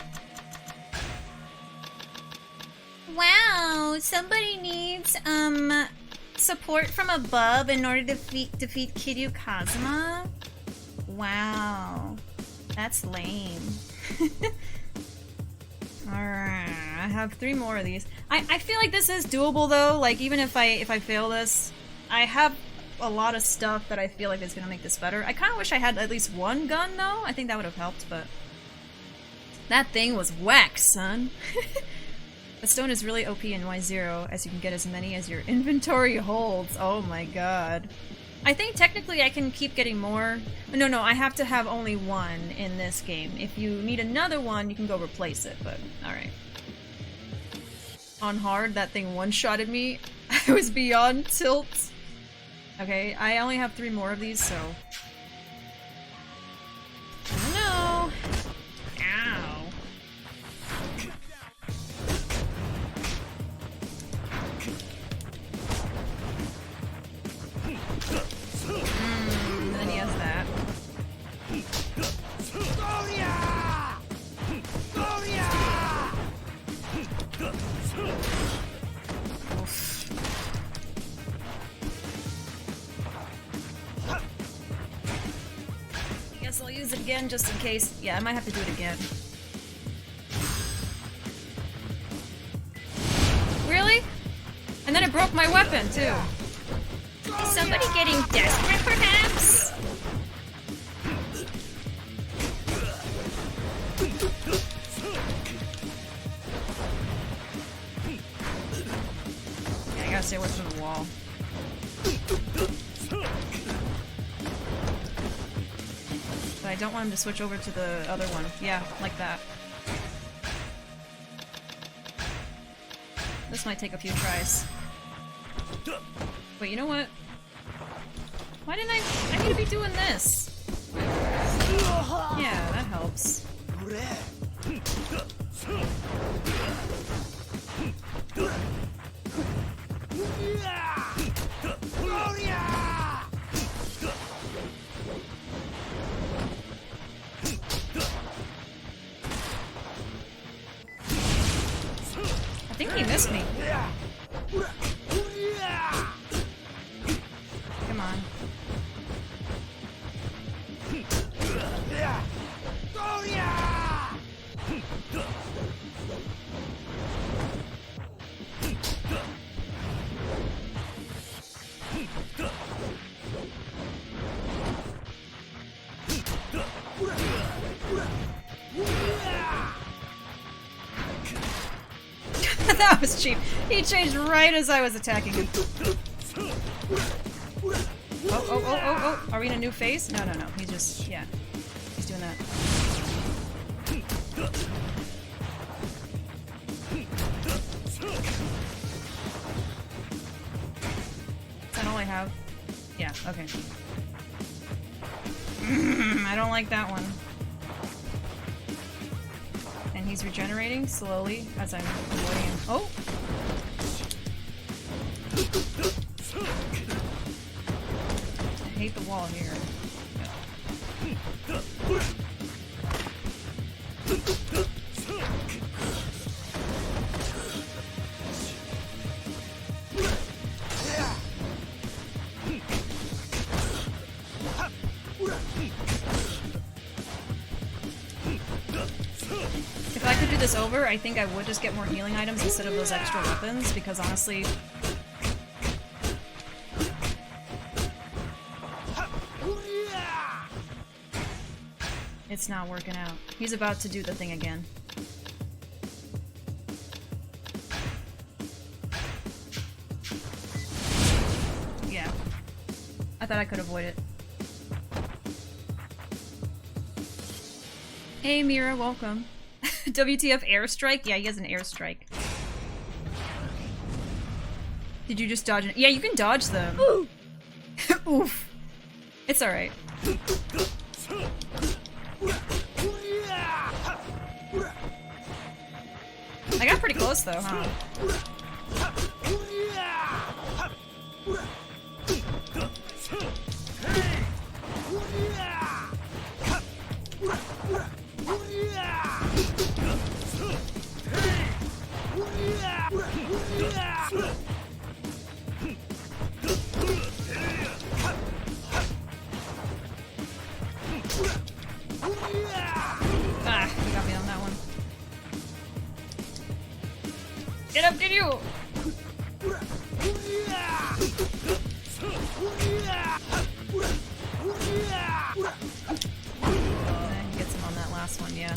Wow, somebody needs support from above in order to defeat Kiryu Kazuma? Wow. That's lame. Alright, I have 3 more of these. I feel like this is doable though, like even if I fail this, I have a lot of stuff that I feel like is gonna make this better. I kinda wish I had at least 1 gun though, I think that would have helped, but that thing was whack, son. The stone is really OP in Y0, as you can get as many as your inventory holds. Oh my god. I think technically I can keep getting more. No, I have to have only 1 in this game. If you need another one, you can go replace it, but alright. On hard, that thing one-shotted me. I was beyond tilt. Okay, I only have 3 more of these, so... Oh no! Ow. And then he has that. Oof. I guess I'll use it again just in case. Yeah, I might have to do it again. Really? And then it broke my weapon, too. Is somebody getting desperate, perhaps? Yeah, I gotta stay away from the wall. But I don't want him to switch over to the other one. Yeah, like that. This might take a few tries. Wait, you know what? Why didn't I need to be doing this. Yeah, that helps. I think he missed me. Come on. That was cheap. He changed right as I was attacking him. Oh. Are we in a new phase? No. He's just, yeah. He's doing that. Is that all I have? Yeah, okay. I don't like that one. And he's regenerating slowly as I'm avoiding him. Oh! I hate the wall here. If I could do this over, I think I would just get more healing items instead of those extra weapons, because honestly... it's not working out. He's about to do the thing again. Yeah. I thought I could avoid it. Hey Mira, welcome. WTF airstrike? Yeah, he has an airstrike. Did you just dodge it? Yeah, you can dodge them. Oof. It's alright. I got pretty close though, huh? Ah, you got me on that one. Get up, get you! And he gets him on that last one, yeah.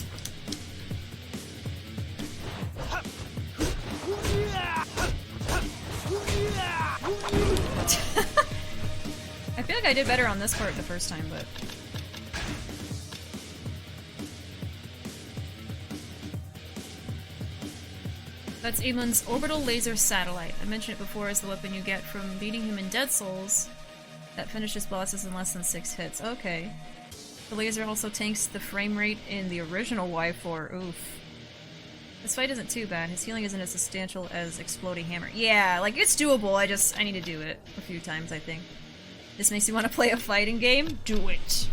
I feel like I did better on this part the first time, but... That's Amon's orbital laser satellite. I mentioned it before as the weapon you get from beating him in Dead Souls that finishes bosses in less than 6 hits. Okay. The laser also tanks the frame rate in the original Y4. Oof. This fight isn't too bad. His healing isn't as substantial as Exploding Hammer. Yeah, like, it's doable. I need to do it a few times, I think. This makes you want to play a fighting game? Do it.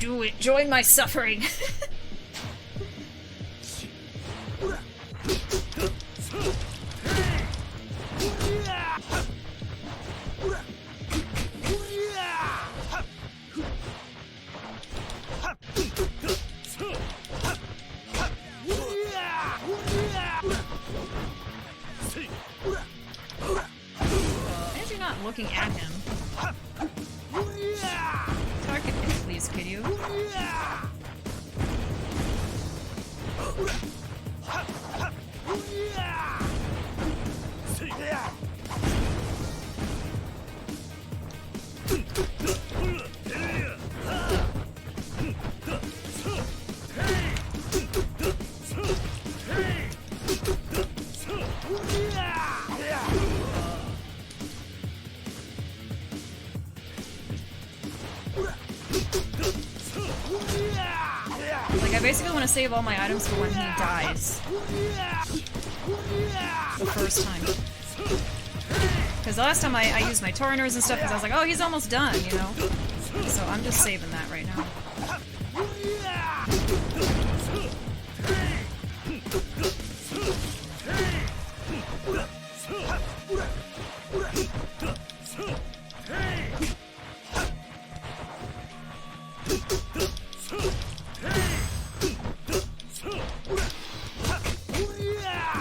Do it. Join my suffering. Why are you not looking at him? Target me, please, kid you. Like, I basically want to save all my items for when he dies. The first time. Because the last time I used my Tauriners and stuff, because I was like, oh, he's almost done, you know? So I'm just saving that right now.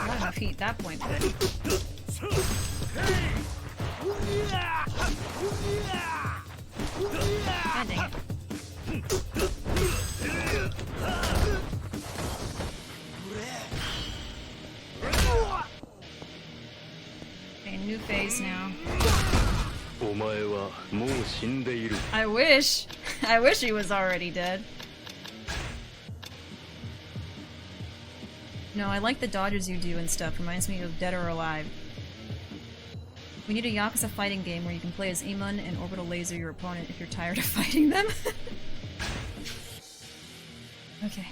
Not enough heat at that point, but... God dang it. Okay, new phase now. I wish he was already dead. No, I like the dodges you do and stuff. Reminds me of Dead or Alive. We need a Yakuza fighting game where you can play as Amon and orbital laser your opponent if you're tired of fighting them. Okay.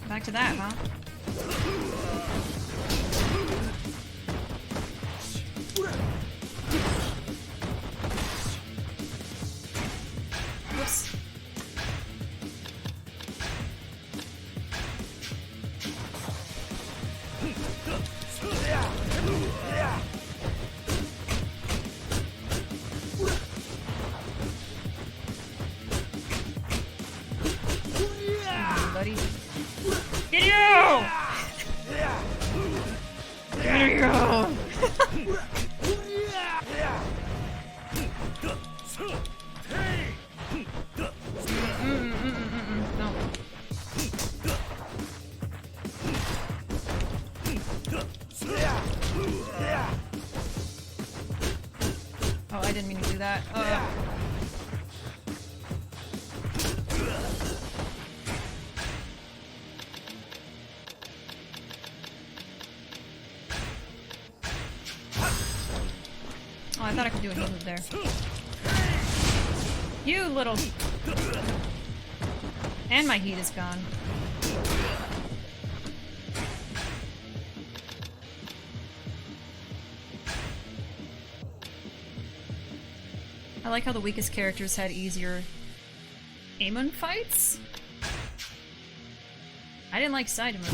Back to that, huh? Whoops. Buddy. Get you! There you go! No. Oh, I didn't mean to do that. Oh, I thought I could do a heat move there. You little... And my heat is gone. I like how the weakest characters had easier Amon fights. I didn't like Saitama.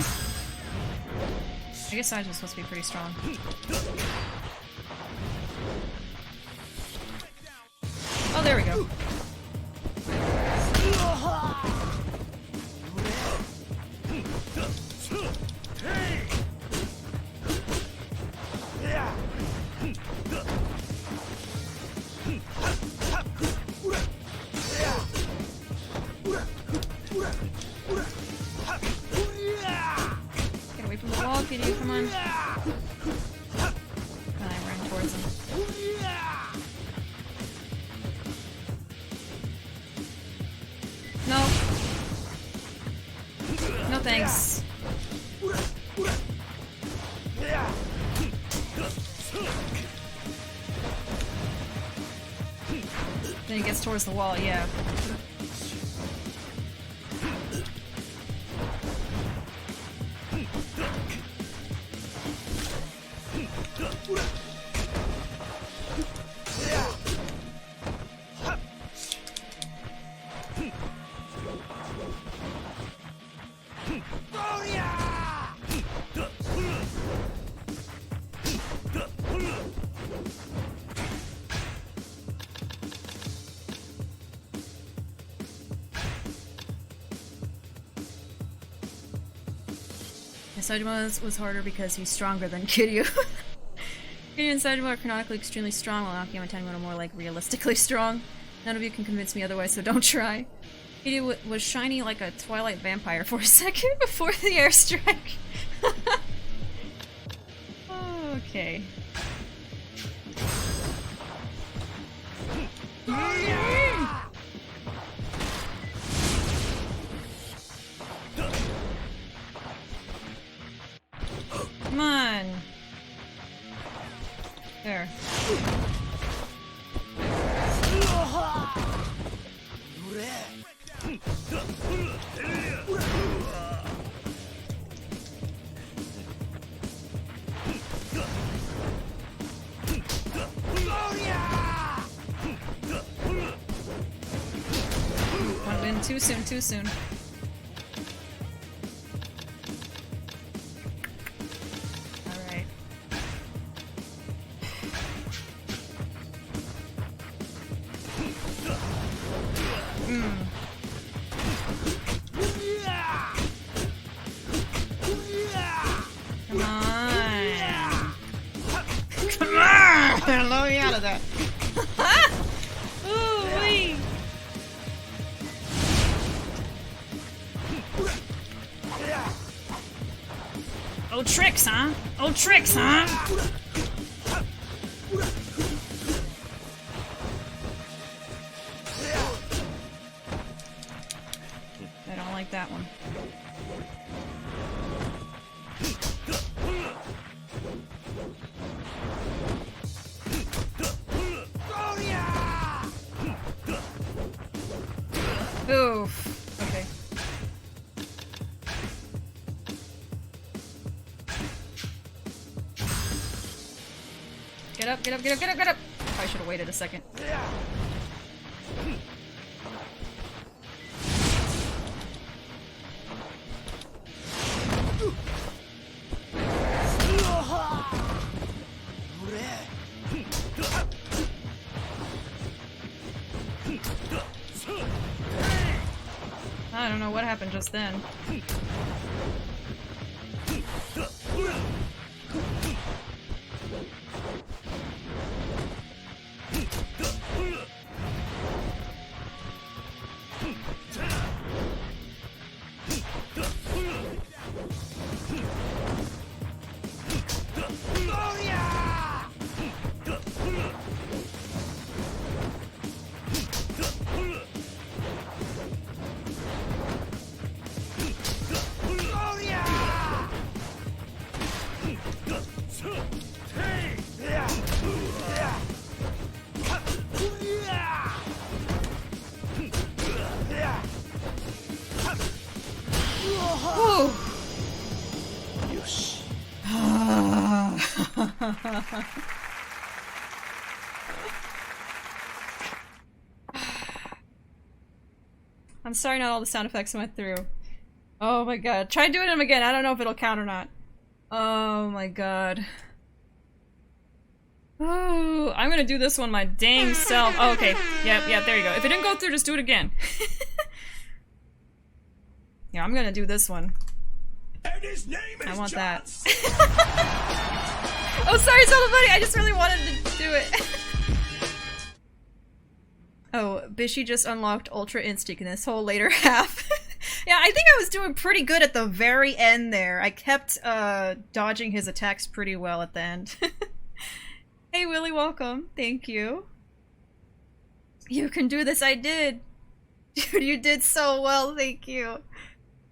I guess Saitama's supposed to be pretty strong. Oh, there we go. Get away from the wall, Kiryu, come on. And I run towards him. No. No thanks. Then he gets towards the wall, yeah. Sajima was harder because he's stronger than Kiryu. Kiryu and Sajima are canonically extremely strong, while Akiyama and Tanimura are more like realistically strong. None of you can convince me otherwise, so don't try. Kiryu was shiny like a Twilight vampire for a second before the airstrike. Okay. Come on. There. One win too soon, too soon. Let me out of that. Ooh-wee. Oh, tricks, huh? Oh, tricks, huh? I don't like that one. Oof. Okay. Get up, get up, get up, get up, get up! Probably should have waited a second. I don't know what happened just then. I'm sorry not all the sound effects went through. Oh my god. Try doing them again. I don't know if it'll count or not. Oh my god. Oh, I'm gonna do this one my dang self. Oh, okay. Yep, there you go. If it didn't go through, just do it again. Yeah, I'm gonna do this one. I want that. Oh, sorry, Buddy. I just really wanted to do it. Oh, Bishi just unlocked Ultra Instinct in this whole later half. Yeah, I think I was doing pretty good at the very end there. I kept dodging his attacks pretty well at the end. Hey, Willie, welcome. Thank you. You can do this, I did. Dude, you did so well, thank you.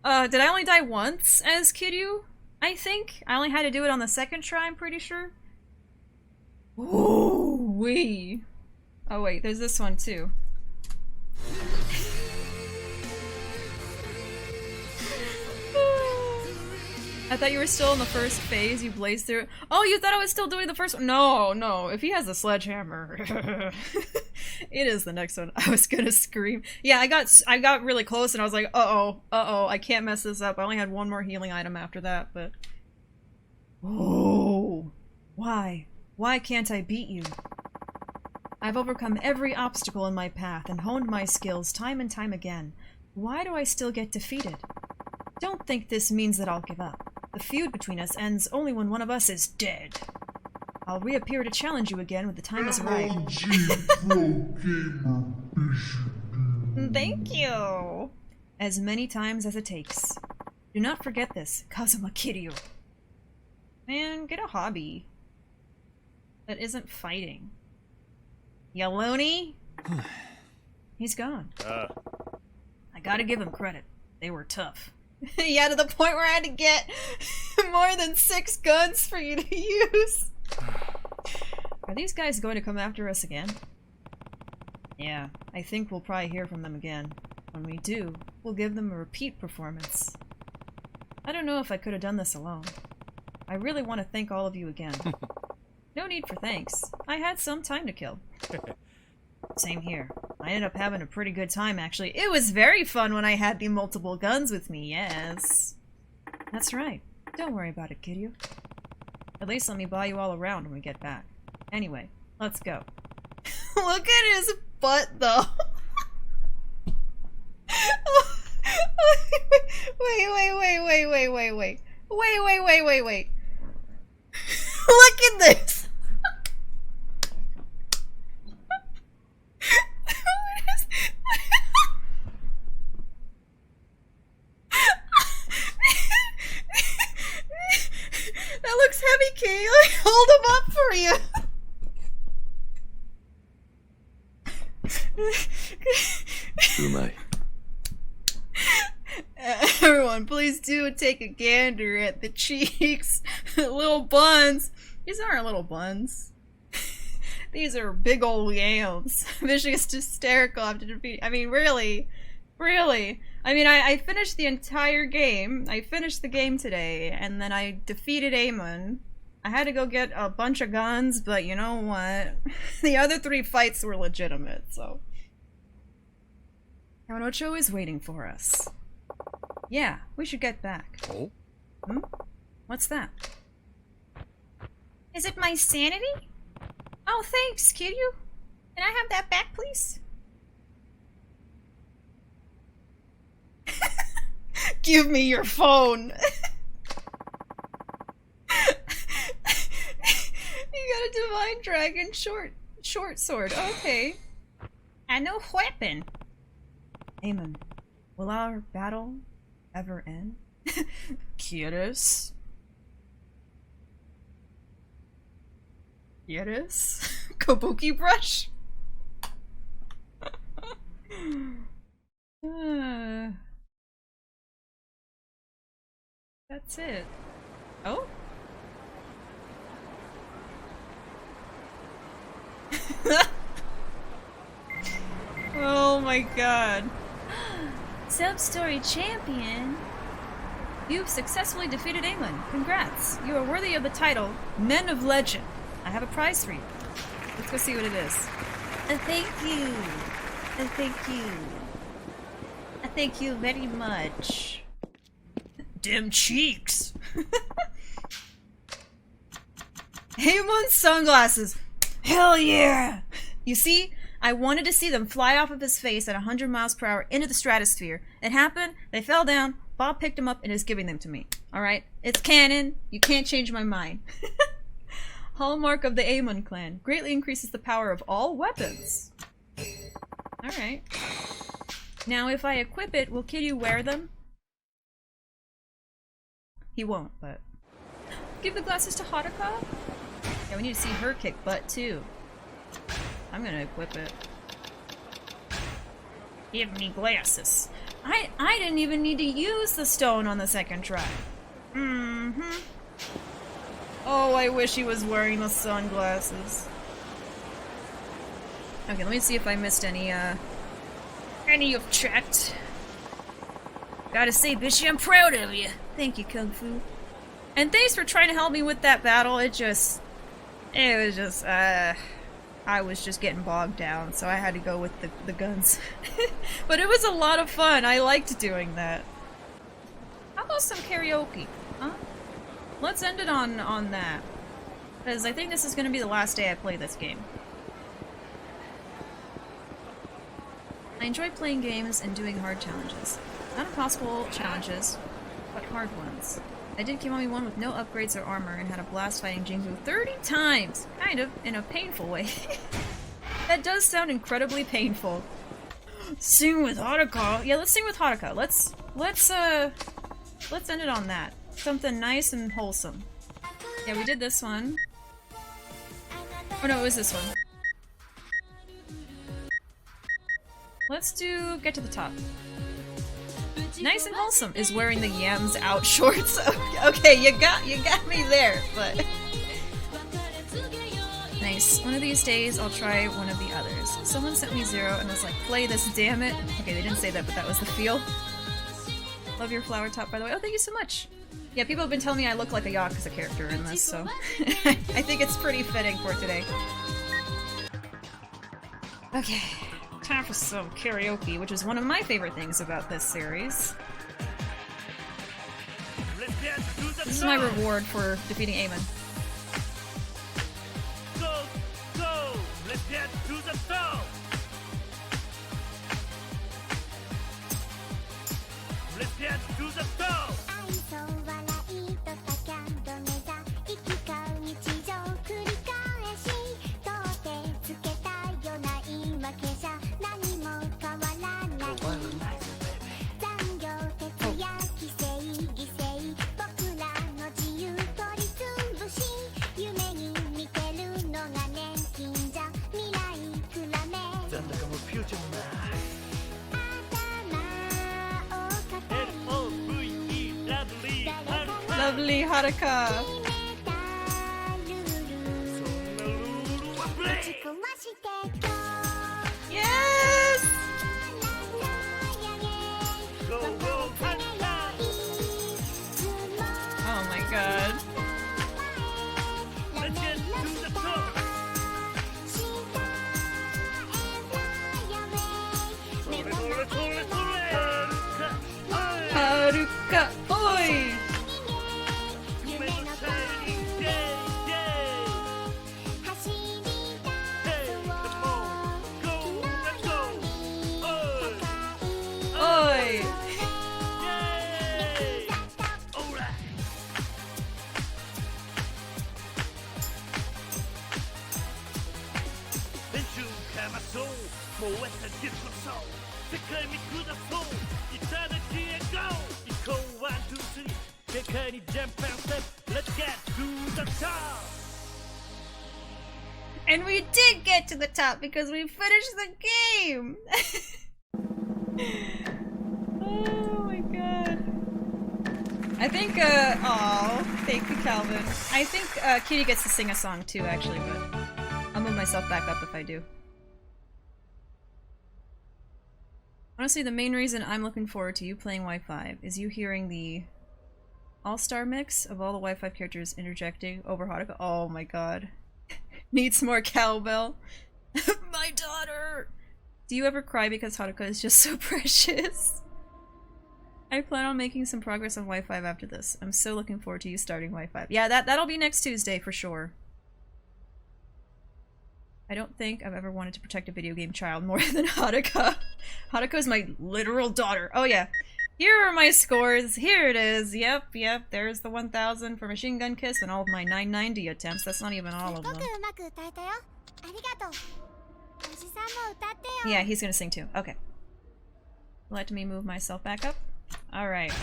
Did I only die once as Kiryu? I think. I only had to do it on the second try, I'm pretty sure. Ooh, wee. Oh wait, there's this one too. I thought you were still in the first phase, you blazed through it. Oh, you thought I was still doing the first one? No, no, if he has the sledgehammer. It is the next one. I was gonna scream. Yeah, I got really close and I was like, uh-oh, I can't mess this up. I only had one more healing item after that, but... Oh, why? Why can't I beat you? I've overcome every obstacle in my path and honed my skills time and time again. Why do I still get defeated? Don't think this means that I'll give up. The feud between us ends only when one of us is dead. I'll reappear to challenge you again when the time is right. Thank you! As many times as it takes. Do not forget this, Kazuma Kiryu. Man, get a hobby. That isn't fighting. Ya loony? He's gone. I gotta give him credit. They were tough. Yeah, to the point where I had to get more than 6 guns for you to use. Are these guys going to come after us again? Yeah, I think we'll probably hear from them again. When we do, we'll give them a repeat performance. I don't know if I could have done this alone. I really want to thank all of you again. No need for thanks. I had some time to kill. Same here. I ended up having a pretty good time, actually. It was very fun when I had the multiple guns with me, yes. That's right. Don't worry about it, Kiryu. At least let me buy you all around when we get back. Anyway, let's go. Look at his butt, though. Wait. Look at this. That looks heavy, Kay. Let me hold him up for you. Umai. Everyone, please do take a gander at the cheeks. Little buns. These aren't little buns. These are big old yams. Bishi is hysterical after defeating. I mean, really? Really? I mean, I finished the entire game. I finished the game today, and then I defeated Amon. I had to go get a bunch of guns, but you know what? The other 3 fights were legitimate, so... Kanocho is waiting for us. Yeah, we should get back. Oh? Hmm? What's that? Is it my sanity? Oh, thanks, Kiryu. Can I have that back, please? Give me your phone. You got a Divine Dragon short sword. Okay. And no weapon. Amon, will our battle ever end? Kyrus? Kyrus? Kabuki brush? That's it. Oh? Oh my god. Substory champion? You've successfully defeated Amon. Congrats. You are worthy of the title Men of Legend. I have a prize for you. Let's go see what it is. Thank you. Thank you. Thank you very much. Dim cheeks. Amon's sunglasses. Hell yeah. You see? I wanted to see them fly off of his face at 100 miles per hour into the stratosphere. It happened, they fell down, Bob picked them up and is giving them to me. Alright? It's canon. You can't change my mind. Hallmark of the Amon clan. Greatly increases the power of all weapons. Alright. Now if I equip it, will Kiryu wear them? He won't, but... Give the glasses to Haruka? Yeah, we need to see her kick butt too. I'm gonna equip it. Give me glasses. I didn't even need to use the stone on the second try. Mm-hmm. Oh, I wish he was wearing the sunglasses. Okay, let me see if I missed any you've checked. Gotta say, Bishi, I'm proud of you. Thank you, Kung Fu. And thanks for trying to help me with that battle. It was just, I was just getting bogged down, so I had to go with the guns. But it was a lot of fun. I liked doing that. How about some karaoke? Huh? Let's end it on that. Because I think this is going to be the last day I play this game. I enjoy playing games and doing hard challenges. Not impossible challenges, but hard ones. I did Kiwami 1 with no upgrades or armor and had a blast fighting Jingu 30 times! Kind of, in a painful way. That does sound incredibly painful. Sing with Haruka! Yeah, let's sing with Haruka. Let's end it on that. Something nice and wholesome. Yeah, we did this one. Oh no, it was this one. Let's do Get to the Top. Nice and wholesome is wearing the yams out shorts. Okay, you got me there, but nice. One of these days I'll try one of the others. Someone sent me 0 and was like, play this, damn it. Okay, they didn't say that, but that was the feel. Love your flower top, by the way. Oh, thank you so much. Yeah, people have been telling me I look like a Yakuza character in this, so I think it's pretty fitting for today. Okay. Time for some karaoke, which is one of my favorite things about this series. This is my reward for defeating Amon. Go, go! Let's get to the top! Let's get to the top! Lovely Haruka! Yes! Oh my god. Let's get to the top! Haruka, oi! Oi! Let's get to the top! And we did get to the top because we finished the game! Oh my god. I think, aw, thank you, Calvin. I think, Kitty gets to sing a song too, actually, but I'll move myself back up if I do. Honestly, the main reason I'm looking forward to you playing Y5 is you hearing the all-star mix of all the Y5 characters interjecting over Haruka. Oh my god. Needs more cowbell. My daughter! Do you ever cry because Haruka is just so precious? I plan on making some progress on Y5 after this. I'm so looking forward to you starting Y5. Yeah, that'll be next Tuesday for sure. I don't think I've ever wanted to protect a video game child more than Haruka. Haruka is my literal daughter. Oh yeah. Here are my scores. Here it is. Yep. There's the 1,000 for Machine Gun Kiss and all of my 990 attempts. That's not even all of them. Yeah, he's gonna sing too. Okay. Let me move myself back up. Alright.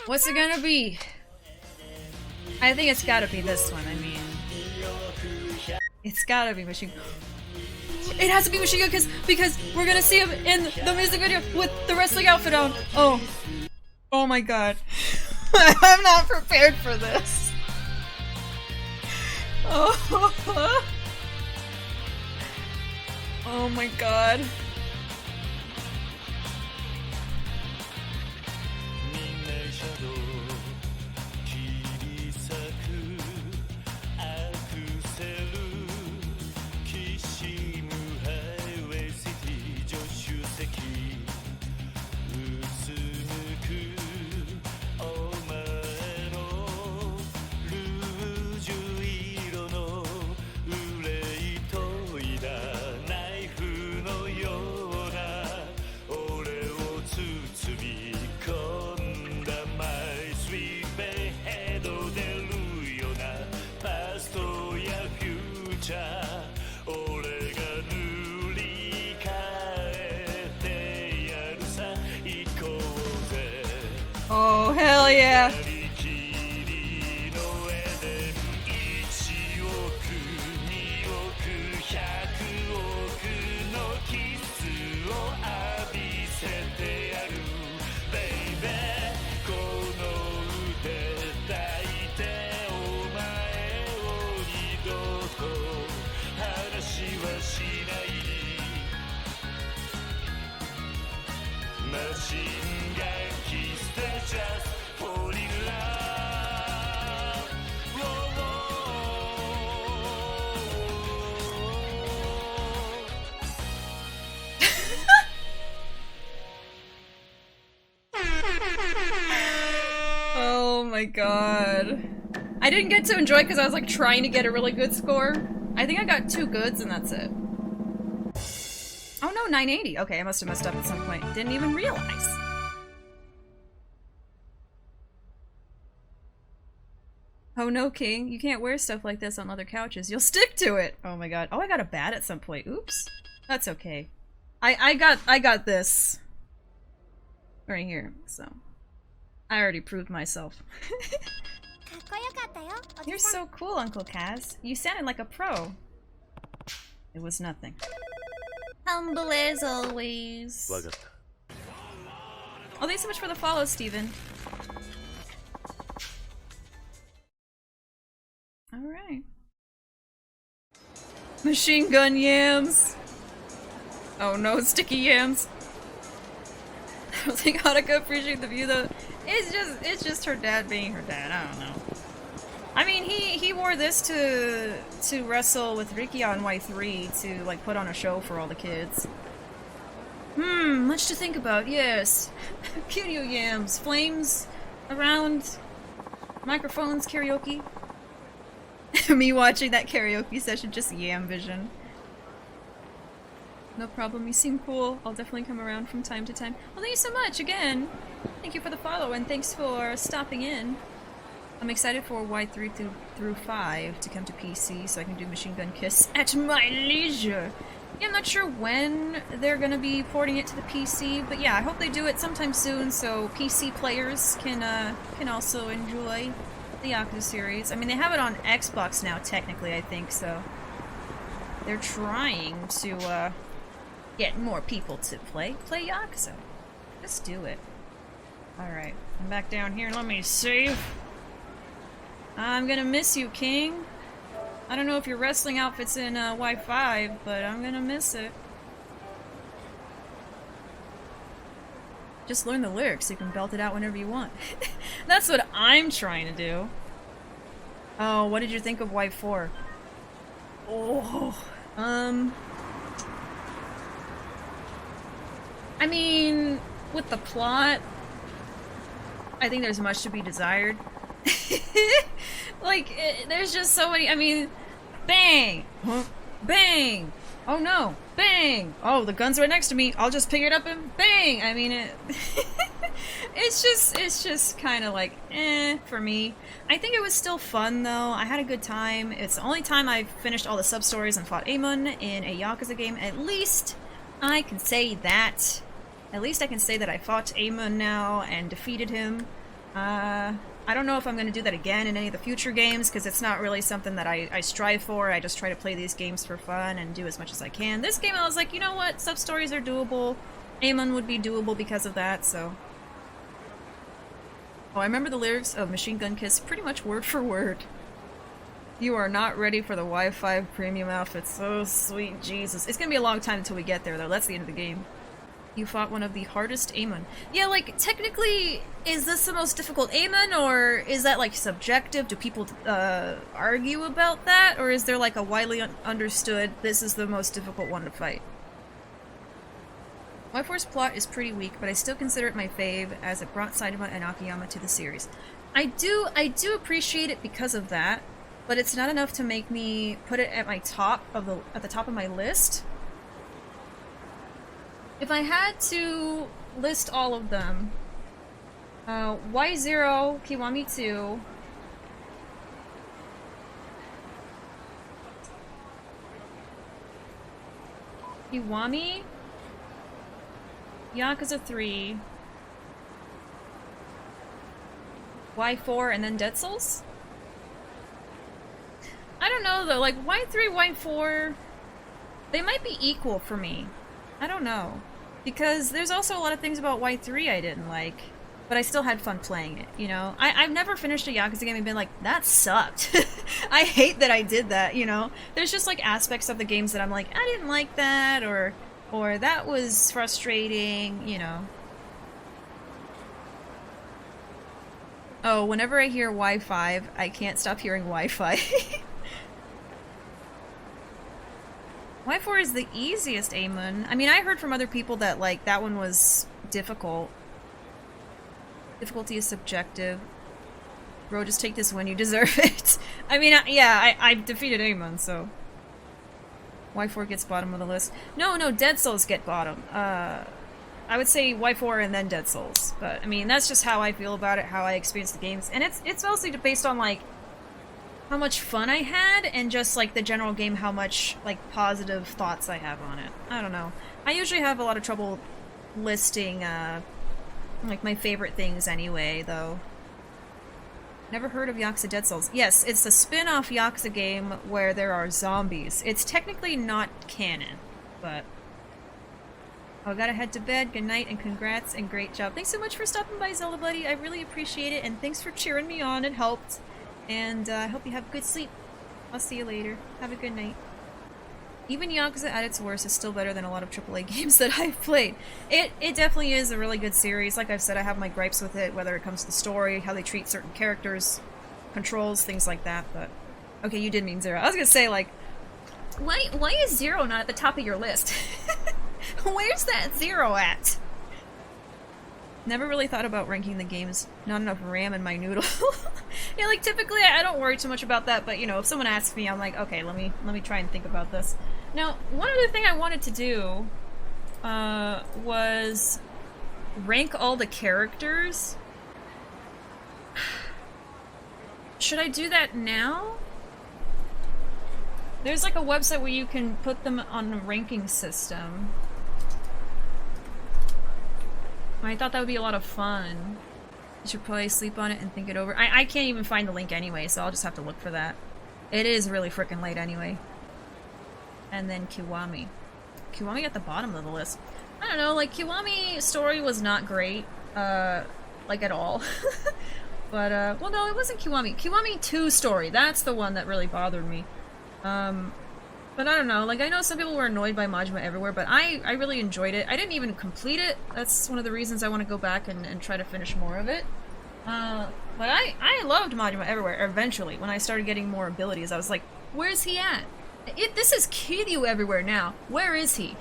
What's it gonna be? I think it's gotta be this one. I mean, it's gotta be Machine. It has to be Machine Gun Kiss because we're gonna see him in the music video with the wrestling outfit on. Oh my god. I'm not prepared for this. Oh. Oh my god. Oh, hell yeah. Oh my god. I didn't get to enjoy it because I was like trying to get a really good score. I think I got 2 goods and that's it. Oh no, 980. Okay, I must have messed up at some point. Didn't even realize. Oh no, King. You can't wear stuff like this on other couches. You'll stick to it! Oh my god. Oh, I got a bat at some point. Oops. That's okay. I got this. Right here, so. I already proved myself. You're so cool, Uncle Kaz. You sounded like a pro. It was nothing. Humble as always. Oh, thanks so much for the follow, Steven. Alright. Machine gun yams! Oh no, sticky yams! I don't think Haruka appreciate the view though. It's just her dad being her dad, I don't know. I mean, he wore this to wrestle with Ricky on Y3 to like put on a show for all the kids. Much to think about, yes. Kiryu yams, flames around, microphones, karaoke. Me watching that karaoke session, just yam vision. No problem, you seem cool. I'll definitely come around from time to time. Well, thank you so much again. Thank you for the follow and thanks for stopping in. I'm excited for Y3 through 5 to come to PC so I can do Machine Gun Kiss at my leisure. Yeah, I'm not sure when they're gonna be porting it to the PC, but yeah, I hope they do it sometime soon so PC players can also enjoy the Yakuza series. I mean, they have it on Xbox now, technically, I think, so they're trying to get more people to play Yakuza. Just do it. Alright, I'm back down here. Let me save. I'm gonna miss you, King. I don't know if your wrestling outfit's in Y5, but I'm gonna miss it. Just learn the lyrics so you can belt it out whenever you want. That's what I'm trying to do. Oh, what did you think of Y4? Oh, I mean, with the plot, I think there's much to be desired. Like, there's just so many, I mean, bang! Bang! Oh no! Bang! Oh, the gun's right next to me. I'll just pick it up and bang! I mean, it's just kind of like, for me. I think it was still fun, though. I had a good time. It's the only time I've finished all the sub-stories and fought Amon in a Yakuza game. At least I can say that. At least I can say that I fought Amon now and defeated him. I don't know if I'm going to do that again in any of the future games, because it's not really something that I strive for. I just try to play these games for fun and do as much as I can. This game, I was like, you know what? Sub-stories are doable. Amon would be doable because of that, so... Oh, I remember the lyrics of Machine Gun Kiss pretty much word for word. You are not ready for the Wi-Fi premium outfit. So sweet Jesus. It's going to be a long time until we get there, though. That's the end of the game. You fought one of the hardest Amon. Yeah, like, technically, is this the most difficult Amon, or is that, like, subjective? Do people, argue about that? Or is there, like, a widely understood, this is the most difficult one to fight? Y4's plot is pretty weak, but I still consider it my fave, as it brought Saitama and Akiyama to the series. I do appreciate it because of that, but it's not enough to make me put it at the top of my list. If I had to list all of them, Y0, Kiwami 2, Kiwami, Yakuza 3, Y4, and then Dead Souls? I don't know though, like Y3, Y4, they might be equal for me. I don't know. Because there's also a lot of things about Y3 I didn't like, but I still had fun playing it, you know? I've never finished a Yakuza game and been like, that sucked. I hate that I did that, you know? There's just like aspects of the games that I'm like, I didn't like that, or that was frustrating, you know? Oh, whenever I hear Y5, I can't stop hearing Wi-Fi. Y4 is the easiest Amon. I mean, I heard from other people that, like, that one was difficult. Difficulty is subjective. Bro, just take this win, you deserve it. I mean, yeah, I defeated Amon, so... Y4 gets bottom of the list. No, Dead Souls get bottom. I would say Y4 and then Dead Souls. But, I mean, that's just how I feel about it, how I experience the games. And it's mostly based on, like, how much fun I had, and just, like, the general game, how much, like, positive thoughts I have on it. I don't know. I usually have a lot of trouble listing, like, my favorite things anyway, though. Never heard of Yakuza Dead Souls. Yes, it's a spin-off Yakuza game where there are zombies. It's technically not canon, but... I gotta head to bed. Good night and congrats and great job. Thanks so much for stopping by, Zelda Buddy. I really appreciate it, and thanks for cheering me on. It helped. And I hope you have good sleep. I'll see you later. Have a good night. Even Yakuza at its worst is still better than a lot of AAA games that I've played. It definitely is a really good series. Like I've said, I have my gripes with it, whether it comes to the story, how they treat certain characters, controls, things like that, but... Okay, you did mean Zero. I was gonna say, like, why is Zero not at the top of your list? Where's that Zero at? Never really thought about ranking the games. Not enough RAM in my noodle. Yeah, like, typically I don't worry too much about that, but, you know, if someone asks me, I'm like, okay, let me try and think about this. Now, one other thing I wanted to do was rank all the characters. Should I do that now? There's like a website where you can put them on a ranking system. I thought that would be a lot of fun. You should probably sleep on it and think it over. I can't even find the link anyway, so I'll just have to look for that. It is really freaking late anyway. And then Kiwami. Kiwami at the bottom of the list. I don't know, like, Kiwami's story was not great. Like, at all. But, well, no, it wasn't Kiwami. Kiwami 2's story, that's the one that really bothered me. But I don't know, like, I know some people were annoyed by Majima Everywhere, but I really enjoyed it. I didn't even complete it. That's one of the reasons I want to go back and try to finish more of it. But I loved Majima Everywhere eventually. When I started getting more abilities, I was like, where's he at? This is Kiryu Everywhere now. Where is he?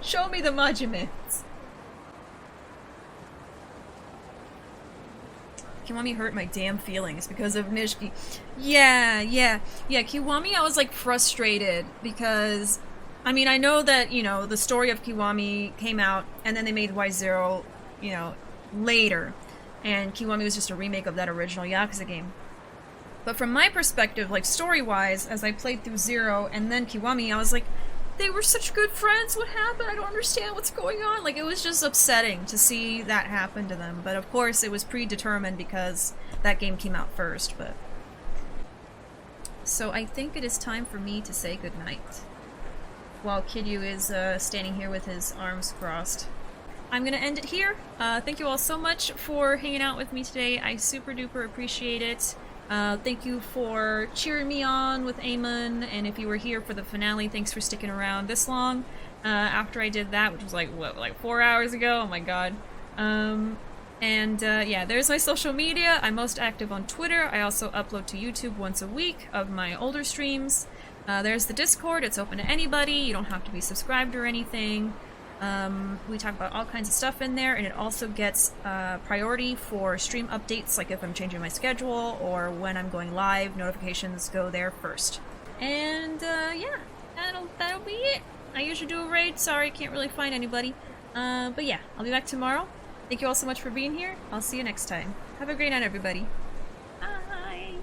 Show me the Majimans. Kiwami hurt my damn feelings because of Nishiki. Yeah, Kiwami, I was like frustrated because I mean, I know that, you know, the story of Kiwami came out, and then they made Y0, you know, later. And Kiwami was just a remake of that original Yakuza game. But from my perspective, like, story-wise, as I played through 0 and then Kiwami, I was like, they were such good friends, what happened? I don't understand what's going on. Like, it was just upsetting to see that happen to them. But of course, it was predetermined because that game came out first, but... So I think it is time for me to say goodnight. While Kiryu is standing here with his arms crossed. I'm gonna end it here. Thank you all so much for hanging out with me today. I super duper appreciate it. Thank you for cheering me on with Amon, and if you were here for the finale, thanks for sticking around this long after I did that, which was like, what, like 4 hours ago? Oh my god. Yeah, there's my social media. I'm most active on Twitter. I also upload to YouTube once a week of my older streams. There's the Discord. It's open to anybody. You don't have to be subscribed or anything. We talk about all kinds of stuff in there, and it also gets priority for stream updates, like if I'm changing my schedule or when I'm going live, notifications go there first. And yeah, that'll be it. I usually do a raid. Sorry, can't really find anybody. But yeah, I'll be back tomorrow. Thank you all so much for being here. I'll see you next time. Have a great night, everybody. Bye!